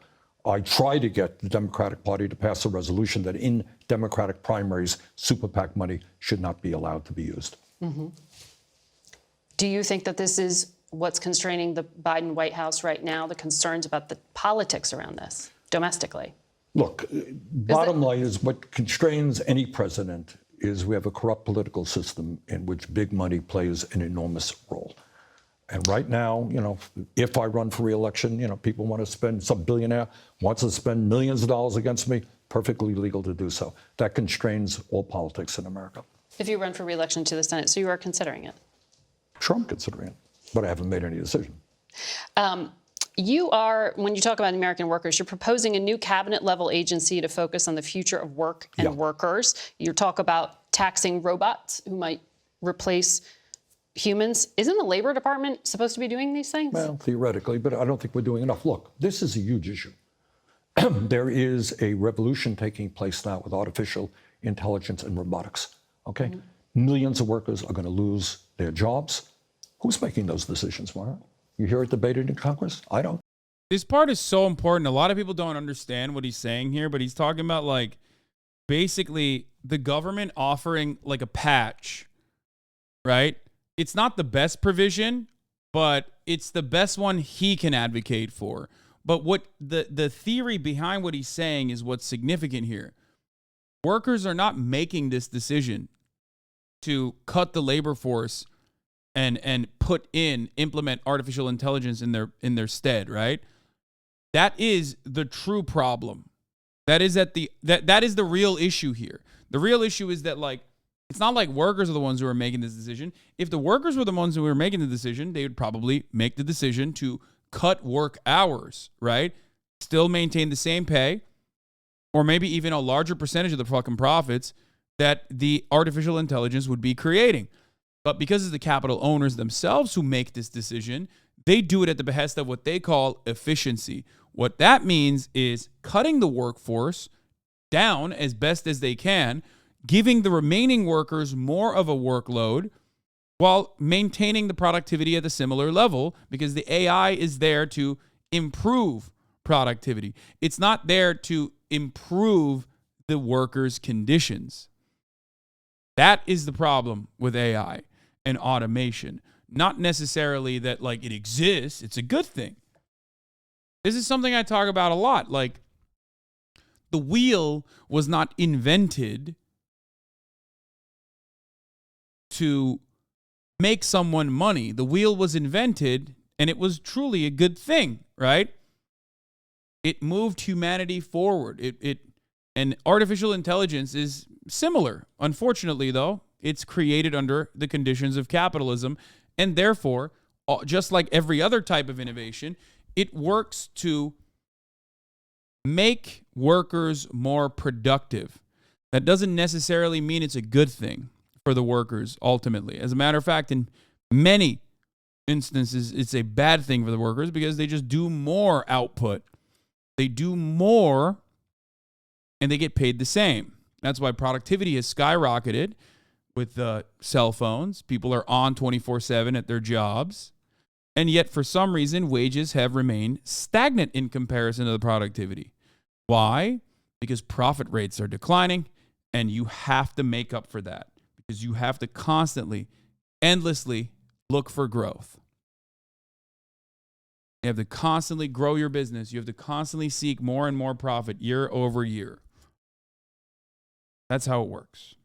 I tried to get the Democratic Party to pass a resolution that in Democratic primaries, super PAC money should not be allowed to be used. Mm-hmm. Do you think that this is what's constraining the Biden White House right now, the concerns about the politics around this domestically? Look, bottom line is what constrains any president is we have a corrupt political system in which big money plays an enormous role. And right now, if I run for re-election, people want to spend, some billionaire wants to spend millions of dollars against me, perfectly legal to do so. That constrains all politics in America. If you run for re-election to the Senate, so you are considering it? Sure, I'm considering it, but I haven't made any decision. You are, when you talk about American workers, you're proposing a new cabinet-level agency to focus on the future of work and workers. You talk about taxing robots who might replace humans. Isn't the Labor Department supposed to be doing these things? Well, theoretically, but I don't think we're doing enough. Look, this is a huge issue. There is a revolution taking place now with artificial intelligence and robotics, okay? Mm-hmm. Millions of workers are going to lose their jobs. Who's making those decisions, Mara? You hear it debated in Congress? I don't. This part is so important. A lot of people don't understand what he's saying here, but he's talking about, like, basically the government offering, like, a patch, right? It's not the best provision, but it's the best one he can advocate for. But what the theory behind what he's saying is what's significant here. Workers are not making this decision to cut the labor force and implement artificial intelligence in their stead, right? That is the true problem. That is that is the real issue here. The real issue is that, like, it's not like workers are the ones who are making this decision. If the workers were the ones who were making the decision, they would probably make the decision to cut work hours, right? Still maintain the same pay, or maybe even a larger percentage of the fucking profits that the artificial intelligence would be creating. But because it's the capital owners themselves who make this decision, they do it at the behest of what they call efficiency. What that means is cutting the workforce down as best as they can, giving the remaining workers more of a workload while maintaining the productivity at a similar level, because the AI is there to improve productivity. It's not there to improve the workers' conditions. That is the problem with AI and automation. Not necessarily that, like, it exists. It's a good thing. This is something I talk about a lot. Like, the wheel was not invented to make someone money. The wheel was invented, and it was truly a good thing, right? It moved humanity forward. And artificial intelligence is similar. Unfortunately, though, it's created under the conditions of capitalism, and therefore, just like every other type of innovation, it works to make workers more productive. That doesn't necessarily mean it's a good thing for the workers ultimately. As a matter of fact, in many instances, it's a bad thing for the workers because they just do more output. They do more and they get paid the same. That's why productivity has skyrocketed with cell phones. People are on 24/7 at their jobs. And yet, for some reason, wages have remained stagnant in comparison to the productivity. Why? Because profit rates are declining, and you have to make up for that because you have to constantly, endlessly look for growth. You have to constantly grow your business. You have to constantly seek more and more profit year over year. That's how it works.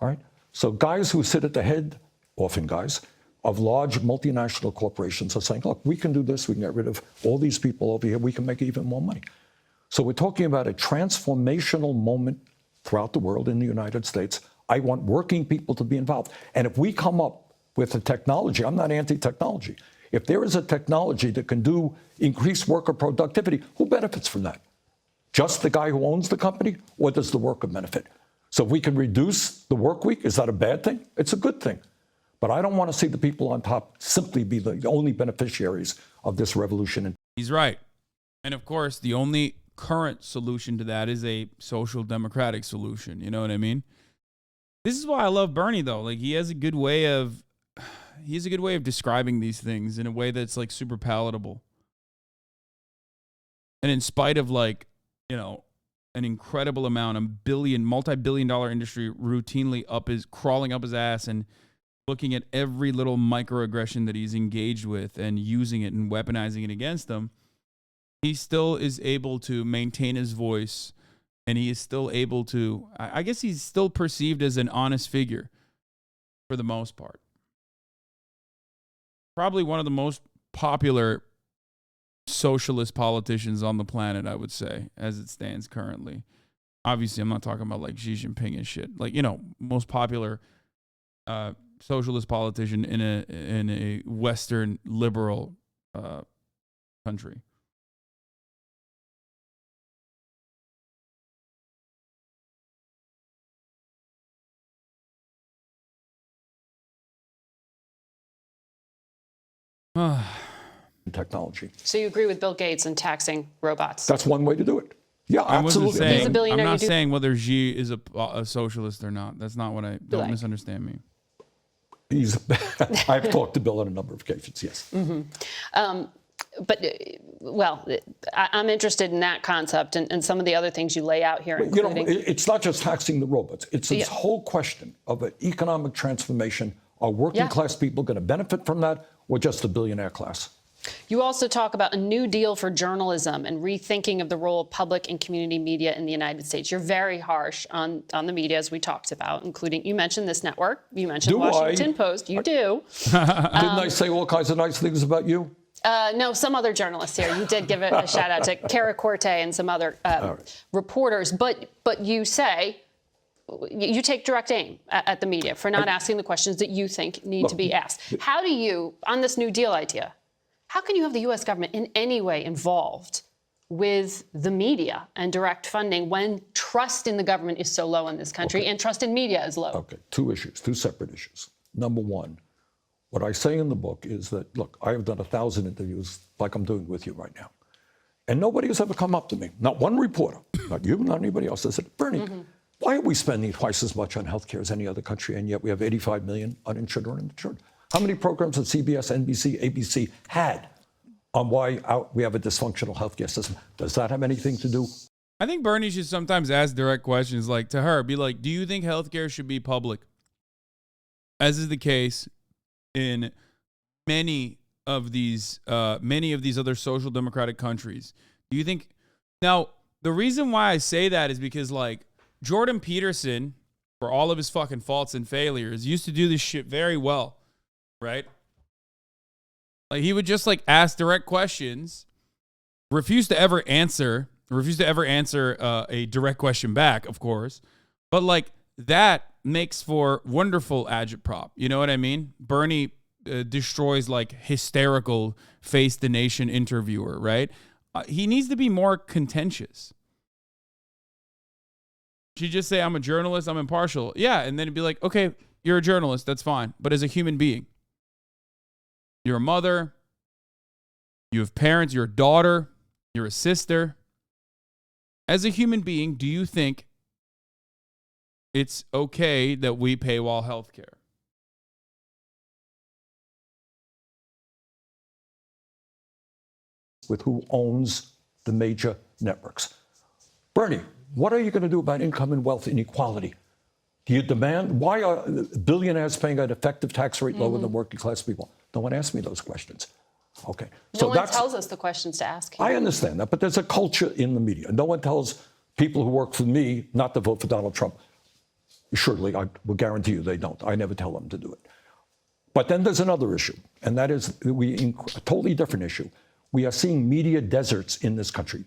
All right. So guys who sit at the head, often guys, of large multinational corporations are saying, look, we can do this. We can get rid of all these people over here. We can make even more money. So we're talking about a transformational moment throughout the world in the United States. I want working people to be involved. And if we come up with a technology, I'm not anti-technology. If there is a technology that can increase worker productivity, who benefits from that? Just the guy who owns the company, or does the worker benefit? So if we can reduce the work week, is that a bad thing? It's a good thing. But I don't want to see the people on top simply be the only beneficiaries of this revolution. He's right. And of course, the only current solution to that is a social democratic solution. You know what I mean? This is why I love Bernie, though. Like, he has a good way of describing these things in a way that's like super palatable. And in spite of an incredible amount, multi-billion dollar industry routinely crawling up his ass and looking at every little microaggression that he's engaged with and using it and weaponizing it against them, he still is able to maintain his voice, and he is still able to, I guess he's still perceived as an honest figure for the most part. Probably one of the most popular socialist politicians on the planet, I would say, as it stands currently. Obviously, I'm not talking about like Xi Jinping and shit. Like, most popular socialist politician in a Western liberal country. Technology. So you agree with Bill Gates in taxing robots? That's one way to do it. Yeah, I wasn't absolutely. saying, He's a billionaire, I'm you not do- saying whether Xi is a socialist or not. That's not what don't Right. misunderstand me. I've talked to Bill on a number of occasions, yes. Mm-hmm. I'm interested in that concept and some of the other things you lay out here, including... It's not just taxing the robots. It's this whole question of an economic transformation. Are working class people going to benefit from that, or just the billionaire class? You also talk about a new deal for journalism and rethinking of the role of public and community media in the United States. You're very harsh on the media, as we talked about, including, you mentioned this network, you mentioned Washington Post, you do. Didn't I say all kinds of nice things about you? No, some other journalists here. You did give a shout out to Kara Corte and some other reporters, but you say, you take direct aim at the media for not asking the questions that you think need to be asked. How do you, on this New Deal idea, how can you have the U.S. government in any way involved with the media and direct funding when trust in the government is so low in this country and trust in media is low? Okay, two separate issues. Number one, what I say in the book is that, look, I have done 1,000 interviews like I'm doing with you right now. And nobody has ever come up to me, not one reporter, not you, not anybody else, that said, Bernie, why are we spending twice as much on healthcare as any other country, and yet we have 85 million uninsured or uninsured? How many programs have CBS, NBC, ABC had on why we have a dysfunctional healthcare system? Does that have anything to do? I think Bernie should sometimes ask direct questions, like to her, be like, do you think healthcare should be public? As is the case in many of these other social democratic countries. Do you think? Now, the reason why I say that is because, like, Jordan Peterson, for all of his fucking faults and failures, used to do this shit very well, right? Like, he would just like ask direct questions, refuse to ever answer a direct question back, of course. But like, that makes for wonderful agitprop. You know what I mean? Bernie destroys like hysterical face the nation interviewer, right? He needs to be more contentious. She'd just say, I'm a journalist, I'm impartial. Yeah, and then it'd be like, okay, you're a journalist, that's fine. But as a human being, you're a mother, you have parents, you're a daughter, you're a sister. As a human being, do you think it's okay that we paywall healthcare? With who owns the major networks. Bernie, what are you going to do about income and wealth inequality? Do you demand, why are billionaires paying an effective tax rate lower than working class people? No one asked me those questions. Okay. No one tells us the questions to ask. I understand that, but there's a culture in the media. No one tells people who work for me not to vote for Donald Trump. Surely, I will guarantee you they don't. I never tell them to do it. But then there's another issue, and that is a totally different issue. We are seeing media deserts in this country.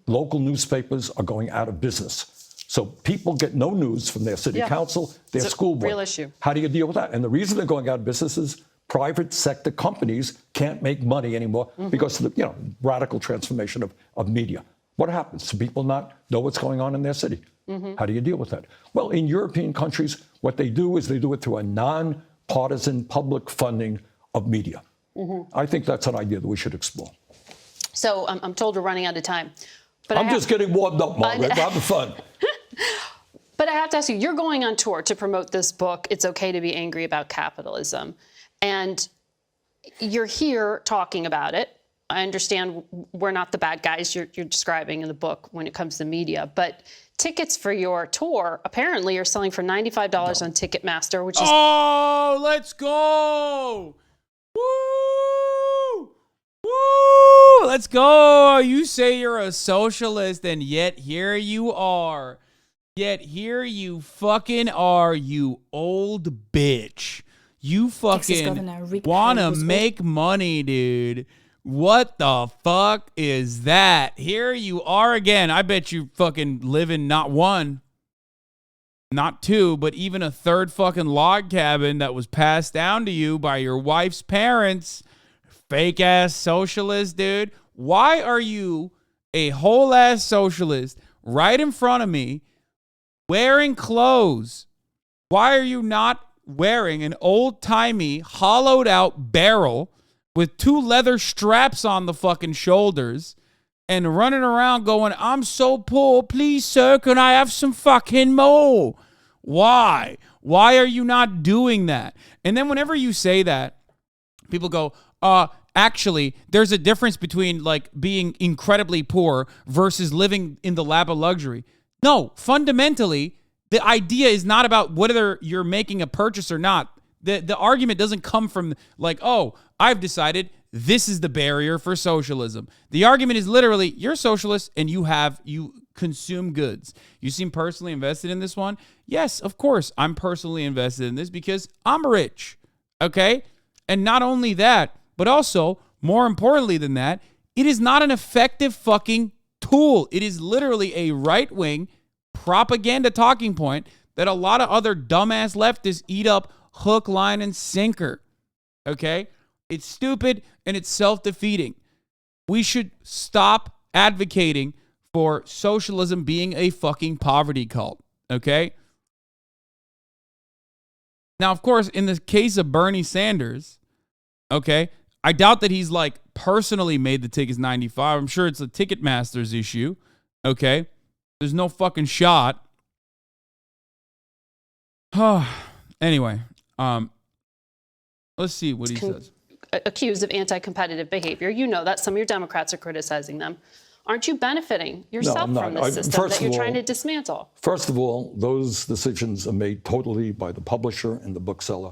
Local newspapers are going out of business. So people get no news from their city council, their school board. Real issue. How do you deal with that? And the reason they're going out of business is private sector companies can't make money anymore because of the radical transformation of media. What happens? Do people not know what's going on in their city? How do you deal with that? Well, in European countries, what they do is they do it through a non-partisan public funding of media. I think that's an idea that we should explore. So I'm told we're running out of time. But I'm just getting warmed up, Margaret. I'm having fun. But I have to ask you, you're going on tour to promote this book, It's Okay to Be Angry About Capitalism. And you're here talking about it. I understand we're not the bad guys you're describing in the book when it comes to media. But tickets for your tour apparently are selling for $95 on Ticketmaster, which is... Oh, let's go! Woo! Woo! Let's go! You say you're a socialist, and yet here you are. Yet here you fucking are, you old bitch. You fucking wanna make money, dude. What the fuck is that? Here you are again. I bet you fucking live in not one, not two, but even a third fucking log cabin that was passed down to you by your wife's parents. Fake ass socialist, dude. Why are you a whole ass socialist right in front of me wearing clothes? Why are you not wearing an old timey hollowed out barrel with 2 leather straps on the fucking shoulders and running around going, I'm so poor, please sir, can I have some fucking more? Why? Why are you not doing that? And then whenever you say that, people go, actually, there's a difference between like being incredibly poor versus living in the lap of luxury. No, fundamentally, the idea is not about whether you're making a purchase or not. The argument doesn't come from like, oh, I've decided this is the barrier for socialism. The argument is literally, you're a socialist and you consume goods. You seem personally invested in this one. Yes, of course, I'm personally invested in this because I'm rich. Okay? And not only that, but also, more importantly than that, it is not an effective fucking tool. It is literally a right-wing propaganda talking point that a lot of other dumbass leftists eat up hook, line, and sinker. Okay? It's stupid and it's self-defeating. We should stop advocating for socialism being a fucking poverty cult. Okay? Now, of course, in the case of Bernie Sanders, okay, I doubt that he's like personally made the tickets 95. I'm sure it's a Ticketmaster's issue. Okay? There's no fucking shot. Anyway, let's see what he says. Accused of anti-competitive behavior. You know that some of your Democrats are criticizing them. Aren't you benefiting yourself from this system that you're trying to dismantle? First of all, those decisions are made totally by the publisher and the bookseller.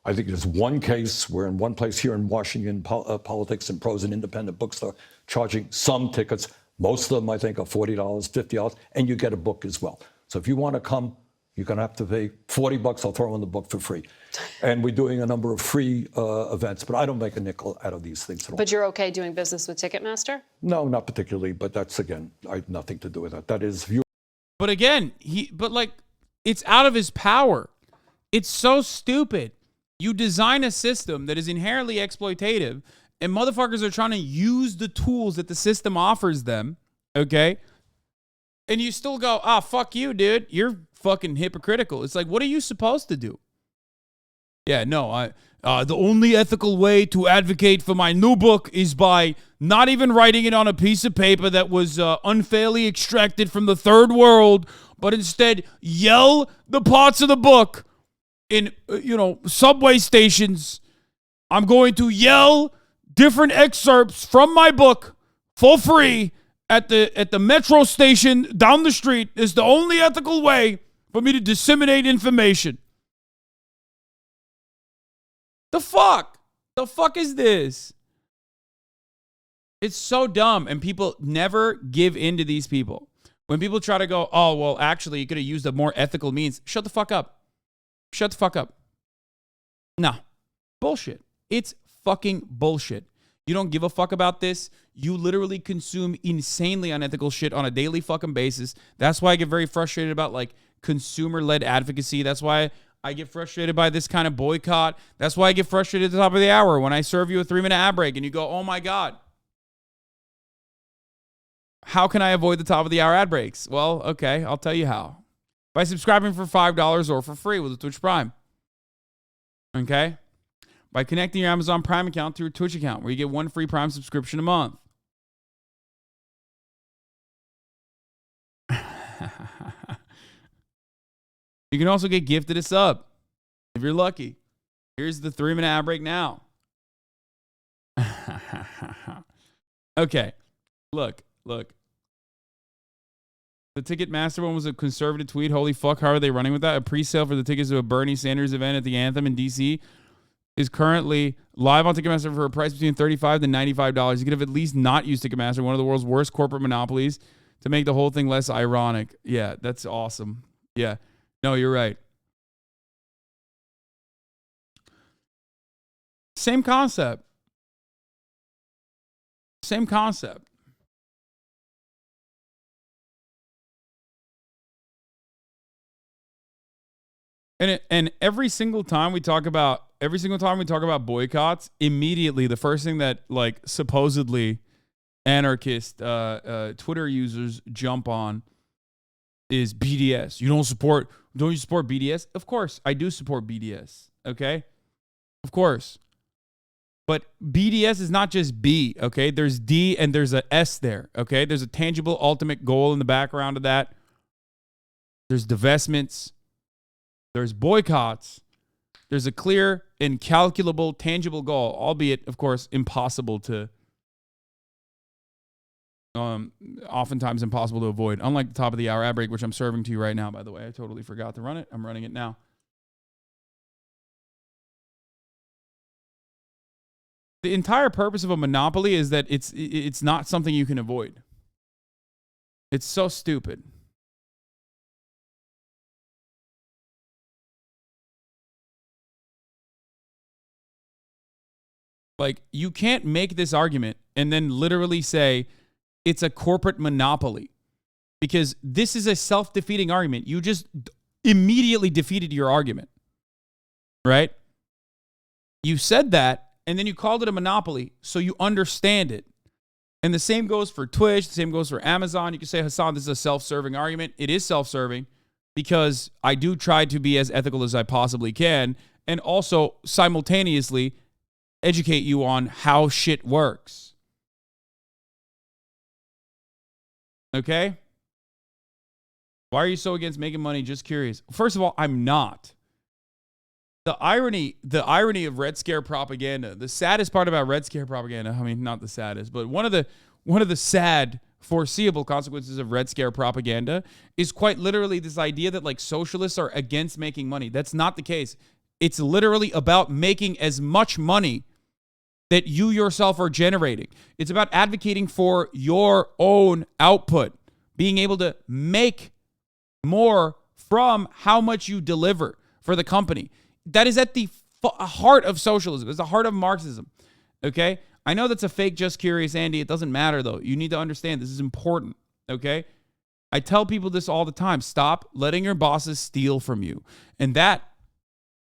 I think there's one case where in one place here in Washington, Politics and Prose, an independent bookstore, charging some tickets. Most of them, I think, are $40, $50, and you get a book as well. So if you want to come, you're going to have to pay $40. I'll throw in the book for free. And we're doing a number of free events, but I don't make a nickel out of these things at all. But you're okay doing business with Ticketmaster? No, not particularly, but that's, again, I have nothing to do with that. That is... But again, it's out of his power. It's so stupid. You design a system that is inherently exploitative, and motherfuckers are trying to use the tools that the system offers them, okay? And you still go, fuck you, dude. You're fucking hypocritical. It's like, what are you supposed to do? Yeah, no, the only ethical way to advocate for my new book is by not even writing it on a piece of paper that was unfairly extracted from the third world, but instead yell the parts of the book in, subway stations. I'm going to yell different excerpts from my book for free at the metro station down the street. Is the only ethical way for me to disseminate information. The fuck? The fuck is this? It's so dumb, and people never give in to these people. When people try to go, oh, well, actually, you could have used a more ethical means. Shut the fuck up. Shut the fuck up. No. Bullshit. It's fucking bullshit. You don't give a fuck about this. You literally consume insanely unethical shit on a daily fucking basis. That's why I get very frustrated about, like, consumer-led advocacy. That's why I get frustrated by this kind of boycott. That's why I get frustrated at the top of the hour when I serve you a 3-minute ad break and you go, oh my God. How can I avoid the top of the hour ad breaks? Well, okay, I'll tell you how. By subscribing for $5 or for free with a Twitch Prime. Okay? By connecting your Amazon Prime account to your Twitch account, where you get 1 free Prime subscription a month. You can also get gifted a sub if you're lucky. Here's the 3-minute ad break now. Okay. Look. The Ticketmaster one was a conservative tweet. Holy fuck, how are they running with that? A pre-sale for the tickets to a Bernie Sanders event at the Anthem in D.C. is currently live on Ticketmaster for a price between $35 to $95. You could have at least not used Ticketmaster, one of the world's worst corporate monopolies, to make the whole thing less ironic. Yeah, that's awesome. Yeah. No, you're right. Same concept. Same concept. And every single time we talk about boycotts, immediately the first thing that, like, supposedly anarchist Twitter users jump on is BDS. Don't you support BDS? Of course, I do support BDS. Okay? Of course. But BDS is not just B, okay? There's D and there's a S there, okay? There's a tangible ultimate goal in the background of that. There's divestments. There's boycotts. There's a clear, incalculable, tangible goal, albeit, of course, impossible to, oftentimes impossible to avoid. Unlike the top of the hour ad break, which I'm serving to you right now, by the way. I totally forgot to run it. I'm running it now. The entire purpose of a monopoly is that it's not something you can avoid. It's so stupid. Like, you can't make this argument and then literally say it's a corporate monopoly, because this is a self-defeating argument. You just immediately defeated your argument, right? You said that, and then you called it a monopoly, so you understand it. And the same goes for Twitch. The same goes for Amazon. You can say, Hasan, this is a self-serving argument. It is self-serving because I do try to be as ethical as I possibly can, and also simultaneously educate you on how shit works. Okay? Why are you so against making money? Just curious. First of all, I'm not. The irony of Red Scare propaganda, the saddest part about Red Scare propaganda, I mean, not the saddest, but one of the sad foreseeable consequences of Red Scare propaganda is quite literally this idea that, like, socialists are against making money. That's not the case. It's literally about making as much money that you yourself are generating. It's about advocating for your own output, being able to make more from how much you deliver for the company. That is at the heart of socialism. It's the heart of Marxism. Okay? I know that's a fake just curious, Andy. It doesn't matter, though. You need to understand this is important. Okay? I tell people this all the time. Stop letting your bosses steal from you. And that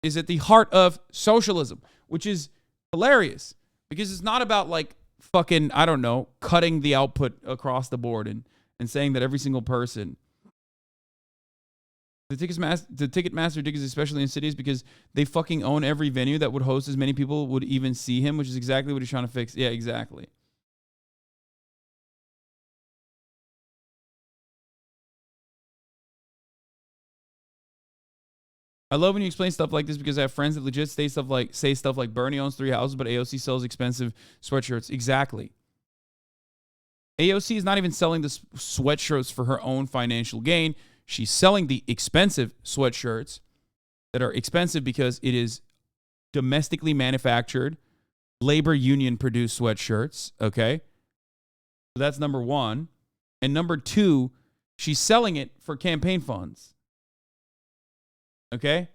is at the heart of socialism, which is hilarious. Because it's not about, like, fucking, I don't know, cutting the output across the board and saying that every single person. The Ticketmaster tickets, especially in cities, because they fucking own every venue that would host as many people would even see him, which is exactly what he's trying to fix. Yeah, exactly. I love when you explain stuff like this because I have friends that legit say stuff like Bernie owns 3 houses, but AOC sells expensive sweatshirts. Exactly. AOC is not even selling the sweatshirts for her own financial gain. She's selling the expensive sweatshirts that are expensive because it is domestically manufactured, labor union produced sweatshirts. Okay. So that's number one. And number two, she's selling it for campaign funds. Okay.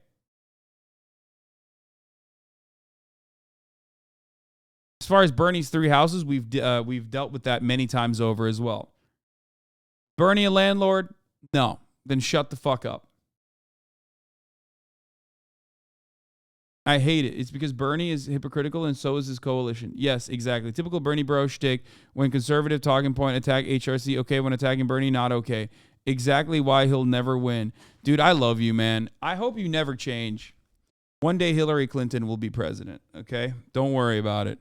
As far as Bernie's 3 houses, we've dealt with that many times over as well. Bernie a landlord? No. Then shut the fuck up. I hate it. It's because Bernie is hypocritical and so is his coalition. Yes, exactly. Typical Bernie bro shtick. When conservative talking point attack HRC, okay. When attacking Bernie, not okay. Exactly why he'll never win. Dude, I love you, man. I hope you never change. One day Hillary Clinton will be president, okay? Don't worry about it.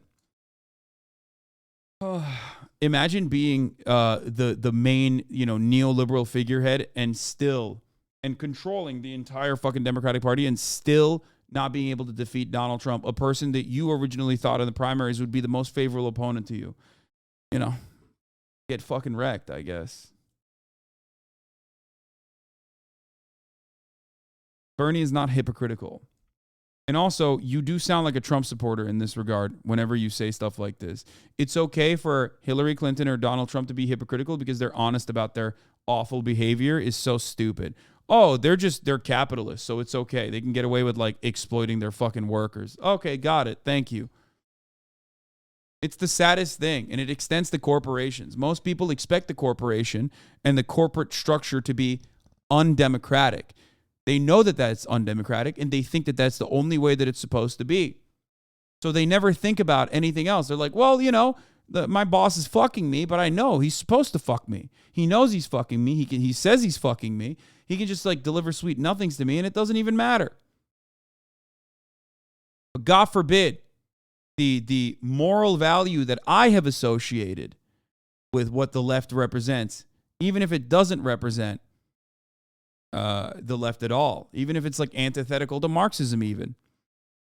Imagine being the main, neoliberal figurehead and controlling the entire fucking Democratic Party and still not being able to defeat Donald Trump, a person that you originally thought in the primaries would be the most favorable opponent to you. Get fucking wrecked, I guess. Bernie is not hypocritical. And also, you do sound like a Trump supporter in this regard whenever you say stuff like this. It's okay for Hillary Clinton or Donald Trump to be hypocritical because they're honest about their awful behavior is so stupid. Oh, they're capitalists, so it's okay. They can get away with exploiting their fucking workers. Okay, got it. Thank you. It's the saddest thing, and it extends to corporations. Most people expect the corporation and the corporate structure to be undemocratic. They know that that's undemocratic, and they think that that's the only way that it's supposed to be. So they never think about anything else. They're like, well, my boss is fucking me, but I know he's supposed to fuck me. He knows he's fucking me. He says he's fucking me. He can just deliver sweet nothings to me, and it doesn't even matter. But God forbid, the moral value that I have associated with what the left represents, even if it doesn't represent the left at all, even if it's antithetical to Marxism even.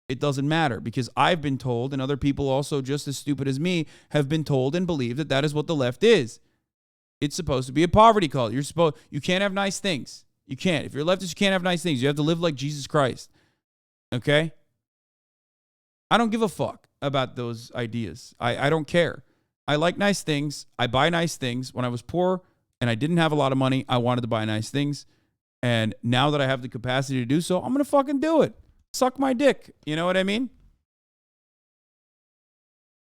It doesn't matter because I've been told, and other people also just as stupid as me have been told and believe that that is what the left is. It's supposed to be a poverty cult. You can't have nice things. You can't. If you're a leftist, you can't have nice things. You have to live like Jesus Christ. Okay? I don't give a fuck about those ideas. I don't care. I like nice things. I buy nice things. When I was poor and I didn't have a lot of money, I wanted to buy nice things. And now that I have the capacity to do so, I'm going to fucking do it. Suck my dick. You know what I mean?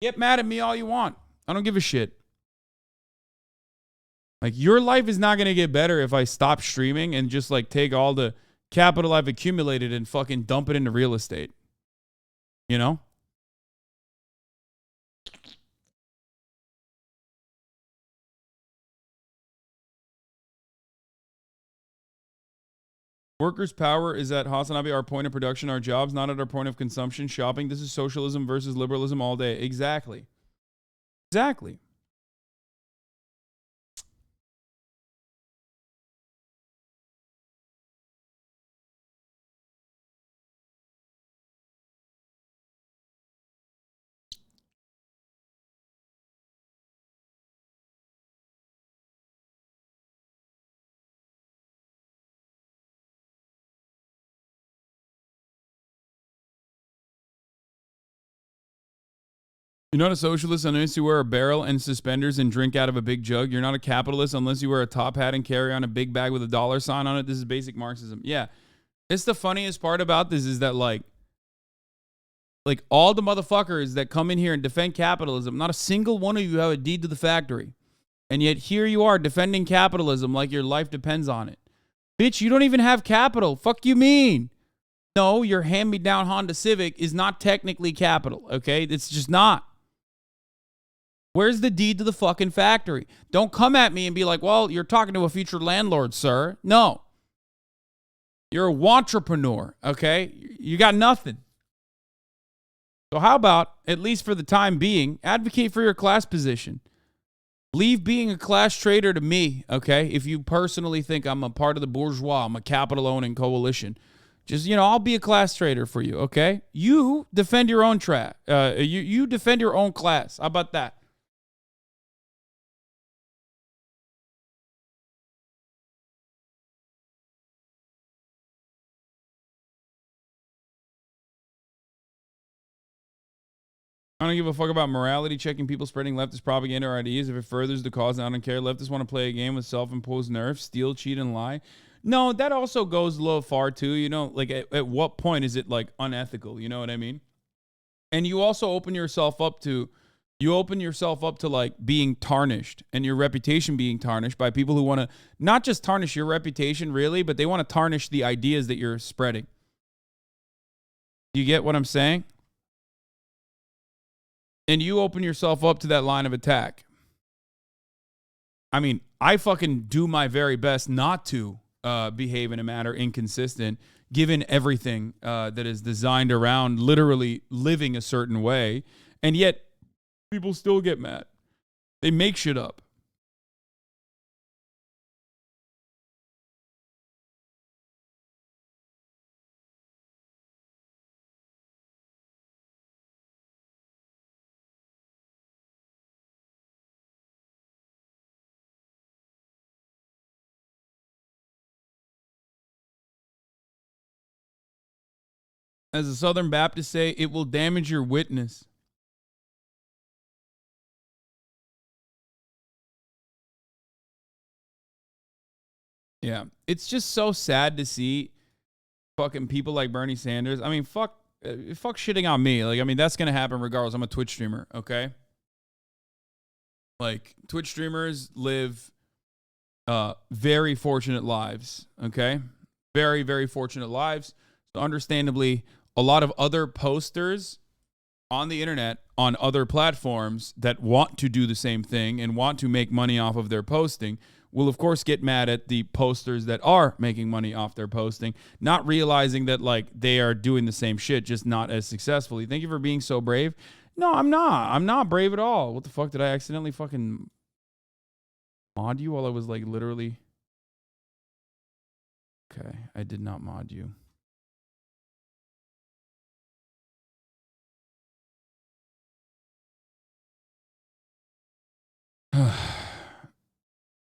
Get mad at me all you want. I don't give a shit. Your life is not going to get better if I stop streaming and just take all the capital I've accumulated and fucking dump it into real estate. You know? Workers' power is at HasanAbi, our point of production, our jobs, not at our point of consumption, shopping. This is socialism versus liberalism all day. Exactly. Exactly. You're not a socialist unless you wear a barrel and suspenders and drink out of a big jug. You're not a capitalist unless you wear a top hat and carry on a big bag with a dollar sign on it. This is basic Marxism. Yeah. It's the funniest part about this is that all the motherfuckers that come in here and defend capitalism, not a single one of you have a deed to the factory. And yet here you are defending capitalism like your life depends on it. Bitch, you don't even have capital. Fuck you mean? No, your hand-me-down Honda Civic is not technically capital, okay? It's just not. Where's the deed to the fucking factory? Don't come at me and be like, well, you're talking to a future landlord, sir. No. You're a wantrepreneur, okay? You got nothing. So how about, at least for the time being, advocate for your class position. Leave being a class trader to me, okay? If you personally think I'm a part of the bourgeois, I'm a capital-owning coalition, just, I'll be a class trader for you, okay? You defend your own you defend your own class. How about that? I don't give a fuck about morality, checking people spreading leftist propaganda or ideas. If it furthers the cause, I don't care. Leftists want to play a game with self-imposed nerfs, steal, cheat, and lie. No, that also goes a little far too. Like at what point is it like unethical? You know what I mean? And you also open yourself up to like being tarnished and your reputation being tarnished by people who want to not just tarnish your reputation really, but they want to tarnish the ideas that you're spreading. You get what I'm saying? And you open yourself up to that line of attack. I mean, I fucking do my very best not to behave in a manner inconsistent, given everything that is designed around literally living a certain way. And yet, people still get mad. They make shit up. As the Southern Baptists say, it will damage your witness. Yeah, it's just so sad to see fucking people like Bernie Sanders. I mean, fuck shitting on me. Like, I mean, that's going to happen regardless. I'm a Twitch streamer, okay? Like, Twitch streamers live very fortunate lives, okay? Very, very fortunate lives. So understandably, a lot of other posters on the internet, on other platforms that want to do the same thing and want to make money off of their posting will, of course, get mad at the posters that are making money off their posting, not realizing that, like, they are doing the same shit, just not as successfully. Thank you for being so brave. No, I'm not. I'm not brave at all. What the fuck? Did I accidentally fucking mod you while I was, like, literally... Okay, I did not mod you.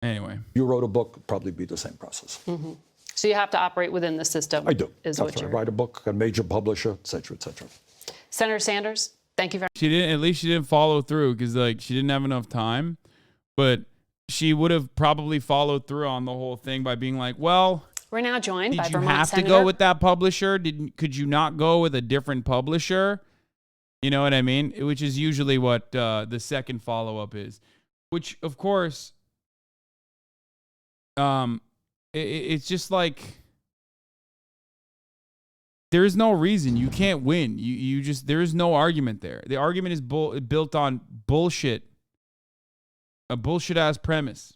Anyway. You wrote a book, probably be the same process. Mm-hmm. So you have to operate within the system. I do. Is That's what right. you're... Write a book, a major publisher, et cetera, et cetera. Senator Sanders, thank you very much. At least she didn't follow through because, like, she didn't have enough time. But she would have probably followed through on the whole thing by being like, well... We're now joined by Did you Vermont have Senator... to go with that publisher? Could you not go with a different publisher? You know what I mean? Which is usually what the second follow-up is. Which, of course, it's just like there is no reason. You can't win. You just, there is no argument there. The argument is built on bullshit, a bullshit-ass premise.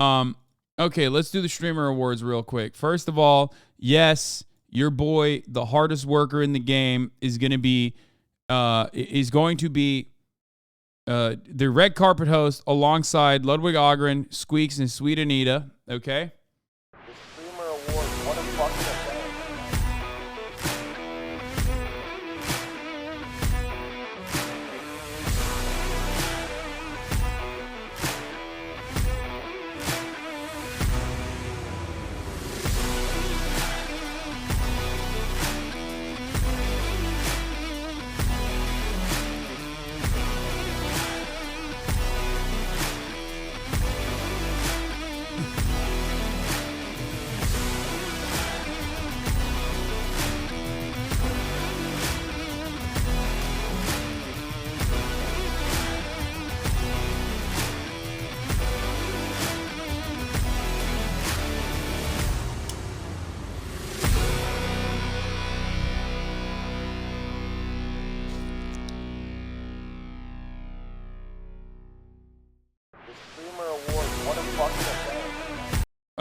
Okay, let's do the streamer awards real quick. First of all, yes, your boy, the hardest worker in the game, is going to be the red carpet host alongside Ludwig Ogren, Squeaks, and Sweet Anita. Okay.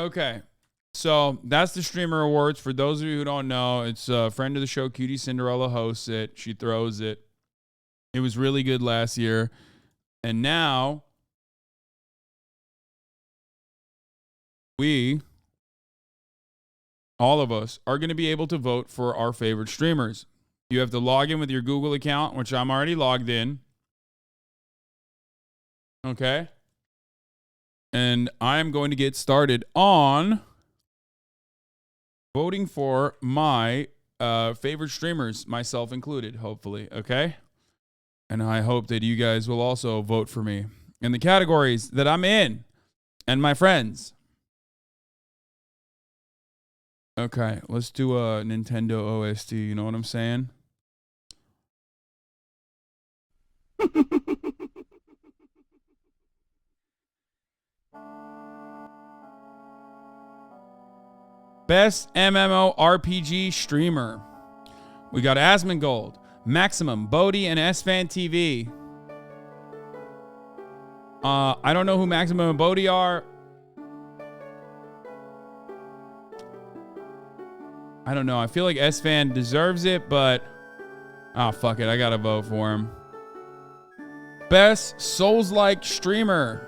Okay. So that's the Streamer Awards. For those of you who don't know, it's a friend of the show, Cutie Cinderella, hosts it. She throws it. It was really good last year. And now we, all of us, are going to be able to vote for our favorite streamers. You have to log in with your Google account, which I'm already logged in. Okay. And I'm going to get started on voting for my favorite streamers, myself included, hopefully. Okay. And I hope that you guys will also vote for me in the categories that I'm in and my friends. Okay, let's do a Nintendo OST. You know what I'm saying? Best MMORPG streamer. We got Asmongold, Maximum, Bodhi, and SFan TV. I don't know who Maximum and Bodhi are. I don't know. I feel like SFan deserves it, but oh, fuck it. I gotta vote for him. Best Souls-like streamer.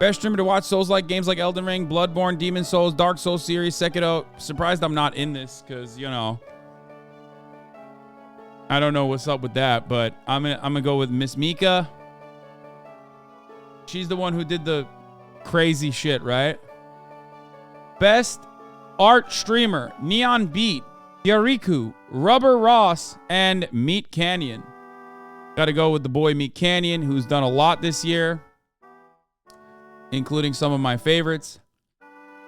Best streamer to watch Souls-like games like Elden Ring, Bloodborne, Demon Souls, Dark Souls series, Sekiro. Surprised I'm not in this because, you know, I don't know what's up with that, but I'm gonna go with Miss Mika. She's the one who did the crazy shit, right? Best art streamer, Neon Beat, Yariku, Rubber Ross, and Meat Canyon. Gotta go with the boy Meat Canyon, who's done a lot this year, including some of my favorites.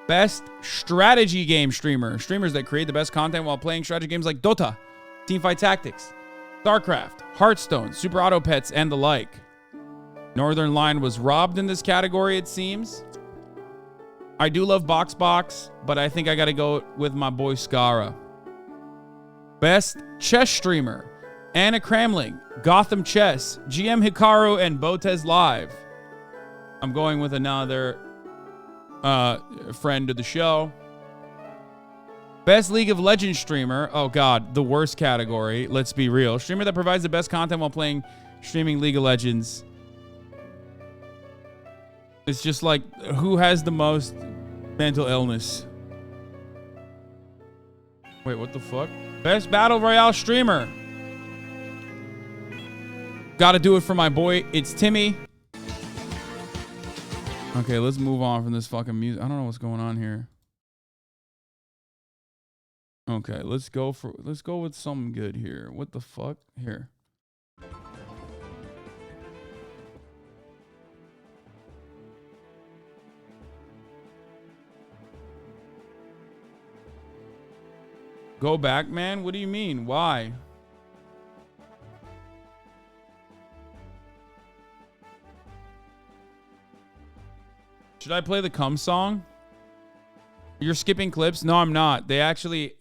Best strategy game streamer. Streamers that create the best content while playing strategy games like Dota, Teamfight Tactics, StarCraft, Hearthstone, Super Auto Pets, and the like. Northern Line was robbed in this category, it seems. I do love Box, but I think I gotta go with my boy Skara. Best chess streamer. Anna Kramling, Gotham Chess, GM Hikaru, and Botez Live. I'm going with another friend of the show. Best League of Legends streamer. Oh, God, the worst category. Let's be real. Streamer that provides the best content while streaming League of Legends. It's just like, who has the most mental illness? Wait, what the fuck? Best Battle Royale streamer. Gotta do it for my boy. It's Timmy. Okay, let's move on from this fucking music. I don't know what's going on here. Okay, let's go with something good here. What the fuck? Here. Go back, man? What do you mean? Why? Should I play the cum song? You're skipping clips? No, I'm not. They actually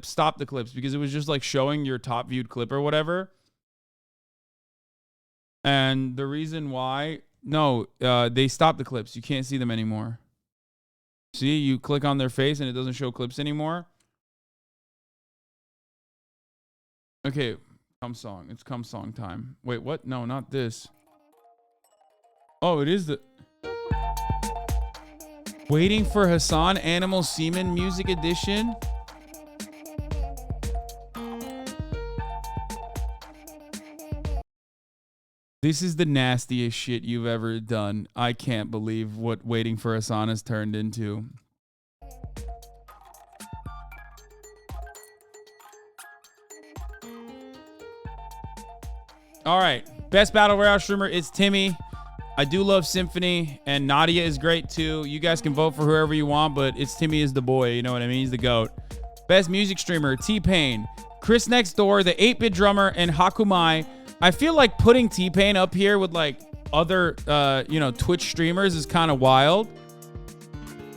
stopped the clips because it was just like showing your top viewed clip or whatever. And the reason why, they stopped the clips. You can't see them anymore. See, you click on their face and it doesn't show clips anymore. Okay, cum song. It's cum song time. Wait, what? No, not this. Oh, it is the Waiting for Hasan Animal Semen Music Edition. This is the nastiest shit you've ever done. I can't believe what Waiting for Hasan has turned into. All right. Best Battle Royale streamer is Timmy. I do love Symphony, and Nadia is great too. You guys can vote for whoever you want, but it's Timmy is the boy. You know what I mean? He's the GOAT. Best music streamer, T-Pain. Chris Next Door, the 8-Bit Drummer, and Hakumai. I feel like putting T-Pain up here with like other, Twitch streamers is kind of wild.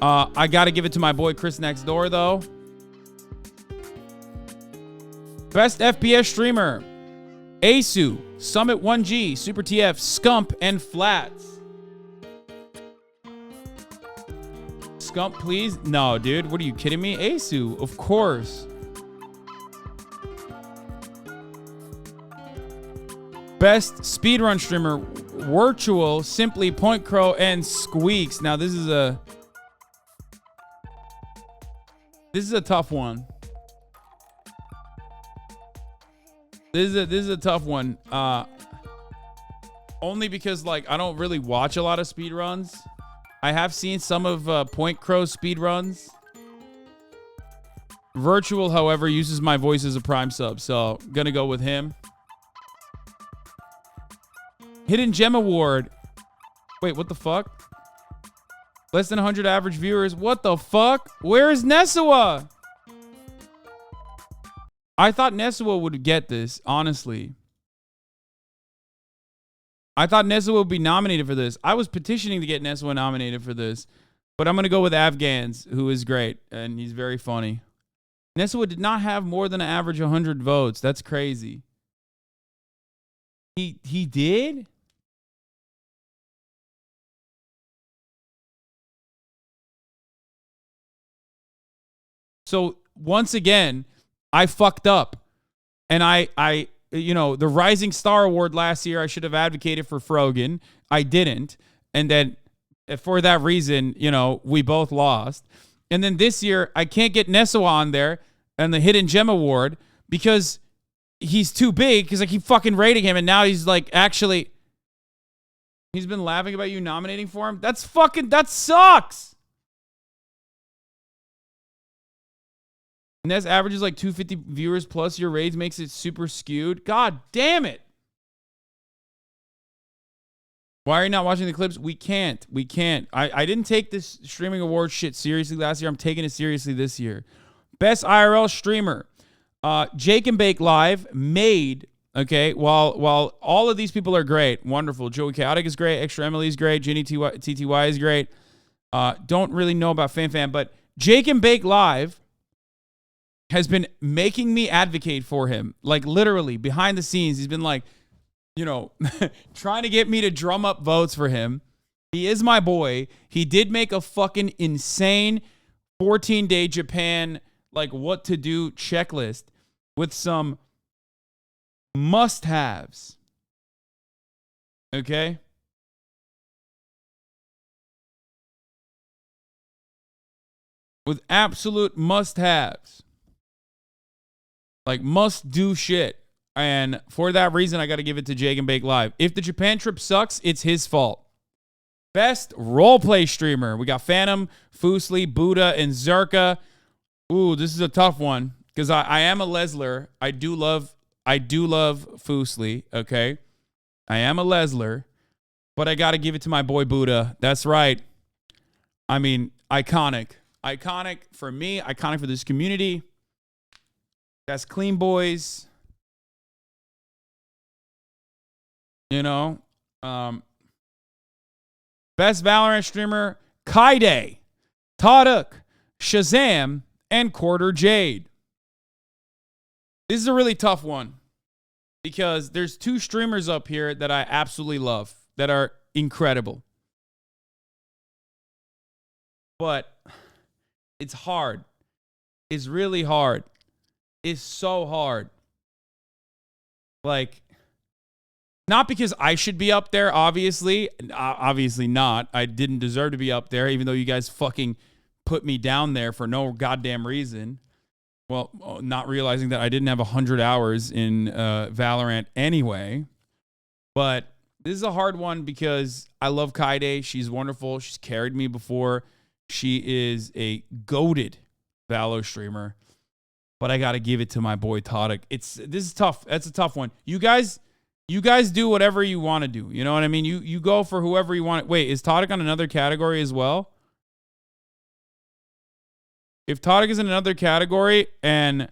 I got to give it to my boy Chris Next Door though. Best FPS streamer, Asu, Summit 1G, Super TF, Scump, and Flats. Scump, please? No, dude. What are you kidding me? Asu, of course. Best speedrun streamer, Virtual, Simply, Point Crow, and Squeaks. Now this is a tough one. This is a tough one. Only because like I don't really watch a lot of speedruns. I have seen some of Point Crow speedruns. Virtual, however, uses my voice as a Prime sub, so gonna go with him. Hidden Gem Award. Wait, what the fuck? Less than 100 average viewers. What the fuck? Where is Nesawa? I thought Nesawa would get this, honestly. I thought Nesawa would be nominated for this. I was petitioning to get Nesawa nominated for this. But I'm going to go with Afghans, who is great. And he's very funny. Nesawa did not have more than an average 100 votes. That's crazy. He did? So once again, I fucked up. And I you know, the Rising Star Award last year, I should have advocated for Frogan. I didn't. And then for that reason, you know, we both lost. And then this year, I can't get Nesawa on there and the Hidden Gem Award because he's too big because I keep fucking rating him. And now he's like, actually, he's been laughing about you nominating for him. That sucks. Ness averages like 250 viewers plus your raids makes it super skewed. God damn it. Why are you not watching the clips? We can't. I didn't take this streaming award shit seriously last year. I'm taking it seriously this year. Best IRL streamer. Jake and Bake Live made, okay, while all of these people are great, wonderful. Joey Chaotic is great. Extra Emily is great. Jenny TTY is great. Don't really know about FanFan, but Jake and Bake Live has been making me advocate for him. Like literally behind the scenes, he's been like, you know, trying to get me to drum up votes for him. He is my boy. He did make a fucking insane 14-day Japan, like what to do checklist with some must-haves. Okay? With absolute must-haves. Like must-do shit. And for that reason, I got to give it to Jake and Bake Live. If the Japan trip sucks, it's his fault. Best roleplay streamer. We got Phantom, Fusli, Buddha, and Zerka. Ooh, this is a tough one. Because I am a Lesler. I do love Fusli, okay? I am a Lesler. But I got to give it to my boy Buddha. That's right. I mean, iconic. Iconic for me. Iconic for this community. That's Clean Boys. You know. Best Valorant streamer, Kaide, Taduk, Shazam, and Quarter Jade. This is a really tough one. Because there's two streamers up here that I absolutely love. That are incredible. But it's hard. It's really hard. It's so hard. Like, not because I should be up there, obviously. Obviously not. I didn't deserve to be up there, even though you guys fucking put me down there for no goddamn reason. Well, not realizing that I didn't have 100 hours in Valorant anyway. But this is a hard one because I love Kaide. She's wonderful. She's carried me before. She is a goated Valo streamer. But I got to give it to my boy Taduk. This is tough. That's a tough one. You guys do whatever you want to do. You know what I mean? You go for whoever you want. Wait, is Taduk on another category as well? If Taduk is in another category, and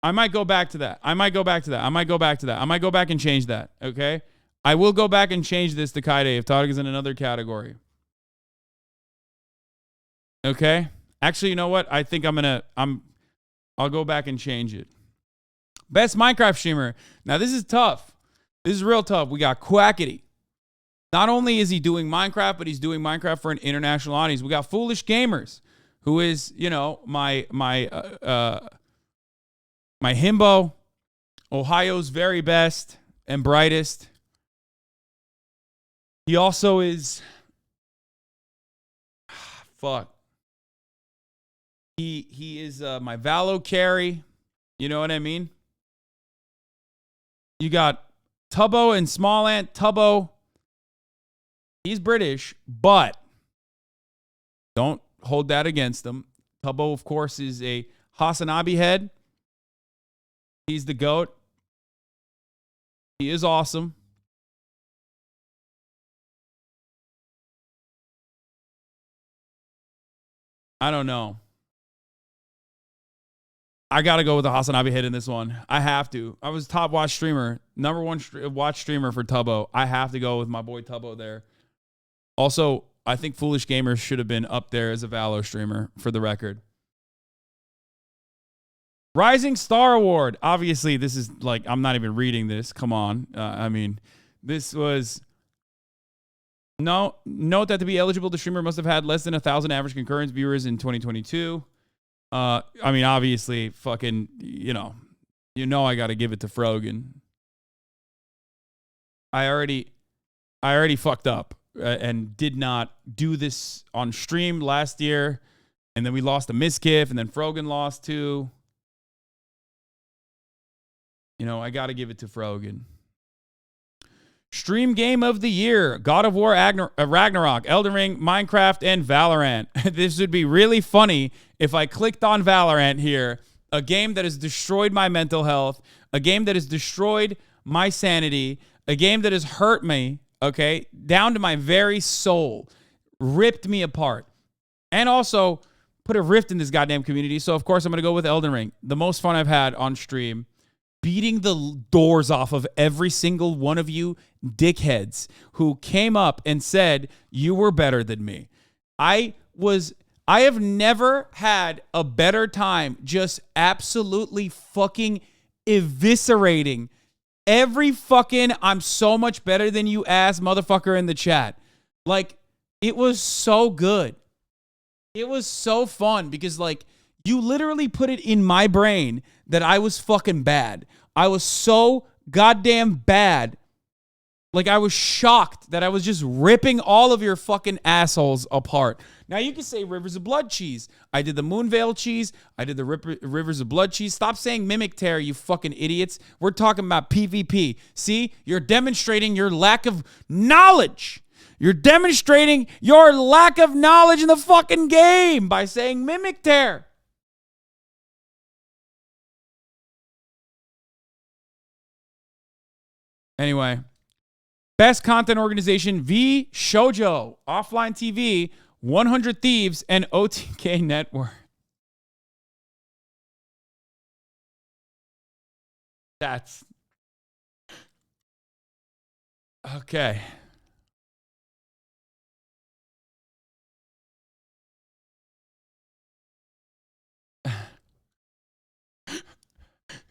I might go back to that. I might go back and change that. Okay? I will go back and change this to Kaide if Taduk is in another category. Okay? Actually, you know what? I think I'll go back and change it. Best Minecraft streamer. Now, this is tough. This is real tough. We got Quackity, Not only is he doing Minecraft, but he's doing Minecraft for an international audience. We got Foolish Gamers, who is, you know, my himbo, Ohio's very best and brightest. He also is, fuck. He is my Valo carry. You know what I mean? You got Tubbo and Small Ant. Tubbo, he's British, but don't hold that against him. Tubbo, of course, is a HasanAbi head. He's the GOAT. He is awesome. I don't know. I got to go with the HasanAbi head in this one. I have to. I was top watch streamer, number one watch streamer for Tubbo. I have to go with my boy Tubbo there. Also, I think Foolish Gamers should have been up there as a Valo streamer, for the record. Rising Star Award. Obviously, this is like, I'm not even reading this. Come on. I mean, this was... No, note that to be eligible, the streamer must have had less than 1,000 average concurrent viewers in 2022. I mean, obviously, fucking, you know I got to give it to Frogan. I already fucked up and did not do this on stream last year, and then we lost to Miskiff, and then Frogan lost too. You know, I got to give it to Frogan. Stream game of the year: God of War, Ragnarok, Elden Ring, Minecraft, and Valorant. This would be really funny if I clicked on Valorant here, a game that has destroyed my mental health, a game that has destroyed my sanity, a game that has hurt me, okay, down to my very soul, ripped me apart, and also put a rift in this goddamn community. So, of course, I'm going to go with Elden Ring. The most fun I've had on stream. Beating the doors off of every single one of you dickheads who came up and said you were better than me. I have never had a better time just absolutely fucking eviscerating every fucking I'm so much better than you ass motherfucker in the chat. Like, it was so good. It was so fun because, like, you literally put it in my brain that I was fucking bad. I was so goddamn bad. Like, I was shocked that I was just ripping all of your fucking assholes apart. Now, you can say Rivers of Blood cheese. I did the Moonveil cheese. I did the Rivers of Blood cheese. Stop saying Mimic Tear, you fucking idiots. We're talking about PvP. See? You're demonstrating your lack of knowledge. You're demonstrating your lack of knowledge in the fucking game by saying Mimic Tear. Anyway, best content organization, V Shoujo, Offline TV, 100 Thieves, and OTK Network. That's okay.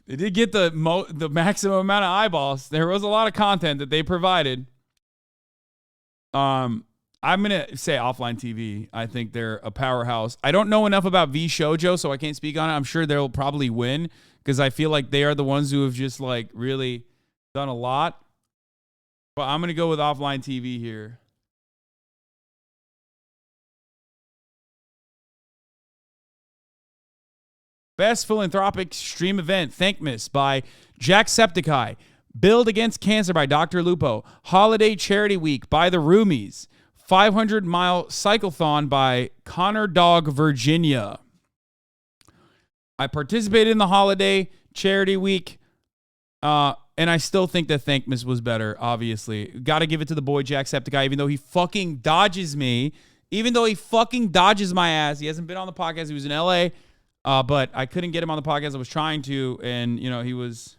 They did get the maximum amount of eyeballs. There was a lot of content that they provided. I'm gonna say Offline TV. I think they're a powerhouse. I don't know enough about V Shoujo, so I can't speak on it. I'm sure they'll probably win because I feel like they are the ones who have just like really done a lot. But I'm gonna go with Offline TV here. Best philanthropic stream event, Thankmas by Jacksepticeye. Build Against Cancer by Dr. Lupo. Holiday Charity Week by the Roomies. 500-mile cyclethon by Connor Dog, Virginia. I participated in the Holiday Charity Week, and I still think that Thankmas was better, obviously. Got to give it to the boy Jacksepticeye, even though he fucking dodges me. Even though he fucking dodges my ass. He hasn't been on the podcast. He was in L.A., but I couldn't get him on the podcast. I was trying to, and, you know, he was...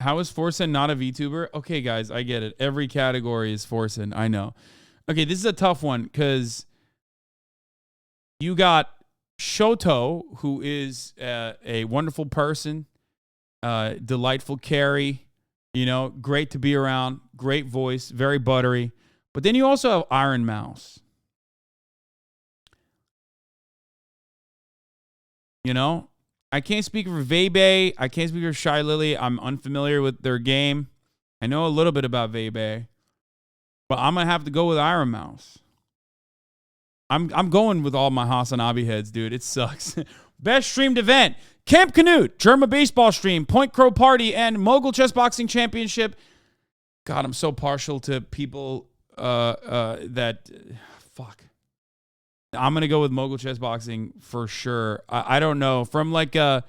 How is Forsen not a VTuber? Okay, guys, I get it. Every category is Forsen. I know. Okay, this is a tough one because you got Shoto, who is a wonderful person, delightful carry, great to be around, great voice, very buttery. But then you also have Iron Mouse. I can't speak for Vebe. I can't speak for Shy Lily. I'm unfamiliar with their game. I know a little bit about Vebe. But I'm going to have to go with Iron Mouse. I'm going with all my HasanAbi heads, dude. It sucks. Best streamed event. Camp Canute, German baseball stream, Point Crow Party, and Mogul Chess Boxing Championship. God, I'm so partial to people that... fuck. I'm going to go with Mogul Chess Boxing for sure. I don't know. From I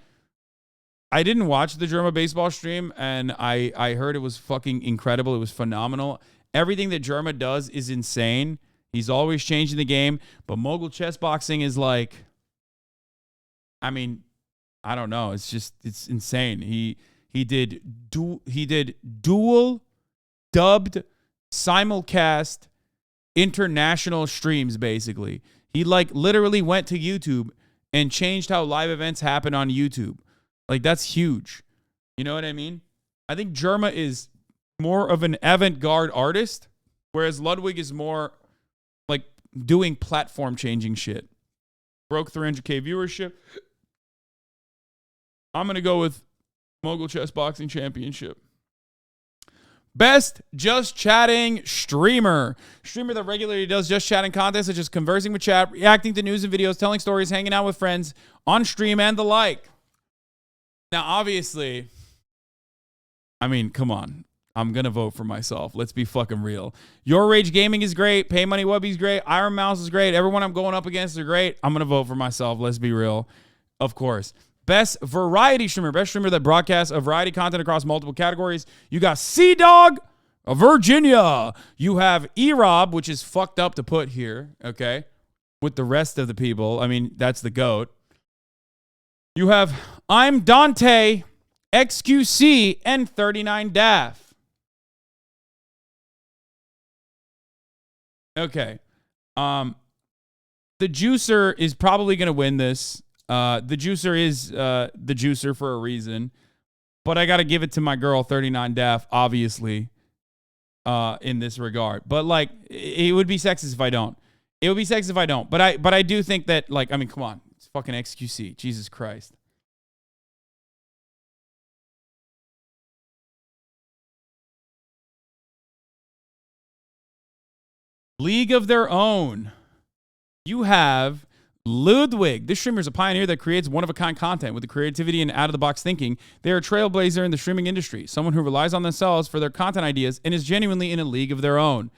didn't watch the German baseball stream, and I heard it was fucking incredible. It was phenomenal. Everything that Germa does is insane. He's always changing the game. But Mogul Chess Boxing is I don't know. It's insane. He did dual dubbed simulcast international streams, basically. He literally went to YouTube and changed how live events happen on YouTube. That's huge. You know what I mean? I think Germa is more of an avant-garde artist, whereas Ludwig is more doing platform changing shit. Broke 300K viewership. I'm going to go with Mogul Chess Boxing Championship. Best Just Chatting Streamer. Streamer that regularly does just chatting content such as conversing with chat, reacting to news and videos, telling stories, hanging out with friends on stream, and the like. Now, obviously, come on. I'm going to vote for myself. Let's be fucking real. Your Rage Gaming is great. Pay Money Wubby's great. Iron Mouse is great. Everyone I'm going up against are great. I'm going to vote for myself. Let's be real. Of course. Best Variety Streamer. Best streamer that broadcasts a variety content across multiple categories. You got Sea-Dog of Virginia. You have E-Rob, which is fucked up to put here, okay, with the rest of the people. That's the GOAT. You have I'm Dante, XQC, and 39 Daff. Okay. The Juicer is probably going to win this. The Juicer is the Juicer for a reason. But I got to give it to my girl, 39 Daff, obviously, in this regard. But, it would be sexist if I don't. It would be sexist if I don't. But I do think that, come on. It's fucking XQC. Jesus Christ. League of Their Own. You have Ludwig. This streamer is a pioneer that creates one-of-a-kind content with the creativity and out-of-the-box thinking. They're a trailblazer in the streaming industry, someone who relies on themselves for their content ideas and is genuinely in a league of their own.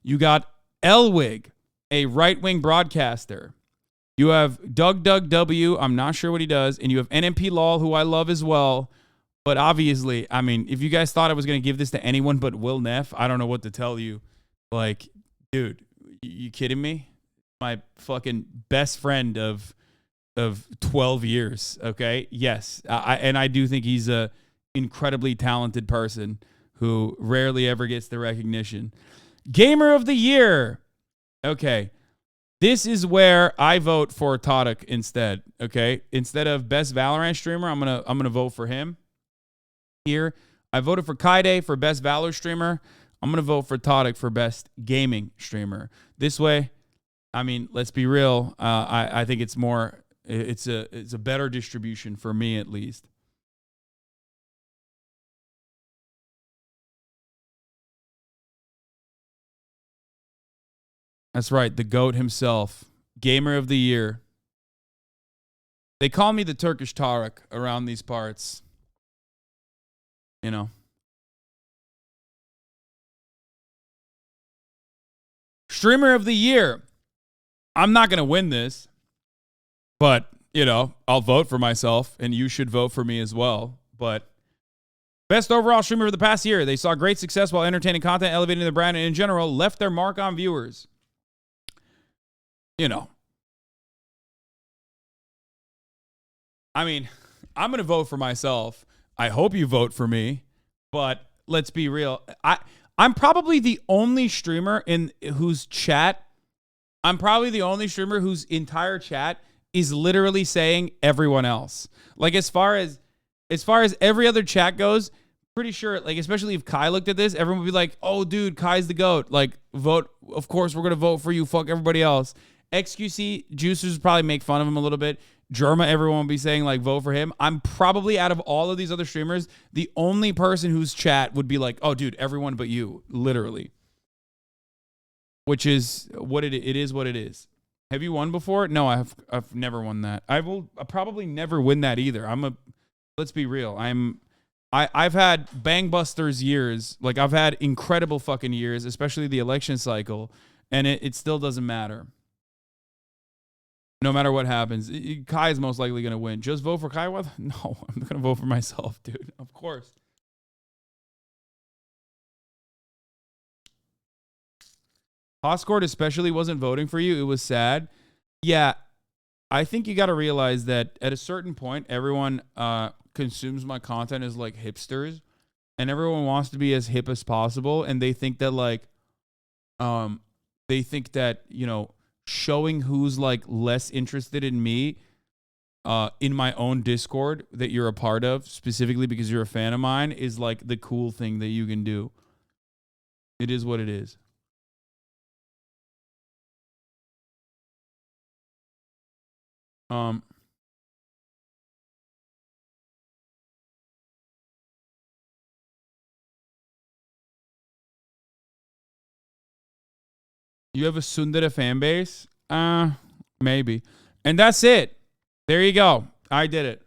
You got Elwig, a right-wing broadcaster. You have Doug W. I'm not sure what he does. And you have NMP Lol, who I love as well. But obviously, if you guys thought I was going to give this to anyone but Will Neff, I don't know what to tell you. Dude, you kidding me? My fucking best friend of 12 years, okay? Yes, I do think he's a incredibly talented person who rarely ever gets the recognition. Gamer of the Year. Okay, this is where I vote for Todok instead, okay? Instead of Best Valorant Streamer, I'm gonna vote for him. Here, I voted for Kaide for Best Valor Streamer. I'm going to vote for Todok for Best Gaming Streamer. This way, let's be real. I think it's a better distribution for me, at least. That's right. The GOAT himself. Gamer of the Year. They call me the Turkish Tarek around these parts. Streamer of the Year. I'm not going to win this, but, I'll vote for myself, and you should vote for me as well. But best overall streamer of the past year. They saw great success while entertaining content, elevating their brand, and in general, left their mark on viewers. I'm going to vote for myself. I hope you vote for me, but let's be real. I'm probably the only streamer whose entire chat is literally saying everyone else. Like as far as every other chat goes, pretty sure, like, especially if Kai looked at this, everyone would be like, oh, dude, Kai's the GOAT. Like, vote. Of course, we're going to vote for you. Fuck everybody else. XQC, Juicers would probably make fun of him a little bit. Germa, everyone would be saying, like, vote for him. I'm probably, out of all of these other streamers, the only person whose chat would be like, oh, dude, everyone but you. Literally. Which is what it is what it is. Have you won before? No, I've never won that. I'll probably never win that either. Let's be real. I've had bangbusters years. Like, I've had incredible fucking years, especially the election cycle, and it still doesn't matter. No matter what happens, Kai is most likely going to win. Just vote for Kai? No, I'm going to vote for myself, dude. Of course. Hoscourt especially wasn't voting for you. It was sad. Yeah, I think you got to realize that at a certain point, everyone consumes my content as like hipsters, and everyone wants to be as hip as possible, and they think that you know, showing who's like less interested in me in my own Discord that you're a part of, specifically because you're a fan of mine, is like the cool thing that you can do. It is what it is. You have a Sundara fan base? Maybe. And that's it. There you go. I did it.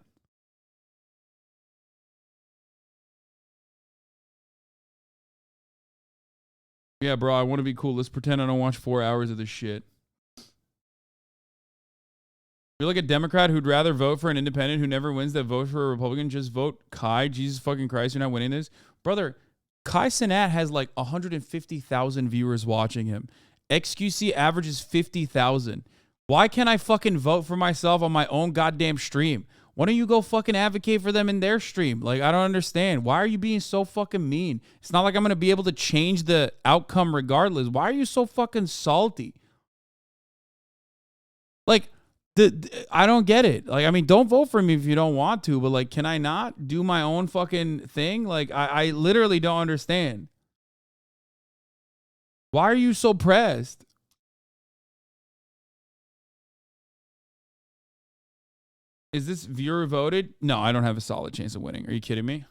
Yeah, bro, I want to be cool. Let's pretend I don't watch 4 hours of this shit. You're like a Democrat who'd rather vote for an independent who never wins than vote for a Republican. Just vote Kai. Jesus fucking Christ, you're not winning this. Brother, Kai Cenat has like 150,000 viewers watching him. XQC averages 50,000. Why can't I fucking vote for myself on my own goddamn stream? Why don't you go fucking advocate for them in their stream? Like, I don't understand. Why are you being so fucking mean? It's not like I'm going to be able to change the outcome regardless. Why are you so fucking salty? Like, I don't get it. Like, I mean, don't vote for me if you don't want to, but like, can I not do my own fucking thing? Like, I literally don't understand. Why are you so pressed? Is this viewer voted? No, I don't have a solid chance of winning. Are you kidding me?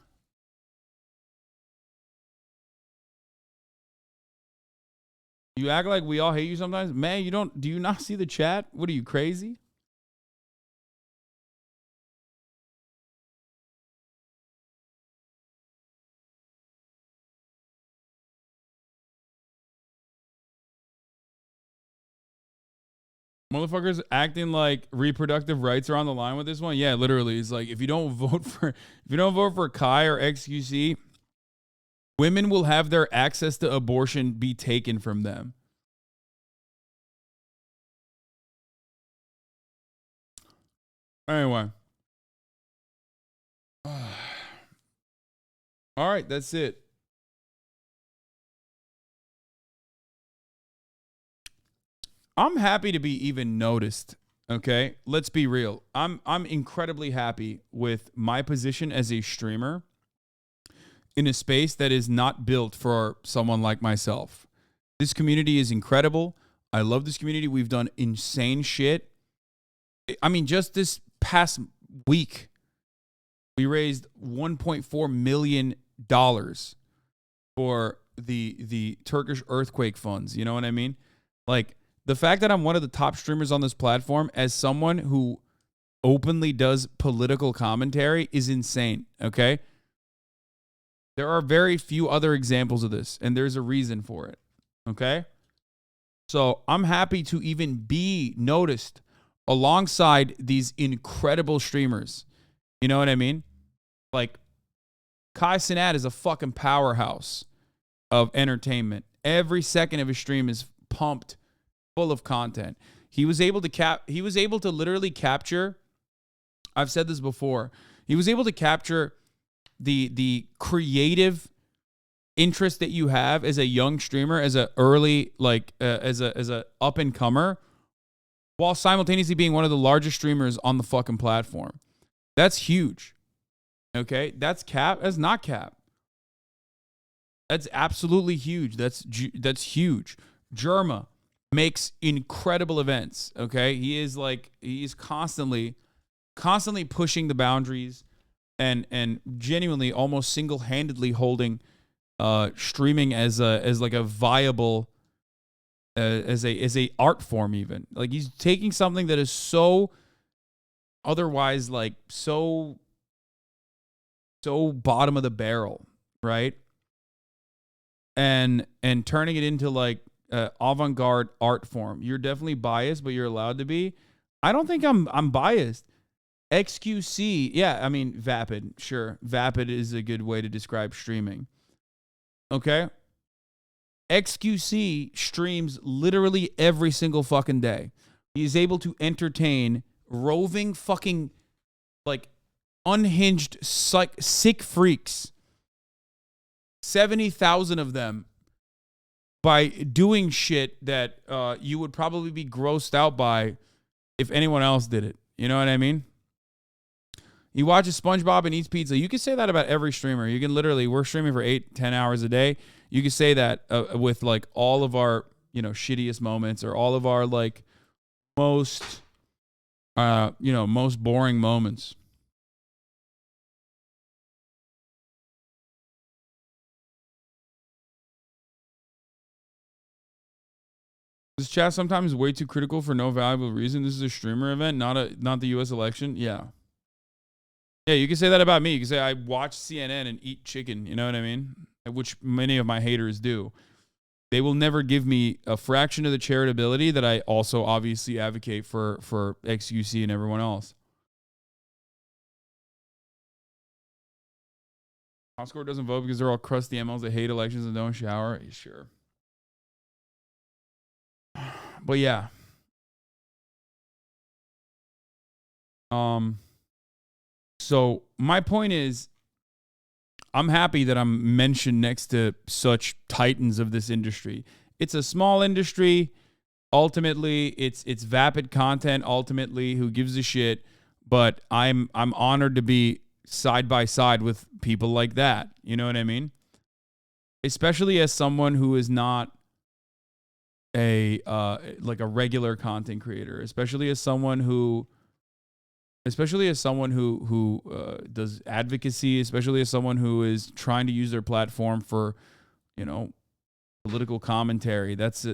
You act like we all hate you sometimes. Man, do you not see the chat? What are you, crazy? Motherfuckers acting like reproductive rights are on the line with this one. Yeah, literally. It's like if you don't vote for Kai or XQC, women will have their access to abortion be taken from them. Anyway. All right, that's it. I'm happy to be even noticed, okay? Let's be real. I'm incredibly happy with my position as a streamer in a space that is not built for someone like myself. This community is incredible. I love this community. We've done insane shit. I mean, just this past week, we raised $1.4 million for the Turkish earthquake funds. You know what I mean? Like, the fact that I'm one of the top streamers on this platform as someone who openly does political commentary is insane, okay? There are very few other examples of this, and there's a reason for it, okay? So I'm happy to even be noticed alongside these incredible streamers. You know what I mean? Like, Kai Cenat is a fucking powerhouse of entertainment. Every second of his stream is pumped full of content. He was able to literally capture, I've said this before, he was able to capture the creative interest that you have as a young streamer, as a early, like, as a up and comer, while simultaneously being one of the largest streamers on the fucking platform. That's huge. Okay? That's cap. That's not cap. That's absolutely huge. That's huge. Jerma makes incredible events. Okay? He's constantly pushing the boundaries and genuinely almost single-handedly holding streaming as like a viable as a art form. Even like he's taking something that is so otherwise like so bottom of the barrel, right, and turning it into like avant-garde art form. You're definitely biased, but you're allowed to be. I don't think I'm biased. XQC, yeah, I mean vapid, sure, vapid is a good way to describe streaming. Okay. XQC streams literally every single fucking day. He's able to entertain roving fucking like unhinged sick freaks. 70,000 of them by doing shit that you would probably be grossed out by if anyone else did it. You know what I mean? He watches SpongeBob and eats pizza. You can say that about every streamer. You can literally, we're streaming for 8-10 hours a day. You can say that with like all of our, shittiest moments or all of our like most, most boring moments. This chat sometimes way too critical for no valuable reason. This is a streamer event, not the U.S. election. Yeah. Yeah, you can say that about me. You can say I watch CNN and eat chicken. You know what I mean? Which many of my haters do. They will never give me a fraction of the charitability that I also obviously advocate for XUC and everyone else. Oscar doesn't vote because they're all crusty MLs that hate elections and don't shower. Sure. But yeah. So my point is, I'm happy that I'm mentioned next to such titans of this industry. It's a small industry. Ultimately, it's vapid content. Ultimately, who gives a shit? But I'm honored to be side by side with people like that. You know what I mean? Especially as someone who is not a regular content creator. Especially as someone who does advocacy, especially as someone who is trying to use their platform for, political commentary. That's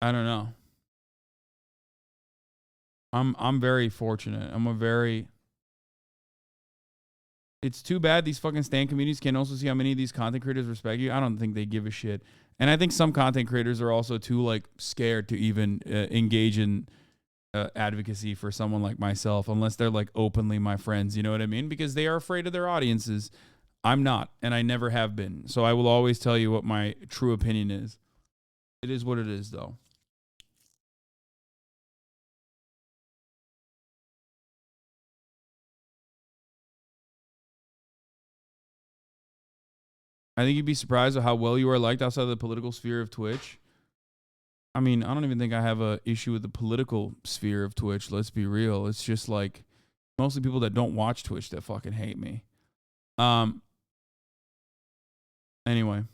I don't know. I'm very fortunate. It's too bad these fucking stan communities can't also see how many of these content creators respect you. I don't think they give a shit. And I think some content creators are also too like scared to even engage in advocacy for someone like myself, unless they're like openly my friends. You know what I mean? Because they are afraid of their audiences. I'm not, and I never have been. So I will always tell you what my true opinion is. It is what it is, though. I think you'd be surprised at how well you are liked outside of the political sphere of Twitch. I mean, I don't even think I have an issue with the political sphere of Twitch. Let's be real. It's just like mostly people that don't watch Twitch that fucking hate me. Anyway.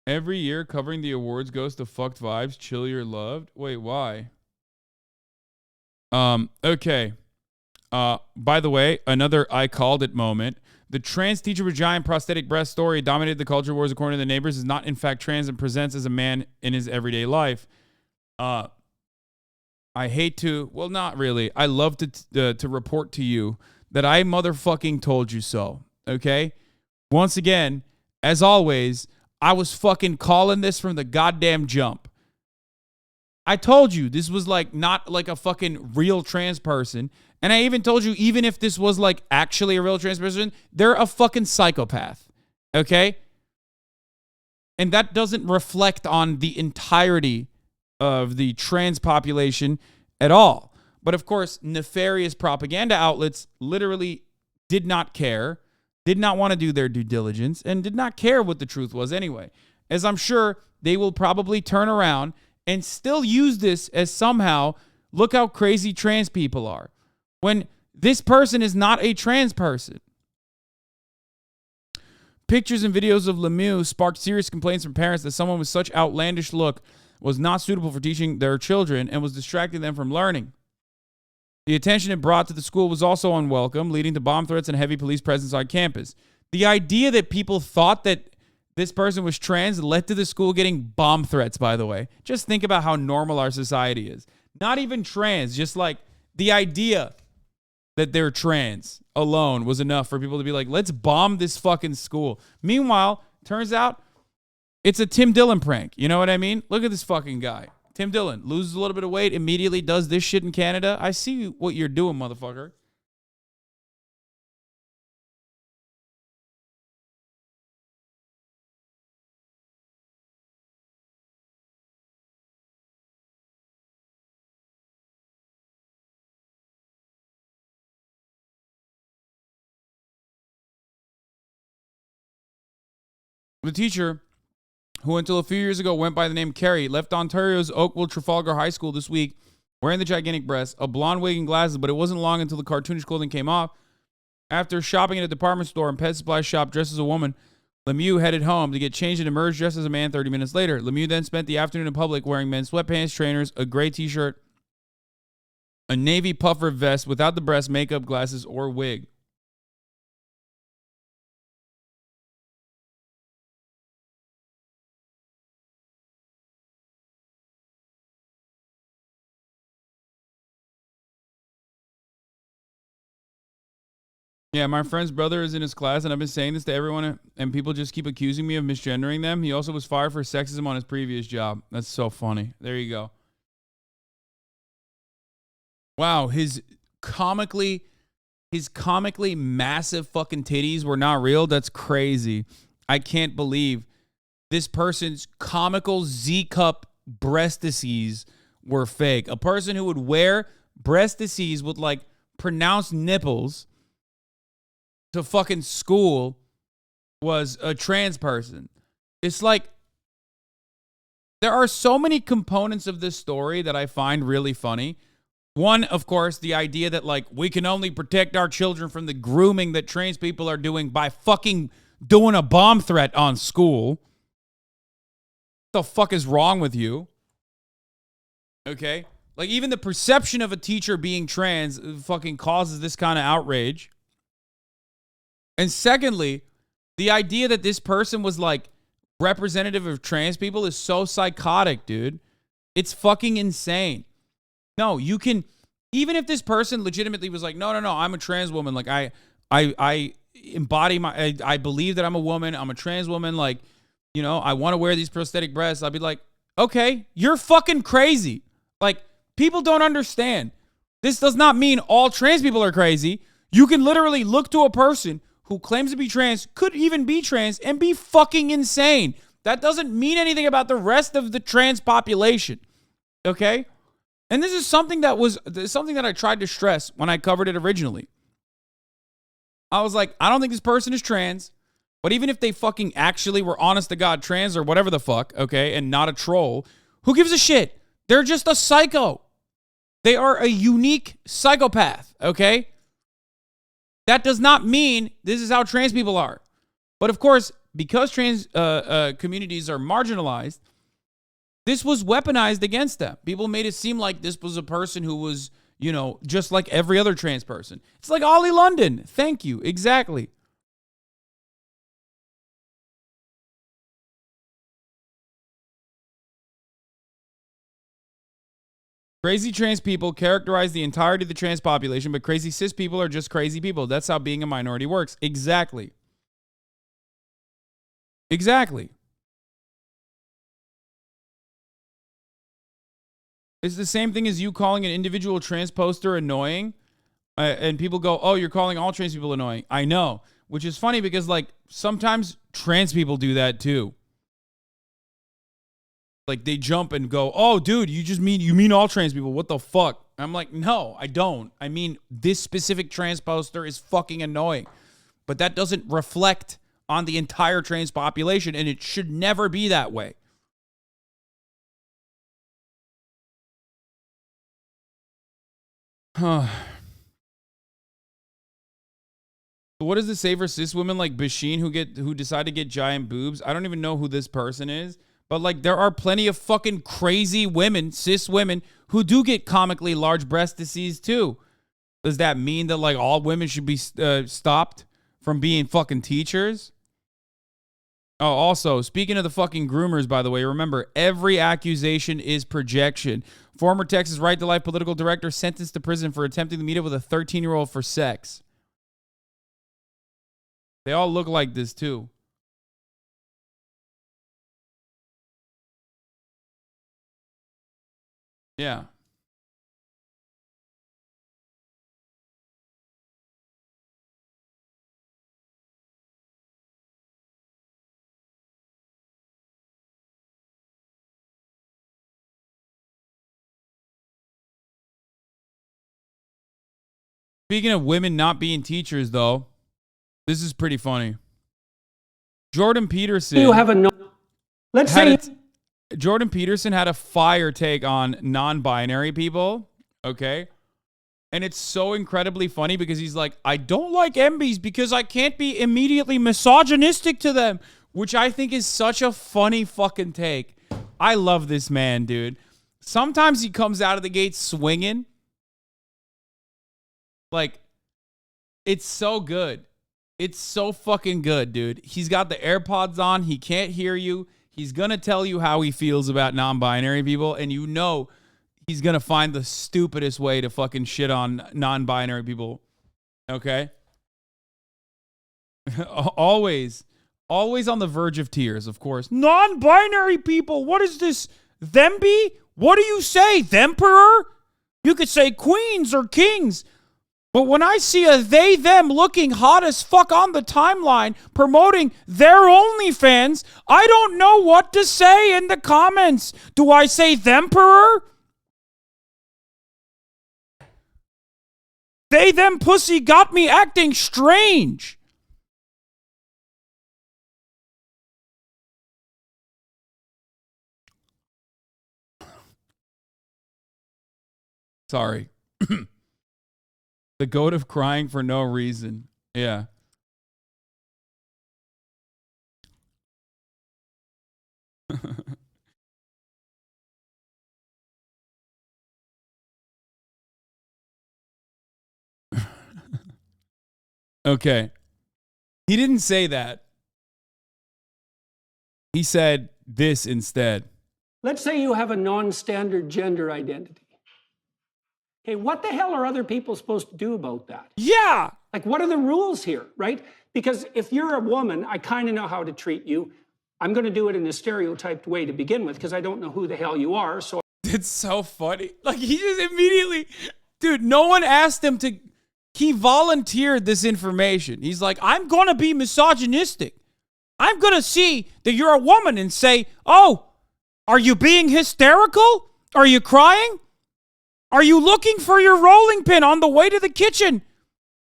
Every year covering the awards goes to fucked vibes, chill you're loved. Wait, why? Okay. By the way, another I called it moment. The trans teacher with giant prosthetic breast story dominated the culture wars according to the neighbors is not in fact trans and presents as a man in his everyday life. I hate to, well, not really. I love to report to you that I motherfucking told you so. Okay? Once again, as always, I was fucking calling this from the goddamn jump. I told you this was like not like a fucking real trans person. And I even told you, even if this was like actually a real trans person, they're a fucking psychopath. Okay? And that doesn't reflect on the entirety of the trans population at all. But of course, nefarious propaganda outlets literally did not care, did not want to do their due diligence, and did not care what the truth was anyway. As I'm sure they will probably turn around and still use this as somehow, look how crazy trans people are, when this person is not a trans person. Pictures and videos of Lemieux sparked serious complaints from parents that someone with such outlandish look was not suitable for teaching their children and was distracting them from learning. The attention it brought to the school was also unwelcome, leading to bomb threats and heavy police presence on campus. The idea that people thought that this person was trans led to the school getting bomb threats, by the way. Just think about how normal our society is. Not even trans, just like the idea that they're trans alone was enough for people to be like, let's bomb this fucking school. Meanwhile, turns out it's a Tim Dillon prank. You know what I mean? Look at this fucking guy. Tim Dillon loses a little bit of weight, immediately does this shit in Canada. I see what you're doing, motherfucker. The teacher, who until a few years ago went by the name Carrie, left Ontario's Oakville Trafalgar High School this week wearing the gigantic breasts, a blonde wig and glasses, but it wasn't long until the cartoonish clothing came off. After shopping at a department store and pet supply shop dressed as a woman, Lemieux headed home to get changed and emerged dressed as a man 30 minutes later. Lemieux then spent the afternoon in public wearing men's sweatpants, trainers, a gray t-shirt, a navy puffer vest without the breast, makeup, glasses, or wig. Yeah, my friend's brother is in his class, and I've been saying this to everyone, and people just keep accusing me of misgendering them. He also was fired for sexism on his previous job. That's so funny. There you go. Wow, his comically massive fucking titties were not real. That's crazy. I can't believe this person's comical Z-cup breastises were fake. A person who would wear breastises with like pronounced nipples to fucking school was a trans person. It's like there are so many components of this story that I find really funny. One, of course, the idea that like we can only protect our children from the grooming that trans people are doing by fucking doing a bomb threat on school. What the fuck is wrong with you? Okay? Like even the perception of a teacher being trans fucking causes this kind of outrage. And secondly, the idea that this person was like representative of trans people is so psychotic, dude. It's fucking insane. No, you can, even if this person legitimately was like, no, I'm a trans woman. Like I embody I believe that I'm a woman. I'm a trans woman. Like, you know, I want to wear these prosthetic breasts. I'd be like, okay, you're fucking crazy. Like people don't understand. This does not mean all trans people are crazy. You can literally look to a person who claims to be trans, could even be trans, and be fucking insane. That doesn't mean anything about the rest of the trans population. Okay? And this is something that I tried to stress when I covered it originally. I was like, I don't think this person is trans, but even if they fucking actually were honest to God trans or whatever the fuck, okay, and not a troll, who gives a shit? They're just a psycho. They are a unique psychopath, okay? That does not mean this is how trans people are. But of course, because trans communities are marginalized, this was weaponized against them. People made it seem like this was a person who was, you know, just like every other trans person. It's like Ollie London. Thank you. Exactly. Crazy trans people characterize the entirety of the trans population, but crazy cis people are just crazy people. That's how being a minority works. Exactly. Exactly. It's the same thing as you calling an individual trans poster annoying, and people go, "Oh, you're calling all trans people annoying." I know, which is funny because like sometimes trans people do that too. Like they jump and go, "Oh, dude, you mean all trans people? What the fuck?" I'm like, "No, I don't. I mean this specific trans poster is fucking annoying." But that doesn't reflect on the entire trans population, and it should never be that way. What does it say for cis women like Basheen who decide to get giant boobs? I don't even know who this person is, but like there are plenty of fucking crazy women, cis women, who do get comically large breast disease too. Does that mean that like all women should be stopped from being fucking teachers? Oh, also, speaking of the fucking groomers, by the way, remember, every accusation is projection. Former Texas Right to Life political director sentenced to prison for attempting to meet up with a 13-year-old for sex. They all look like this, too. Yeah. Speaking of women not being teachers, though, this is pretty funny. Jordan Peterson. You have a let's say Jordan Peterson had a fire take on non-binary people. Okay. And it's so incredibly funny because he's like, I don't like MBs because I can't be immediately misogynistic to them, which I think is such a funny fucking take. I love this man, dude. Sometimes he comes out of the gate swinging. Like, it's so good. It's so fucking good, dude. He's got the AirPods on. He can't hear you. He's going to tell you how he feels about non-binary people. And you know he's going to find the stupidest way to fucking shit on non-binary people. Okay? Always on the verge of tears, of course. Non-binary people, what is this? Them be? What do you say? Themperor? You could say queens or kings. But when I see a they, them looking hot as fuck on the timeline promoting their OnlyFans, I don't know what to say in the comments. Do I say themperor? They, them pussy got me acting strange. Sorry. The goat of crying for no reason. Yeah. Okay. He didn't say that. He said this instead. let's say you have a non-standard gender identity. Okay, what the hell are other people supposed to do about that? Yeah. Like, what are the rules here, right? Because if you're a woman, I kind of know how to treat you. I'm going to do it in a stereotyped way to begin with because I don't know who the hell you are. So it's so funny. Like, he just immediately, dude, no one asked him to, he volunteered this information. He's like, I'm going to be misogynistic. I'm going to see that you're a woman and say, oh, are you being hysterical? Are you crying? Are you looking for your rolling pin on the way to the kitchen?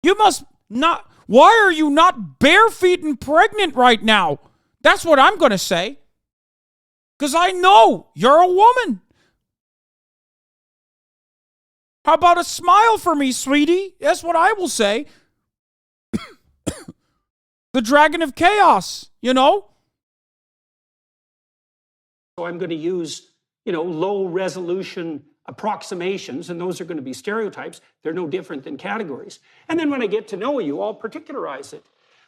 You must not. Why are you not bare feet and pregnant right now? That's what I'm going to say. Because I know you're a woman. How about a smile for me, sweetie? That's what I will say. The Dragon of Chaos, you know? So I'm going to use, low resolution approximations, and those are going to be stereotypes. They're no different than categories. And then when I get to know you, I'll particularize it.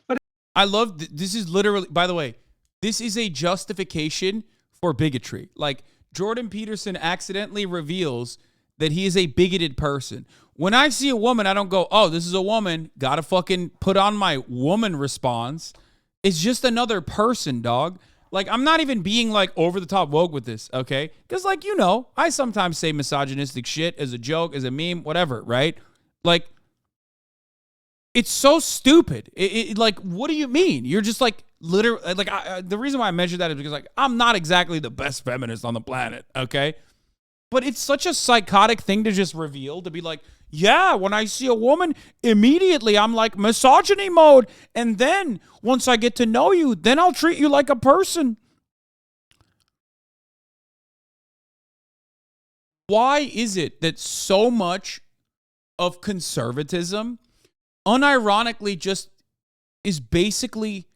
But I love this is literally, by the way, this is a justification for bigotry. Like, Jordan Peterson accidentally reveals that he is a bigoted person. When I see a woman, I don't go, oh, this is a woman, gotta fucking put on my woman response. It's just another person, dog. Like, I'm not even being like over the top woke with this, okay? Because, like, I sometimes say misogynistic shit as a joke, as a meme, whatever, right? Like, it's so stupid. Like, what do you mean? You're just like literally like the reason why I mentioned that is because like I'm not exactly the best feminist on the planet, okay? But it's such a psychotic thing to just reveal, to be like, yeah, when I see a woman, immediately I'm like misogyny mode. And then once I get to know you, then I'll treat you like a person. Why is it that so much of conservatism unironically just is basically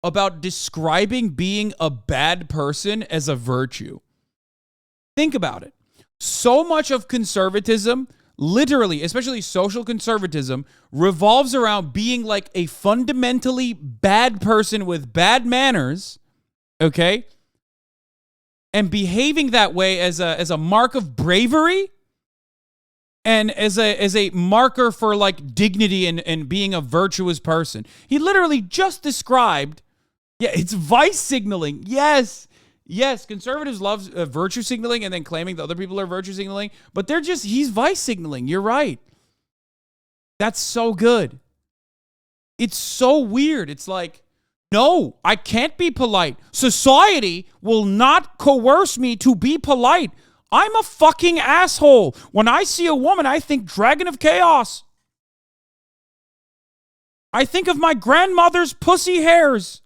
about describing being a bad person as a virtue? Think about it. So much of conservatism, literally, especially social conservatism, revolves around being like a fundamentally bad person with bad manners, okay? And behaving that way as a mark of bravery and as a marker for like dignity and being a virtuous person. He literally just described, it's vice signaling. Yes, conservatives love virtue signaling and then claiming that other people are virtue signaling, but he's vice signaling. You're right. That's so good. It's so weird. It's like, no, I can't be polite. Society will not coerce me to be polite. I'm a fucking asshole. When I see a woman, I think Dragon of Chaos. I think of my grandmother's pussy hairs.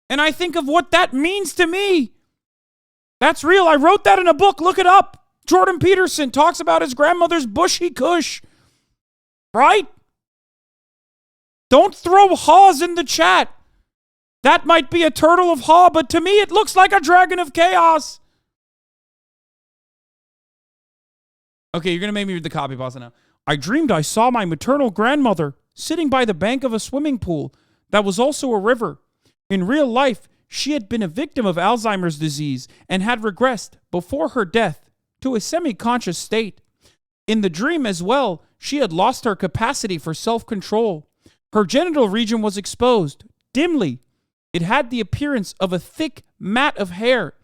And I think of what that means to me. That's real. I wrote that in a book. Look it up. Jordan Peterson talks about his grandmother's bushy cush. Right? Don't throw haws in the chat. That might be a turtle of haw, but to me it looks like a dragon of chaos. Okay, you're going to make me read the copy pasta now. I dreamed I saw my maternal grandmother sitting by the bank of a swimming pool that was also a river. In real life, she had been a victim of Alzheimer's disease and had regressed before her death to a semi-conscious state. In the dream as well, she had lost her capacity for self-control. Her genital region was exposed, dimly. It had the appearance of a thick mat of hair.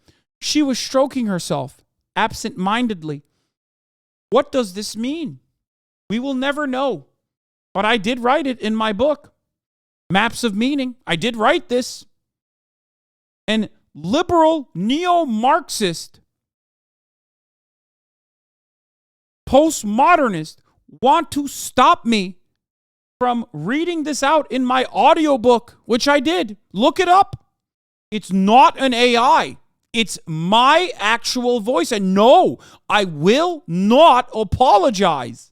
She was stroking herself, absent-mindedly. What does this mean? We will never know. But I did write it in my book, Maps of Meaning. I did write this. And liberal neo-Marxist postmodernists want to stop me from reading this out in my audiobook, which I did. Look it up. It's not an AI. It's my actual voice. And no, I will not apologize.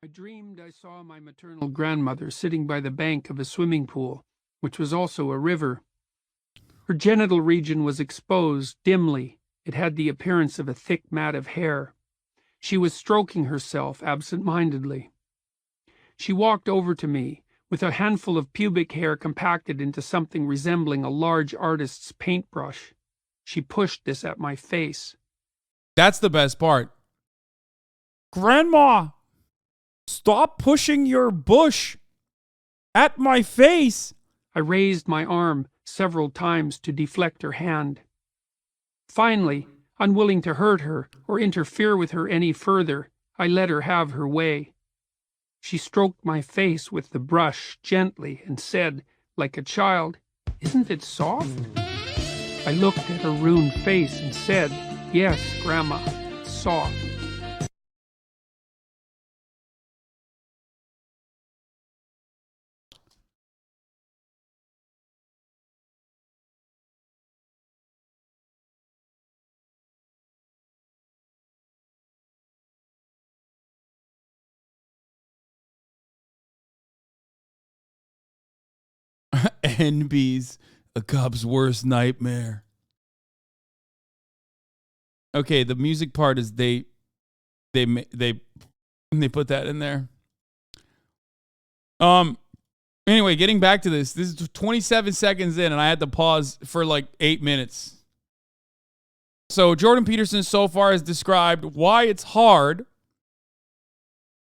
I dreamed I saw my maternal grandmother sitting by the bank of a swimming pool, which was also a river. Her genital region was exposed dimly. It had the appearance of a thick mat of hair. She was stroking herself absent-mindedly. She walked over to me with a handful of pubic hair compacted into something resembling a large artist's paintbrush. She pushed this at my face. That's the best part. Grandma, stop pushing your bush at my face. I raised my arm several times to deflect her hand. Finally, unwilling to hurt her or interfere with her any further, I let her have her way. She stroked my face with the brush gently and said, like a child, "Isn't it soft?" I looked at her ruined face and said, "Yes, Grandma, it's soft." NB's a cop's worst nightmare. Okay, the music part is they put that in there. Anyway, getting back to this is 27 seconds in and I had to pause for like 8 minutes. So Jordan Peterson so far has described why it's hard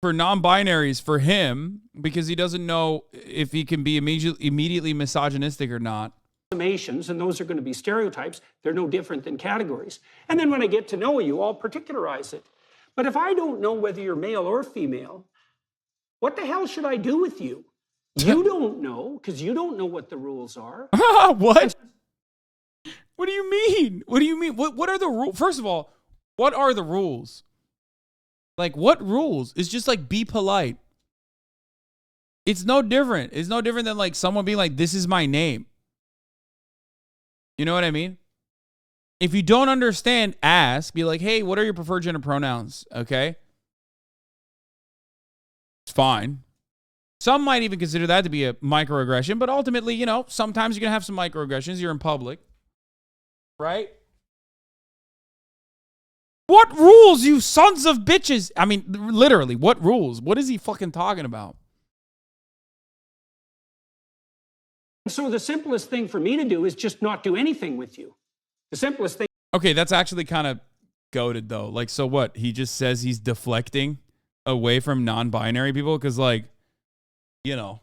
for non-binaries for him because he doesn't know if he can be immediately misogynistic or not. Summations, and those are going to be stereotypes. They're no different than categories. And then when I get to know you, I'll particularize it. But if I don't know whether you're male or female, what the hell should I do with you? You don't know, because you don't know what the rules are. What? What do you mean? What do you mean? What are the rules? First of all, what are the rules? Like, what rules? It's just like, be polite. It's no different. It's no different than like someone being like, this is my name. You know what I mean? If you don't understand, ask. Be like, hey, what are your preferred gender pronouns? Okay? It's fine. Some might even consider that to be a microaggression, but ultimately, you know, sometimes you're going to have some microaggressions. You're in public. Right? What rules, you sons of bitches? I mean, literally, what rules? What is he fucking talking about? So the simplest thing for me to do is just not do anything with you. The simplest thing. Okay, that's actually kind of goated, though. Like, so what? He just says he's deflecting away from non-binary people? Because, like, you know,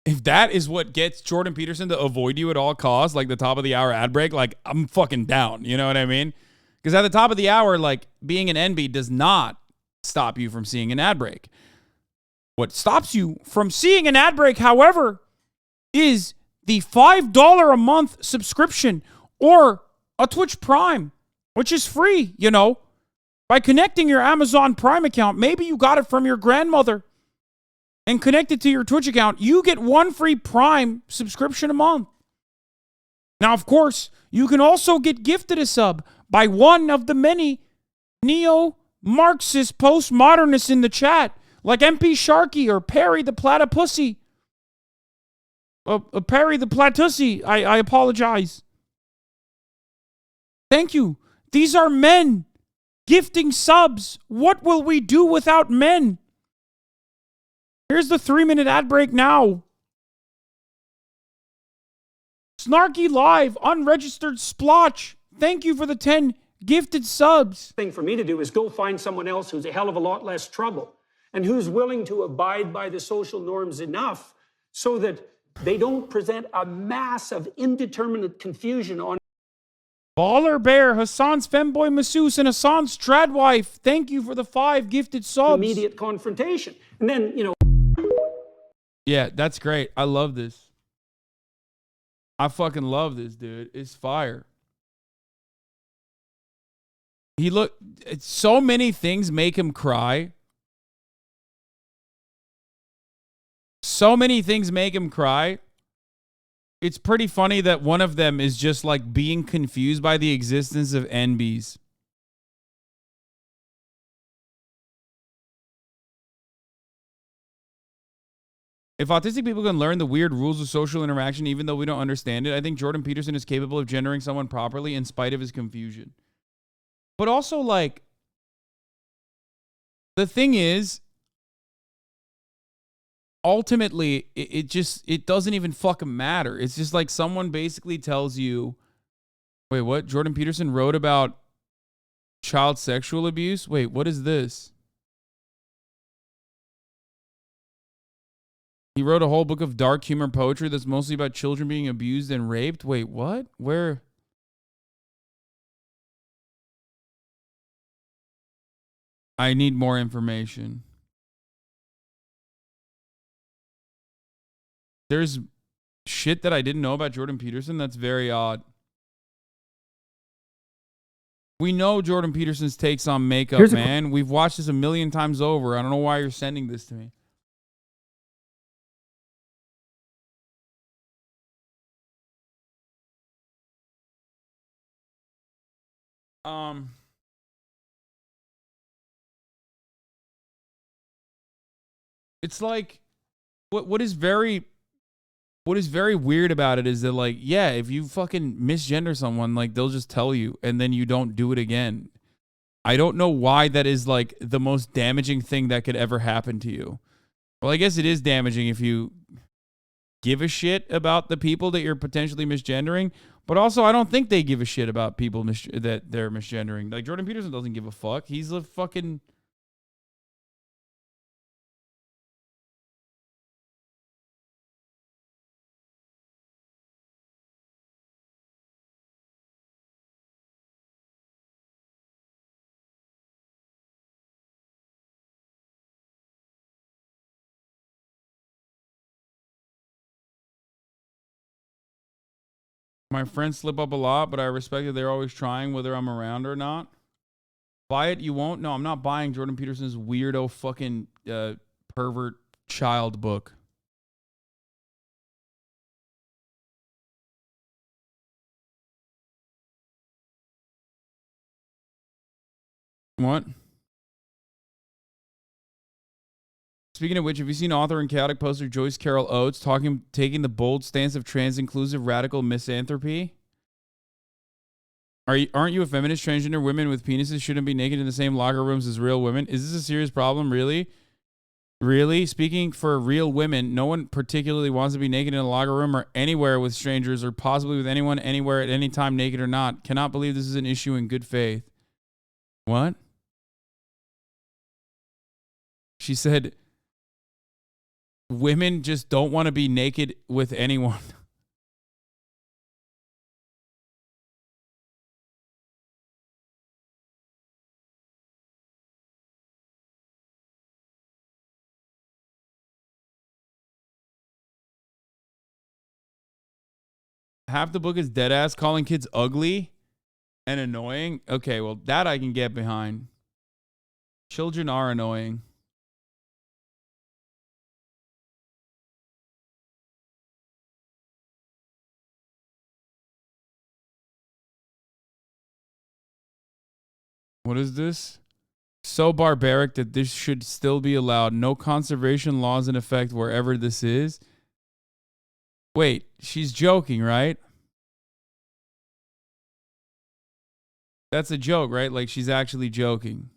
if that is what gets Jordan Peterson to avoid you at all costs, like the top of the hour ad break, like, I'm fucking down. You know what I mean? Because at the top of the hour, like, being an NB does not stop you from seeing an ad break. What stops you from seeing an ad break, however, is the $5 a month subscription or a Twitch Prime, which is free, you know. By connecting your Amazon Prime account, maybe you got it from your grandmother, and connect it to your Twitch account, you get one free Prime subscription a month. Now, of course, you can also get gifted a sub by one of the many neo-Marxist postmodernists in the chat, like MP Sharky or Perry the Platypussy. Perry the Platussy, I apologize. Thank you. These are men gifting subs. What will we do without men? Here's the 3-minute ad break now. Snarky Live, unregistered splotch. Thank you for the 10 gifted subs. Thing for me to do is go find someone else who's a hell of a lot less trouble and who's willing to abide by the social norms enough so that they don't present a mass of indeterminate confusion on. Baller Bear, Hassan's femboy masseuse, and Hassan's tradwife. Thank you for the 5 gifted subs. Immediate confrontation. And then, you know. Yeah, that's great. I love this. I fucking love this, dude. It's fire. So many things make him cry. So many things make him cry. It's pretty funny that one of them is just like being confused by the existence of NBs. If autistic people can learn the weird rules of social interaction even though we don't understand it, I think Jordan Peterson is capable of gendering someone properly in spite of his confusion. But also, like, the thing is, ultimately, it doesn't even fucking matter. It's just like someone basically tells you, wait, what? Jordan Peterson wrote about child sexual abuse? Wait, what is this? He wrote a whole book of dark humor poetry that's mostly about children being abused and raped. Wait, what? Where? I need more information. There's shit that I didn't know about Jordan Peterson that's very odd. We know Jordan Peterson's takes on makeup, man. We've watched this a million times over. I don't know why you're sending this to me. It's like what is very weird about it is that, like, yeah, if you fucking misgender someone, like, they'll just tell you and then you don't do it again. I don't know why that is like the most damaging thing that could ever happen to you. Well, I guess it is damaging if you give a shit about the people that you're potentially misgendering, But also, I don't think they give a shit about people that they're misgendering. Like, Jordan Peterson doesn't give a fuck. He's a fucking... My friends slip up a lot, but I respect that they're always trying whether I'm around or not. Buy it, you won't? No, I'm not buying Jordan Peterson's weirdo fucking pervert child book. What? Speaking of which, have you seen author and chaotic poster Joyce Carol Oates taking the bold stance of trans-inclusive radical misanthropy? Aren't you a feminist? Transgender women with penises shouldn't be naked in the same locker rooms as real women. Is this a serious problem? Really? Really? Speaking for real women, no one particularly wants to be naked in a locker room or anywhere with strangers or possibly with anyone anywhere at any time, naked or not. Cannot believe this is an issue in good faith. What? She said, women just don't want to be naked with anyone. Half the book is dead ass calling kids ugly and annoying. Okay, well, that I can get behind. Children are annoying. What is this? So barbaric that this should still be allowed. No conservation laws in effect wherever this is. Wait, she's joking, right? That's a joke, right? Like she's actually joking.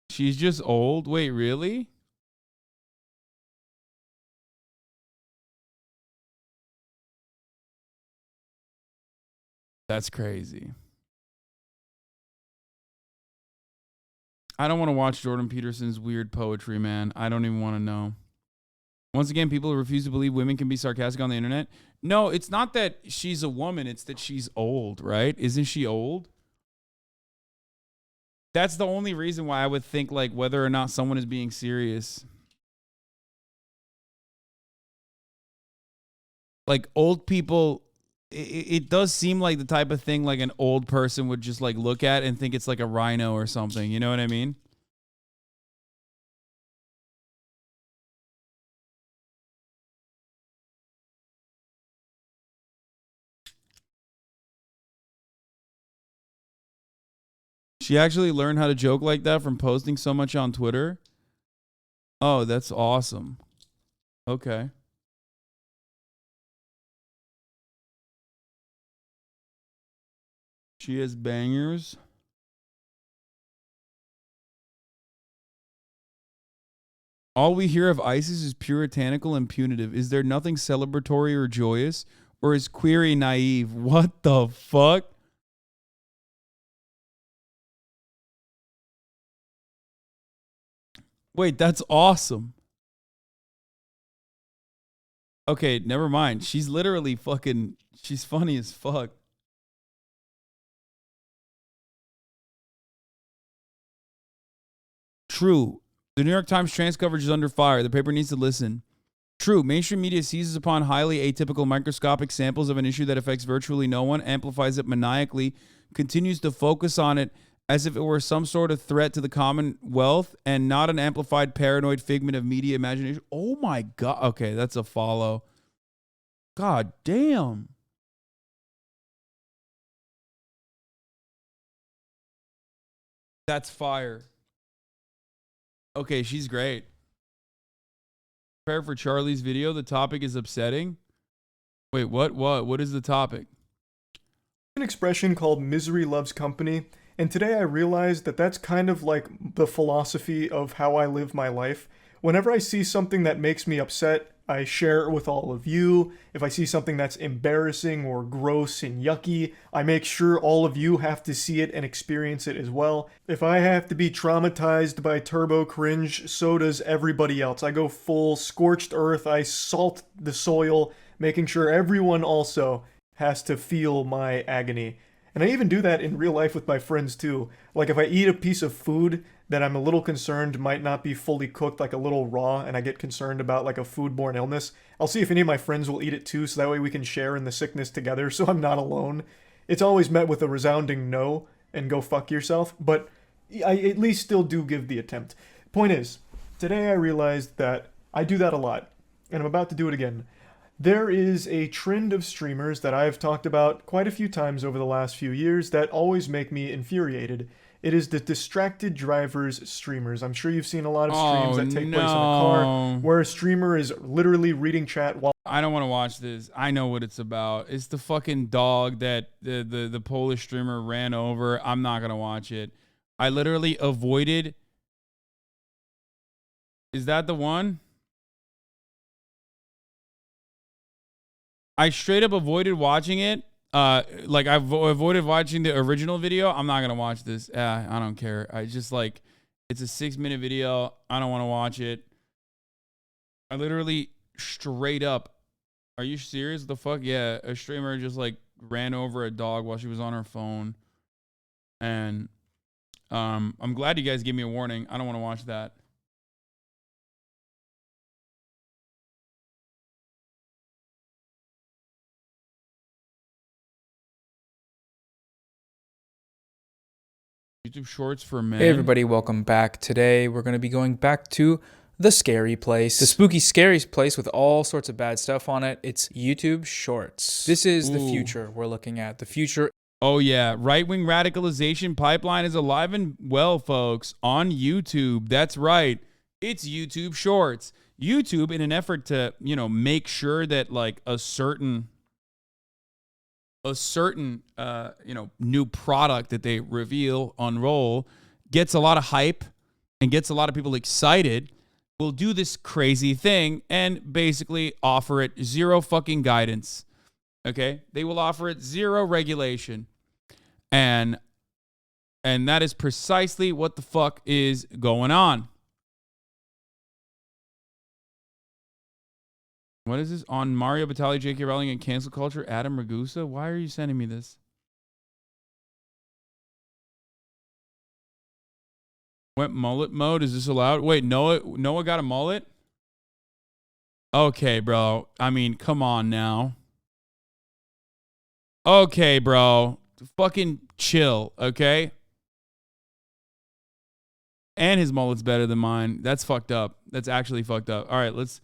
She's just old? Wait, really? That's crazy. I don't want to watch Jordan Peterson's weird poetry, man. I don't even want to know. Once again, people refuse to believe women can be sarcastic on the internet. No, it's not that she's a woman. It's that she's old, right? Isn't she old? That's the only reason why I would think like whether or not someone is being serious. Like old people, it does seem like the type of thing like an old person would just like look at and think it's like a rhino or something. You know what I mean? She actually learned how to joke like that from posting so much on Twitter. Oh, that's awesome. Okay. She has bangers. All we hear of ISIS is puritanical and punitive. Is there nothing celebratory or joyous? Or is query naive? What the fuck? Wait, that's awesome. Okay, never mind. She's literally fucking... She's funny as fuck. True. The New York Times trans coverage is under fire. The paper needs to listen. True. Mainstream media seizes upon highly atypical microscopic samples of an issue that affects virtually no one, amplifies it maniacally, continues to focus on it as if it were some sort of threat to the commonwealth and not an amplified paranoid figment of media imagination. Oh my God. Okay, that's a follow. God damn. That's fire. Okay, she's great. Prepare for Charlie's video. The topic is upsetting. Wait, what? What is the topic? An expression called misery loves company. And today I realized that that's kind of like the philosophy of how I live my life. Whenever I see something that makes me upset, I share it with all of you. If I see something that's embarrassing or gross and yucky, I make sure all of you have to see it and experience it as well. If I have to be traumatized by turbo cringe, so does everybody else. I go full scorched earth. I salt the soil, making sure everyone also has to feel my agony. And I even do that in real life with my friends too. Like if I eat a piece of food that I'm a little concerned might not be fully cooked, like a little raw, and I get concerned about like a foodborne illness, I'll see if any of my friends will eat it too, so that way we can share in the sickness together, so I'm not alone. It's always met with a resounding no, and go fuck yourself, but I at least still do give the attempt. Point is, today I realized that I do that a lot, and I'm about to do it again. There is a trend of streamers that I've talked about quite a few times over the last few years that always make me infuriated. It is the distracted drivers streamers. I'm sure you've seen a lot of streams that take place in a car where a streamer is literally reading chat while... I don't want to watch this. I know what it's about. It's the fucking dog that the Polish streamer ran over. I'm not going to watch it. I literally avoided... Is that the one? I straight up avoided watching it. Like I've avoided watching the original video. I'm not gonna watch this. I don't care. I just like, it's a 6-minute video. I don't want to watch it. I literally straight up. Are you serious? What the fuck? Yeah, a streamer just like ran over a dog while she was on her phone. And I'm glad you guys gave me a warning. I don't want to watch that. YouTube Shorts for men. Hey everybody, welcome back. Today we're going to be going back to the scary place. The spooky, scary place with all sorts of bad stuff on it. It's YouTube Shorts. This is the future we're looking at. The future. Oh yeah, right-wing radicalization pipeline is alive and well, folks, on YouTube. That's right. It's YouTube Shorts. YouTube, in an effort to, make sure that like a certain new product that they reveal, unroll, gets a lot of hype and gets a lot of people excited, will do this crazy thing and basically offer it zero fucking guidance. Okay? They will offer it zero regulation. And that is precisely what the fuck is going on. What is this? On Mario Batali, J.K. Rowling, and cancel culture, Adam Ragusa? Why are you sending me this? What mullet mode? Is this allowed? Wait, Noah got a mullet? Okay, bro. I mean, come on now. Okay, bro. Fucking chill, okay? And his mullet's better than mine. That's fucked up. That's actually fucked up. All right, let's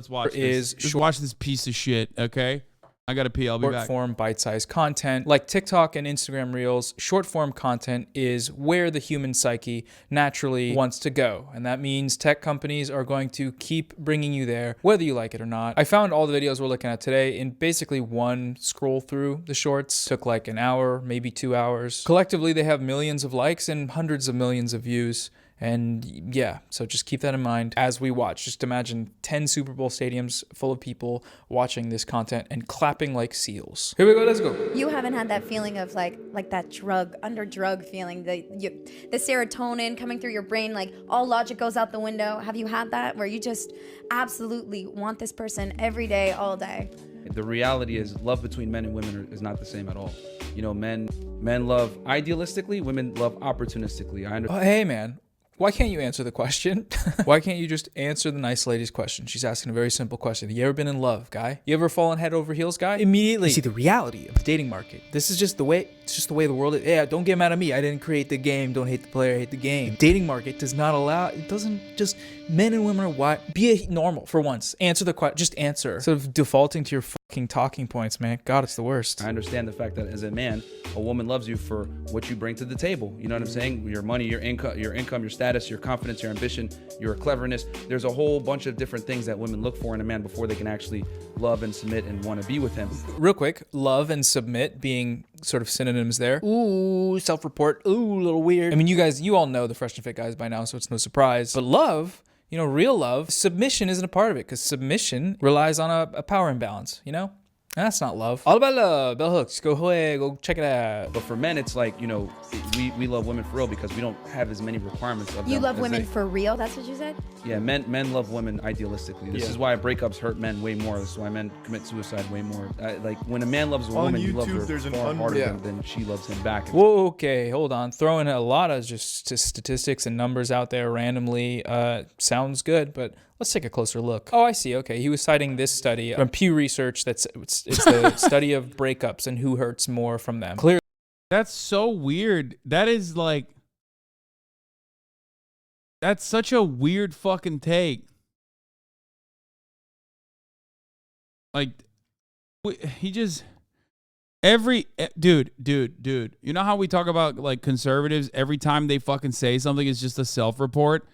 watch this. Let's watch this piece of shit, okay? I gotta pee. I'll be back. Short form, bite-sized content. Like TikTok and Instagram Reels, short form content is where the human psyche naturally wants to go. And that means tech companies are going to keep bringing you there, whether you like it or not. I found all the videos we're looking at today in basically one scroll through the shorts. Took like an hour, maybe 2 hours. Collectively, they have millions of likes and hundreds of millions of views. And yeah, so just keep that in mind as we watch. Just imagine 10 Super Bowl stadiums full of people watching this content and clapping like seals. Here we go, let's go. You haven't had that feeling of like that drug feeling, the serotonin coming through your brain, like all logic goes out the window. Have you had that where you just absolutely want this person every day, all day? The reality is love between men and women is not the same at all. Men love idealistically, women love opportunistically. I understand. Hey man. Why can't you answer the question? Why can't you just answer the nice lady's question? She's asking a very simple question. Have you ever been in love, guy? You ever fallen head over heels, guy? Immediately. You see the reality of the dating market. This is just the way, it's just the way the world is. Yeah, don't get mad at me. I didn't create the game. Don't hate the player, hate the game. The dating market does not allow, it doesn't just, men and women are white. Be normal for once. Answer the question, just answer. Instead of defaulting to your fucking talking points, man. God, it's the worst. I understand the fact that as a man, a woman loves you for what you bring to the table. You know what I'm saying? Your money, your income, your status, your confidence, your ambition, your cleverness. There's a whole bunch of different things that women look for in a man before they can actually love and submit and want to be with him. Real quick, love and submit being sort of synonyms there. Ooh, self-report. Ooh, a little weird. I mean, you all know the Fresh and Fit guys by now, so it's no surprise. But love, real love, submission isn't a part of it, because submission relies on a power imbalance, And that's not love. All about love. Bell hooks. Go away. Go check it out. But for men, it's like, we love women for real because we don't have as many requirements of them. You love women for real? That's what you said? Yeah, men love women idealistically. This is why breakups hurt men way more. This is why men commit suicide way more. Like, when a man loves a woman, he loves her far harder than she loves him back. Whoa, okay, hold on. Throwing a lot of just statistics and numbers out there randomly sounds good, but let's take a closer look. Oh, I see. Okay, he was citing this study from Pew Research. It's the study of breakups and who hurts more from them. Clearly, that's so weird. That is like, that's such a weird fucking take. Like, he just dude. You know how we talk about like conservatives every time they fucking say something is just a self-report?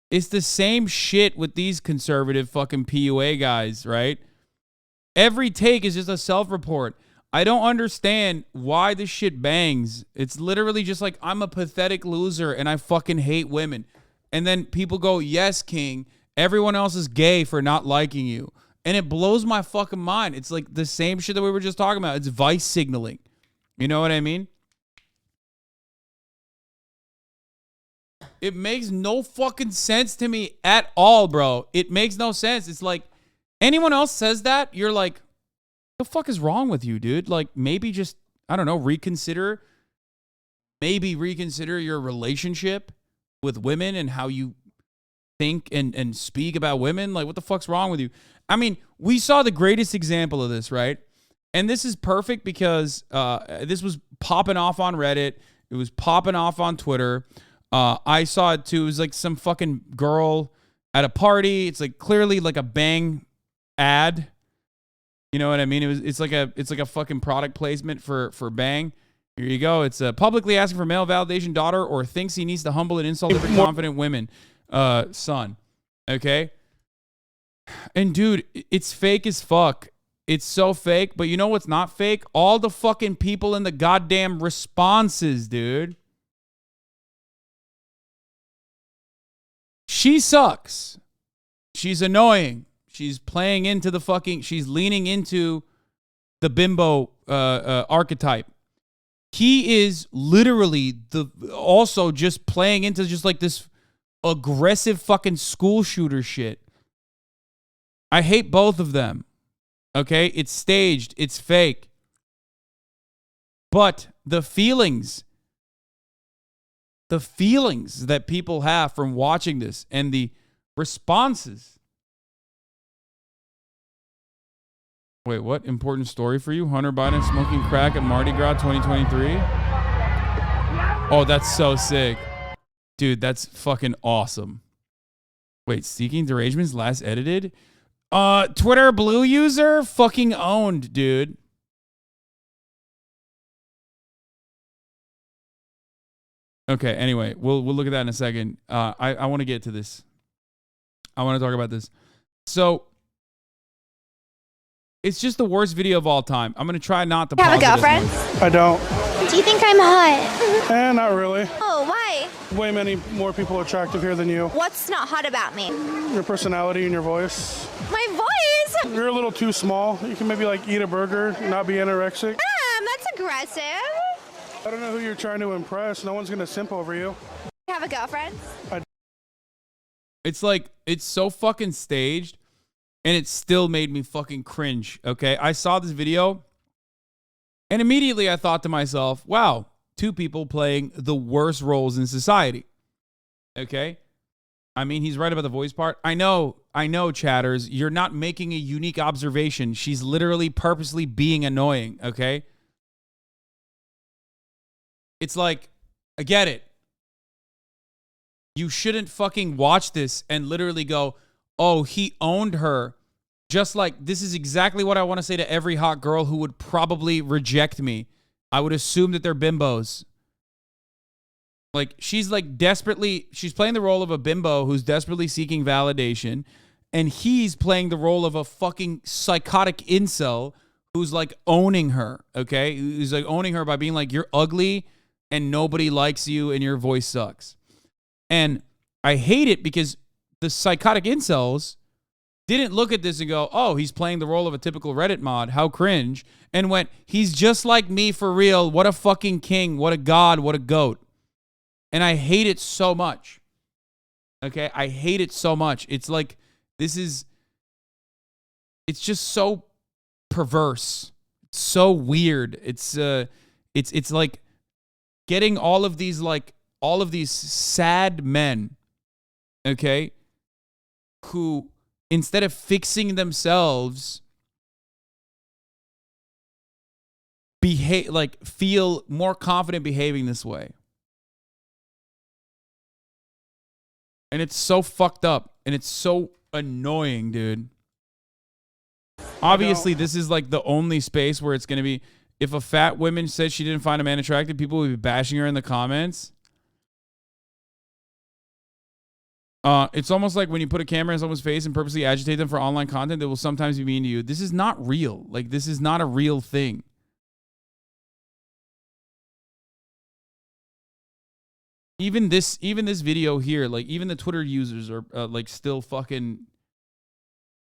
It's the same shit with these conservative fucking PUA guys, right? Every take is just a self-report. I don't understand why this shit bangs. It's literally just like, I'm a pathetic loser and I fucking hate women. And then people go, yes, King, everyone else is gay for not liking you. And it blows my fucking mind. It's like the same shit that we were just talking about. It's vice signaling. You know what I mean? It makes no fucking sense to me at all, bro. It makes no sense. It's like, anyone else says that, you're like, what the fuck is wrong with you, dude? Like, maybe just, I don't know, reconsider your relationship with women and how you think and speak about women. Like, what the fuck's wrong with you? I mean, we saw the greatest example of this, right? And this is perfect because this was popping off on Reddit. It was popping off on Twitter. I saw it too. It was like some fucking girl at a party. It's like clearly like a Bang ad. You know what I mean? It's like a fucking product placement for Bang. Here you go. It's publicly asking for male validation daughter or thinks he needs to humble and insult every confident women son. Okay? And dude, it's fake as fuck. It's so fake, but you know what's not fake? All the fucking people in the goddamn responses, dude. She sucks. She's annoying. She's playing into the fucking, she's leaning into the bimbo archetype. He is literally also just playing into just like this aggressive fucking school shooter shit. I hate both of them. Okay? It's staged. It's fake. But the feelings that people have from watching this and the responses. Wait, what important story for you? Hunter Biden smoking crack at Mardi Gras 2023? Oh, that's so sick. Dude, that's fucking awesome. Wait, Seeking Derangements last edited? Twitter Blue user? Fucking owned, dude. Okay, anyway, we'll look at that in a second. I want to get to this. I want to talk about this. So, it's just the worst video of all time. I'm going to try not to pause have a girlfriend? I don't. Do you think I'm hot? Not really. Oh, why? Way many more people attractive here than you. What's not hot about me? Your personality and your voice. My voice? You're a little too small. You can maybe like eat a burger, not be anorexic. That's aggressive. I don't know who you're trying to impress. No one's going to simp over you. Have a girlfriend? It's like, it's so fucking staged, and it still made me fucking cringe, okay? I saw this video, and immediately I thought to myself, wow, two people playing the worst roles in society, okay? I mean, he's right about the voice part. I know, chatters, you're not making a unique observation. She's literally purposely being annoying, okay? It's like, I get it. You shouldn't fucking watch this and literally go, oh, he owned her. Just like, this is exactly what I want to say to every hot girl who would probably reject me. I would assume that they're bimbos. Like, she's like desperately, she's playing the role of a bimbo who's desperately seeking validation. And he's playing the role of a fucking psychotic incel who's like owning her, okay? Who's like owning her by being like, you're ugly and nobody likes you and your voice sucks. And I hate it because the psychotic incels didn't look at this and go, oh, he's playing the role of a typical Reddit mod. How cringe. And went, he's just like me for real. What a fucking king. What a god. What a goat. And I hate it so much. Okay? I hate it so much. It's like, it's just so perverse. It's so weird. It's like getting all of these sad men, okay, who instead of fixing themselves, feel more confident behaving this way. And it's so fucked up and it's so annoying, dude. Obviously, this is like the only space where it's going to be, if a fat woman said she didn't find a man attractive, people would be bashing her in the comments. It's almost like when you put a camera in someone's face and purposely agitate them for online content that will sometimes be mean to you. This is not real. Like, this is not a real thing. Even this video here, like, even the Twitter users are like still fucking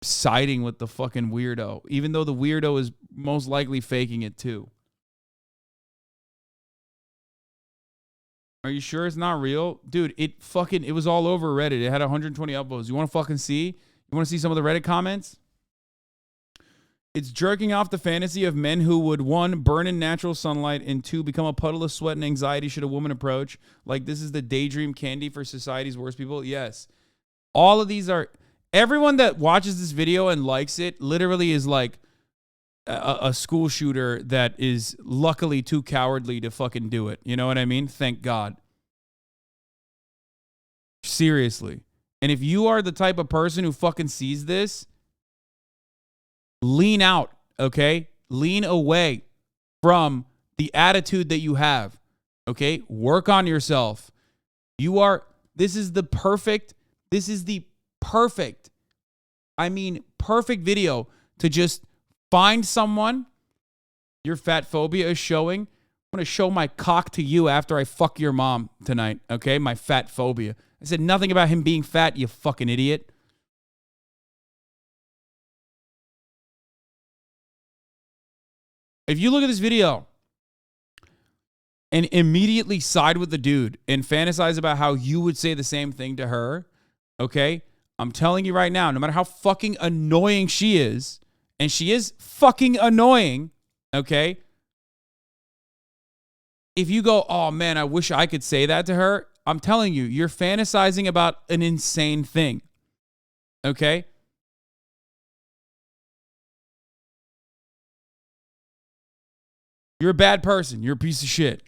siding with the fucking weirdo, even though the weirdo is most likely faking it too. Are you sure it's not real? Dude, it was all over Reddit. It had 120 upvotes. You want to fucking see? You want to see some of the Reddit comments? It's jerking off the fantasy of men who would, 1, burn in natural sunlight, and 2, become a puddle of sweat and anxiety should a woman approach. Like, this is the daydream candy for society's worst people. Yes. All of these are... Everyone that watches this video and likes it literally is like a school shooter that is luckily too cowardly to fucking do it. You know what I mean? Thank God. Seriously. And if you are the type of person who fucking sees this, lean out, okay? Lean away from the attitude that you have, okay? Work on yourself. This is the perfect video to just find someone your fat phobia is showing. I'm going to show my cock to you after I fuck your mom tonight, okay? My fat phobia. I said nothing about him being fat, you fucking idiot. If you look at this video and immediately side with the dude and fantasize about how you would say the same thing to her, okay? I'm telling you right now, no matter how fucking annoying she is, and she is fucking annoying, okay? If you go, oh man, I wish I could say that to her, I'm telling you, you're fantasizing about an insane thing, okay? You're a bad person. You're a piece of shit.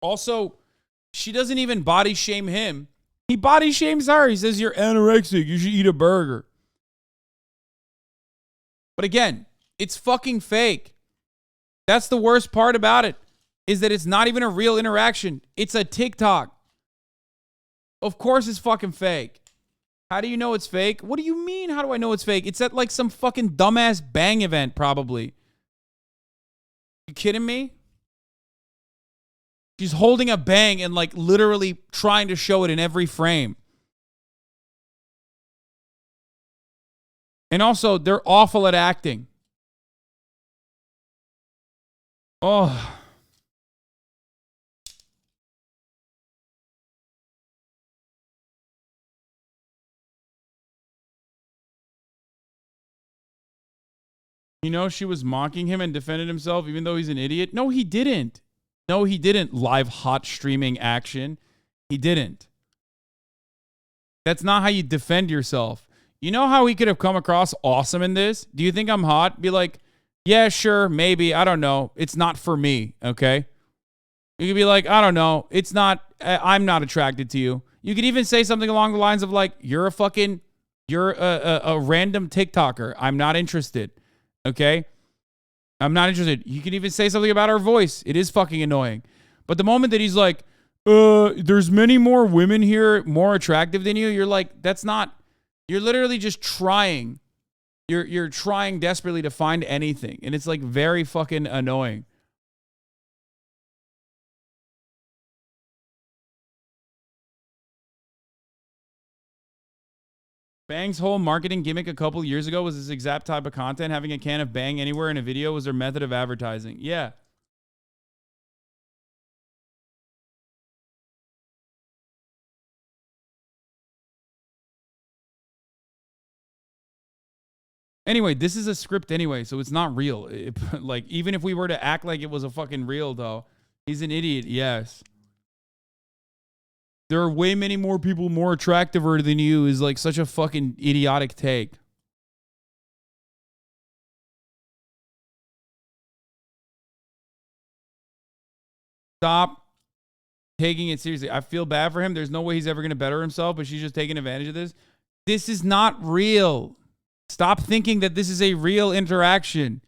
Also, she doesn't even body shame him. He body shames her. He says, you're anorexic. You should eat a burger. But again, it's fucking fake. That's the worst part about it, is that it's not even a real interaction. It's a TikTok. Of course it's fucking fake. How do you know it's fake? What do you mean, how do I know it's fake? It's at like some fucking dumbass bang event, probably. You kidding me? She's holding a bang and like literally trying to show it in every frame. And also, they're awful at acting. Oh. You know, she was mocking him and defended himself even though he's an idiot. No, he didn't. No, he didn't. Live hot streaming action. He didn't. That's not how you defend yourself. You know how he could have come across awesome in this? Do you think I'm hot? Be like, yeah, sure, maybe. I don't know. It's not for me, okay? You could be like, I don't know. It's not, I'm not attracted to you. You could even say something along the lines of like, you're a random TikToker. I'm not interested, okay? I'm not interested. He can even say something about our voice. It is fucking annoying. But the moment that he's like, there's many more women here more attractive than you, you're like, that's not, you're literally just trying. You're trying desperately to find anything. And it's like very fucking annoying. Bang's whole marketing gimmick a couple years ago was this exact type of content. Having a can of Bang anywhere in a video was their method of advertising. Yeah. Anyway, this is a script anyway, so it's not real. Like, even if we were to act like it was a fucking real, though, he's an idiot, yes. There are way many more people more attractive than you is like such a fucking idiotic take. Stop taking it seriously. I feel bad for him. There's no way he's ever going to better himself, but she's just taking advantage of this. This is not real. Stop thinking that this is a real interaction.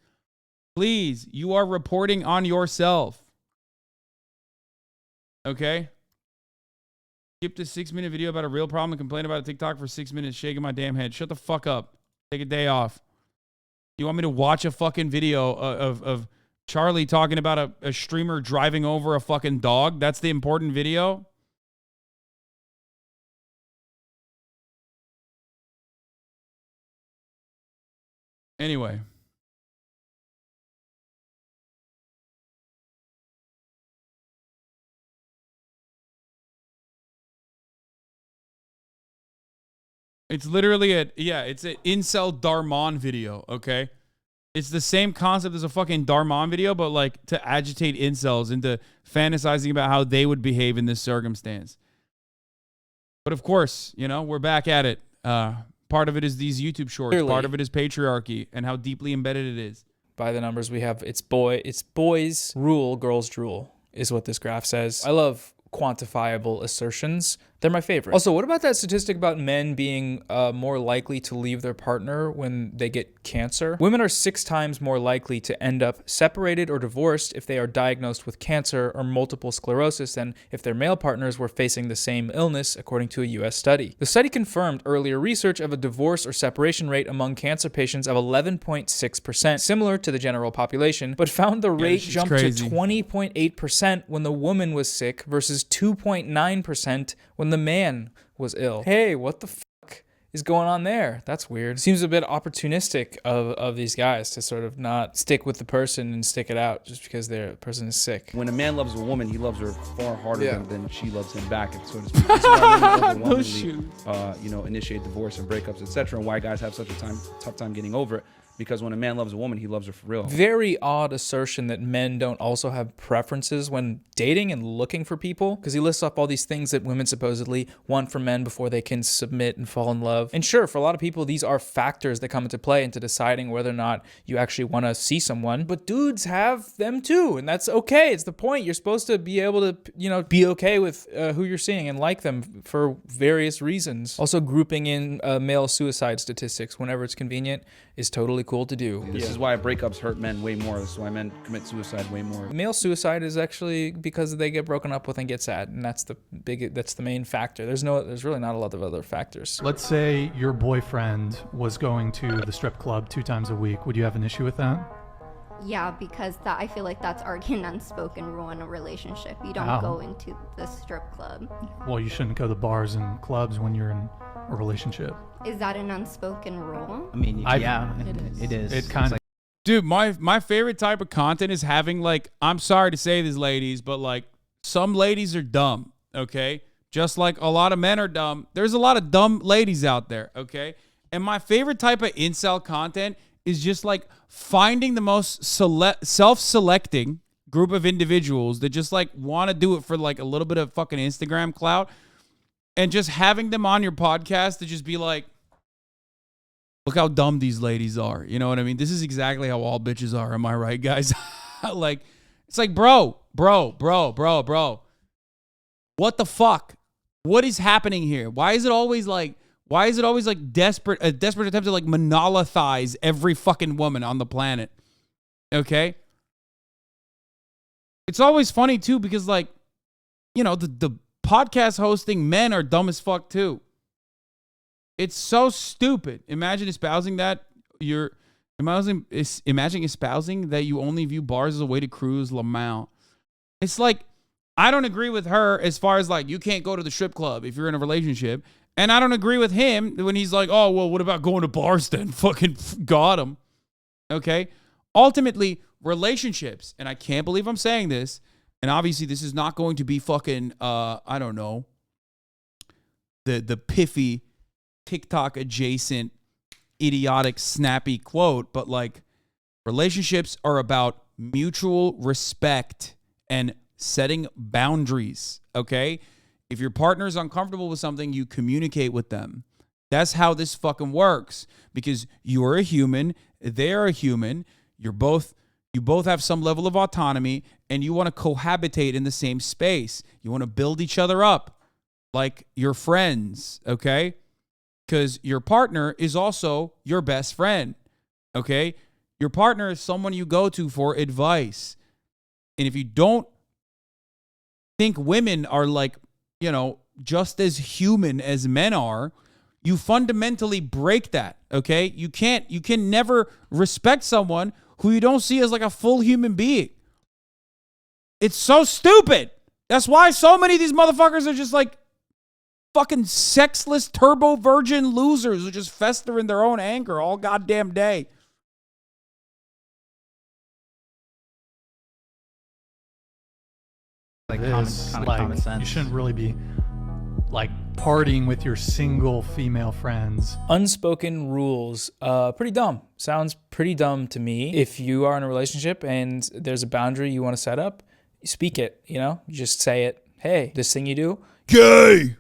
Please, you are reporting on yourself. Okay? Skip this 6-minute video about a real problem and complain about a TikTok for 6 minutes, shaking my damn head. Shut the fuck up. Take a day off. You want me to watch a fucking video of Charlie talking about a streamer driving over a fucking dog? That's the important video? Anyway. It's literally it's an incel Darman video, okay? It's the same concept as a fucking Darman video, but like to agitate incels into fantasizing about how they would behave in this circumstance. But of course, you know, we're back at it. Part of it is these YouTube shorts. Clearly. Part of it is patriarchy and how deeply embedded it is. By the numbers we have, it's boys rule, girls drool, is what this graph says. I love quantifiable assertions. They're my favorite. Also, what about that statistic about men being more likely to leave their partner when they get cancer? Women are 6 times more likely to end up separated or divorced if they are diagnosed with cancer or multiple sclerosis than if their male partners were facing the same illness, according to a US study. The study confirmed earlier research of a divorce or separation rate among cancer patients of 11.6%, similar to the general population, but found the rate jumped to 20.8% when the woman was sick versus 2.9% when the man was ill. Hey, what the fuck is going on there? That's weird. Seems a bit opportunistic of these guys to sort of not stick with the person and stick it out just because their person is sick. When a man loves a woman, he loves her far harder than she loves him back, so to speak. That's why women overwhelmingly, initiate divorce and breakups, etc., and why guys have such a tough time getting over it. Because when a man loves a woman, he loves her for real. Very odd assertion that men don't also have preferences when dating and looking for people, because he lists up all these things that women supposedly want from men before they can submit and fall in love. And sure, for a lot of people, these are factors that come into play into deciding whether or not you actually want to see someone. But dudes have them too, and that's okay. It's the point. You're supposed to be able to, be okay with who you're seeing and like them for various reasons. Also, grouping in male suicide statistics whenever it's convenient is totally cool to do. This is why breakups hurt men way more. This is why men commit suicide way more. Male suicide is actually because they get broken up with and get sad, and that's the main factor. There's really not a lot of other factors. Let's say your boyfriend was going to the strip club 2 times a week. Would you have an issue with that? Yeah, because I feel like that's already an unspoken rule in a relationship. You don't go into the strip club. Well, you shouldn't go to bars and clubs when you're in a relationship. Is that an unspoken rule? I mean, it is. It kind of. Dude, my favorite type of content is having, like, I'm sorry to say this, ladies, but like some ladies are dumb, okay? Just like a lot of men are dumb. There's a lot of dumb ladies out there, okay? And my favorite type of incel content is just like finding the most self-selecting group of individuals that just like want to do it for like a little bit of fucking Instagram clout, and just having them on your podcast to just be like, look how dumb these ladies are. You know what I mean? This is exactly how all bitches are. Am I right, guys? Like, it's like, bro. What the fuck? What is happening here? Why is it always like a desperate attempt to like monolithize every fucking woman on the planet? Okay? It's always funny, too, because, like, you know, the podcast hosting men are dumb as fuck, too. It's so stupid. Imagine espousing that imagine espousing that you only view bars as a way to cruise Lamau. It's like, I don't agree with her as far as, like, you can't go to the strip club if you're in a relationship. And I don't agree with him when he's like, oh, well, what about going to bars then? Fucking got him. Okay? Ultimately, relationships, and I can't believe I'm saying this, and obviously this is not going to be fucking, I don't know, the piffy, TikTok adjacent, idiotic, snappy quote, but like, relationships are about mutual respect and setting boundaries, okay? If your partner is uncomfortable with something, you communicate with them. That's how this fucking works, because you're a human, they're a human, you both have some level of autonomy, and you want to cohabitate in the same space. You want to build each other up like your friends, okay? Because your partner is also your best friend, okay? Your partner is someone you go to for advice. And if you don't think women are like, you know, just as human as men are, you fundamentally break that, okay? You can never respect someone who you don't see as like a full human being. It's so stupid. That's why so many of these motherfuckers are just like fucking sexless turbo virgin losers who just fester in their own anger all goddamn day. Like common sense. You shouldn't really be like partying with your single female friends. Unspoken rules. Pretty dumb. Sounds pretty dumb to me. If you are in a relationship and there's a boundary you want to set up, you speak it, you know? You just say it. Hey, this thing you do, gay.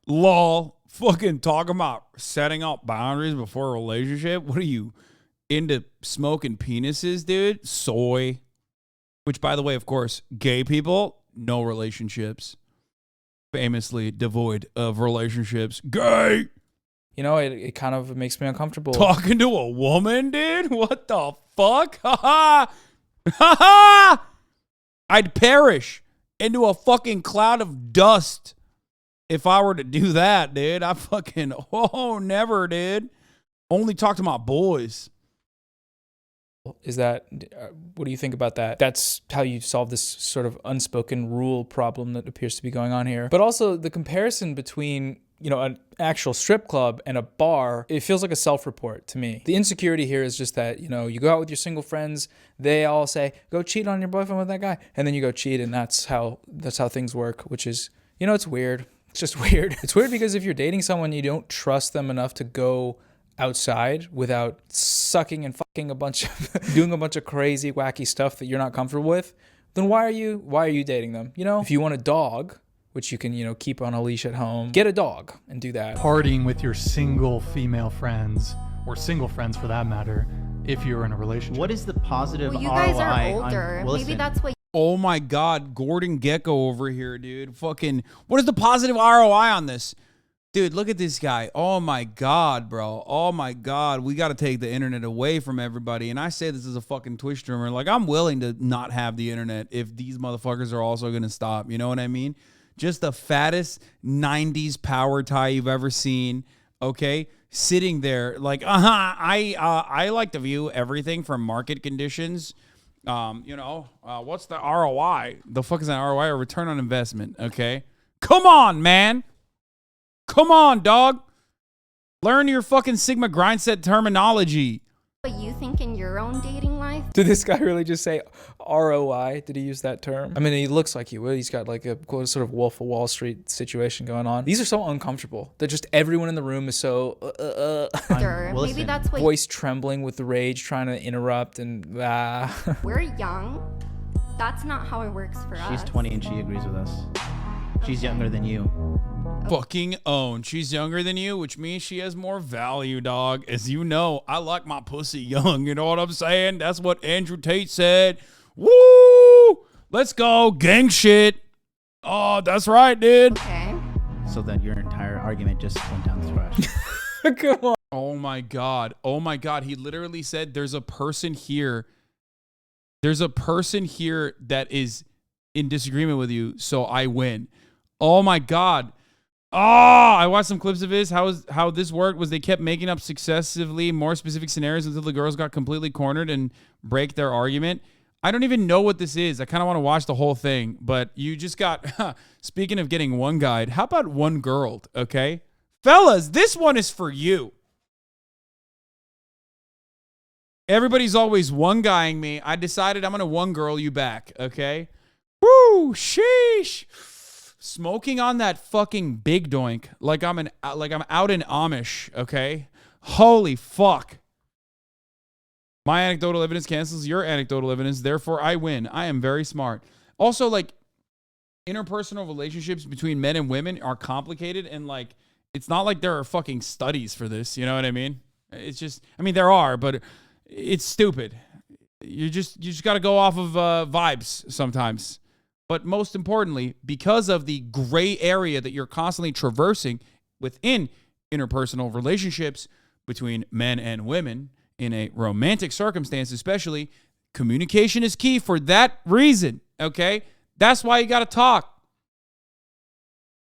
Lol. Fucking talking about setting up boundaries before a relationship. What are you, into smoking penises, dude? Soy. Which, by the way, of course, gay people, no relationships. Famously devoid of relationships. Gay. You know, it kind of makes me uncomfortable. Talking to a woman, dude? What the fuck? Ha ha. Ha ha. I'd perish into a fucking cloud of dust if I were to do that, dude. I fucking, never, dude. Only talk to my boys. Is that, what do you think about that? That's how you solve this sort of unspoken rule problem that appears to be going on here. But also the comparison between, you know, an actual strip club and a bar, it feels like a self-report to me. The insecurity here is just that, you know, you go out with your single friends, they all say, go cheat on your boyfriend with that guy. And then you go cheat, and that's how things work, which is, you know, it's weird. It's just weird. It's weird because if you're dating someone, you don't trust them enough to go outside without sucking and fucking doing a bunch of crazy, wacky stuff that you're not comfortable with, then why are you dating them? You know, if you want a dog, which you can, you know, keep on a leash at home, get a dog and do that. Partying with your single female friends, or single friends for that matter, if you're in a relationship. What is the positive Well, you ROI guys are older. Maybe that's what. Oh my God, Gordon Gecko over here, dude. Fucking, what is the positive ROI on this? Dude, look at this guy. Oh my God, bro. Oh my God. We got to take the internet away from everybody. And I say this as a fucking Twitch streamer. Like, I'm willing to not have the internet if these motherfuckers are also going to stop. You know what I mean? Just the fattest 90s power tie you've ever seen. Okay? Sitting there like, I like to view everything from market conditions. You know, what's the ROI? The fuck is an ROI? Or return on investment? Okay? Come on, man. Come on, dog. Learn your fucking Sigma grind set terminology. What you think in your own dating life? Did this guy really just say ROI? Did he use that term? I mean, he looks like he would. He's got like a sort of Wolf of Wall Street situation going on. These are so uncomfortable that just everyone in the room is so Maybe that's what. Voice trembling with rage, trying to interrupt and We're young. That's not how it works for us. She's 20 and she agrees with us. She's younger than you. Fucking own. She's younger than you, which means she has more value, dog. As you know, I like my pussy young. You know what I'm saying? That's what Andrew Tate said. Woo! Let's go. Gang shit. Oh, that's right, dude. Okay. So then your entire argument just went down the trash. Come on. Oh my God. Oh my God. He literally said there's a person here. There's a person here that is in disagreement with you, so I win. Oh my God. Oh, I watched some clips of his. How this worked was they kept making up successively more specific scenarios until the girls got completely cornered and break their argument. I don't even know what this is. I kind of want to watch the whole thing, but you just got, speaking of getting one guide, how about one girled, okay? Fellas, this one is for you. Everybody's always one guying me. I decided I'm going to one girl you back, okay? Woo, sheesh. Smoking on that fucking big doink like I'm out in Amish, okay? Holy fuck. My anecdotal evidence cancels your anecdotal evidence, therefore I win. I am very smart. Also, like, interpersonal relationships between men and women are complicated, and like, it's not like there are fucking studies for this, you know what I mean? It's just, I mean, there are, but it's stupid. You just got to go off of vibes sometimes. But most importantly, because of the gray area that you're constantly traversing within interpersonal relationships between men and women in a romantic circumstance, especially, communication is key for that reason, okay? That's why you got to talk.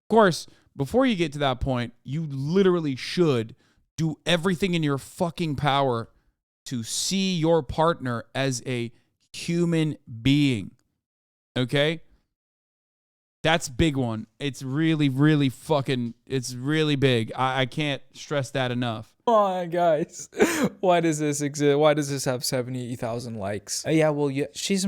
Of course, before you get to that point, you literally should do everything in your fucking power to see your partner as a human being. Okay? That's big one. It's really, really fucking, it's really big. I can't stress that enough. Come on, guys. Why does this exist? Why does this have 70,000 likes? Yeah, well, she's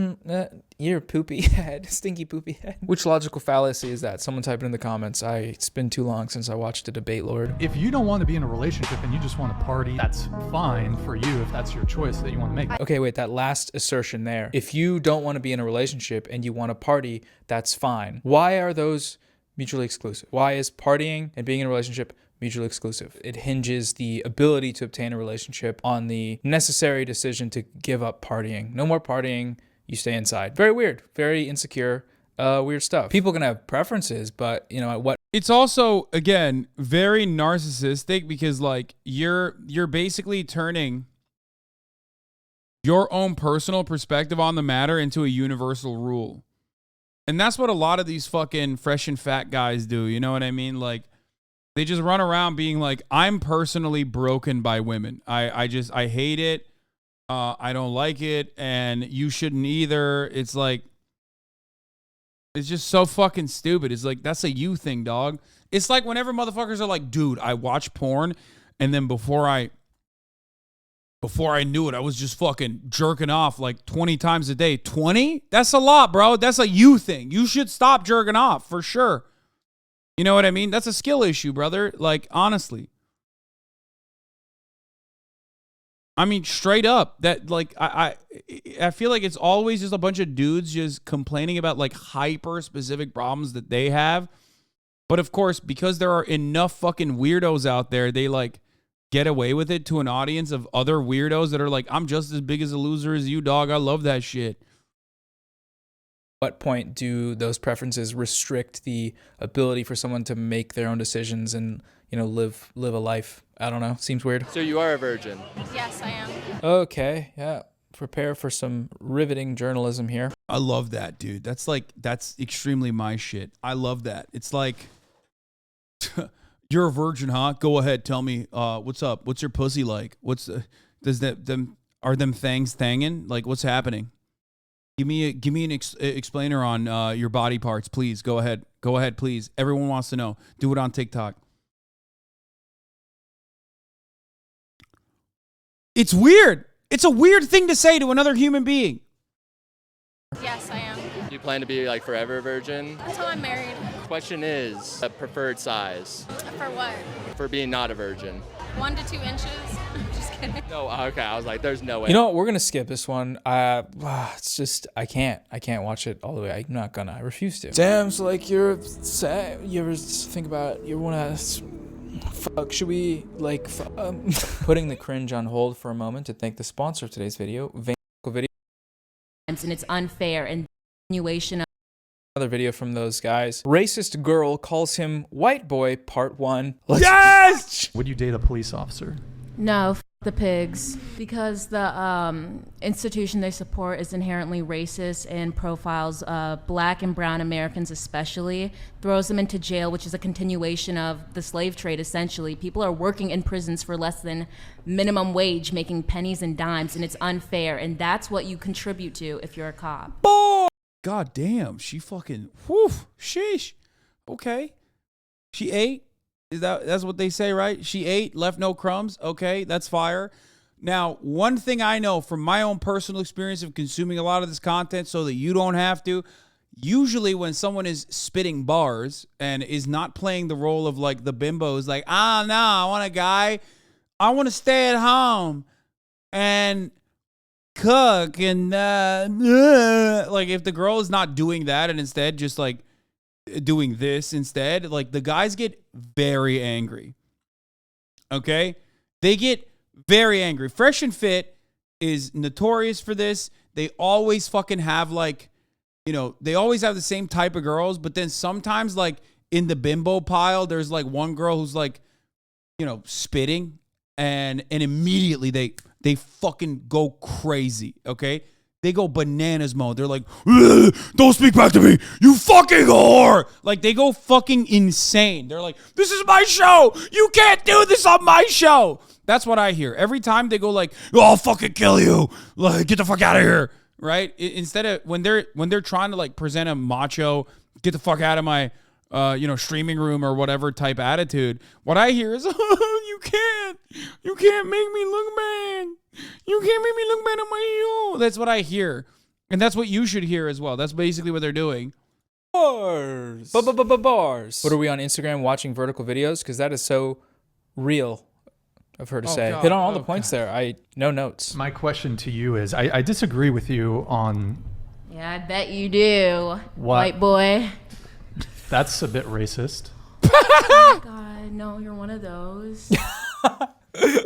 you're a poopy head, stinky poopy head. Which logical fallacy is that? Someone type it in the comments. It's been too long since I watched a debate, Lord. If you don't want to be in a relationship and you just want to party, that's fine for you if that's your choice that you want to make. Okay, wait, that last assertion there. If you don't want to be in a relationship and you want to party, that's fine. Why are those mutually exclusive? Why is partying and being in a relationship mutually exclusive? It hinges the ability to obtain a relationship on the necessary decision to give up partying. No more partying, you stay inside. Very weird, very insecure, weird stuff. People can have preferences, but you know what? It's also, again, very narcissistic because like you're basically turning your own personal perspective on the matter into a universal rule. And that's what a lot of these fucking fresh and fat guys do, you know what I mean? Like, they just run around being like, I'm personally broken by women. I hate it. I don't like it. And you shouldn't either. It's like, it's just so fucking stupid. It's like, that's a you thing, dog. It's like whenever motherfuckers are like, dude, I watch porn. And then before I knew it, I was just fucking jerking off like 20 times a day. 20? That's a lot, bro. That's a you thing. You should stop jerking off for sure. You know what I mean? That's a skill issue, brother. Like, honestly. I mean, straight up. That, like, I feel like it's always just a bunch of dudes just complaining about, like, hyper-specific problems that they have. But, of course, because there are enough fucking weirdos out there, they, like, get away with it to an audience of other weirdos that are like, I'm just as big as a loser as you, dog. I love that shit. What point do those preferences restrict the ability for someone to make their own decisions and, you know, live a life? I don't know. Seems weird. So you are a virgin? Yes, I am. Okay, yeah. Prepare for some riveting journalism here. I love that, dude. That's extremely my shit. I love that. It's like, you're a virgin, huh? Go ahead, tell me, what's up? What's your pussy like? Are them things thangin'? Like, what's happening? Give me an explainer on your body parts, please. Go ahead, please. Everyone wants to know. Do it on TikTok. It's weird. It's a weird thing to say to another human being. Yes, I am. Do you plan to be like forever a virgin? Until I'm married. Question is, a preferred size For what? for being not a virgin. 1 to 2 inches? Just kidding. No, okay. I was like, there's no way. You know what? We're gonna skip this one. It's just I can't watch it all the way. I'm not gonna. I refuse to. Damn. So like you're sad. You ever think about you wanna fuck? Should we like putting the cringe on hold for a moment to thank the sponsor of today's video, video. And it's unfair and continuation of Another video from those guys. Racist girl calls him white boy, part 1. Yes! Would you date a police officer? No, the pigs. Because the institution they support is inherently racist and profiles black and brown Americans especially, throws them into jail, which is a continuation of the slave trade, essentially. People are working in prisons for less than minimum wage, making pennies and dimes, and it's unfair, and that's what you contribute to if you're a cop. God damn, she fucking, whew, sheesh. Okay. She ate. That's what they say, right? She ate, left no crumbs. Okay, that's fire. Now, one thing I know from my own personal experience of consuming a lot of this content so that you don't have to, usually when someone is spitting bars and is not playing the role of like the bimbos, like, no, I want a guy, I want to stay at home and cook and like if the girl is not doing that and instead just like doing this instead, like the guys get very angry. Okay? They get very angry. Fresh and Fit is notorious for this. They always fucking have like, you know, they always have the same type of girls, but then sometimes like in the bimbo pile, there's like one girl who's like, you know, spitting and immediately they fucking go crazy, okay? They go bananas mode. They're like, don't speak back to me, you fucking whore. Like, they go fucking insane. They're like, this is my show. You can't do this on my show. That's what I hear. Every time they go like, oh, I'll fucking kill you. Like, get the fuck out of here, right? Instead of, when they're trying to like present a macho, get the fuck out of my, streaming room or whatever type attitude, what I hear is, you can't make me look bad. You can't make me look bad on my show. That's what I hear. And that's what you should hear as well. That's basically what they're doing. Bars. Bars. What are we on Instagram watching vertical videos? Because that is so real of her to say. God. Hit on all the points there. No notes. My question to you is, I disagree with you on... Yeah, I bet you do, What? white boy. That's a bit racist. Oh my God, no, you're one of those.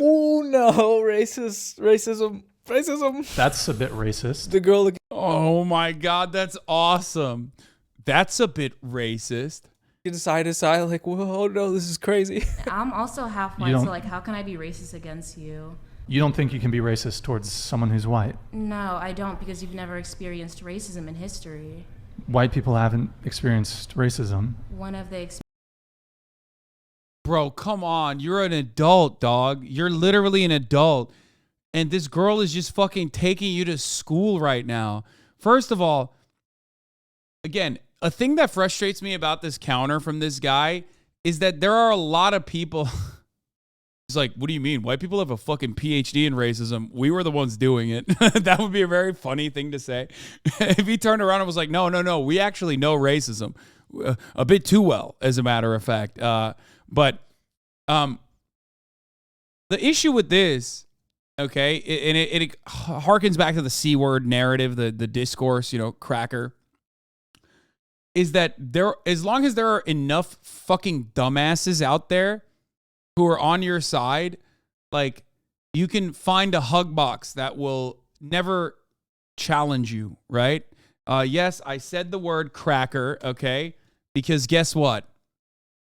Oh no, racism. That's a bit racist. The girl. Oh my God, that's awesome. That's a bit racist. Side to side, like, whoa, no, this is crazy. I'm also half white, so like, how can I be racist against you? You don't think you can be racist towards someone who's white? No, I don't, because you've never experienced racism in history. White people haven't experienced racism. One of the Bro, come on. You're an adult, dog. You're literally an adult. And this girl is just fucking taking you to school right now. First of all, again, a thing that frustrates me about this counter from this guy is that there are a lot of people. It's like, what do you mean? White people have a fucking PhD in racism. We were the ones doing it. That would be a very funny thing to say. If he turned around and was like, no, we actually know racism a bit too well, as a matter of fact. But the issue with this, okay, and it harkens back to the C word narrative, the discourse, cracker, is that as long as there are enough fucking dumbasses out there who are on your side, like, you can find a hug box that will never challenge you, right? Yes, I said the word cracker, okay? Because guess what?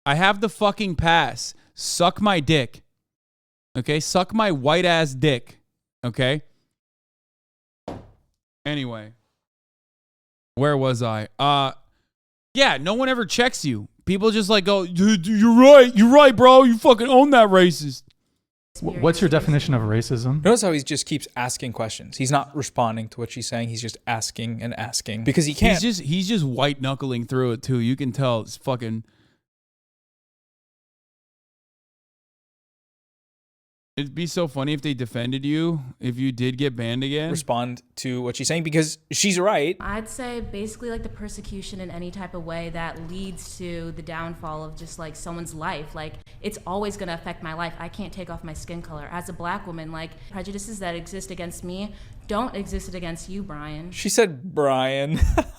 I have the fucking pass. Suck my dick. Okay? Suck my white ass dick. Okay? Anyway. Where was I? Yeah, no one ever checks you. People just like go, dude, you're right, bro. You fucking own that racist. What's your definition of racism? Notice how he just keeps asking questions. He's not responding to what she's saying. He's just asking and asking because he can't. He's just white knuckling through it too. You can tell it's fucking. It'd be so funny if they defended you if you did get banned again. Respond to what she's saying because she's right. I'd say basically like the persecution in any type of way that leads to the downfall of just like someone's life. Like, it's always going to affect my life. I can't take off my skin color. As a black woman, like, prejudices that exist against me don't exist against you, Brian. She said Brian.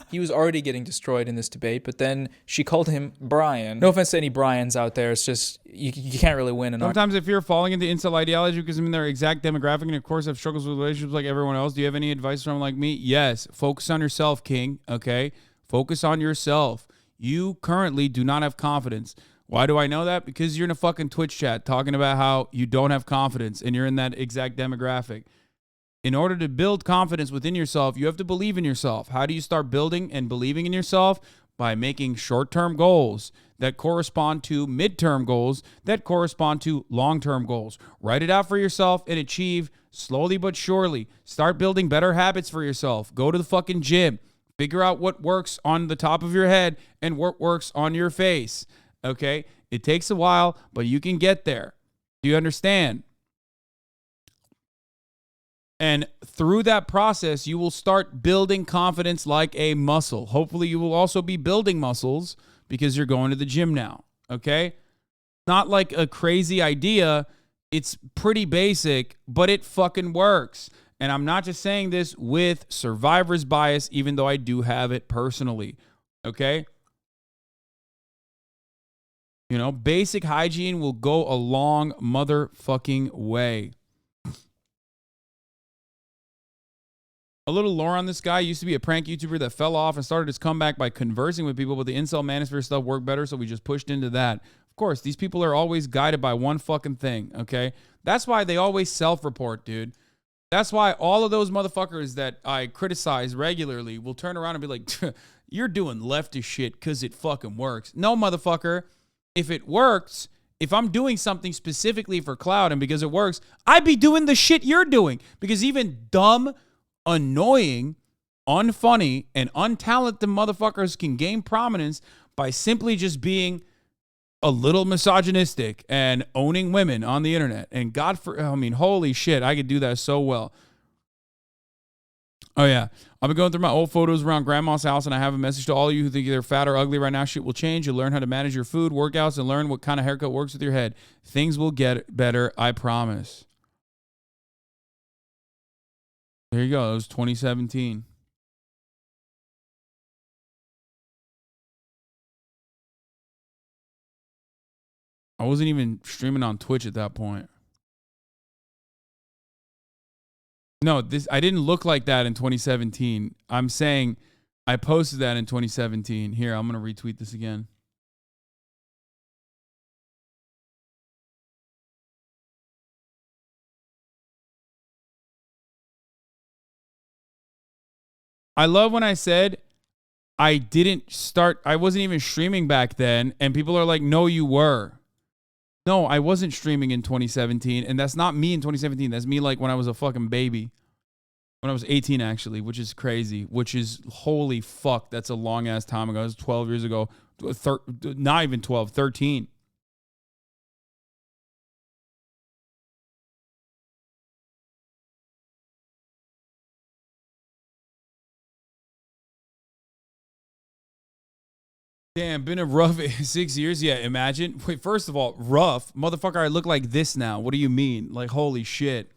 He was already getting destroyed in this debate, but then she called him Brian. No offense to any Brians out there. It's just, you can't really win. Sometimes if you're falling into incel ideology because I'm in their exact demographic and of course have struggles with relationships like everyone else, do you have any advice from like me? Yes. Focus on yourself, King. Okay? Focus on yourself. You currently do not have confidence. Why do I know that? Because you're in a fucking Twitch chat talking about how you don't have confidence and you're in that exact demographic. In order to build confidence within yourself, you have to believe in yourself. How do you start building and believing in yourself? By making short-term goals that correspond to midterm goals that correspond to long-term goals. Write it out for yourself and achieve slowly but surely. Start building better habits for yourself. Go to the fucking gym. Figure out what works on the top of your head and what works on your face. Okay? It takes a while, but you can get there. Do you understand? And through that process, you will start building confidence like a muscle. Hopefully, you will also be building muscles because you're going to the gym now, okay? Not like a crazy idea. It's pretty basic, but it fucking works. And I'm not just saying this with survivor's bias, even though I do have it personally, okay? You know, basic hygiene will go a long motherfucking way. A little lore on this guy. Used to be a prank YouTuber that fell off and started his comeback by conversing with people, but the incel manosphere stuff worked better, so we just pushed into that. Of course, these people are always guided by one fucking thing, okay? That's why they always self-report, dude. That's why all of those motherfuckers that I criticize regularly will turn around and be like, you're doing leftist shit because it fucking works. No, motherfucker. If it works, if I'm doing something specifically for clout and because it works, I'd be doing the shit you're doing. Because even dumb, annoying, unfunny, and untalented motherfuckers can gain prominence by simply just being a little misogynistic and owning women on the internet. And holy shit, I could do that so well. Oh yeah, I've been going through my old photos around grandma's house, and I have a message to all of you who think they're fat or ugly right now. Shit will change. You'll learn how to manage your food, workouts, and learn what kind of haircut works with your head. Things will get better, I promise. There you go. It was 2017. I wasn't even streaming on Twitch at that point. No, I didn't look like that in 2017. I'm saying I posted that in 2017. Here, I'm going to retweet this again. I love when I said I wasn't even streaming back then, and people are like, no, you were. No, I wasn't streaming in 2017, and that's not me in 2017. That's me like when I was a fucking baby. When I was 18, actually, which is crazy, which is holy fuck. That's a long ass time ago. It was 12 years ago. Not even 12, 13. Damn, been a rough 6 years. Yeah, imagine. Wait, first of all, rough. Motherfucker, I look like this now. What do you mean? Like, holy shit.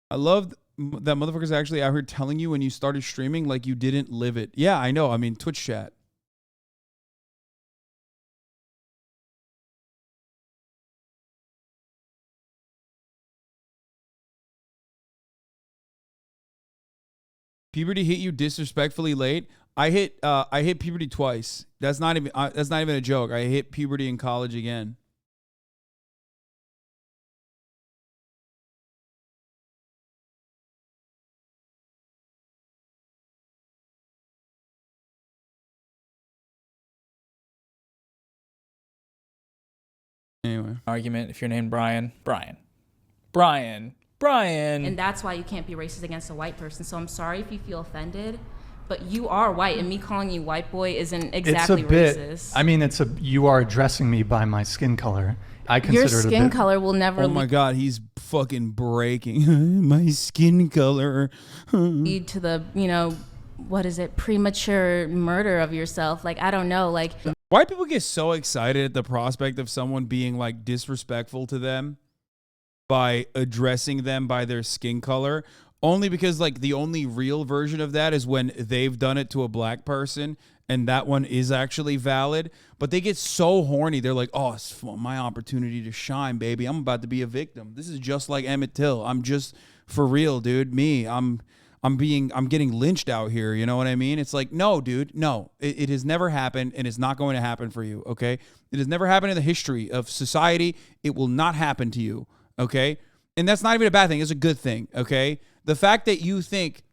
I love that motherfuckers actually out here telling you when you started streaming like you didn't live it. Yeah, I know. I mean, Twitch chat. Puberty hit you disrespectfully late. I hit puberty twice. That's not even a joke. I hit puberty in college again. Anyway, argument if you're named Brian. And that's why you can't be racist against a white person. So I'm sorry if you feel offended, but you are white, and me calling you white boy isn't exactly racist. I mean, you are addressing me by my skin color. I consider your it a skin bit. color will never. Oh my God, he's fucking breaking. My skin color. Lead to the what is it, premature murder of yourself. Like, I don't know, like. White people get so excited at the prospect of someone being like disrespectful to them by addressing them by their skin color, only because like the only real version of that is when they've done it to a black person and that one is actually valid. But they get so horny. They're like, oh, it's my opportunity to shine, baby. I'm about to be a victim. This is just like Emmett Till. I'm just for real, dude. I'm I'm getting lynched out here. You know what I mean? It's like, no, dude, no, it has never happened, and it's not going to happen for you. Okay, it has never happened in the history of society. It will not happen to you. Okay, and that's not even a bad thing. It's a good thing. Okay, the fact that you think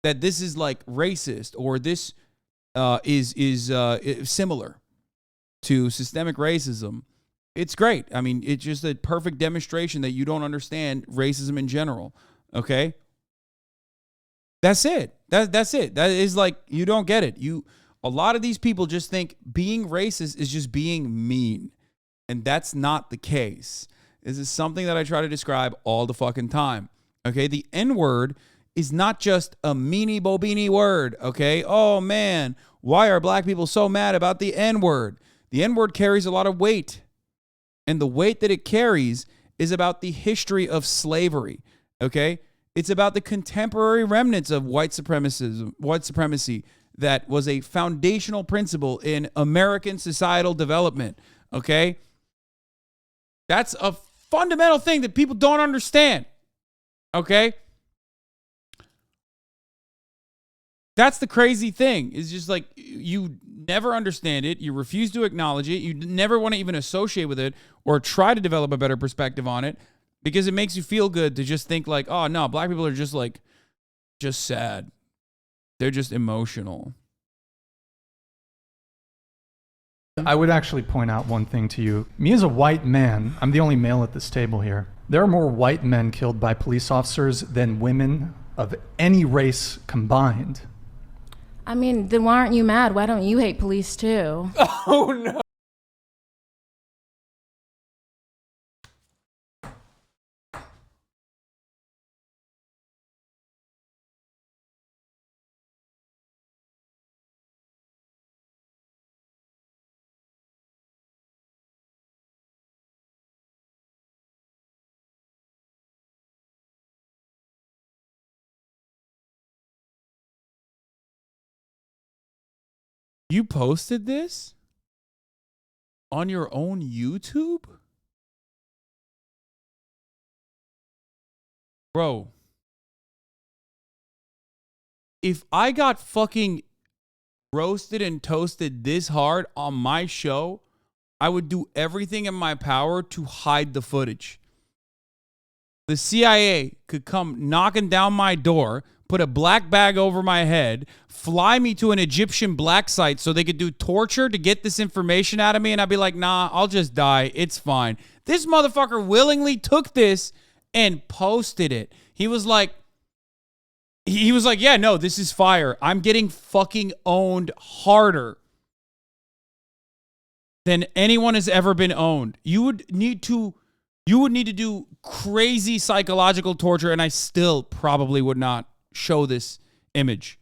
that this is like racist or this is similar to systemic racism. It's great. I mean, it's just a perfect demonstration that you don't understand racism in general. Okay? That's it. That's it. That is like, you don't get it. A lot of these people just think being racist is just being mean. And that's not the case. This is something that I try to describe all the fucking time. Okay? The N-word is not just a meanie bobini word. Okay? Oh man, why are black people so mad about the N-word? The N-word carries a lot of weight. And the weight that it carries is about the history of slavery, okay? It's about the contemporary remnants of white supremacy that was a foundational principle in American societal development, okay? That's a fundamental thing that people don't understand, okay? That's the crazy thing. It's just like you never understand it. You refuse to acknowledge it. You never want to even associate with it or try to develop a better perspective on it because it makes you feel good to just think like, oh, no, black people are just like, just sad. They're just emotional. I would actually point out one thing to you. Me as a white man, I'm the only male at this table here. There are more white men killed by police officers than women of any race combined. I mean, then why aren't you mad? Why don't you hate police too? Oh no. You posted this on your own YouTube? Bro, if I got fucking roasted and toasted this hard on my show, I would do everything in my power to hide the footage. The CIA could come knocking down my door, put a black bag over my head, fly me to an Egyptian black site so they could do torture to get this information out of me, and I'd be like, nah, I'll just die. It's fine. This motherfucker willingly took this and posted it. He was like, yeah, no, this is fire. I'm getting fucking owned harder than anyone has ever been owned. You would need to do crazy psychological torture, and I still probably would not show this image.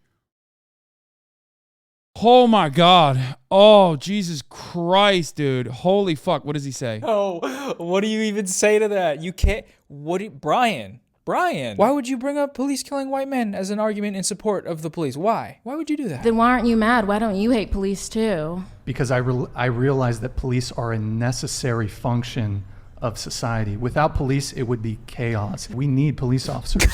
Oh my God. Oh, Jesus Christ, dude. Holy fuck. What does he say? Oh, what do you even say to that? You can't. Brian, why would you bring up police killing white men as an argument in support of the police? Why? Why would you do that? Then why aren't you mad? Why don't you hate police too? Because I realize that police are a necessary function of society. Without police, it would be chaos. We need police officers.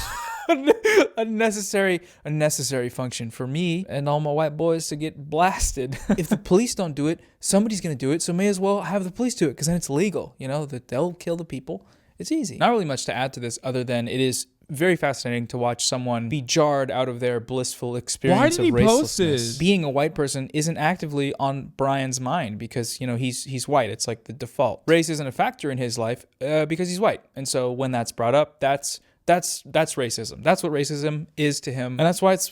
a necessary function for me and all my white boys to get blasted. If the police don't do it, somebody's going to do it, so may as well have the police do it because then it's legal. You know, that they'll kill the people. It's easy. Not really much to add to this other than it is very fascinating to watch someone be jarred out of their blissful experience of racelessness. Why did he post this? Being a white person isn't actively on Brian's mind because, you know, he's white. It's like the default. Race isn't a factor in his life because he's white. And so when that's brought up, that's racism. That's what racism is to him. And that's why it's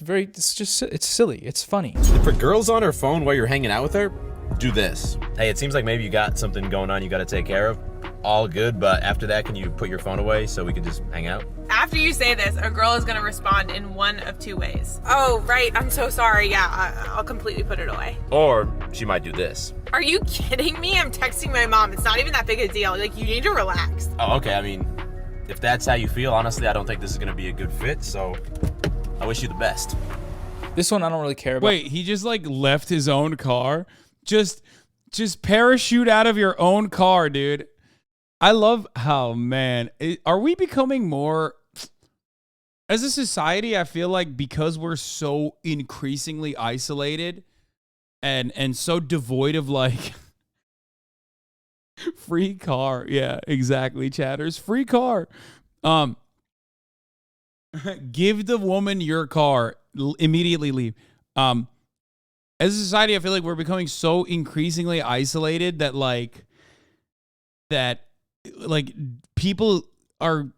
silly. It's funny. If a girl's on her phone while you're hanging out with her, do this. Hey, it seems like maybe you got something going on you got to take care of. All good, but after that, can you put your phone away so we can just hang out? After you say this, a girl is going to respond in one of two ways. Oh, right. I'm so sorry. Yeah, I'll completely put it away. Or she might do this. Are you kidding me? I'm texting my mom. It's not even that big a deal. Like, you need to relax. Oh, okay. I mean, if that's how you feel, honestly, I don't think this is going to be a good fit, so I wish you the best. This one I don't really care about. Wait, he just like left his own car? Just parachute out of your own car, dude. I love how, man, are we becoming more, as a society, I feel like because we're so increasingly isolated and so devoid of like free car. Yeah, exactly, chatters. Free car. Give the woman your car. Immediately leave. As a society, I feel like we're becoming so increasingly isolated that people are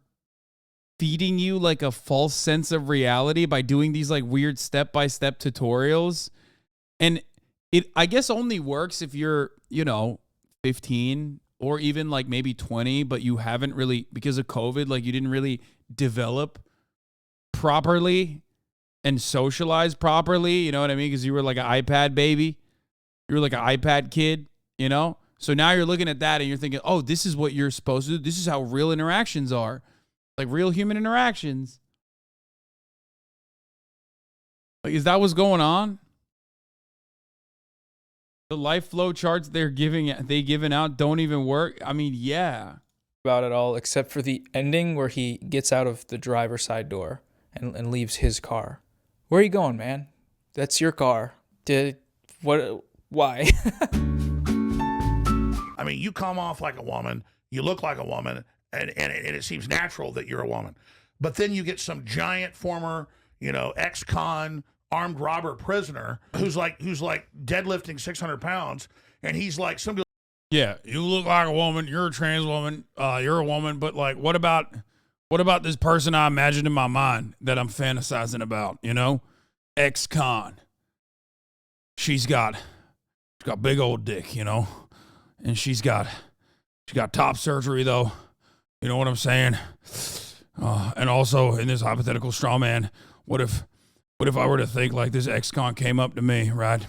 feeding you like a false sense of reality by doing these like weird step-by-step tutorials. And it, I guess, only works if you're, 15 or even like maybe 20, but you haven't really, because of COVID, like you didn't really develop properly and socialize properly. You know what I mean? Because you were like an iPad baby. You were like an iPad kid, So now you're looking at that and you're thinking, oh, this is what you're supposed to do. This is how real interactions are. Like real human interactions. Like, is that what's going on? The life flow charts they given out don't even work. I mean, yeah. About it all, except for the ending where he gets out of the driver's side door and leaves his car. Where are you going, man? That's your car. Why? I mean, you come off like a woman, you look like a woman, and it seems natural that you're a woman. But then you get some giant former, ex-con armed robber prisoner who's like deadlifting 600 pounds, and he's like somebody. Yeah, you look like a woman. You're a trans woman. You're a woman. But like, what about this person I imagined in my mind that I'm fantasizing about? Ex-con. She's got big old dick, and she's got top surgery though. You know what I'm saying? And also in this hypothetical straw man, what if I were to think like this ex-con came up to me, right,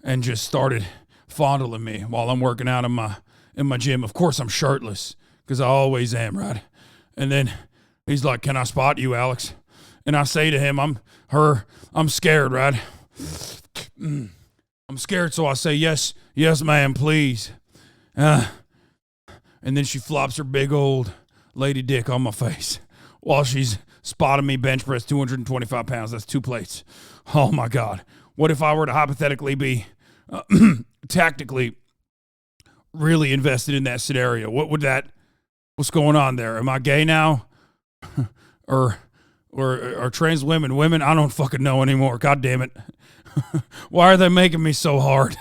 and just started fondling me while I'm working out in my gym. Of course I'm shirtless because I always am, right? And then he's like, "Can I spot you, Alex?" And I say to him, I'm scared, right? I'm scared, so I say, yes, ma'am, please. And then she flops her big old lady dick on my face while she's spotting me bench press 225 pounds. That's 2 plates. Oh, my God. What if I were to hypothetically be tactically really invested in that scenario? What's going on there? Am I gay now? or are trans women? I don't fucking know anymore. God damn it. Why are they making me so hard?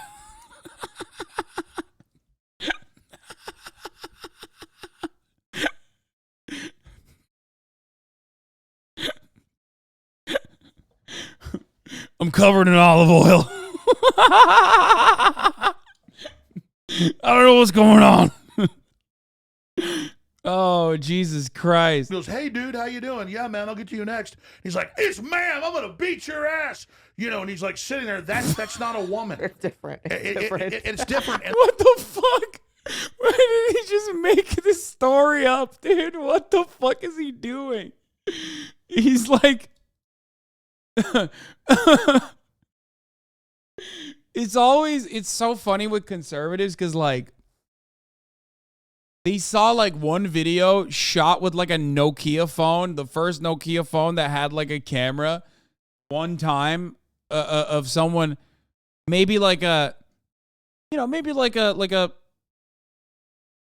I'm covered in olive oil. I don't know what's going on. Oh, Jesus Christ. He goes, "Hey, dude, how you doing? Yeah, man, I'll get to you next." He's like, "It's ma'am, I'm going to beat your ass." And he's like sitting there. That's not a woman. It's different. It's different. What the fuck? Why did he just make this story up, dude? What the fuck is he doing? He's like... It's so funny with conservatives because like they saw like one video shot with like a Nokia phone, the first Nokia phone that had like a camera one time of someone, maybe like a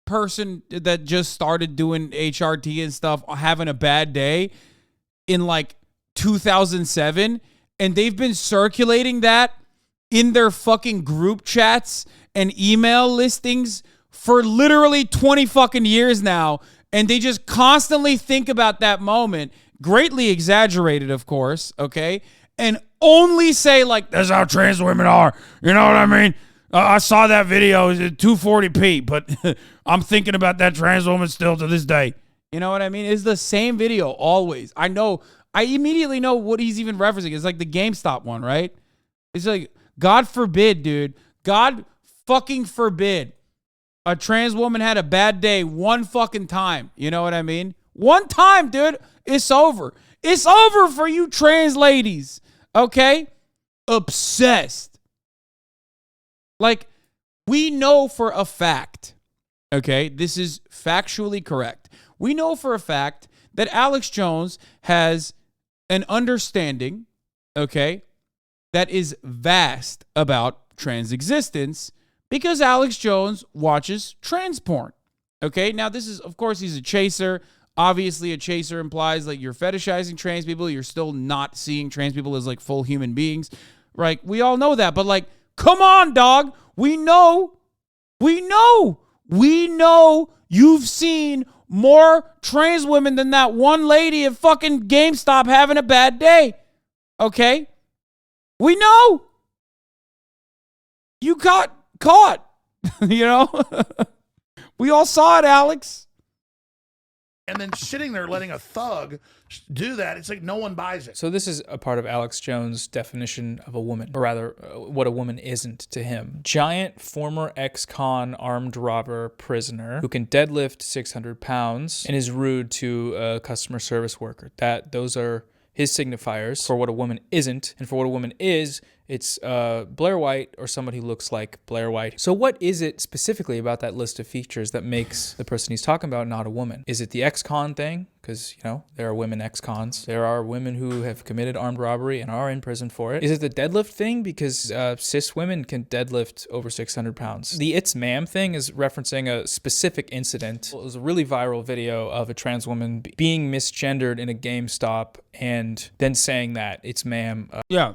person that just started doing HRT and stuff having a bad day in like 2007, and they've been circulating that in their fucking group chats and email listings for literally 20 fucking years now, and they just constantly think about that moment, greatly exaggerated, of course, okay, and only say like, "That's how trans women are." You know what I mean? I saw that video, it's 240p, but I'm thinking about that trans woman still to this day. You know what I mean? It's the same video always. I immediately know what he's even referencing. It's like the GameStop one, right? It's like, God forbid, dude. God fucking forbid a trans woman had a bad day one fucking time. You know what I mean? One time, dude. It's over. It's over for you trans ladies. Okay? Obsessed. Like, we know for a fact Okay, this is factually correct. We know for a fact that Alex Jones has an understanding, okay, that is vast about trans existence because Alex Jones watches trans porn. Okay, now this is, of course, he's a chaser. Obviously, a chaser implies like you're fetishizing trans people. You're still not seeing trans people as like full human beings, right? We all know that, but like, come on, dog. We know you've seen more trans women than that one lady at fucking GameStop having a bad day. Okay? We know. You got caught. You know? We all saw it, Alex. And then sitting there letting a thug do that, it's like no one buys it. So this is a part of Alex Jones' definition of a woman, or rather, what a woman isn't to him. Giant former ex-con armed robber prisoner who can deadlift 600 pounds and is rude to a customer service worker. Those are his signifiers for what a woman isn't, and for what a woman is, it's Blair White or somebody who looks like Blair White. So what is it specifically about that list of features that makes the person he's talking about not a woman? Is it the ex-con thing? Because, you know, there are women ex-cons. There are women who have committed armed robbery and are in prison for it. Is it the deadlift thing? Because cis women can deadlift over 600 pounds. The It's Ma'am thing is referencing a specific incident. It was a really viral video of a trans woman being misgendered in a GameStop and then saying that it's ma'am. Yeah.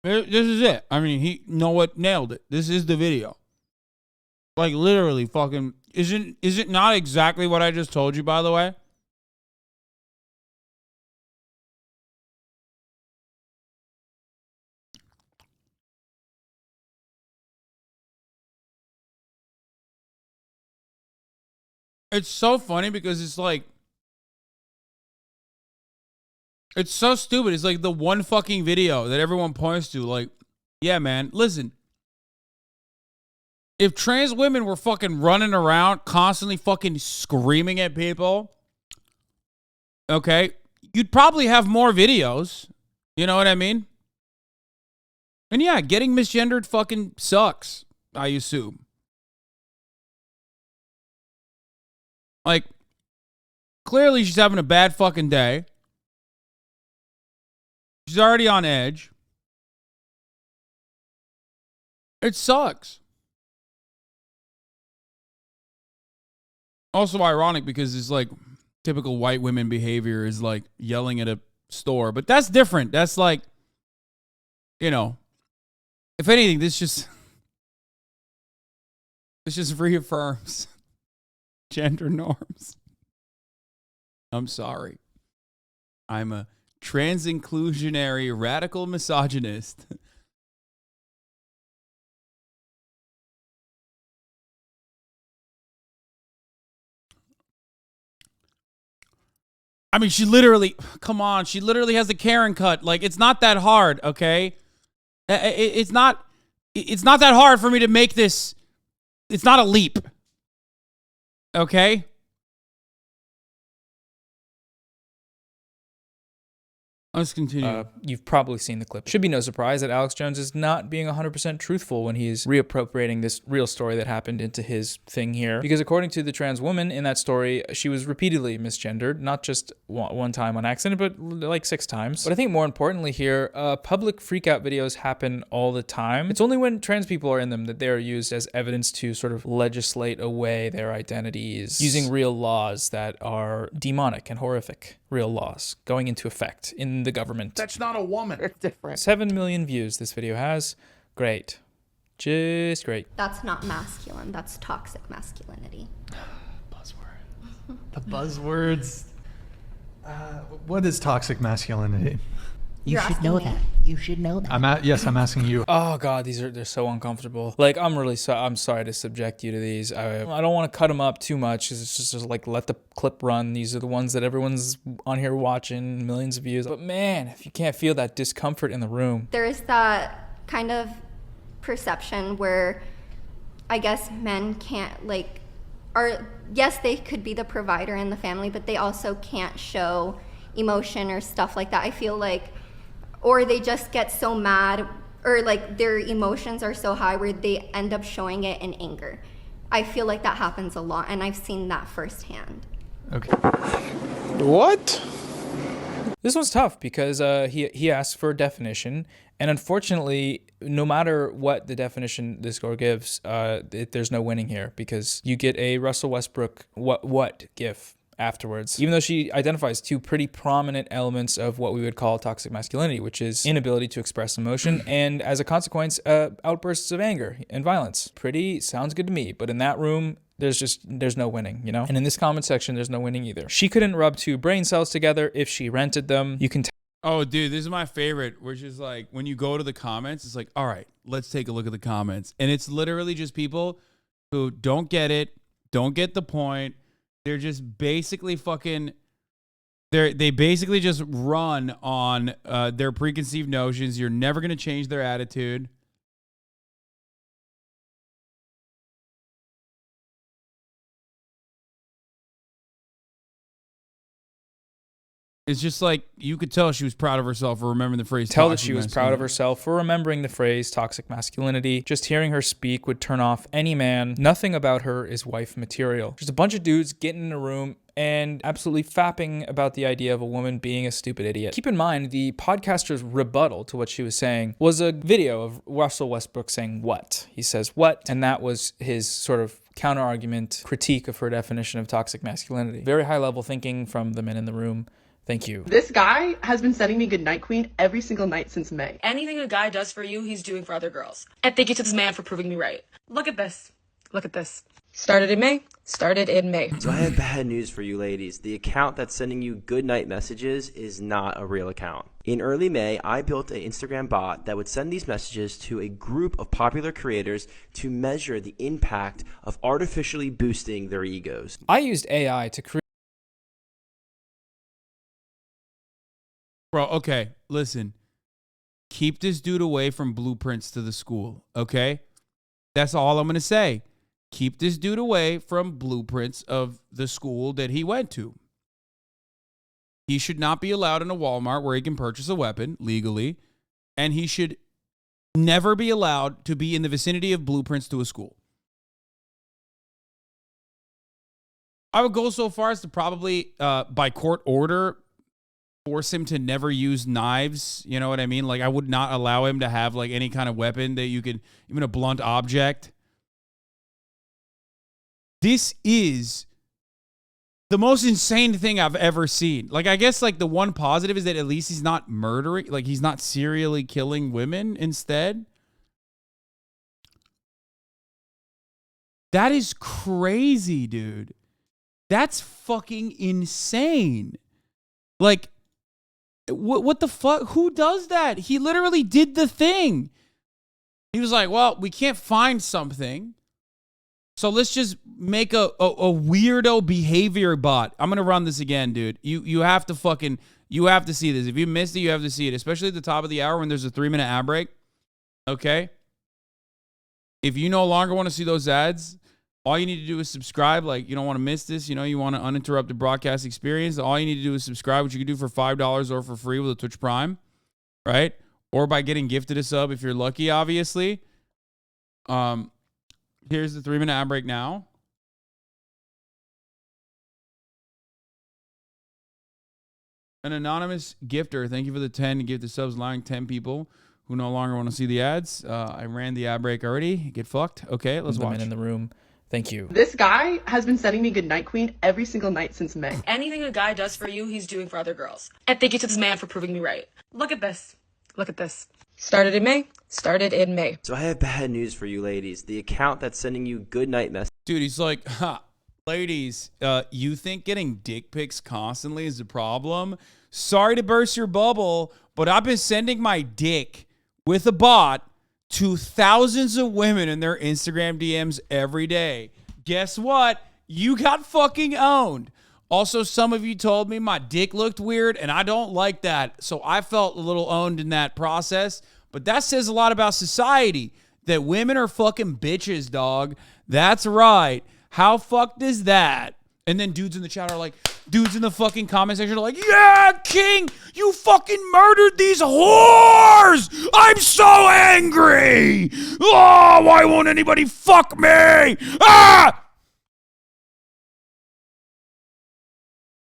This is it. I mean, he nailed it. This is the video. Like literally fucking is it not exactly what I just told you, by the way? It's so funny because it's like it's so stupid. It's like the one fucking video that everyone points to. Like, yeah, man, listen. If trans women were fucking running around constantly fucking screaming at people, okay, you'd probably have more videos. You know what I mean? And yeah, getting misgendered fucking sucks, I assume. Like, clearly she's having a bad fucking day. She's already on edge. It sucks. Also ironic because it's like typical white women behavior is like yelling at a store. But that's different. That's like, you know, if anything, this just reaffirms gender norms. I'm sorry. I'm a trans-inclusionary radical misogynist. I mean, she literally has a Karen cut. Like, it's not that hard, okay? It's not that hard for me to make this. It's not a leap. Okay? Let's continue. You've probably seen the clip. Should be no surprise that Alex Jones is not being 100% truthful when he's reappropriating this real story that happened into his thing here. Because according to the trans woman in that story, she was repeatedly misgendered, not just one time on accident, but like 6 times. But I think more importantly here, public freakout videos happen all the time. It's only when trans people are in them that they are used as evidence to sort of legislate away their identities, using real laws that are demonic and horrific. Real laws going into effect in the government. That's not a woman. It's different. 7 million views this video has. Great. Just great. That's not masculine. That's toxic masculinity. The buzzwords. What is toxic masculinity? You should know that. You should know that. Yes, I'm asking you. Oh God, they're so uncomfortable. Like I'm sorry to subject you to these. I don't want to cut them up too much. It's just like let the clip run. These are the ones that everyone's on here watching, millions of views. But man, if you can't feel that discomfort in the room. There is that kind of perception where I guess men can't yes, they could be the provider in the family, but they also can't show emotion or stuff like that. I feel like, or they just get so mad, or like their emotions are so high where they end up showing it in anger. I feel like that happens a lot, and I've seen that firsthand. Okay. What? This one's tough because he asked for a definition, and unfortunately, no matter what the definition this girl gives, there's no winning here because you get a Russell Westbrook what gif afterwards, even though she identifies two pretty prominent elements of what we would call toxic masculinity, which is inability to express emotion and, as a consequence, outbursts of anger and violence. Pretty sounds good to me, but in that room, there's no winning, you know? And in this comment section, there's no winning either. She couldn't rub two brain cells together if she rented them. You can Oh, dude, this is my favorite, which is like when you go to the comments, it's like, all right, let's take a look at the comments. And it's literally just people who don't get it, don't get the point. They're just basically fucking, they basically just run on their preconceived notions. You're never going to change their attitude. It's just like, you could tell she was proud of herself for remembering the phrase. Tell that she was proud of herself for remembering the phrase toxic masculinity. Just hearing her speak would turn off any man. Nothing about her is wife material. Just a bunch of dudes getting in a room and absolutely fapping about the idea of a woman being a stupid idiot. Keep in mind, the podcaster's rebuttal to what she was saying was a video of Russell Westbrook saying what? He says what? And that was his sort of counter-argument critique of her definition of toxic masculinity. Very high-level thinking from the men in the room. Thank you. This guy has been sending me Goodnight Queen every single night since May. Anything a guy does for you, he's doing for other girls. And thank you to this man for proving me right. Look at this. Look at this. Started in May. So I have bad news for you ladies. The account that's sending you goodnight messages is not a real account. In early May, I built an Instagram bot that would send these messages to a group of popular creators to measure the impact of artificially boosting their egos. I used AI to create. Bro, okay, listen. Keep this dude away from blueprints to the school, okay? That's all I'm going to say. Keep this dude away from blueprints of the school that he went to. He should not be allowed in a Walmart where he can purchase a weapon legally, and he should never be allowed to be in the vicinity of blueprints to a school. I would go so far as to probably, by court order, force him to never use knives. You know what I mean? Like, I would not allow him to have like any kind of weapon that you could, even a blunt object. This is the most insane thing I've ever seen. Like, I guess like the one positive is that at least he's not murdering, like he's not serially killing women instead. That is crazy, dude. That's fucking insane. Like, what the fuck? Who does that? He literally did the thing. He was like, well, we can't find something, so let's just make a weirdo behavior bot. I'm going to run this again, dude. You have to see this. If you missed it, you have to see it, especially at the top of the hour when there's a 3-minute ad break. Okay? If you no longer want to see those ads, all you need to do is subscribe. Like, you don't want to miss this. You know, you want an uninterrupted broadcast experience. All you need to do is subscribe, which you can do for $5 or for free with a Twitch Prime, right? Or by getting gifted a sub if you're lucky, obviously. Here's the 3-minute ad break now. An anonymous gifter, thank you for the 10 gifted subs, allowing 10 people who no longer want to see the ads. I ran the ad break already. Get fucked. Okay, let's watch. The men in the room. Thank you. This guy has been sending me Goodnight Queen every single night since May. Anything a guy does for you, he's doing for other girls. And thank you to this man for proving me right. Look at this. Look at this. Started in May. So I have bad news for you ladies. The account that's sending you goodnight messages. Dude, he's like, ladies, you think getting dick pics constantly is a problem? Sorry to burst your bubble, but I've been sending my dick with a bot to thousands of women in their Instagram DMs every day. Guess what? You got fucking owned. Also, some of you told me my dick looked weird, and I don't like that. So I felt a little owned in that process. But that says a lot about society, that women are fucking bitches, dog. That's right. How fucked is that? And then dudes in the chat are like, dudes in the fucking comment section are like, yeah, King, you fucking murdered these whores. I'm so angry. Oh, why won't anybody fuck me? Ah!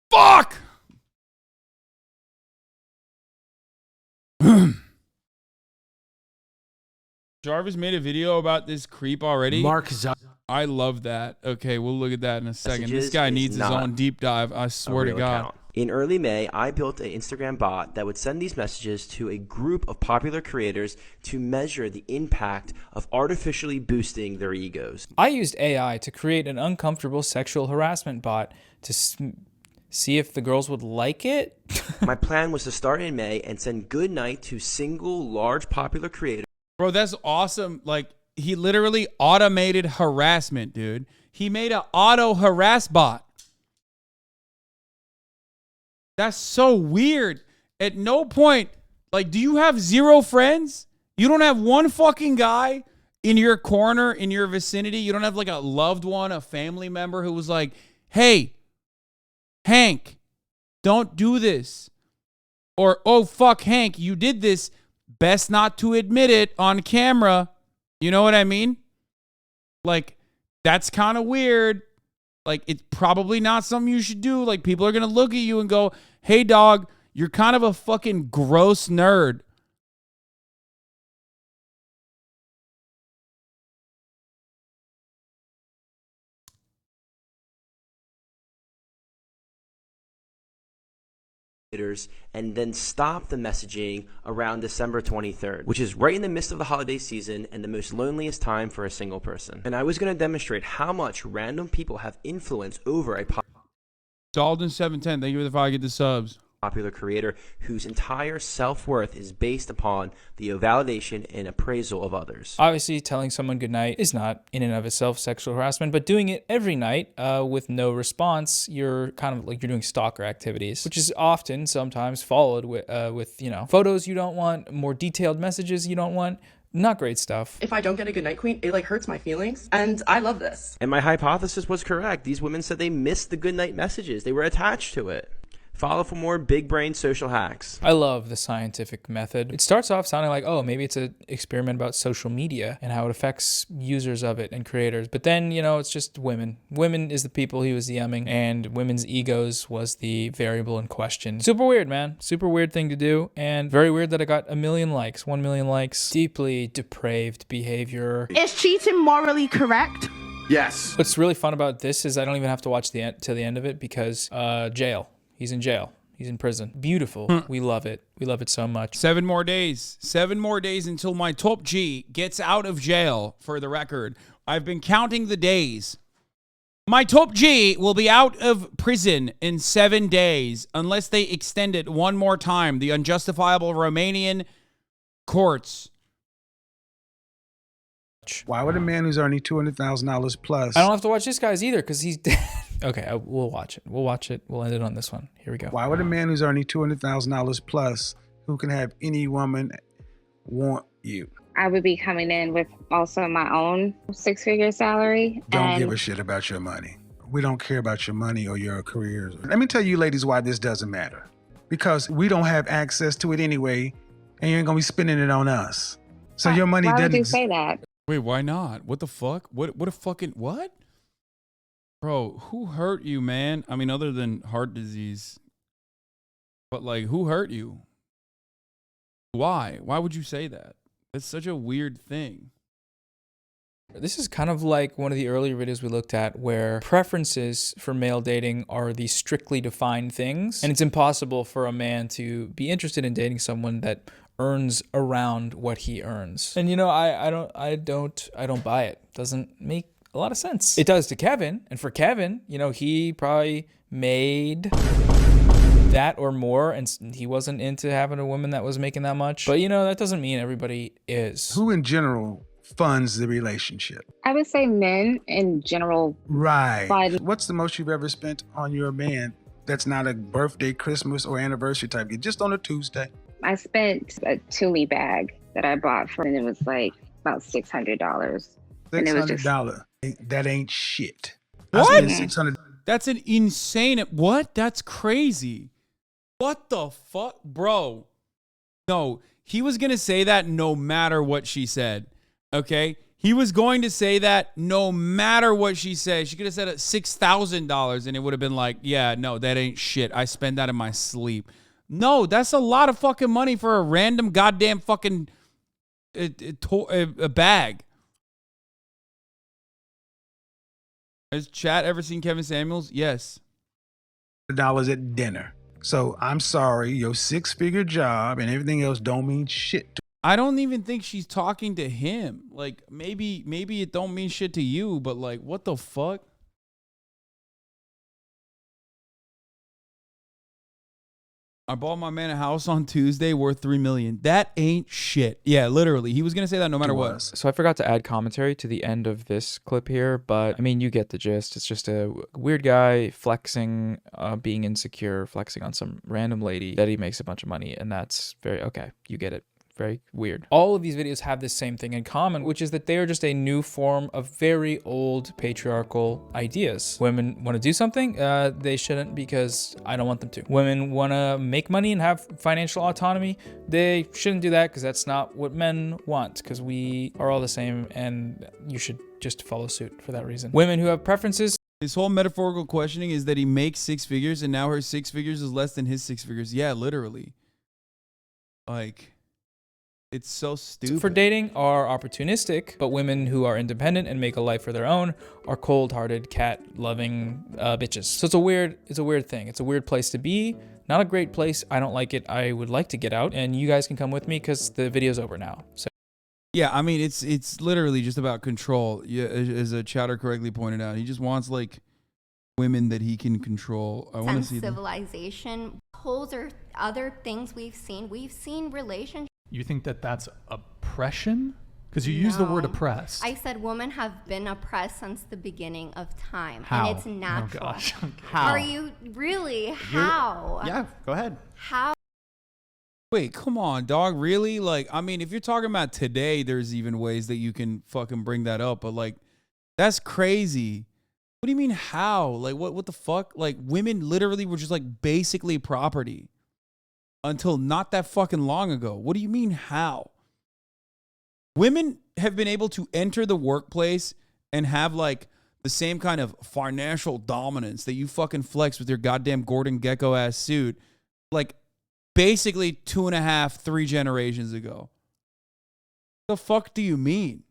Fuck! Jarvis made a video about this creep already. I love that. Okay, we'll look at that in a second. This guy needs his own deep dive. I swear to God. Account. In early May, I built an Instagram bot that would send these messages to a group of popular creators to measure the impact of artificially boosting their egos. I used AI to create an uncomfortable sexual harassment bot to see if the girls would like it. My plan was to start in May and send good night to single, large, popular creators. Bro, that's awesome. Like, he literally automated harassment, dude. He made an auto harass bot. That's so weird. At no point, like, do you have zero friends? You don't have one fucking guy in your corner, in your vicinity? You don't have like a loved one, a family member who was like, hey, Hank, don't do this. Or, oh, fuck, Hank, you did this. Best not to admit it on camera. You know what I mean? Like, that's kind of weird. Like, it's probably not something you should do. Like, people are going to look at you and go, hey, dog, you're kind of a fucking gross nerd. And then stop the messaging around December 23rd, which is right in the midst of the holiday season and the most loneliest time for a single person. And I was going to demonstrate how much random people have influence over a Dalton710, thank you for the 5 get the subs. Popular creator whose entire self-worth is based upon the validation and appraisal of others. Obviously, telling someone goodnight is not in and of itself sexual harassment, but doing it every night with no response, you're kind of like you're doing stalker activities, which is often sometimes followed with you know, photos you don't want, more detailed messages you don't want. Not great stuff. If I don't get a good night queen, it like hurts my feelings, and I love this. And my hypothesis was correct. These women said they missed the good night messages. They were attached to it. Follow for more big brain social hacks. I love the scientific method. It starts off sounding like, oh, maybe it's an experiment about social media and how it affects users of it and creators. But then, you know, it's just women. Women is the people he was DMing, and women's egos was the variable in question. Super weird, man. Super weird thing to do. And very weird that I got 1 million likes. 1 million likes. Deeply depraved behavior. Is cheating morally correct? Yes. What's really fun about this is I don't even have to watch till the end of it because jail. He's in jail. He's in prison. Beautiful. We love it. We love it so much. 7 more days. 7 more days until my top G gets out of jail, for the record. I've been counting the days. My top G will be out of prison in 7 days unless they extend it one more time. The unjustifiable Romanian courts. Why would a man who's earning $200,000 plus? I don't have to watch this guy's either because he's dead. Okay, we'll watch it. We'll watch it. We'll end it on this one. Here we go. Why would a man who's earning $200,000 plus, who can have any woman, want you? I would be coming in with also my own 6-figure salary. Don't give a shit about your money. We don't care about your money or your careers. Let me tell you ladies why this doesn't matter. Because we don't have access to it anyway, and you ain't gonna be spending it on us. So your money doesn't. Why would you say that? Wait, why not? What the fuck? What a fucking what? Bro, who hurt you, man? I mean, other than heart disease. But like, who hurt you? Why? Why would you say that? It's such a weird thing. This is kind of like one of the earlier videos we looked at where preferences for male dating are these strictly defined things. And it's impossible for a man to be interested in dating someone that earns around what he earns. And you know, I don't buy it. Doesn't make a lot of sense. It does to Kevin, and for Kevin, you know, he probably made that or more, and he wasn't into having a woman that was making that much. But you know, that doesn't mean everybody is. Who in general funds the relationship? I would say men in general. Right. Fund. What's the most you've ever spent on your man that's not a birthday, Christmas, or anniversary type gift, just on a Tuesday? I spent a Tumi bag that I bought for, and it was like about $600. And it was just $600. That ain't shit. What? $600. That's an insane. What? That's crazy. What the fuck, bro? No, he was going to say that no matter what she said. Okay? He was going to say that no matter what she said. She could have said $6,000 and it would have been like, yeah, no, that ain't shit. I spend that in my sleep. No, that's a lot of fucking money for a random goddamn fucking a bag. Has chat ever seen Kevin Samuels? Yes. $1 at dinner. So I'm sorry, your 6-figure job and everything else don't mean shit to I don't even think she's talking to him. Like, maybe it don't mean shit to you, but like, what the fuck? I bought my man a house on Tuesday worth $3 million. That ain't shit. Yeah, literally. He was gonna say that no matter what. So I forgot to add commentary to the end of this clip here, but I mean, you get the gist. It's just a weird guy flexing, being insecure, flexing on some random lady that he makes a bunch of money, and that's very okay. You get it. Very weird. All of these videos have this same thing in common, which is that they are just a new form of very old patriarchal ideas. Women want to do something, they shouldn't because I don't want them to. Women want to make money and have financial autonomy, they shouldn't do that because that's not what men want, because we are all the same and you should just follow suit for that reason. Women who have preferences. His whole metaphorical questioning is that he makes 6 figures and now her 6 figures is less than his 6 figures. Yeah, literally. Like... It's so stupid. For dating are opportunistic, but women who are independent and make a life for their own are cold-hearted, cat-loving bitches. So it's a weird thing. It's a weird place to be. Not a great place. I don't like it. I would like to get out, and you guys can come with me because the video's over now. So. Yeah, I mean, it's literally just about control. Yeah, as a chatter correctly pointed out, he just wants like women that he can control. I want to see civilization. Holes or other things we've seen. We've seen relationships. You think that that's oppression? Because you use the word oppressed. I said women have been oppressed since the beginning of time. How? And it's natural. Oh gosh. Okay. How? Are you really? How? Yeah, go ahead. How? Wait, come on, dog. Really? Like, I mean, if you're talking about today, there's even ways that you can fucking bring that up. But like, that's crazy. What do you mean how? Like, what the fuck? Like, women literally were just like basically property. Until not that fucking long ago. What do you mean how? Women have been able to enter the workplace and have like the same kind of financial dominance that you fucking flex with your goddamn Gordon Gekko ass suit like basically 2.5, 3 generations ago. The fuck do you mean?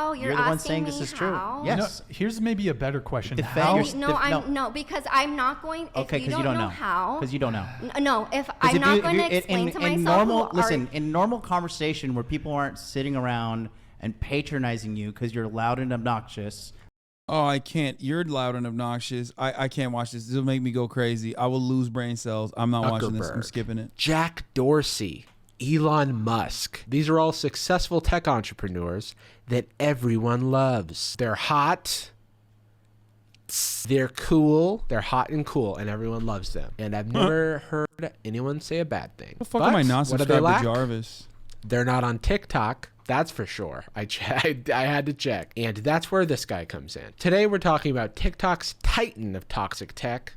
Oh, you're the one saying this is true. Yes. No, here's maybe a better question. No, because I'm not going. If Okay, you don't know how. Because you don't know. No, if I'm not going to explain to myself. In normal conversation where people aren't sitting around and patronizing you because you're loud and obnoxious. Oh, I can't. You're loud and obnoxious. I can't watch this. This will make me go crazy. I will lose brain cells. I'm not watching this. I'm skipping it. Jack Dorsey, Elon Musk. These are all successful tech entrepreneurs that everyone loves. They're hot. They're cool. They're hot and cool, and everyone loves them. And I've never heard anyone say a bad thing. The fuck am I not subscribed to Jarvis? They're not on TikTok. That's for sure. I had to check. And that's where this guy comes in. Today we're talking about TikTok's titan of toxic tech,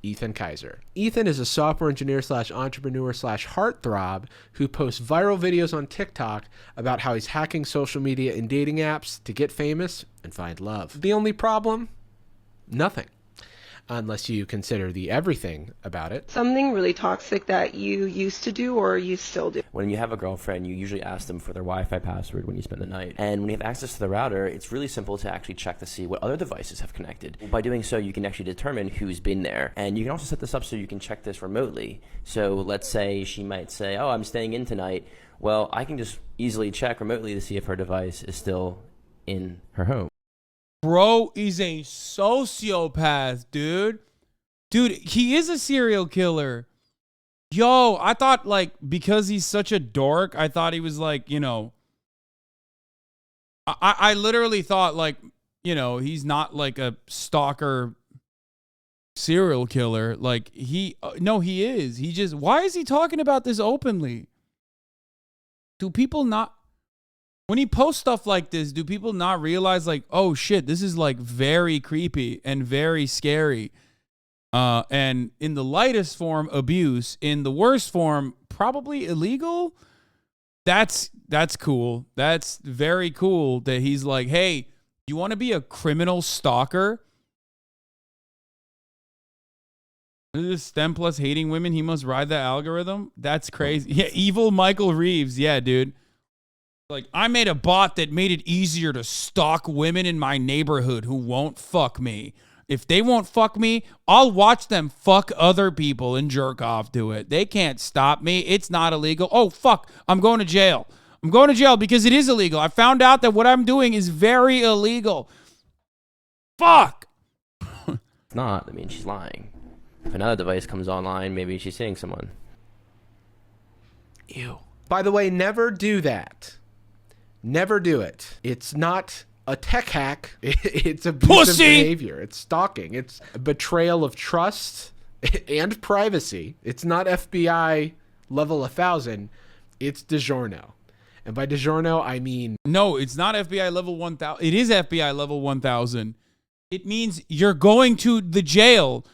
Ethan Kaiser. Ethan is a software engineer / entrepreneur / heartthrob who posts viral videos on TikTok about how he's hacking social media and dating apps to get famous and find love. The only problem? Nothing. Unless you consider the everything about it. Something really toxic that you used to do or you still do. When you have a girlfriend, you usually ask them for their Wi-Fi password when you spend the night. And when you have access to the router, it's really simple to actually check to see what other devices have connected. By doing so, you can actually determine who's been there. And you can also set this up so you can check this remotely. So let's say she might say, oh, I'm staying in tonight. Well, I can just easily check remotely to see if her device is still in her home. Bro is a sociopath, dude. Dude, he is a serial killer. Yo, I thought, like, because he's such a dork, I thought he was, like, you know... I literally thought, like, you know, he's not, like, a stalker serial killer. Like, no, he is. He just... Why is he talking about this openly? Do people not... When he posts stuff like this, do people not realize like, oh shit, this is like very creepy and very scary? And in the lightest form, abuse. In the worst form, probably illegal. That's cool. That's very cool that he's like, hey, you want to be a criminal stalker? This STEM plus hating women, he must ride that algorithm. That's crazy. Yeah, evil Michael Reeves. Yeah, dude. Like, I made a bot that made it easier to stalk women in my neighborhood who won't fuck me. If they won't fuck me, I'll watch them fuck other people and jerk off to it. They can't stop me. It's not illegal. Oh, fuck. I'm going to jail. I'm going to jail because it is illegal. I found out that what I'm doing is very illegal. Fuck. It's not. I mean, she's lying. If another device comes online, maybe she's hitting someone. Ew. By the way, never do that. Never do it. It's not a tech hack. It's abusive behavior. It's stalking. It's betrayal of trust and privacy. It's not FBI level 1000. It's DiGiorno. And by DiGiorno, I mean... No, it's not FBI level 1000. It is FBI level 1000. It means you're going to the jail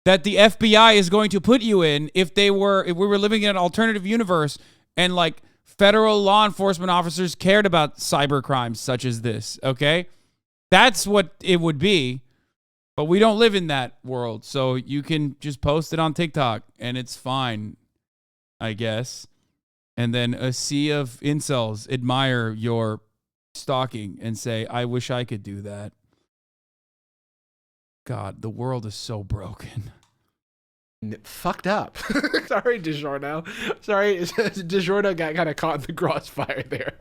that the FBI is going to put you in if we were living in an alternative universe and like federal law enforcement officers cared about cyber crimes such as this, okay? That's what it would be, but we don't live in that world, so you can just post it on TikTok, and it's fine, I guess. And then a sea of incels admire your stalking and say, I wish I could do that. God, the world is so broken. Fucked up. Sorry, DiGiorno. Sorry, DiGiorno got kind of caught in the crossfire there.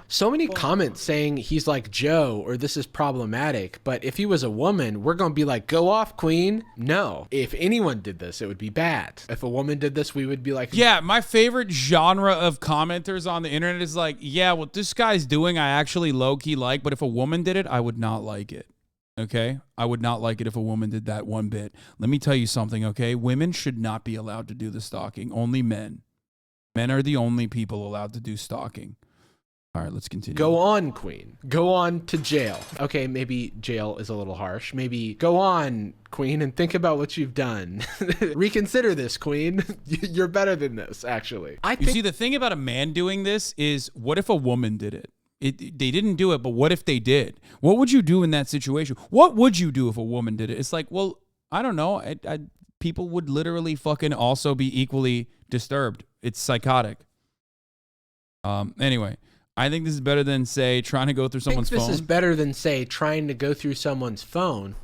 So many comments saying he's like Joe or this is problematic, but if he was a woman, we're going to be like, go off, queen. No. If anyone did this, it would be bad. If a woman did this, we would be like... Yeah, my favorite genre of commenters on the internet is like, yeah, what this guy's doing, I actually low-key like, but if a woman did it, I would not like it. Okay? I would not like it if a woman did that one bit. Let me tell you something, okay? Women should not be allowed to do the stalking. Only men. Men are the only people allowed to do stalking. All right, let's continue. Go on, queen. Go on to jail. Okay, maybe jail is a little harsh. Maybe go on, queen, and think about what you've done. Reconsider this, queen. You're better than this, actually. You see, the thing about a man doing this is, what if a woman did it? They didn't do it, but what if they did? What would you do in that situation? What would you do if a woman did it? It's like, well, I don't know. People would literally fucking also be equally disturbed. It's psychotic. Anyway, I think this is better than, say, trying to go through someone's phone. This is better than, say, trying to go through someone's phone.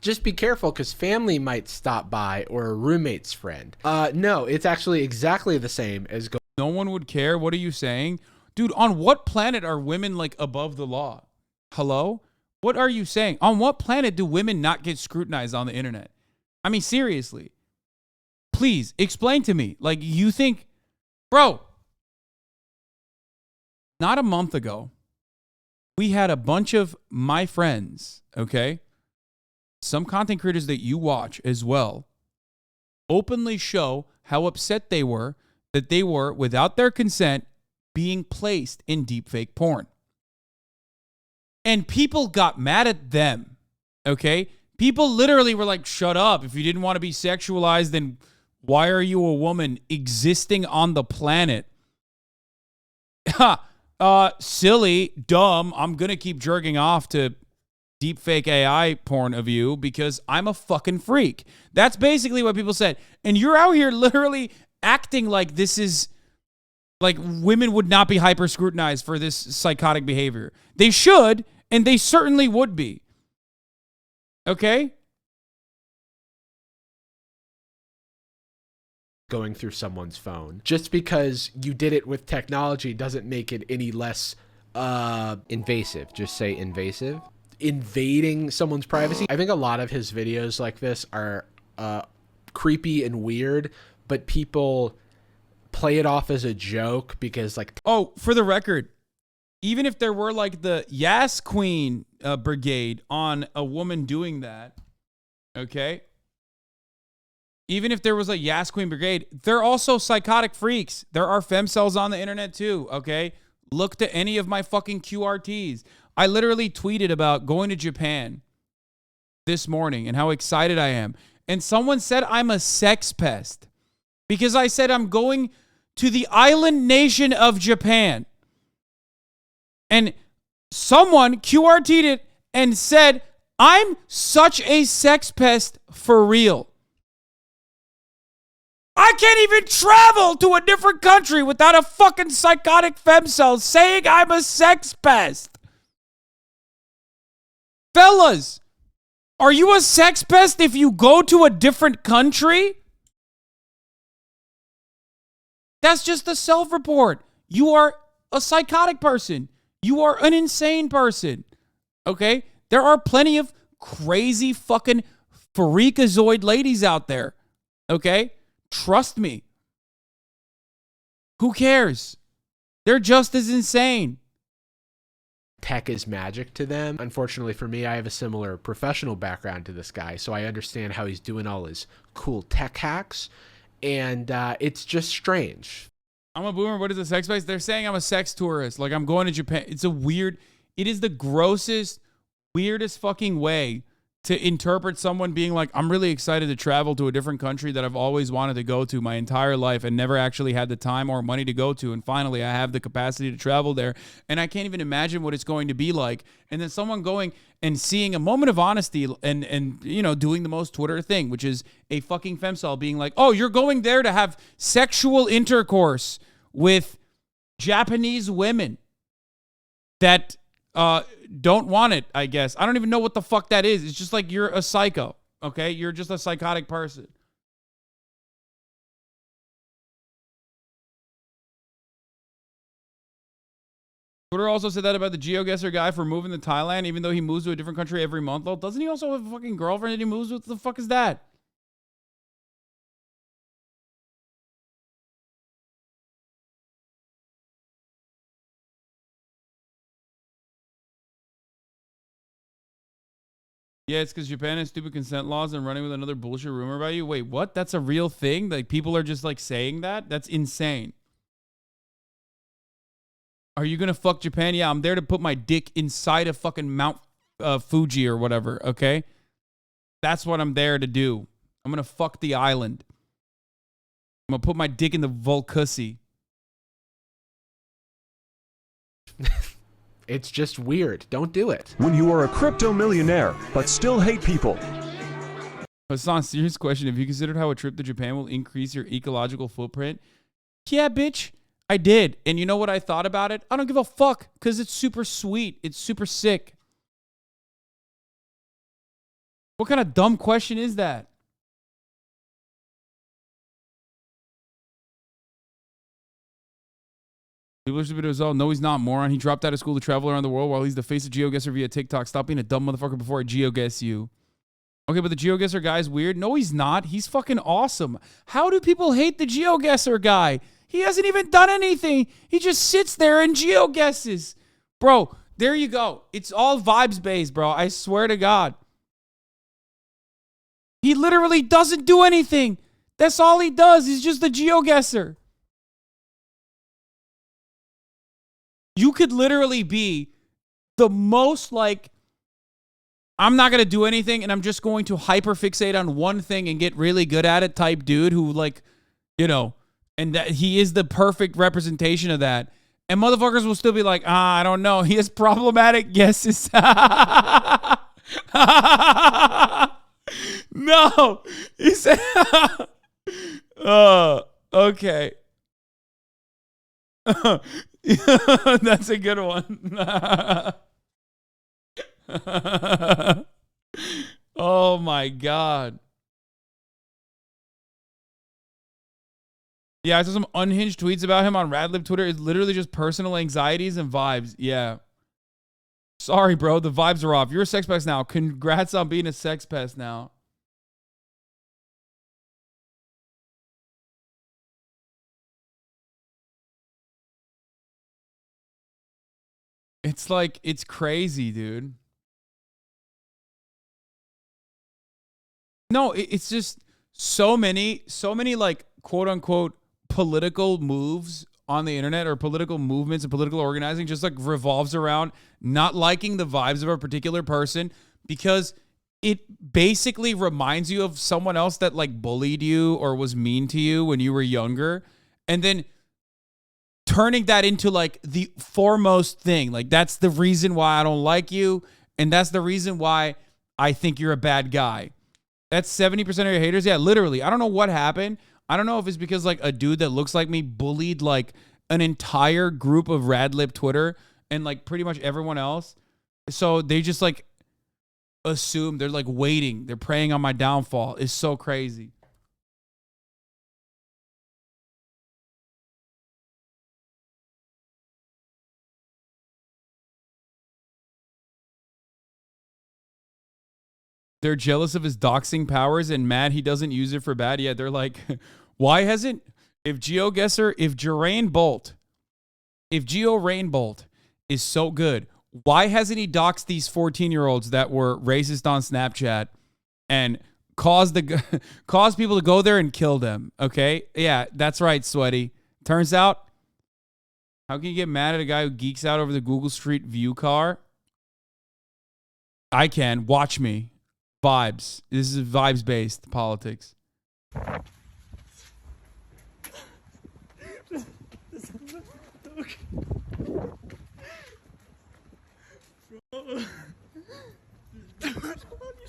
Just be careful because family might stop by or a roommate's friend. No, it's actually exactly the same as go. No one would care. What are you saying? Dude, on what planet are women like above the law? Hello? What are you saying? On what planet do women not get scrutinized on the internet? I mean, seriously. Please explain to me. Like, you think, bro, not a month ago, we had a bunch of my friends, okay? Some content creators that you watch as well, openly show how upset they were that they were, without their consent, being placed in deepfake porn. And people got mad at them, okay? People literally were like, shut up. If you didn't want to be sexualized, then why are you a woman existing on the planet? Silly, dumb. I'm going to keep jerking off to deepfake AI porn of you because I'm a fucking freak. That's basically what people said. And you're out here literally acting like this is... like women would not be hyper scrutinized for this psychotic behavior. They should, and they certainly would be. Okay? Going through someone's phone. Just because you did it with technology doesn't make it any less invasive. Just say invasive. Invading someone's privacy. I think a lot of his videos like this are creepy and weird, but people play it off as a joke because like... Oh, for the record, even if there were like the Yas Queen brigade on a woman doing that, okay? Even if there was a Yas Queen brigade, they're also psychotic freaks. There are femcells on the internet too, okay? look to any of my fucking QRTs. I literally tweeted about going to Japan this morning and how excited I am. And someone said I'm a sex pest because I said I'm going to the island nation of Japan. And someone QRT'd it and said, I'm such a sex pest for real. I can't even travel to a different country without a fucking psychotic femcel saying I'm a sex pest. Fellas, are you a sex pest if you go to a different country? That's just a self-report. You are a psychotic person. You are an insane person. Okay? There are plenty of crazy fucking freakazoid ladies out there. Okay? Trust me. Who cares? They're just as insane. Tech is magic to them. Unfortunately for me, I have a similar professional background to this guy, so I understand how he's doing all his cool tech hacks, and it's just strange. I'm a boomer. What is a sex space? They're saying I'm a sex tourist. Like I'm going to Japan. It is the grossest, weirdest fucking way to interpret someone being like, I'm really excited to travel to a different country that I've always wanted to go to my entire life and never actually had the time or money to go to. And finally, I have the capacity to travel there. And I can't even imagine what it's going to be like. And then someone going and seeing a moment of honesty and you know, doing the most Twitter thing, which is a fucking femcel being like, oh, you're going there to have sexual intercourse with Japanese women that don't want it, I guess. I don't even know what the fuck that is. It's just like you're a psycho, okay? You're just a psychotic person. Twitter also said that about the GeoGuessr guy for moving to Thailand, even though he moves to a different country every month. Well, doesn't he also have a fucking girlfriend that he moves with? What the fuck is that? Yeah, it's because Japan has stupid consent laws and running with another bullshit rumor about you. Wait, what? That's a real thing? Like, people are just, like, saying that? That's insane. Are you going to fuck Japan? Yeah, I'm there to put my dick inside of fucking Mount Fuji or whatever, okay? That's what I'm there to do. I'm going to fuck the island. I'm going to put my dick in the Volcussy. It's just weird. Don't do it. When you are a crypto millionaire, but still hate people. Hasan, serious question. Have you considered how a trip to Japan will increase your ecological footprint? Yeah, bitch. I did. And you know what I thought about it? I don't give a fuck because it's super sweet. It's super sick. What kind of dumb question is that? People are stupid to result. No, he's not, moron. He dropped out of school to travel around the world while he's the face of GeoGuessr via TikTok. Stop being a dumb motherfucker before I GeoGuess you. Okay, but the GeoGuessr guy's weird. No, he's not. He's fucking awesome. How do people hate the GeoGuessr guy? He hasn't even done anything. He just sits there and GeoGuesses. Bro, there you go. It's all vibes based, bro. I swear to God. He literally doesn't do anything. That's all he does. He's just a GeoGuessr. You could literally be the most like, I'm not going to do anything and I'm just going to hyperfixate on one thing and get really good at it type dude who like, you know, and that he is the perfect representation of that. And motherfuckers will still be like, I don't know. He has problematic guesses. No. He said, okay. That's a good one. Oh my God. Yeah, I saw some unhinged tweets about him on Radlib Twitter. It's literally just personal anxieties and vibes. Yeah. Sorry, bro. The vibes are off. You're a sex pest now. Congrats on being a sex pest now. It's like, it's crazy, dude. No, it's just so many like quote unquote political moves on the internet or political movements and political organizing just like revolves around not liking the vibes of a particular person because it basically reminds you of someone else that like bullied you or was mean to you when you were younger, and then turning that into like the foremost thing. Like, that's the reason why I don't like you, and that's the reason why I think you're a bad guy. That's 70% of your haters. Yeah, literally. I don't know what happened. I don't know if it's because like a dude that looks like me bullied like an entire group of Radlib Twitter and like pretty much everyone else. So they just like assume, they're like waiting. They're preying on my downfall. It's so crazy. They're jealous of his doxing powers and mad he doesn't use it for bad. Yeah, they're like, why hasn't, if Geo Rainbolt is so good, why hasn't he doxed these 14-year-olds that were racist on Snapchat and caused people to go there and kill them? Okay? Yeah, that's right, Sweaty. Turns out, how can you get mad at a guy who geeks out over the Google Street View car? I can. Watch me. Vibes. This is vibes-based politics. Holy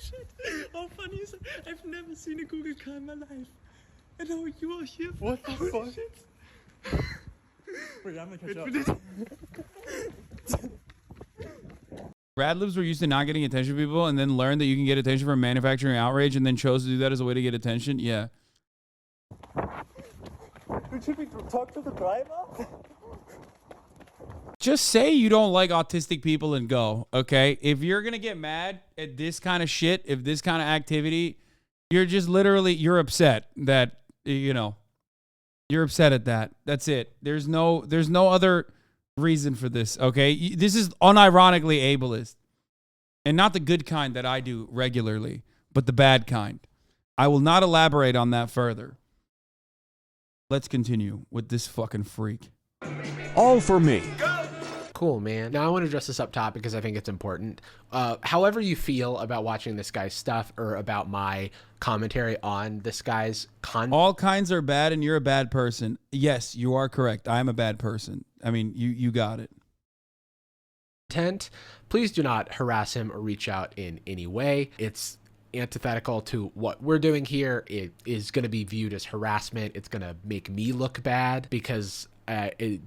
shit. How funny is it? I've never seen a Google car in my life. And now you are here. What the fuck? Shit. Wait, I'm gonna catch up. Radlibs were used to not getting attention from people and then learned that you can get attention from manufacturing outrage and then chose to do that as a way to get attention. Yeah. Should we talk to the driver? Just say you don't like autistic people and go, okay? If you're going to get mad at this kind of shit, if this kind of activity, you're just literally, you're upset that, you know, you're upset at that. That's it. There's no other reason for this, okay? This is unironically ableist. And not the good kind that I do regularly, but the bad kind. I will not elaborate on that further. Let's continue with this fucking freak. All for me. Cool, man. Now I want to address this up top because I think it's important. However you feel about watching this guy's stuff or about my commentary on this guy's all kinds are bad and you're a bad person. Yes, you are correct. I am a bad person. I mean, you got it. Content, please do not harass him or reach out in any way. It's antithetical to what we're doing here. It is going to be viewed as harassment. It's going to make me look bad because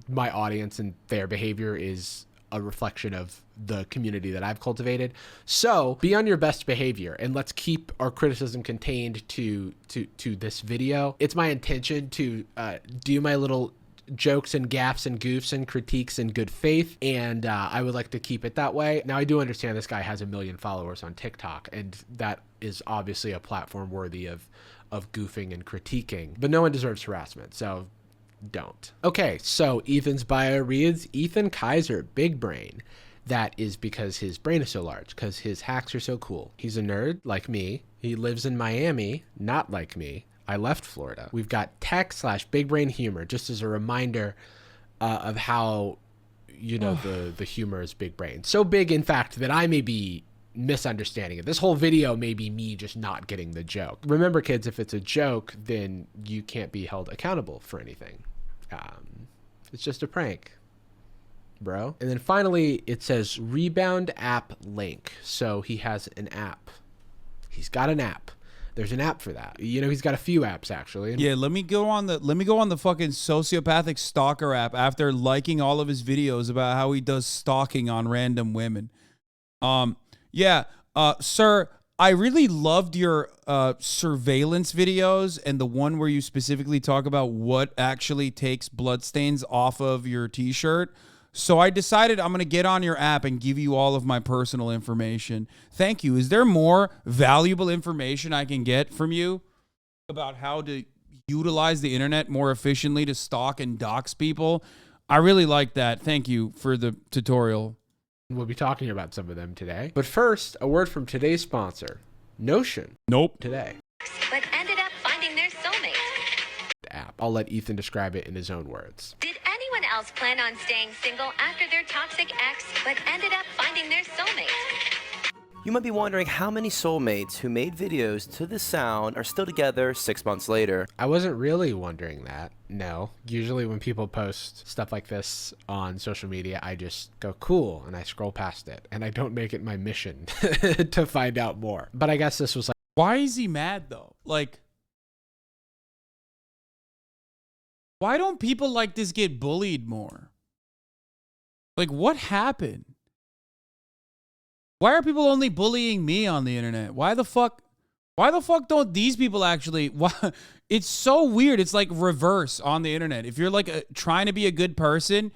my audience and their behavior is a reflection of the community that I've cultivated. So be on your best behavior and let's keep our criticism contained to this video. It's my intention to do my little jokes and gaffes and goofs and critiques in good faith, and I would like to keep it that way. Now I do understand this guy has 1 million followers on TikTok, and that is obviously a platform worthy of goofing and critiquing, but no one deserves harassment, so don't. Okay, so Ethan's bio reads, Ethan Kaiser, big brain. That is because his brain is so large, because his hacks are so cool. He's a nerd like me. He lives in Miami, not like me. I left Florida. We've got tech/big brain humor, just as a reminder of how, you know, the humor is big brain. So big, in fact, that I may be misunderstanding it. This whole video may be me just not getting the joke. Remember, kids, if it's a joke, then you can't be held accountable for anything. It's just a prank, bro. And then finally, it says rebound app link. So he has an app. He's got an app. There's an app for that. You know, he's got a few apps actually. Yeah, let me go on the fucking sociopathic stalker app after liking all of his videos about how he does stalking on random women. Sir, I really loved your surveillance videos and the one where you specifically talk about what actually takes bloodstains off of your t-shirt. So I decided I'm going to get on your app and give you all of my personal information. Thank you. Is there more valuable information I can get from you about how to utilize the internet more efficiently to stalk and dox people? I really like that. Thank you for the tutorial. We'll be talking about some of them today. But first, a word from today's sponsor, Notion. Nope. Today. But ended up finding their soulmate. App. I'll let Ethan describe it in his own words. Did anyone else plan on staying single after their toxic ex, but ended up finding their soulmate. You might be wondering how many soulmates who made videos to this sound are still together 6 months later. I wasn't really wondering that. No. Usually when people post stuff like this on social media, I just go, cool, and I scroll past it. And I don't make it my mission to find out more. But I guess this was like... Why is he mad, though? Like, why don't people like this get bullied more? Like, what happened? Why are people only bullying me on the internet? Why the fuck don't these people actually? Why? It's so weird. It's like reverse on the internet. If you're like trying to be a good person,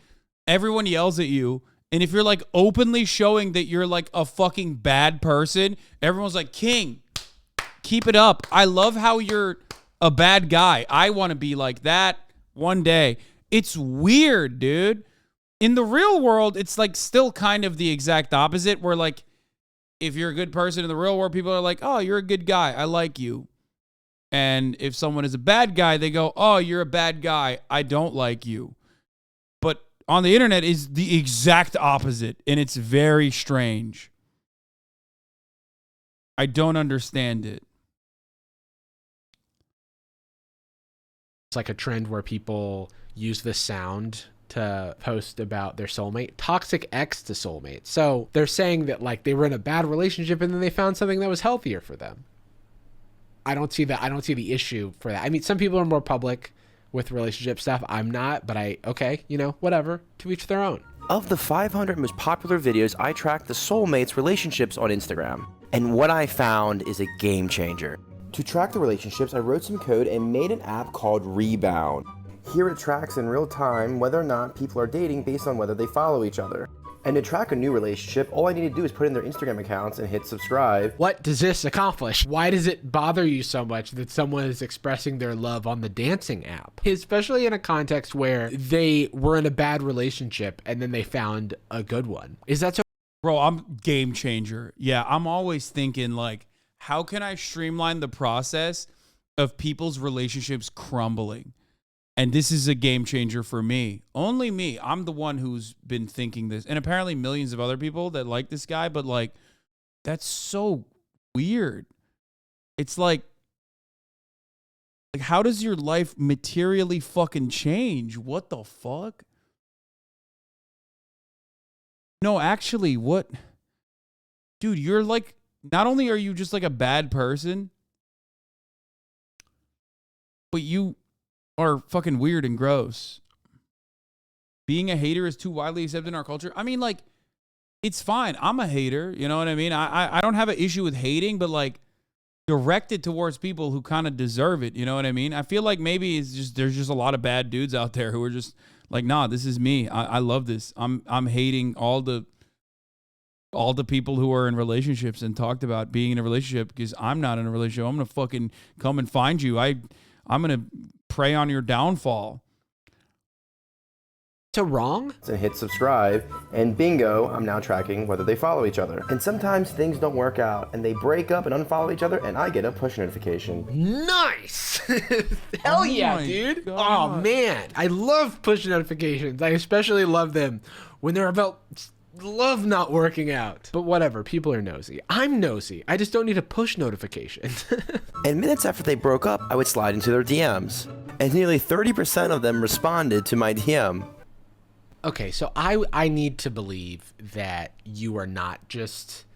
everyone yells at you. And if you're like openly showing that you're like a fucking bad person, everyone's like, King, keep it up. I love how you're a bad guy. I want to be like that one day. It's weird, dude. In the real world, it's like still kind of the exact opposite, where like, if you're a good person in the real world, people are like, oh, you're a good guy. I like you. And if someone is a bad guy, they go, oh, you're a bad guy. I don't like you. But on the internet is the exact opposite. And it's very strange. I don't understand it. It's like a trend where people use the sound to post about their soulmate. Toxic ex to soulmate. So they're saying that like they were in a bad relationship and then they found something that was healthier for them. I don't see that. I don't see the issue for that. I mean, some people are more public with relationship stuff. I'm not, but okay, you know, whatever. To each their own. Of the 500 most popular videos, I tracked the soulmates' relationships on Instagram. And what I found is a game changer. To track the relationships, I wrote some code and made an app called Rebound. Here it tracks in real time whether or not people are dating based on whether they follow each other. And to track a new relationship, all I need to do is put in their Instagram accounts and hit subscribe. What does this accomplish? Why does it bother you so much that someone is expressing their love on the dancing app? Especially in a context where they were in a bad relationship and then they found a good one. Is that so? Bro, I'm game changer. Yeah, I'm always thinking like, how can I streamline the process of people's relationships crumbling? And this is a game changer for me. Only me. I'm the one who's been thinking this. And apparently millions of other people that like this guy, but like, that's so weird. It's like how does your life materially fucking change? What the fuck? No, actually, what? Dude, you're like, not only are you just like a bad person, but you are fucking weird and gross. Being a hater is too widely accepted in our culture. I mean, like, it's fine. I'm a hater. You know what I mean? I don't have an issue with hating, but like, direct it towards people who kind of deserve it. You know what I mean? I feel like maybe it's just there's just a lot of bad dudes out there who are just like, nah, this is me. I love this. I'm hating all the people who are in relationships and talked about being in a relationship because I'm not in a relationship. I'm gonna fucking come and find you. I'm gonna prey on your downfall. So wrong? So hit subscribe, and bingo, I'm now tracking whether they follow each other. And sometimes things don't work out, and they break up and unfollow each other, and I get a push notification. Nice! Hell yeah, dude! God. Oh man, I love push notifications. I especially love them when they're about love not working out. But whatever, people are nosy. I'm nosy. I just don't need a push notification. And minutes after they broke up, I would slide into their DMs. And nearly 30% of them responded to my DM. Okay, so I need to believe that you are not just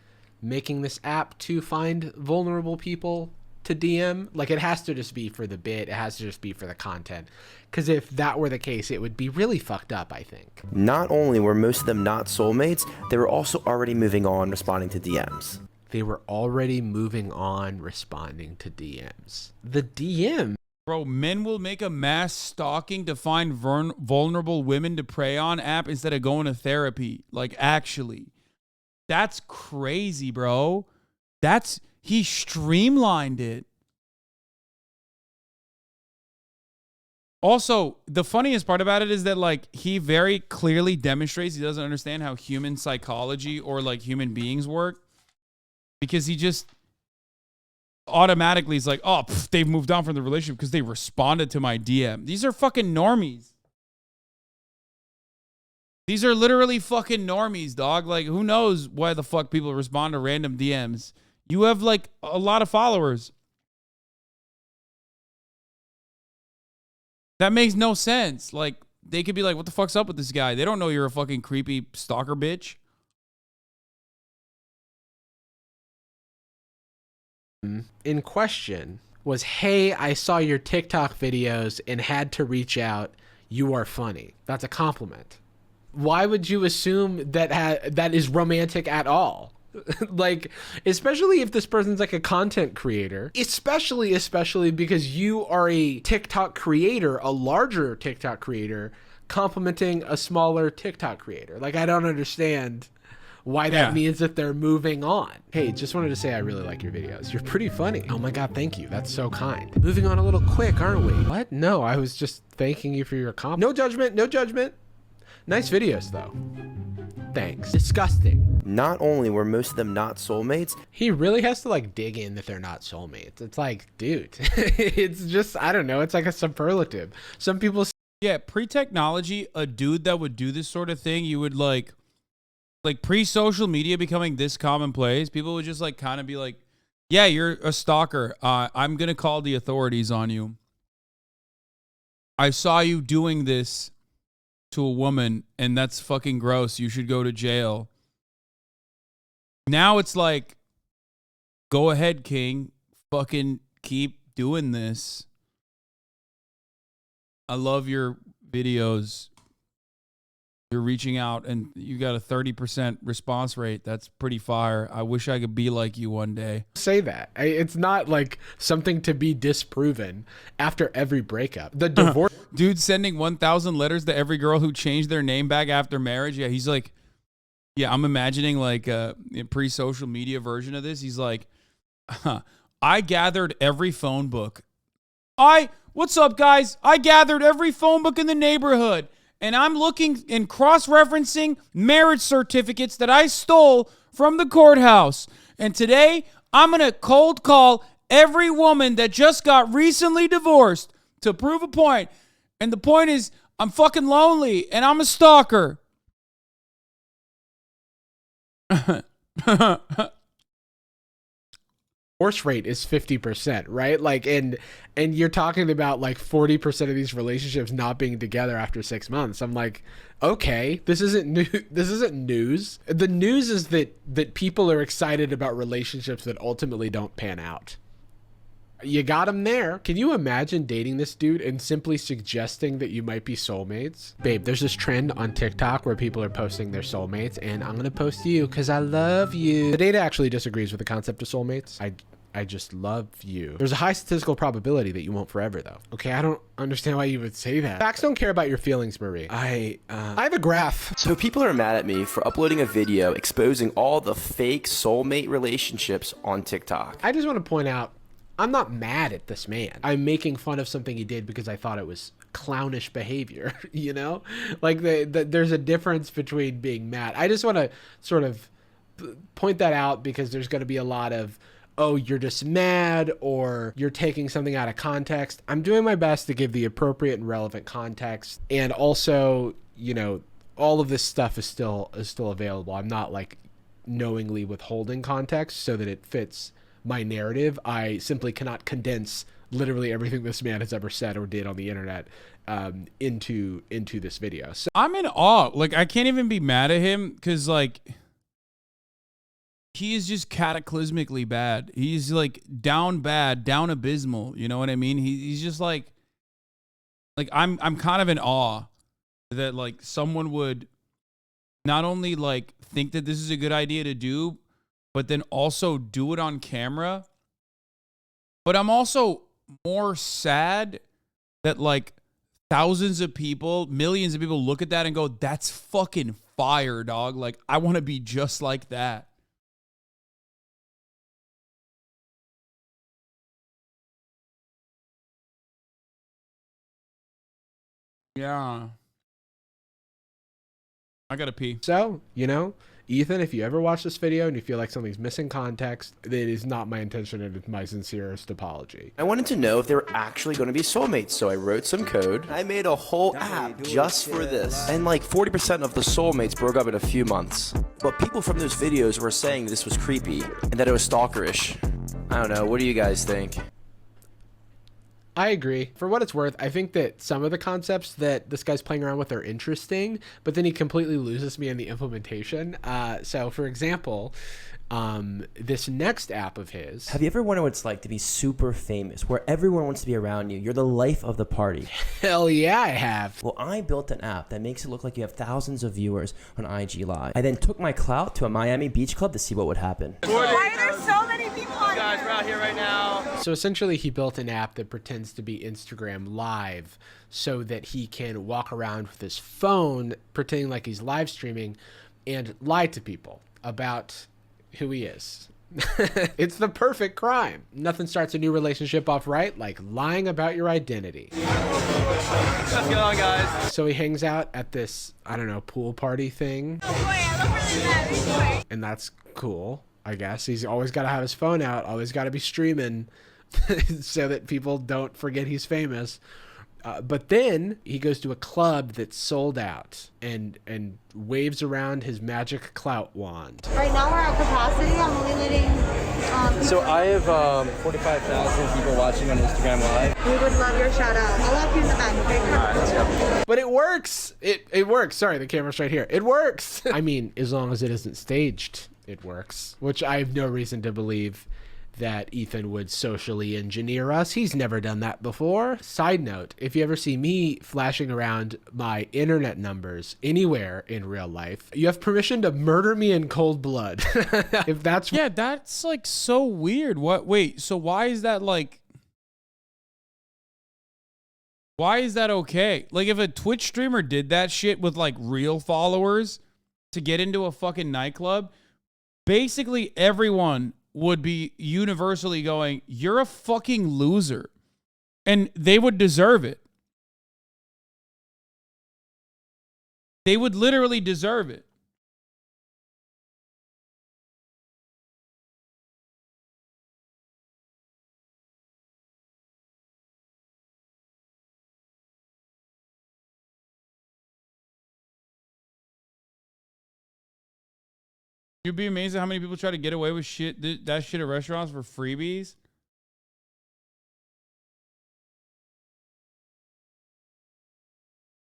making this app to find vulnerable people to DM. Like, it has to just be for the bit. It has to just be for the content. Because if that were the case, it would be really fucked up, I think. Not only were most of them not soulmates, they were also already moving on, responding to DMs. They were already moving on, responding to DMs. The DM... Bro, men will make a mass stalking to find vulnerable women to prey on app instead of going to therapy. Like, actually. That's crazy, bro. He streamlined it. Also, the funniest part about it is that, like, he very clearly demonstrates he doesn't understand how human psychology or, like, human beings work. Because he just automatically is like, oh, they've moved on from the relationship because they responded to my DM. These are fucking normies. These are literally fucking normies, dog. Like, who knows why the fuck people respond to random DMs? You have, like, a lot of followers. That makes no sense. Like, they could be like, what the fuck's up with this guy? They don't know you're a fucking creepy stalker bitch. In question was, hey, I saw your TikTok videos and had to reach out. You are funny. That's a compliment. Why would you assume that that is romantic at all? Like, especially if this person's like a content creator, especially because you are a TikTok creator, a larger TikTok creator, complimenting a smaller TikTok creator. Like, I don't understand why that means that they're moving on. Hey, just wanted to say I really like your videos. You're pretty funny. Oh my God, thank you. That's so kind. Moving on a little quick, aren't we? What? No, I was just thanking you for your compliment. No judgment, no judgment. Nice videos though. Thanks. Disgusting. Not only were most of them not soulmates, he really has to like dig in that they're not soulmates. It's like, dude, it's just, I don't know. It's like a superlative. Some people. Yeah, pre-technology, a dude that would do this sort of thing, you would like pre-social media becoming this commonplace, people would just like kind of be like, yeah, you're a stalker. I'm going to call the authorities on you. I saw you doing this to a woman and that's fucking gross. You should go to jail. Now it's like, go ahead, King. Fucking keep doing this. I love your videos. You're reaching out and you got a 30% response rate. That's pretty fire. I wish I could be like you one day. Say that. It's not like something to be disproven after every breakup. The divorce. Dude sending 1,000 letters to every girl who changed their name back after marriage. Yeah, he's like, yeah, I'm imagining like a pre-social media version of this. He's like, I gathered every phone book. What's up, guys? I gathered every phone book in the neighborhood. And I'm looking and cross-referencing marriage certificates that I stole from the courthouse. And today, I'm going to cold call every woman that just got recently divorced to prove a point. And the point is, I'm fucking lonely and I'm a stalker. Divorce rate is 50%, right? Like, and you're talking about like 40% of these relationships not being together after 6 months. I'm like, okay, this isn't new. This isn't news. The news is that people are excited about relationships that ultimately don't pan out. You got him there. Can you imagine dating this dude and simply suggesting that you might be soulmates? Babe, there's this trend on TikTok where people are posting their soulmates, and I'm gonna post you because I love you. The data actually disagrees with the concept of soulmates. I just love you. There's a high statistical probability that you won't forever though. Okay, I don't understand why you would say that. Facts don't care about your feelings, Marie. I have a graph. So people are mad at me for uploading a video exposing all the fake soulmate relationships on TikTok. I just want to point out, I'm not mad at this man. I'm making fun of something he did because I thought it was clownish behavior, you know? Like there's a difference between being mad. I just want to sort of point that out because there's going to be a lot of, oh, you're just mad or you're taking something out of context. I'm doing my best to give the appropriate and relevant context. And also, you know, all of this stuff is still available. I'm not like knowingly withholding context so that it fits my narrative. I simply cannot condense literally everything this man has ever said or did on the internet into this video. So I'm in awe. Like, I can't even be mad at him because like he is just cataclysmically bad. He's like down bad, down abysmal. You know what I mean? He's just like I'm kind of in awe that like someone would not only like think that this is a good idea to do, but then also do it on camera. But I'm also more sad that like thousands of people, millions of people look at that and go, that's fucking fire, dog. Like, I want to be just like that. Yeah. I gotta pee. So, you know, Ethan, if you ever watch this video and you feel like something's missing context, it is not my intention and it's my sincerest apology. I wanted to know if they were actually going to be soulmates, so I wrote some code. I made a whole app just for this. And like 40% of the soulmates broke up in a few months. But people from those videos were saying this was creepy and that it was stalkerish. I don't know, what do you guys think? I agree. For what it's worth, I think that some of the concepts that this guy's playing around with are interesting, but then he completely loses me in the implementation. So, for example, this next app of his. Have you ever wondered what it's like to be super famous, where everyone wants to be around you? You're the life of the party. Hell yeah, I have. Well, I built an app that makes it look like you have thousands of viewers on IG Live. I then took my clout to a Miami beach club to see what would happen. Why are there so many people on guys, we're out here right now. So essentially he built an app that pretends to be Instagram Live so that he can walk around with his phone pretending like he's live streaming and lie to people about who he is. It's the perfect crime. Nothing starts a new relationship off right like lying about your identity. Let's get on, guys. So he hangs out at this, I don't know, pool party thing. Oh boy, I look really bad. This way. And that's cool, I guess. He's always got to have his phone out, always got to be streaming so that people don't forget he's famous. But then he goes to a club that's sold out and waves around his magic clout wand. Right now we're at capacity. I'm only letting So I have 45,000 people watching on Instagram Live. We would love your shout out. I'll lock you in the back, okay? All right, let's go. But it works. It works. Sorry, the camera's right here. It works. I mean, as long as it isn't staged, it works. Which I have no reason to believe that Ethan would socially engineer us. He's never done that before. Side note, if you ever see me flashing around my internet numbers anywhere in real life, you have permission to murder me in cold blood. If that's... Yeah, that's like so weird. What? Wait, so why is that like... Why is that okay? Like if a Twitch streamer did that shit with like real followers to get into a fucking nightclub, basically everyone would be universally going, you're a fucking loser. And they would deserve it. They would literally deserve it. You'd be amazed at how many people try to get away with shit, that shit at restaurants for freebies.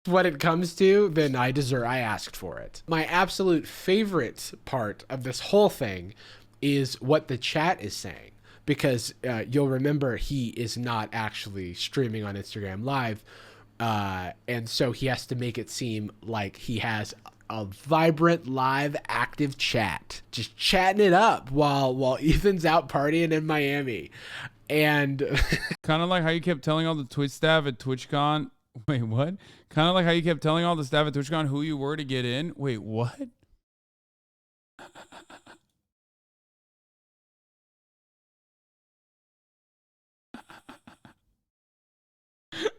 What it comes to, then I asked for it. My absolute favorite part of this whole thing is what the chat is saying, because you'll remember he is not actually streaming on Instagram Live, and so he has to make it seem like he has a vibrant, live, active chat, just chatting it up while Ethan's out partying in Miami. And kind of like how you kept telling all the Twitch staff at TwitchCon. Wait, what? Kind of like how you kept telling all the staff at TwitchCon who you were to get in. Wait, what?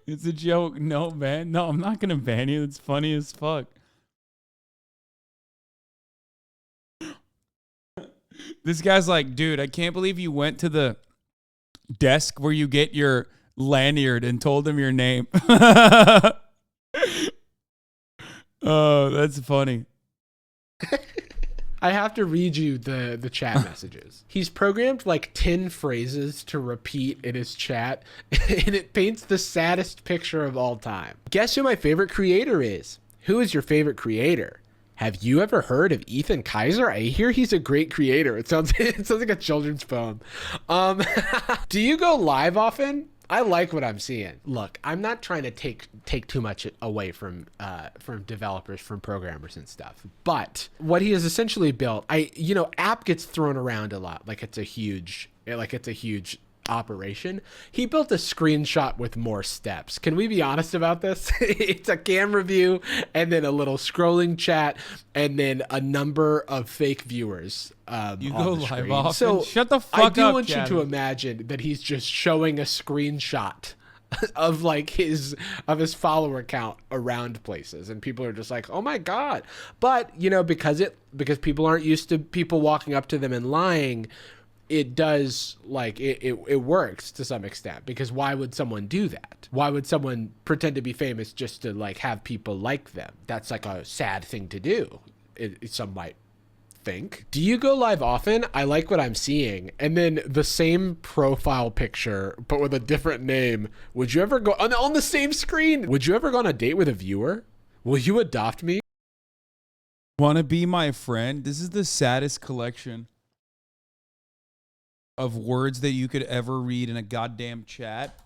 It's a joke. No, man. No, I'm not going to ban you. It's funny as fuck. This guy's like, dude, I can't believe you went to the desk where you get your lanyard and told him your name. Oh, that's funny. I have to read you the chat messages. He's programmed like 10 phrases to repeat in his chat, and it paints the saddest picture of all time. Guess who my favorite creator is? Who is your favorite creator? Have you ever heard of Ethan Kaiser? I hear he's a great creator. It sounds like a children's poem. Do you go live often? I like what I'm seeing. Look, I'm not trying to take too much away from developers, from programmers and stuff. But what he has essentially built, app gets thrown around a lot like it's a huge operation. He built a screenshot with more steps. Can we be honest about this? It's a camera view and then a little scrolling chat and then a number of fake viewers. You go live often? So shut the fuck up. I do want you to imagine that he's just showing a screenshot of like his follower count around places, and people are just like, oh my God. But you know, because people aren't used to people walking up to them and lying, it does, like, it works to some extent, because why would someone do that? Why would someone pretend to be famous just to like have people like them? That's like a sad thing to do, some might think. Do you go live often? I like what I'm seeing. And then the same profile picture but with a different name. Would you ever go on the same screen? Would you ever go on a date with a viewer? Will you adopt me? Wanna be my friend? This is the saddest collection of words that you could ever read in a goddamn chat.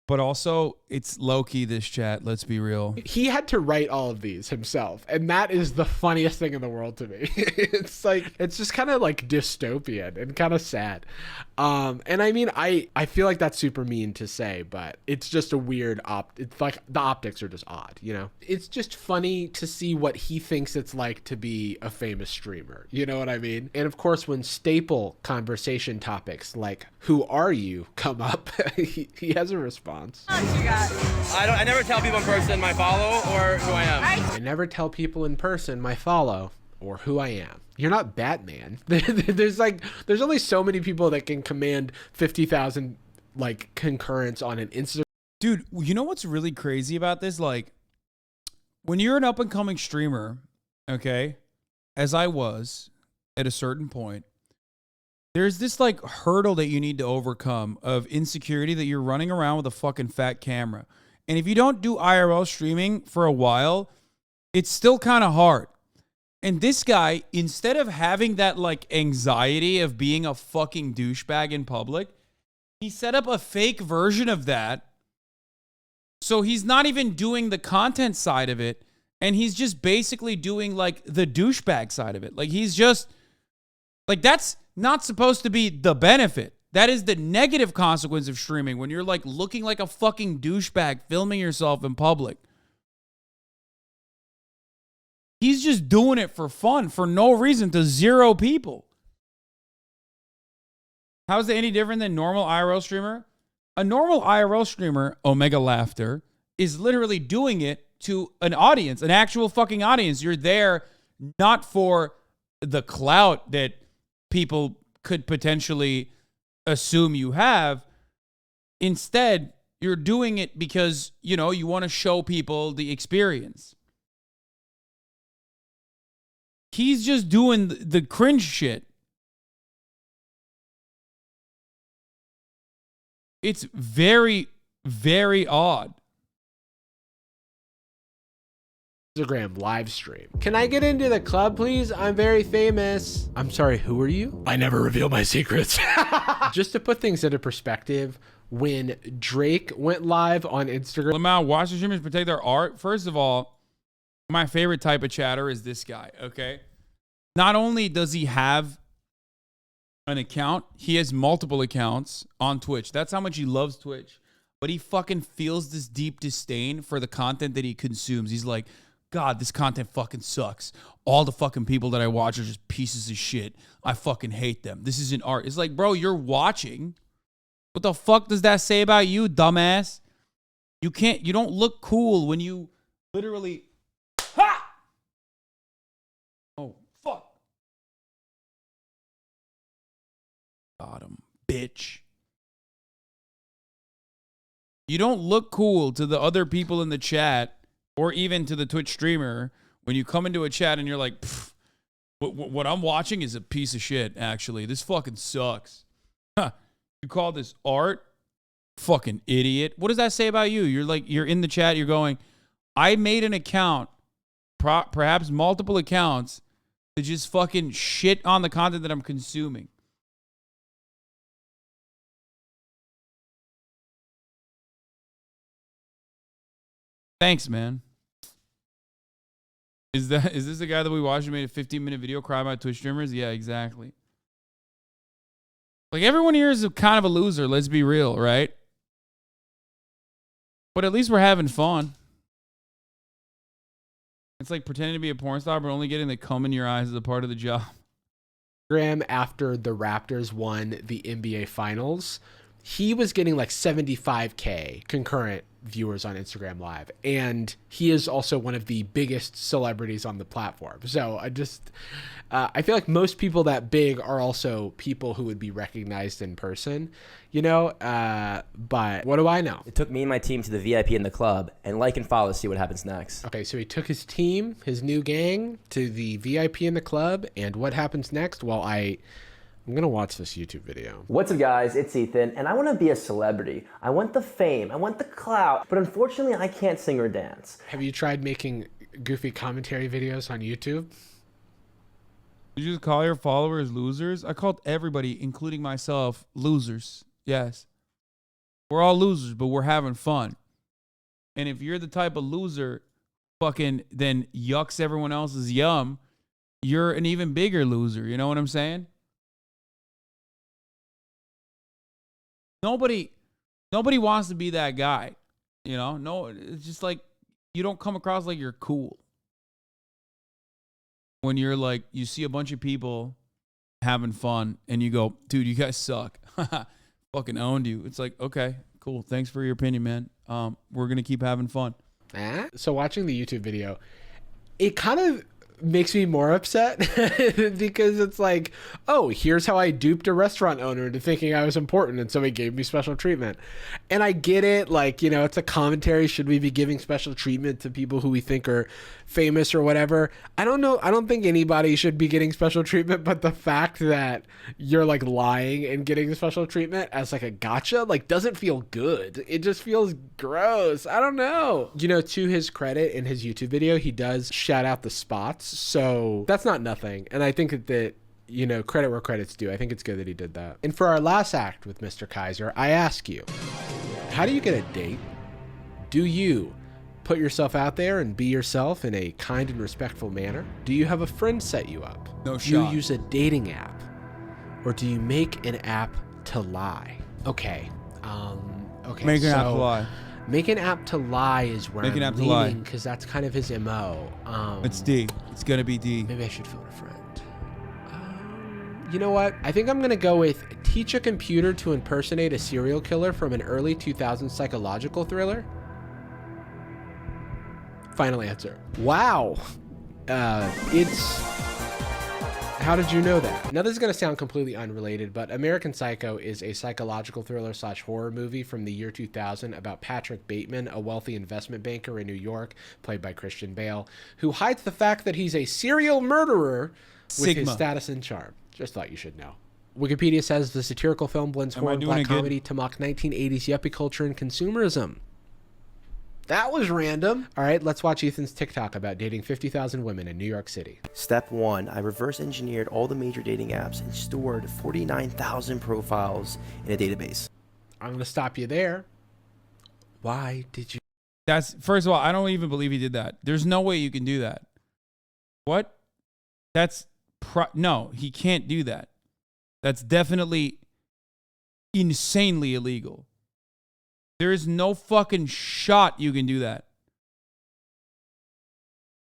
But also, it's low-key, this chat, let's be real. He had to write all of these himself, and that is the funniest thing in the world to me. It's like, it's just kind of like dystopian and kind of sad. And I mean, I feel like that's super mean to say, but it's just a weird it's like the optics are just odd, you know? It's just funny to see what he thinks it's like to be a famous streamer. You know what I mean? And of course, when staple conversation topics like, who are you, come up, he has a response. I never tell people in person my follow or who I am. I never tell people in person my follow or who I am. You're not Batman. There's only so many people that can command 50,000 like concurrence on an Instagram. Dude, you know what's really crazy about this? Like, when you're an up and coming streamer, okay, as I was at a certain point, there's this like hurdle that you need to overcome of insecurity that you're running around with a fucking fat camera. And if you don't do IRL streaming for a while, it's still kind of hard. And this guy, instead of having that like anxiety of being a fucking douchebag in public, he set up a fake version of that. So he's not even doing the content side of it. And he's just basically doing like the douchebag side of it. Like he's just like, that's not supposed to be the benefit. That is the negative consequence of streaming, when you're like looking like a fucking douchebag filming yourself in public. He's just doing it for fun, for no reason, to 0 people. How is it any different than normal IRL streamer? A normal IRL streamer, Omega Laughter, is literally doing it to an audience, an actual fucking audience. You're there not for the clout that people could potentially assume you have. Instead, you're doing it because, you know, you want to show people the experience. He's just doing the cringe shit. It's very, very odd. Instagram live stream. Can I get into the club, please? I'm very famous. I'm sorry, who are you? I never reveal my secrets. Just to put things into perspective, when Drake went live on Instagram. Lamau, watch the streamers protect their art. First of all, my favorite type of chatter is this guy, okay? Not only does he have an account, he has multiple accounts on Twitch. That's how much he loves Twitch. But he fucking feels this deep disdain for the content that he consumes. He's like, God, this content fucking sucks. All the fucking people that I watch are just pieces of shit. I fucking hate them. This isn't art. It's like, bro, you're watching. What the fuck does that say about you, dumbass? You don't look cool when you literally, ha! Oh, fuck. Got him, bitch. You don't look cool to the other people in the chat or even to the Twitch streamer when you come into a chat and you're like, what I'm watching is a piece of shit, actually. This fucking sucks. Huh. You call this art? Fucking idiot. What does that say about you? You're in the chat, you're going, I made an account, perhaps multiple accounts, to just fucking shit on the content that I'm consuming. Thanks, man. Is this the guy that we watched who made a 15-minute video crying about Twitch streamers? Yeah, exactly. Like, everyone here is kind of a loser, let's be real, right? But at least we're having fun. It's like pretending to be a porn star, but only getting the cum in your eyes as a part of the job. After the Raptors won the NBA Finals, he was getting like 75K concurrent viewers on Instagram Live, and he is also one of the biggest celebrities on the platform. So I feel like most people that big are also people who would be recognized in person, you know, but what do I know? It took me and my team to the VIP in the club, and like and follow to see what happens next. Okay, so he took his team, his new gang, to the VIP in the club, and what happens next? Well, I'm gonna watch this YouTube video. What's up, guys? It's Ethan, and I want to be a celebrity. I want the fame, I want the clout, but unfortunately I can't sing or dance. Have you tried making goofy commentary videos on YouTube? Did you just call your followers losers? I called everybody, including myself, losers. Yes. We're all losers, but we're having fun. And if you're the type of loser fucking then yucks everyone else's yum, you're an even bigger loser. You know what I'm saying? Nobody wants to be that guy, you know? No, it's just like you don't come across like you're cool. When you're like, you see a bunch of people having fun and you go, dude, you guys suck. Fucking owned you. It's like, okay, cool. Thanks for your opinion, man. We're going to keep having fun. So watching the YouTube video, it kind of makes me more upset because it's like, oh, here's how I duped a restaurant owner into thinking I was important, and so he gave me special treatment. And I get it, like, you know, it's a commentary. Should we be giving special treatment to people who we think are famous or whatever? I don't know. I don't think anybody should be getting special treatment, but the fact that you're like lying and getting special treatment as like a gotcha, like, doesn't feel good. It just feels gross. I don't know. You know, to his credit, in his YouTube video, he does shout out the spots. So that's not nothing. And I think that, you know, credit where credit's due. I think it's good that he did that. And for our last act with Mr. Kaiser, I ask you, how do you get a date? Do you put yourself out there and be yourself in a kind and respectful manner? Do you have a friend set you up? No Do you shot. use a dating app? Or do you make an app to lie? Okay. Okay. Make an app to lie. Make an app to lie is where Make an I'm app to lie. leaning, because that's kind of his MO. It's D. It's going to be D. Maybe I should phone a friend. You know what? I think I'm going to go with teach a computer to impersonate a serial killer from an early 2000s psychological thriller. Final answer. Wow. How did you know that? Now, this is going to sound completely unrelated, but American Psycho is a psychological thriller / horror movie from the year 2000 about Patrick Bateman, a wealthy investment banker in New York, played by Christian Bale, who hides the fact that he's a serial murderer with his status and charm. Just thought you should know. Wikipedia says the satirical film blends horror and black comedy to mock 1980s yuppie culture and consumerism. That was random. All right, let's watch Ethan's TikTok about dating 50,000 women in New York City. Step 1, I reverse engineered all the major dating apps and stored 49,000 profiles in a database. I'm going to stop you there. Why did you? That's, first of all, I don't even believe he did that. There's no way you can do that. What? That's, no, he can't do that. That's definitely insanely illegal. There is no fucking shot you can do that.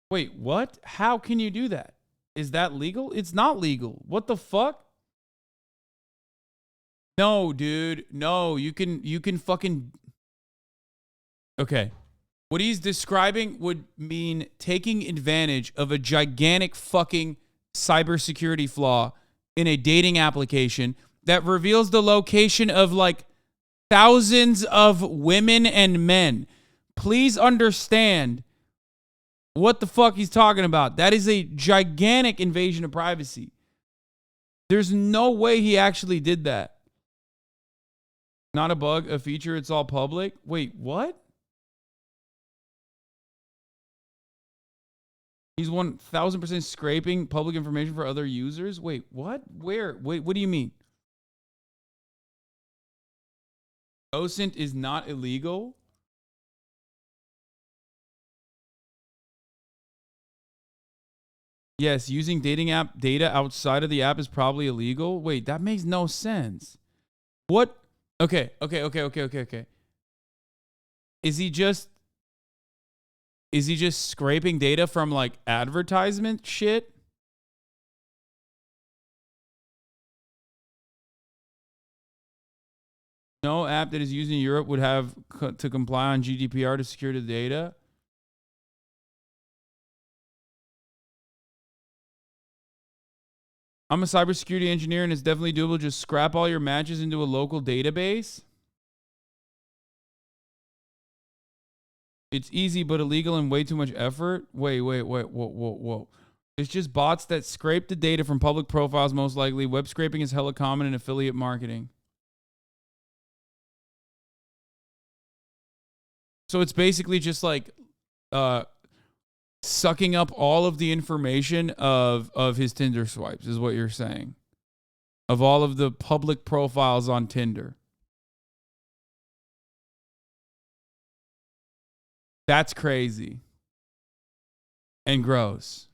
Wait, what? How can you do that? Is that legal? It's not legal. What the fuck? No, dude. No, you can fucking... Okay. What he's describing would mean taking advantage of a gigantic fucking cybersecurity flaw in a dating application that reveals the location of like thousands of women and men. Please understand what the fuck he's talking about. That is a gigantic invasion of privacy. There's no way he actually did that. Not a bug, a feature, it's all public. Wait, what? He's 1,000% scraping public information for other users? Wait, what? Where? Wait, what do you mean? OSINT is not illegal? Yes, using dating app data outside of the app is probably illegal. Wait, that makes no sense. What? Okay. Is he just scraping data from like advertisement shit? No app that is used in Europe would have to comply on GDPR to secure the data. I'm a cybersecurity engineer and it's definitely doable. Just scrap all your matches into a local database. It's easy but illegal and way too much effort. Wait, whoa. It's just bots that scrape the data from public profiles most likely. Web scraping is hella common in affiliate marketing. So it's basically just like sucking up all of the information of his Tinder swipes is what you're saying. Of all of the public profiles on Tinder. That's crazy. And gross.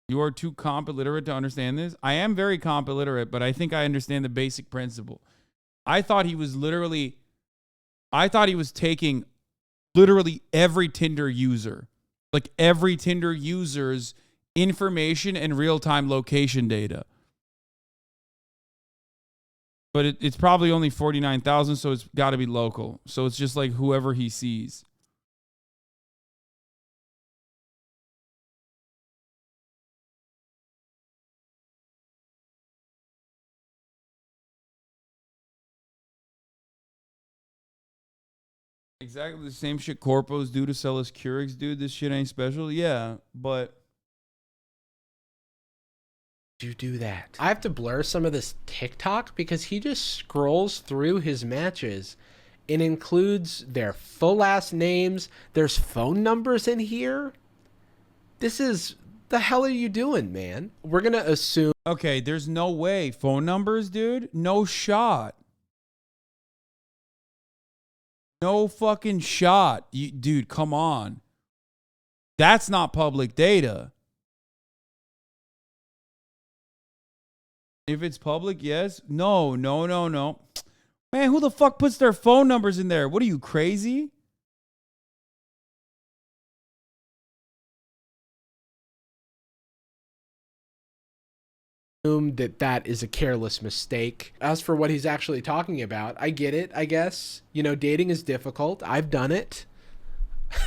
You are too comp illiterate to understand this? I am very comp illiterate, but I think I understand the basic principle. I thought he was taking literally every Tinder user, like every Tinder user's information and real-time location data. But it's probably only 49,000, so it's got to be local. So it's just like whoever he sees. Exactly the same shit corpos do to sell us Keurigs, dude. This shit ain't special. Yeah, but you do that. I have to blur some of this TikTok because he just scrolls through his matches and includes their full last names. There's phone numbers in here. This is, the hell are you doing, man? We're gonna assume. Okay, there's no way. Phone numbers, dude? No shot. No fucking shot. Dude, come on. That's not public data. If it's public, yes. No. Man, who the fuck puts their phone numbers in there? What are you, crazy? That is a careless mistake. As for what he's actually talking about, I get it, I guess. You know, dating is difficult. I've done it.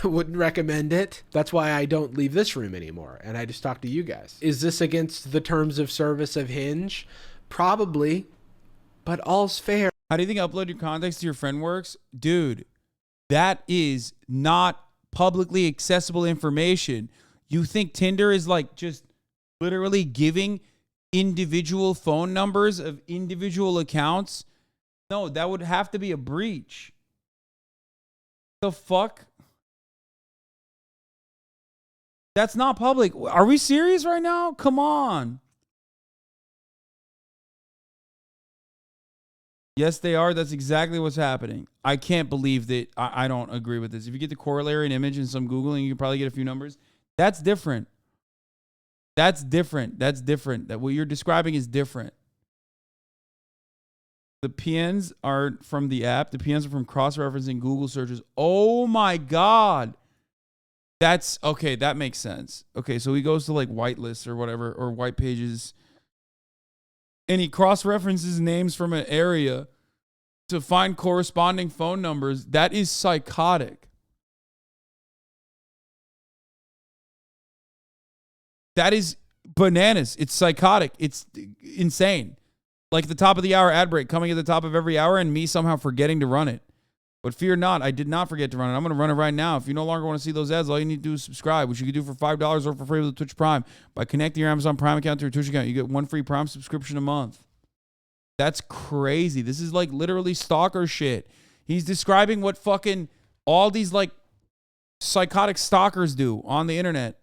Wouldn't recommend it. That's why I don't leave this room anymore, and I just talk to you guys. Is this against the terms of service of Hinge? Probably, but all's fair. How do you think upload your contacts to your friend works? Dude, that is not publicly accessible information. You think Tinder is like just literally giving individual phone numbers of individual accounts? No, that would have to be a breach. The fuck? That's not public. Are we serious right now? Come on. Yes, they are. That's exactly what's happening. I can't believe that. I don't agree with this. If you get the corollary and image and some Googling, you can probably get a few numbers. That's different. That's different. That what you're describing is different. The PNs are from the app. The PNs are from cross-referencing Google searches. Oh my God. That's okay. That makes sense. Okay. So he goes to like whitelists or whatever, or white pages, and he cross-references names from an area to find corresponding phone numbers. That is psychotic. That is bananas. It's psychotic. It's insane. Like the top of the hour ad break coming at the top of every hour and me somehow forgetting to run it. But fear not, I did not forget to run it. I'm going to run it right now. If you no longer want to see those ads, all you need to do is subscribe, which you can do for $5 or for free with Twitch Prime. By connecting your Amazon Prime account to your Twitch account, you get one free Prime subscription a month. That's crazy. This is like literally stalker shit. He's describing what fucking all these like psychotic stalkers do on the internet.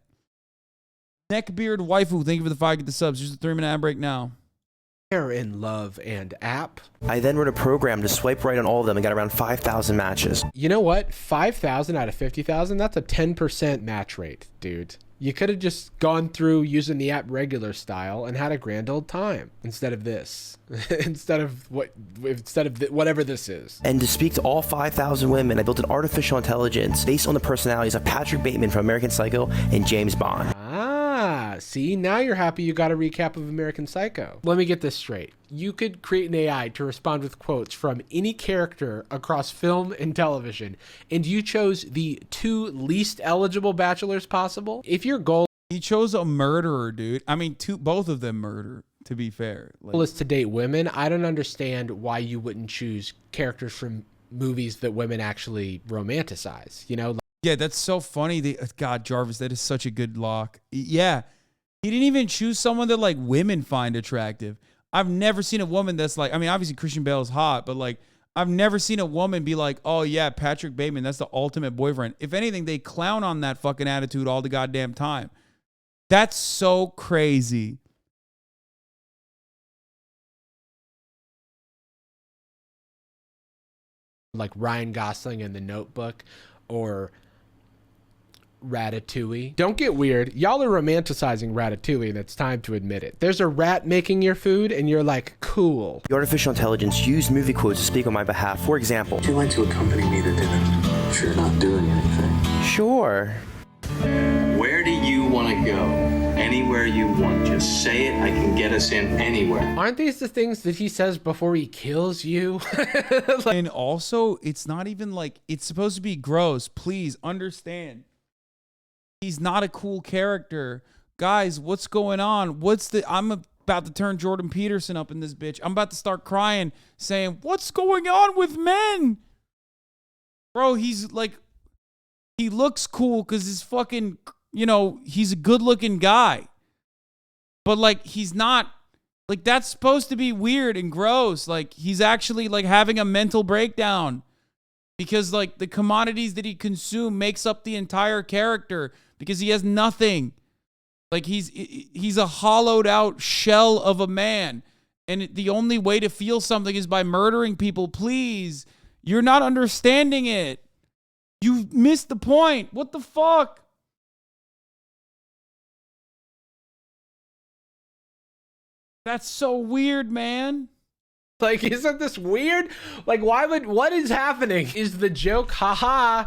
Neckbeard Waifu, thank you for the 5, get the subs. Just a 3-minute ad break now. In love and app. I then wrote a program to swipe right on all of them and got around 5,000 matches. You know what? 5,000 out of 50,000, that's a 10% match rate, dude. You could have just gone through using the app regular style and had a grand old time instead of this. instead of whatever this is. And to speak to all 5,000 women, I built an artificial intelligence based on the personalities of Patrick Bateman from American Psycho and James Bond. See, now you're happy you got a recap of American Psycho. Let me get this straight. You could create an AI to respond with quotes from any character across film and television, and you chose the 2 least eligible bachelors possible? If your goal He chose a murderer, dude. I mean, both of them murder, to be fair. is to date women, I don't understand why you wouldn't choose characters from movies that women actually romanticize, you know? Yeah, that's so funny. God, Jarvis, that is such a good lock. Yeah. He didn't even choose someone that like women find attractive. I've never seen a woman that's like, I mean, obviously Christian Bale is hot, but like, I've never seen a woman be like, oh yeah, Patrick Bateman, that's the ultimate boyfriend. If anything, they clown on that fucking attitude all the goddamn time. That's so crazy. Like Ryan Gosling in The Notebook or Ratatouille. Don't get weird. Y'all are romanticizing Ratatouille and it's time to admit it. There's a rat making your food and you're like, cool. The artificial intelligence used movie quotes to speak on my behalf. For example, would you like to accompany me to dinner? If you're not doing anything. Sure. Where do you want to go? Anywhere you want. Just say it. I can get us in anywhere. Aren't these the things that he says before he kills you? And also, it's not even like, it's supposed to be gross. Please understand. He's not a cool character. Guys, what's going on? I'm about to turn Jordan Peterson up in this bitch. I'm about to start crying saying, what's going on with men? Bro, he's like, he looks cool because he's fucking, you know, he's a good looking guy. But like, he's not, like, that's supposed to be weird and gross. Like, he's actually like having a mental breakdown because like the commodities that he consumed makes up the entire character because he has nothing. Like, he's a hollowed out shell of a man. And the only way to feel something is by murdering people. Please, you're not understanding it. You missed the point. What the fuck? That's so weird, man. Like, isn't this weird? Like, what is happening? Is the joke, haha,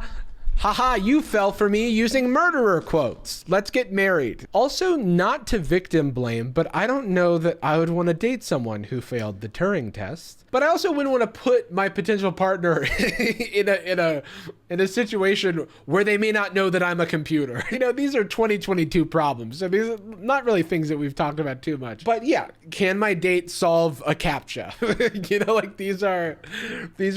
you fell for me using murderer quotes. Let's get married. Also, not to victim blame, but I don't know that I would want to date someone who failed the Turing test. But I also wouldn't want to put my potential partner in a situation where they may not know that I'm a computer. You know, these are 2022 problems. So these are not really things that we've talked about too much. But yeah, can my date solve a CAPTCHA? You know, like these are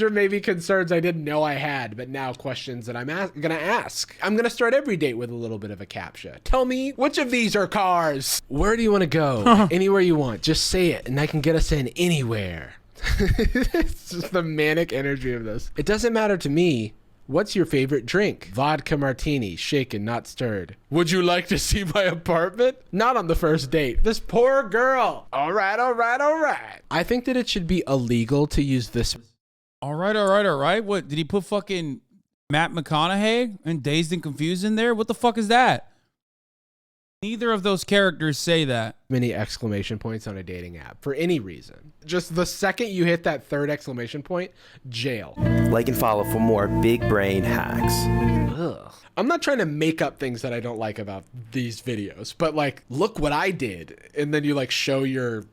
maybe concerns I didn't know I had, but now questions that I'm gonna ask. I'm gonna start every date with a little bit of a CAPTCHA. Tell me, which of these are cars? Where do you want to go? Anywhere you want. Just say it and I can get us in anywhere. It's just the manic energy of this. It doesn't matter to me. What's your favorite drink? Vodka martini, shaken, not stirred. Would you like to see my apartment? Not on the first date. This poor girl. All right. I think that it should be illegal to use this. All right. What, did he put fucking Matt McConaughey and Dazed and Confused in there? What the fuck is that? Neither of those characters say that. Many exclamation points on a dating app for any reason. Just the second you hit that third exclamation point, jail. Like and follow for more big brain hacks. Ugh. I'm not trying to make up things that I don't like about these videos, but like, look what I did. And then you like show your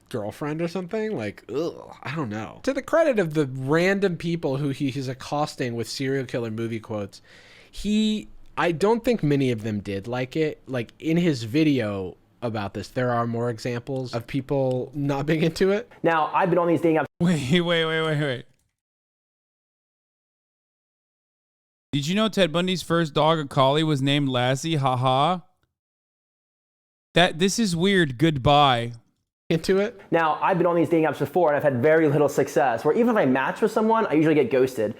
girlfriend or something. Like, ugh, I don't know. To the credit of the random people who he's accosting with serial killer movie quotes, I don't think many of them did like it. Like in his video about this, there are more examples of people not being into it. Now, I've been on these dating apps. Wait. Did you know Ted Bundy's first dog, a collie, was named Lassie? Haha. This is weird. Goodbye. Into it? Now, I've been on these dating apps before and I've had very little success, where even if I match with someone, I usually get ghosted.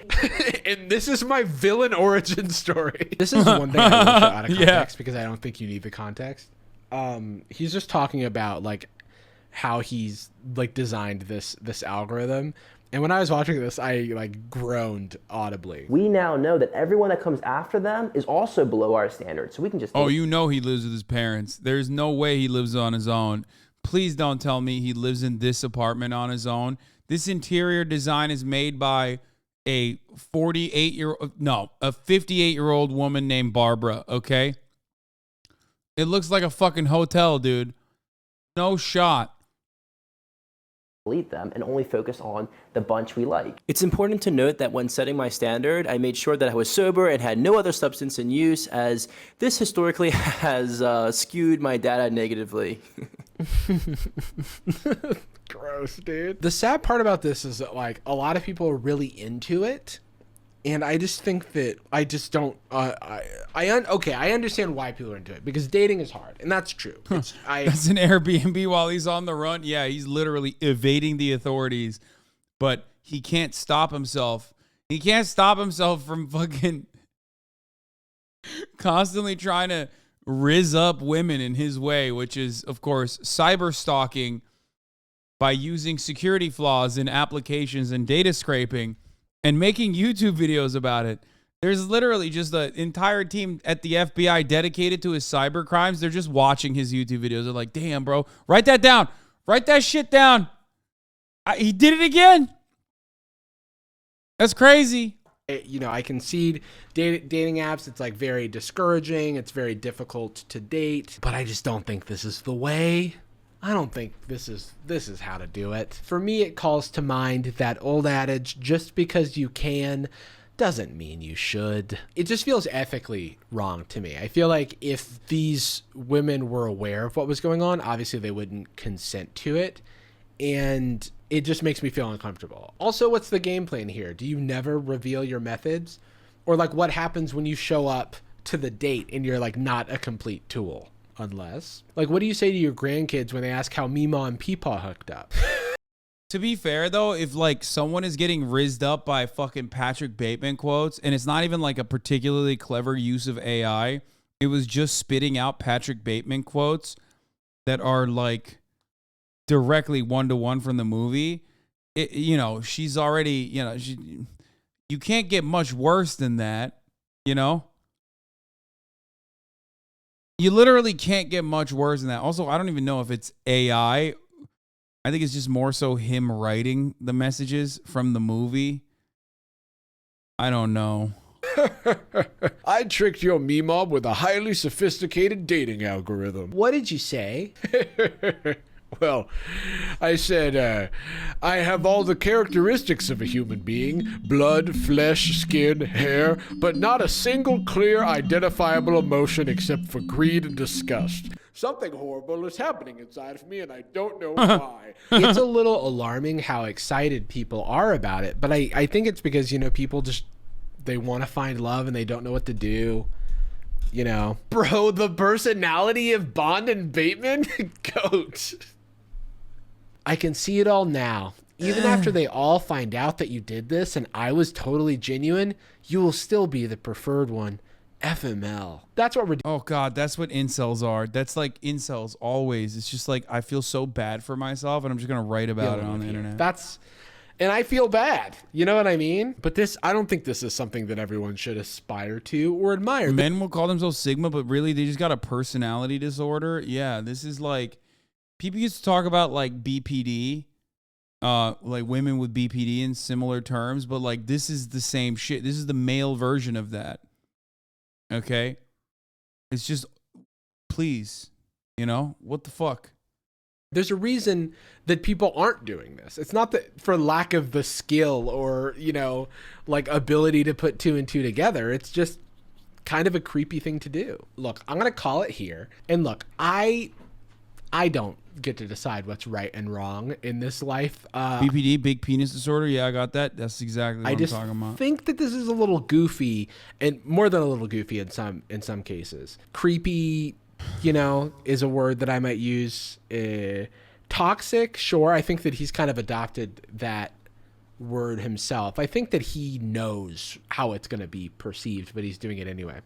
And this is my villain origin story. This is one thing I will show out of context because I don't think you need the context. He's just talking about like how he's like designed this algorithm. And when I was watching this, I like groaned audibly. We now know that everyone that comes after them is also below our standards. So we can just... Oh, you know he lives with his parents. There's no way he lives on his own. Please don't tell me he lives in this apartment on his own. This interior design is made by a 58-year-old woman named Barbara, okay? It looks like a fucking hotel, dude. No shot. Delete them and only focus on the bunch we like. It's important to note that when setting my standard, I made sure that I was sober and had no other substance in use, as this historically has skewed my data negatively. Gross, dude. The sad part about this is that, like, a lot of people are really into it. And I just think that I just don't. Okay, I understand why people are into it, because dating is hard, and that's true. That's an Airbnb while he's on the run. Yeah, he's literally evading the authorities, but he can't stop himself. He can't stop himself from fucking constantly trying to rizz up women in his way, which is, of course, cyber stalking by using security flaws in applications and data scraping. And making YouTube videos about it. There's literally just an entire team at the FBI dedicated to his cyber crimes. They're just watching his YouTube videos. They're like, damn, bro, write that down. Write that shit down. He did it again. That's crazy. You know, I concede dating apps, it's like very discouraging. It's very difficult to date. But I just don't think this is the way. I don't think this is how to do it. For me, it calls to mind that old adage, just because you can doesn't mean you should. It just feels ethically wrong to me. I feel like if these women were aware of what was going on, obviously they wouldn't consent to it. And it just makes me feel uncomfortable. Also, what's the game plan here? Do you never reveal your methods? Or like what happens when you show up to the date and you're like not a complete tool? Unless, like, what do you say to your grandkids when they ask how Meemaw and Peepaw hooked up? To be fair, though, if, like, someone is getting rizzed up by fucking Patrick Bateman quotes, and it's not even, like, a particularly clever use of AI, it was just spitting out Patrick Bateman quotes that are, like, directly one-to-one from the movie, you know, she's already, you know, you can't get much worse than that, you know? You literally can't get much worse than that. Also, I don't even know if it's AI. I think it's just more so him writing the messages from the movie. I don't know. I tricked your Meemaw with a highly sophisticated dating algorithm. What did you say? Well, I said, I have all the characteristics of a human being: blood, flesh, skin, hair, but not a single clear, identifiable emotion except for greed and disgust. Something horrible is happening inside of me, and I don't know why. It's a little alarming how excited people are about it, but I think it's because, you know, people just, they want to find love and they don't know what to do. You know, bro, the personality of Bond and Bateman? Goat. I can see it all now. Even after they all find out that you did this and I was totally genuine, you will still be the preferred one. FML. That's what we're doing. Oh, God, that's what incels are. That's like incels always. It's just like, I feel so bad for myself and I'm just going to write about it on the internet. And I feel bad. You know what I mean? But this, I don't think this is something that everyone should aspire to or admire. Men will call themselves Sigma, but really they just got a personality disorder. Yeah, this is like, people used to talk about like BPD, like women with BPD in similar terms, but like this is the same shit. This is the male version of that. Okay? It's just, please, you know, what the fuck? There's a reason that people aren't doing this. It's not that for lack of the skill or, you know, like ability to put two and two together. It's just kind of a creepy thing to do. Look, I'm going to call it here. And look, I don't get to decide what's right and wrong in this life. BPD, big penis disorder. Yeah, I got that. That's exactly what I'm talking about. I think that this is a little goofy, and more than a little goofy in some cases. Creepy, you know, is a word that I might use. Toxic, sure. I think that he's kind of adopted that word himself. I think that he knows how it's going to be perceived, but he's doing it anyway.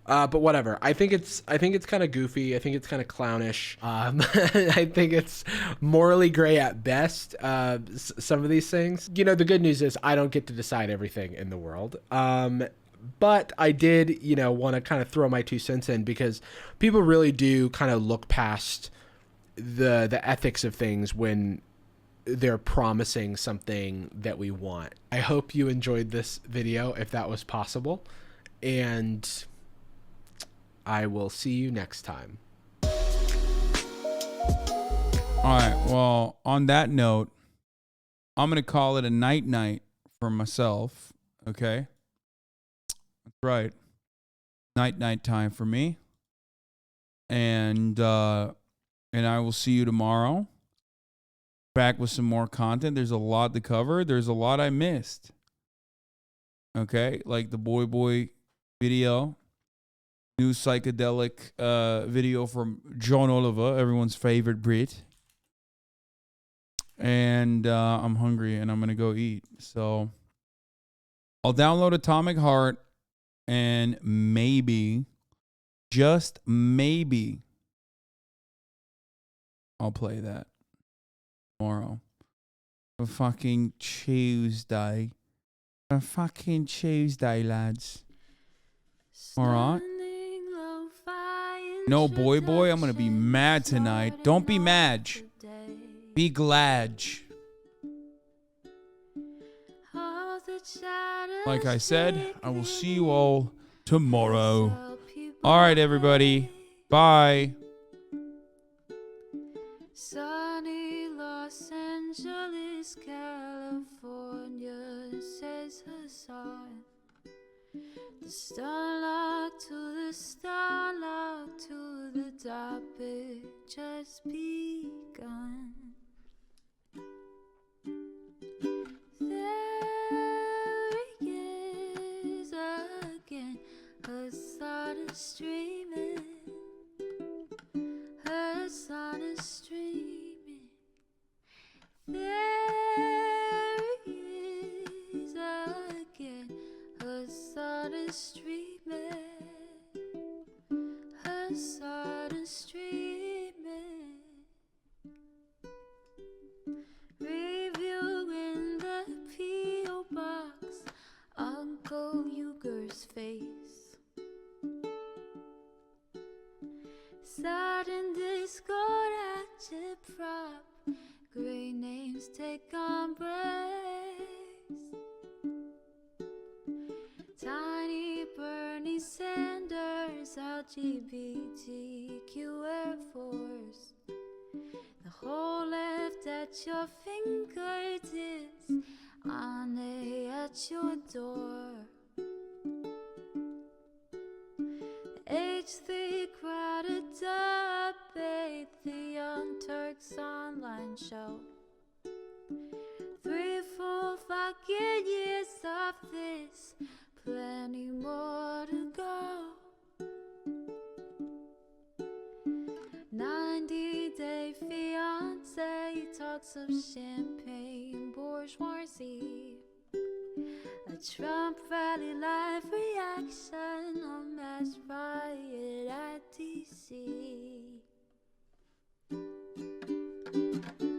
But whatever. I think it's kind of goofy. I think it's kind of clownish. I think it's morally gray at best. Some of these things. You know, the good news is I don't get to decide everything in the world. But I did, you know, want to kind of throw my 2 cents in because people really do kind of look past the ethics of things when they're promising something that we want. I hope you enjoyed this video, if that was possible. And I will see you next time. All right. Well, on that note, I'm going to call it a night for myself. Okay. That's right. Night time for me. And I will see you tomorrow. Back with some more content. There's a lot to cover. There's a lot I missed. Okay. Like the BoyBoy video. New psychedelic video from John Oliver, everyone's favorite Brit. And I'm hungry and I'm going to go eat. So I'll download Atomic Heart and maybe, just maybe, I'll play that tomorrow. A fucking Tuesday. A fucking Tuesday, lads. All right. No, BoyBoy, I'm going to be mad tonight. Don't be mad. Be glad. Like I said, I will see you all tomorrow. All right, everybody. Bye. Sunny Los Angeles, California, says Hasan. The starlight to the starlight to the topic just begun. There he is again, Hasan is streaming. Hasan is streaming. There he is again, Hasan is streaming. Hasan is streaming. Review in the P.O. box, Uncle Uger's face. Sudden Discord agitprop, great names take embrace. Tiny Bernie Sanders, LGBTQ Air Force. The whole left at your fingertips, on at your door. H3 crowded debate, the Young Turks online show. 3 full fucking years of this, plenty more to go. 90-day fiance talks of champagne bourgeoisie. A Trump rally live reaction on mass riot at DC.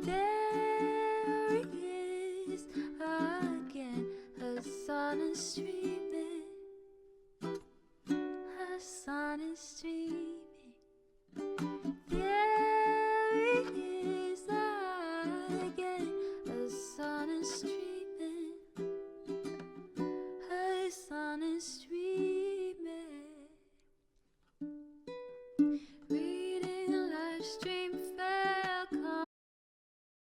There he is again, Hasan is streaming. Hasan is streaming.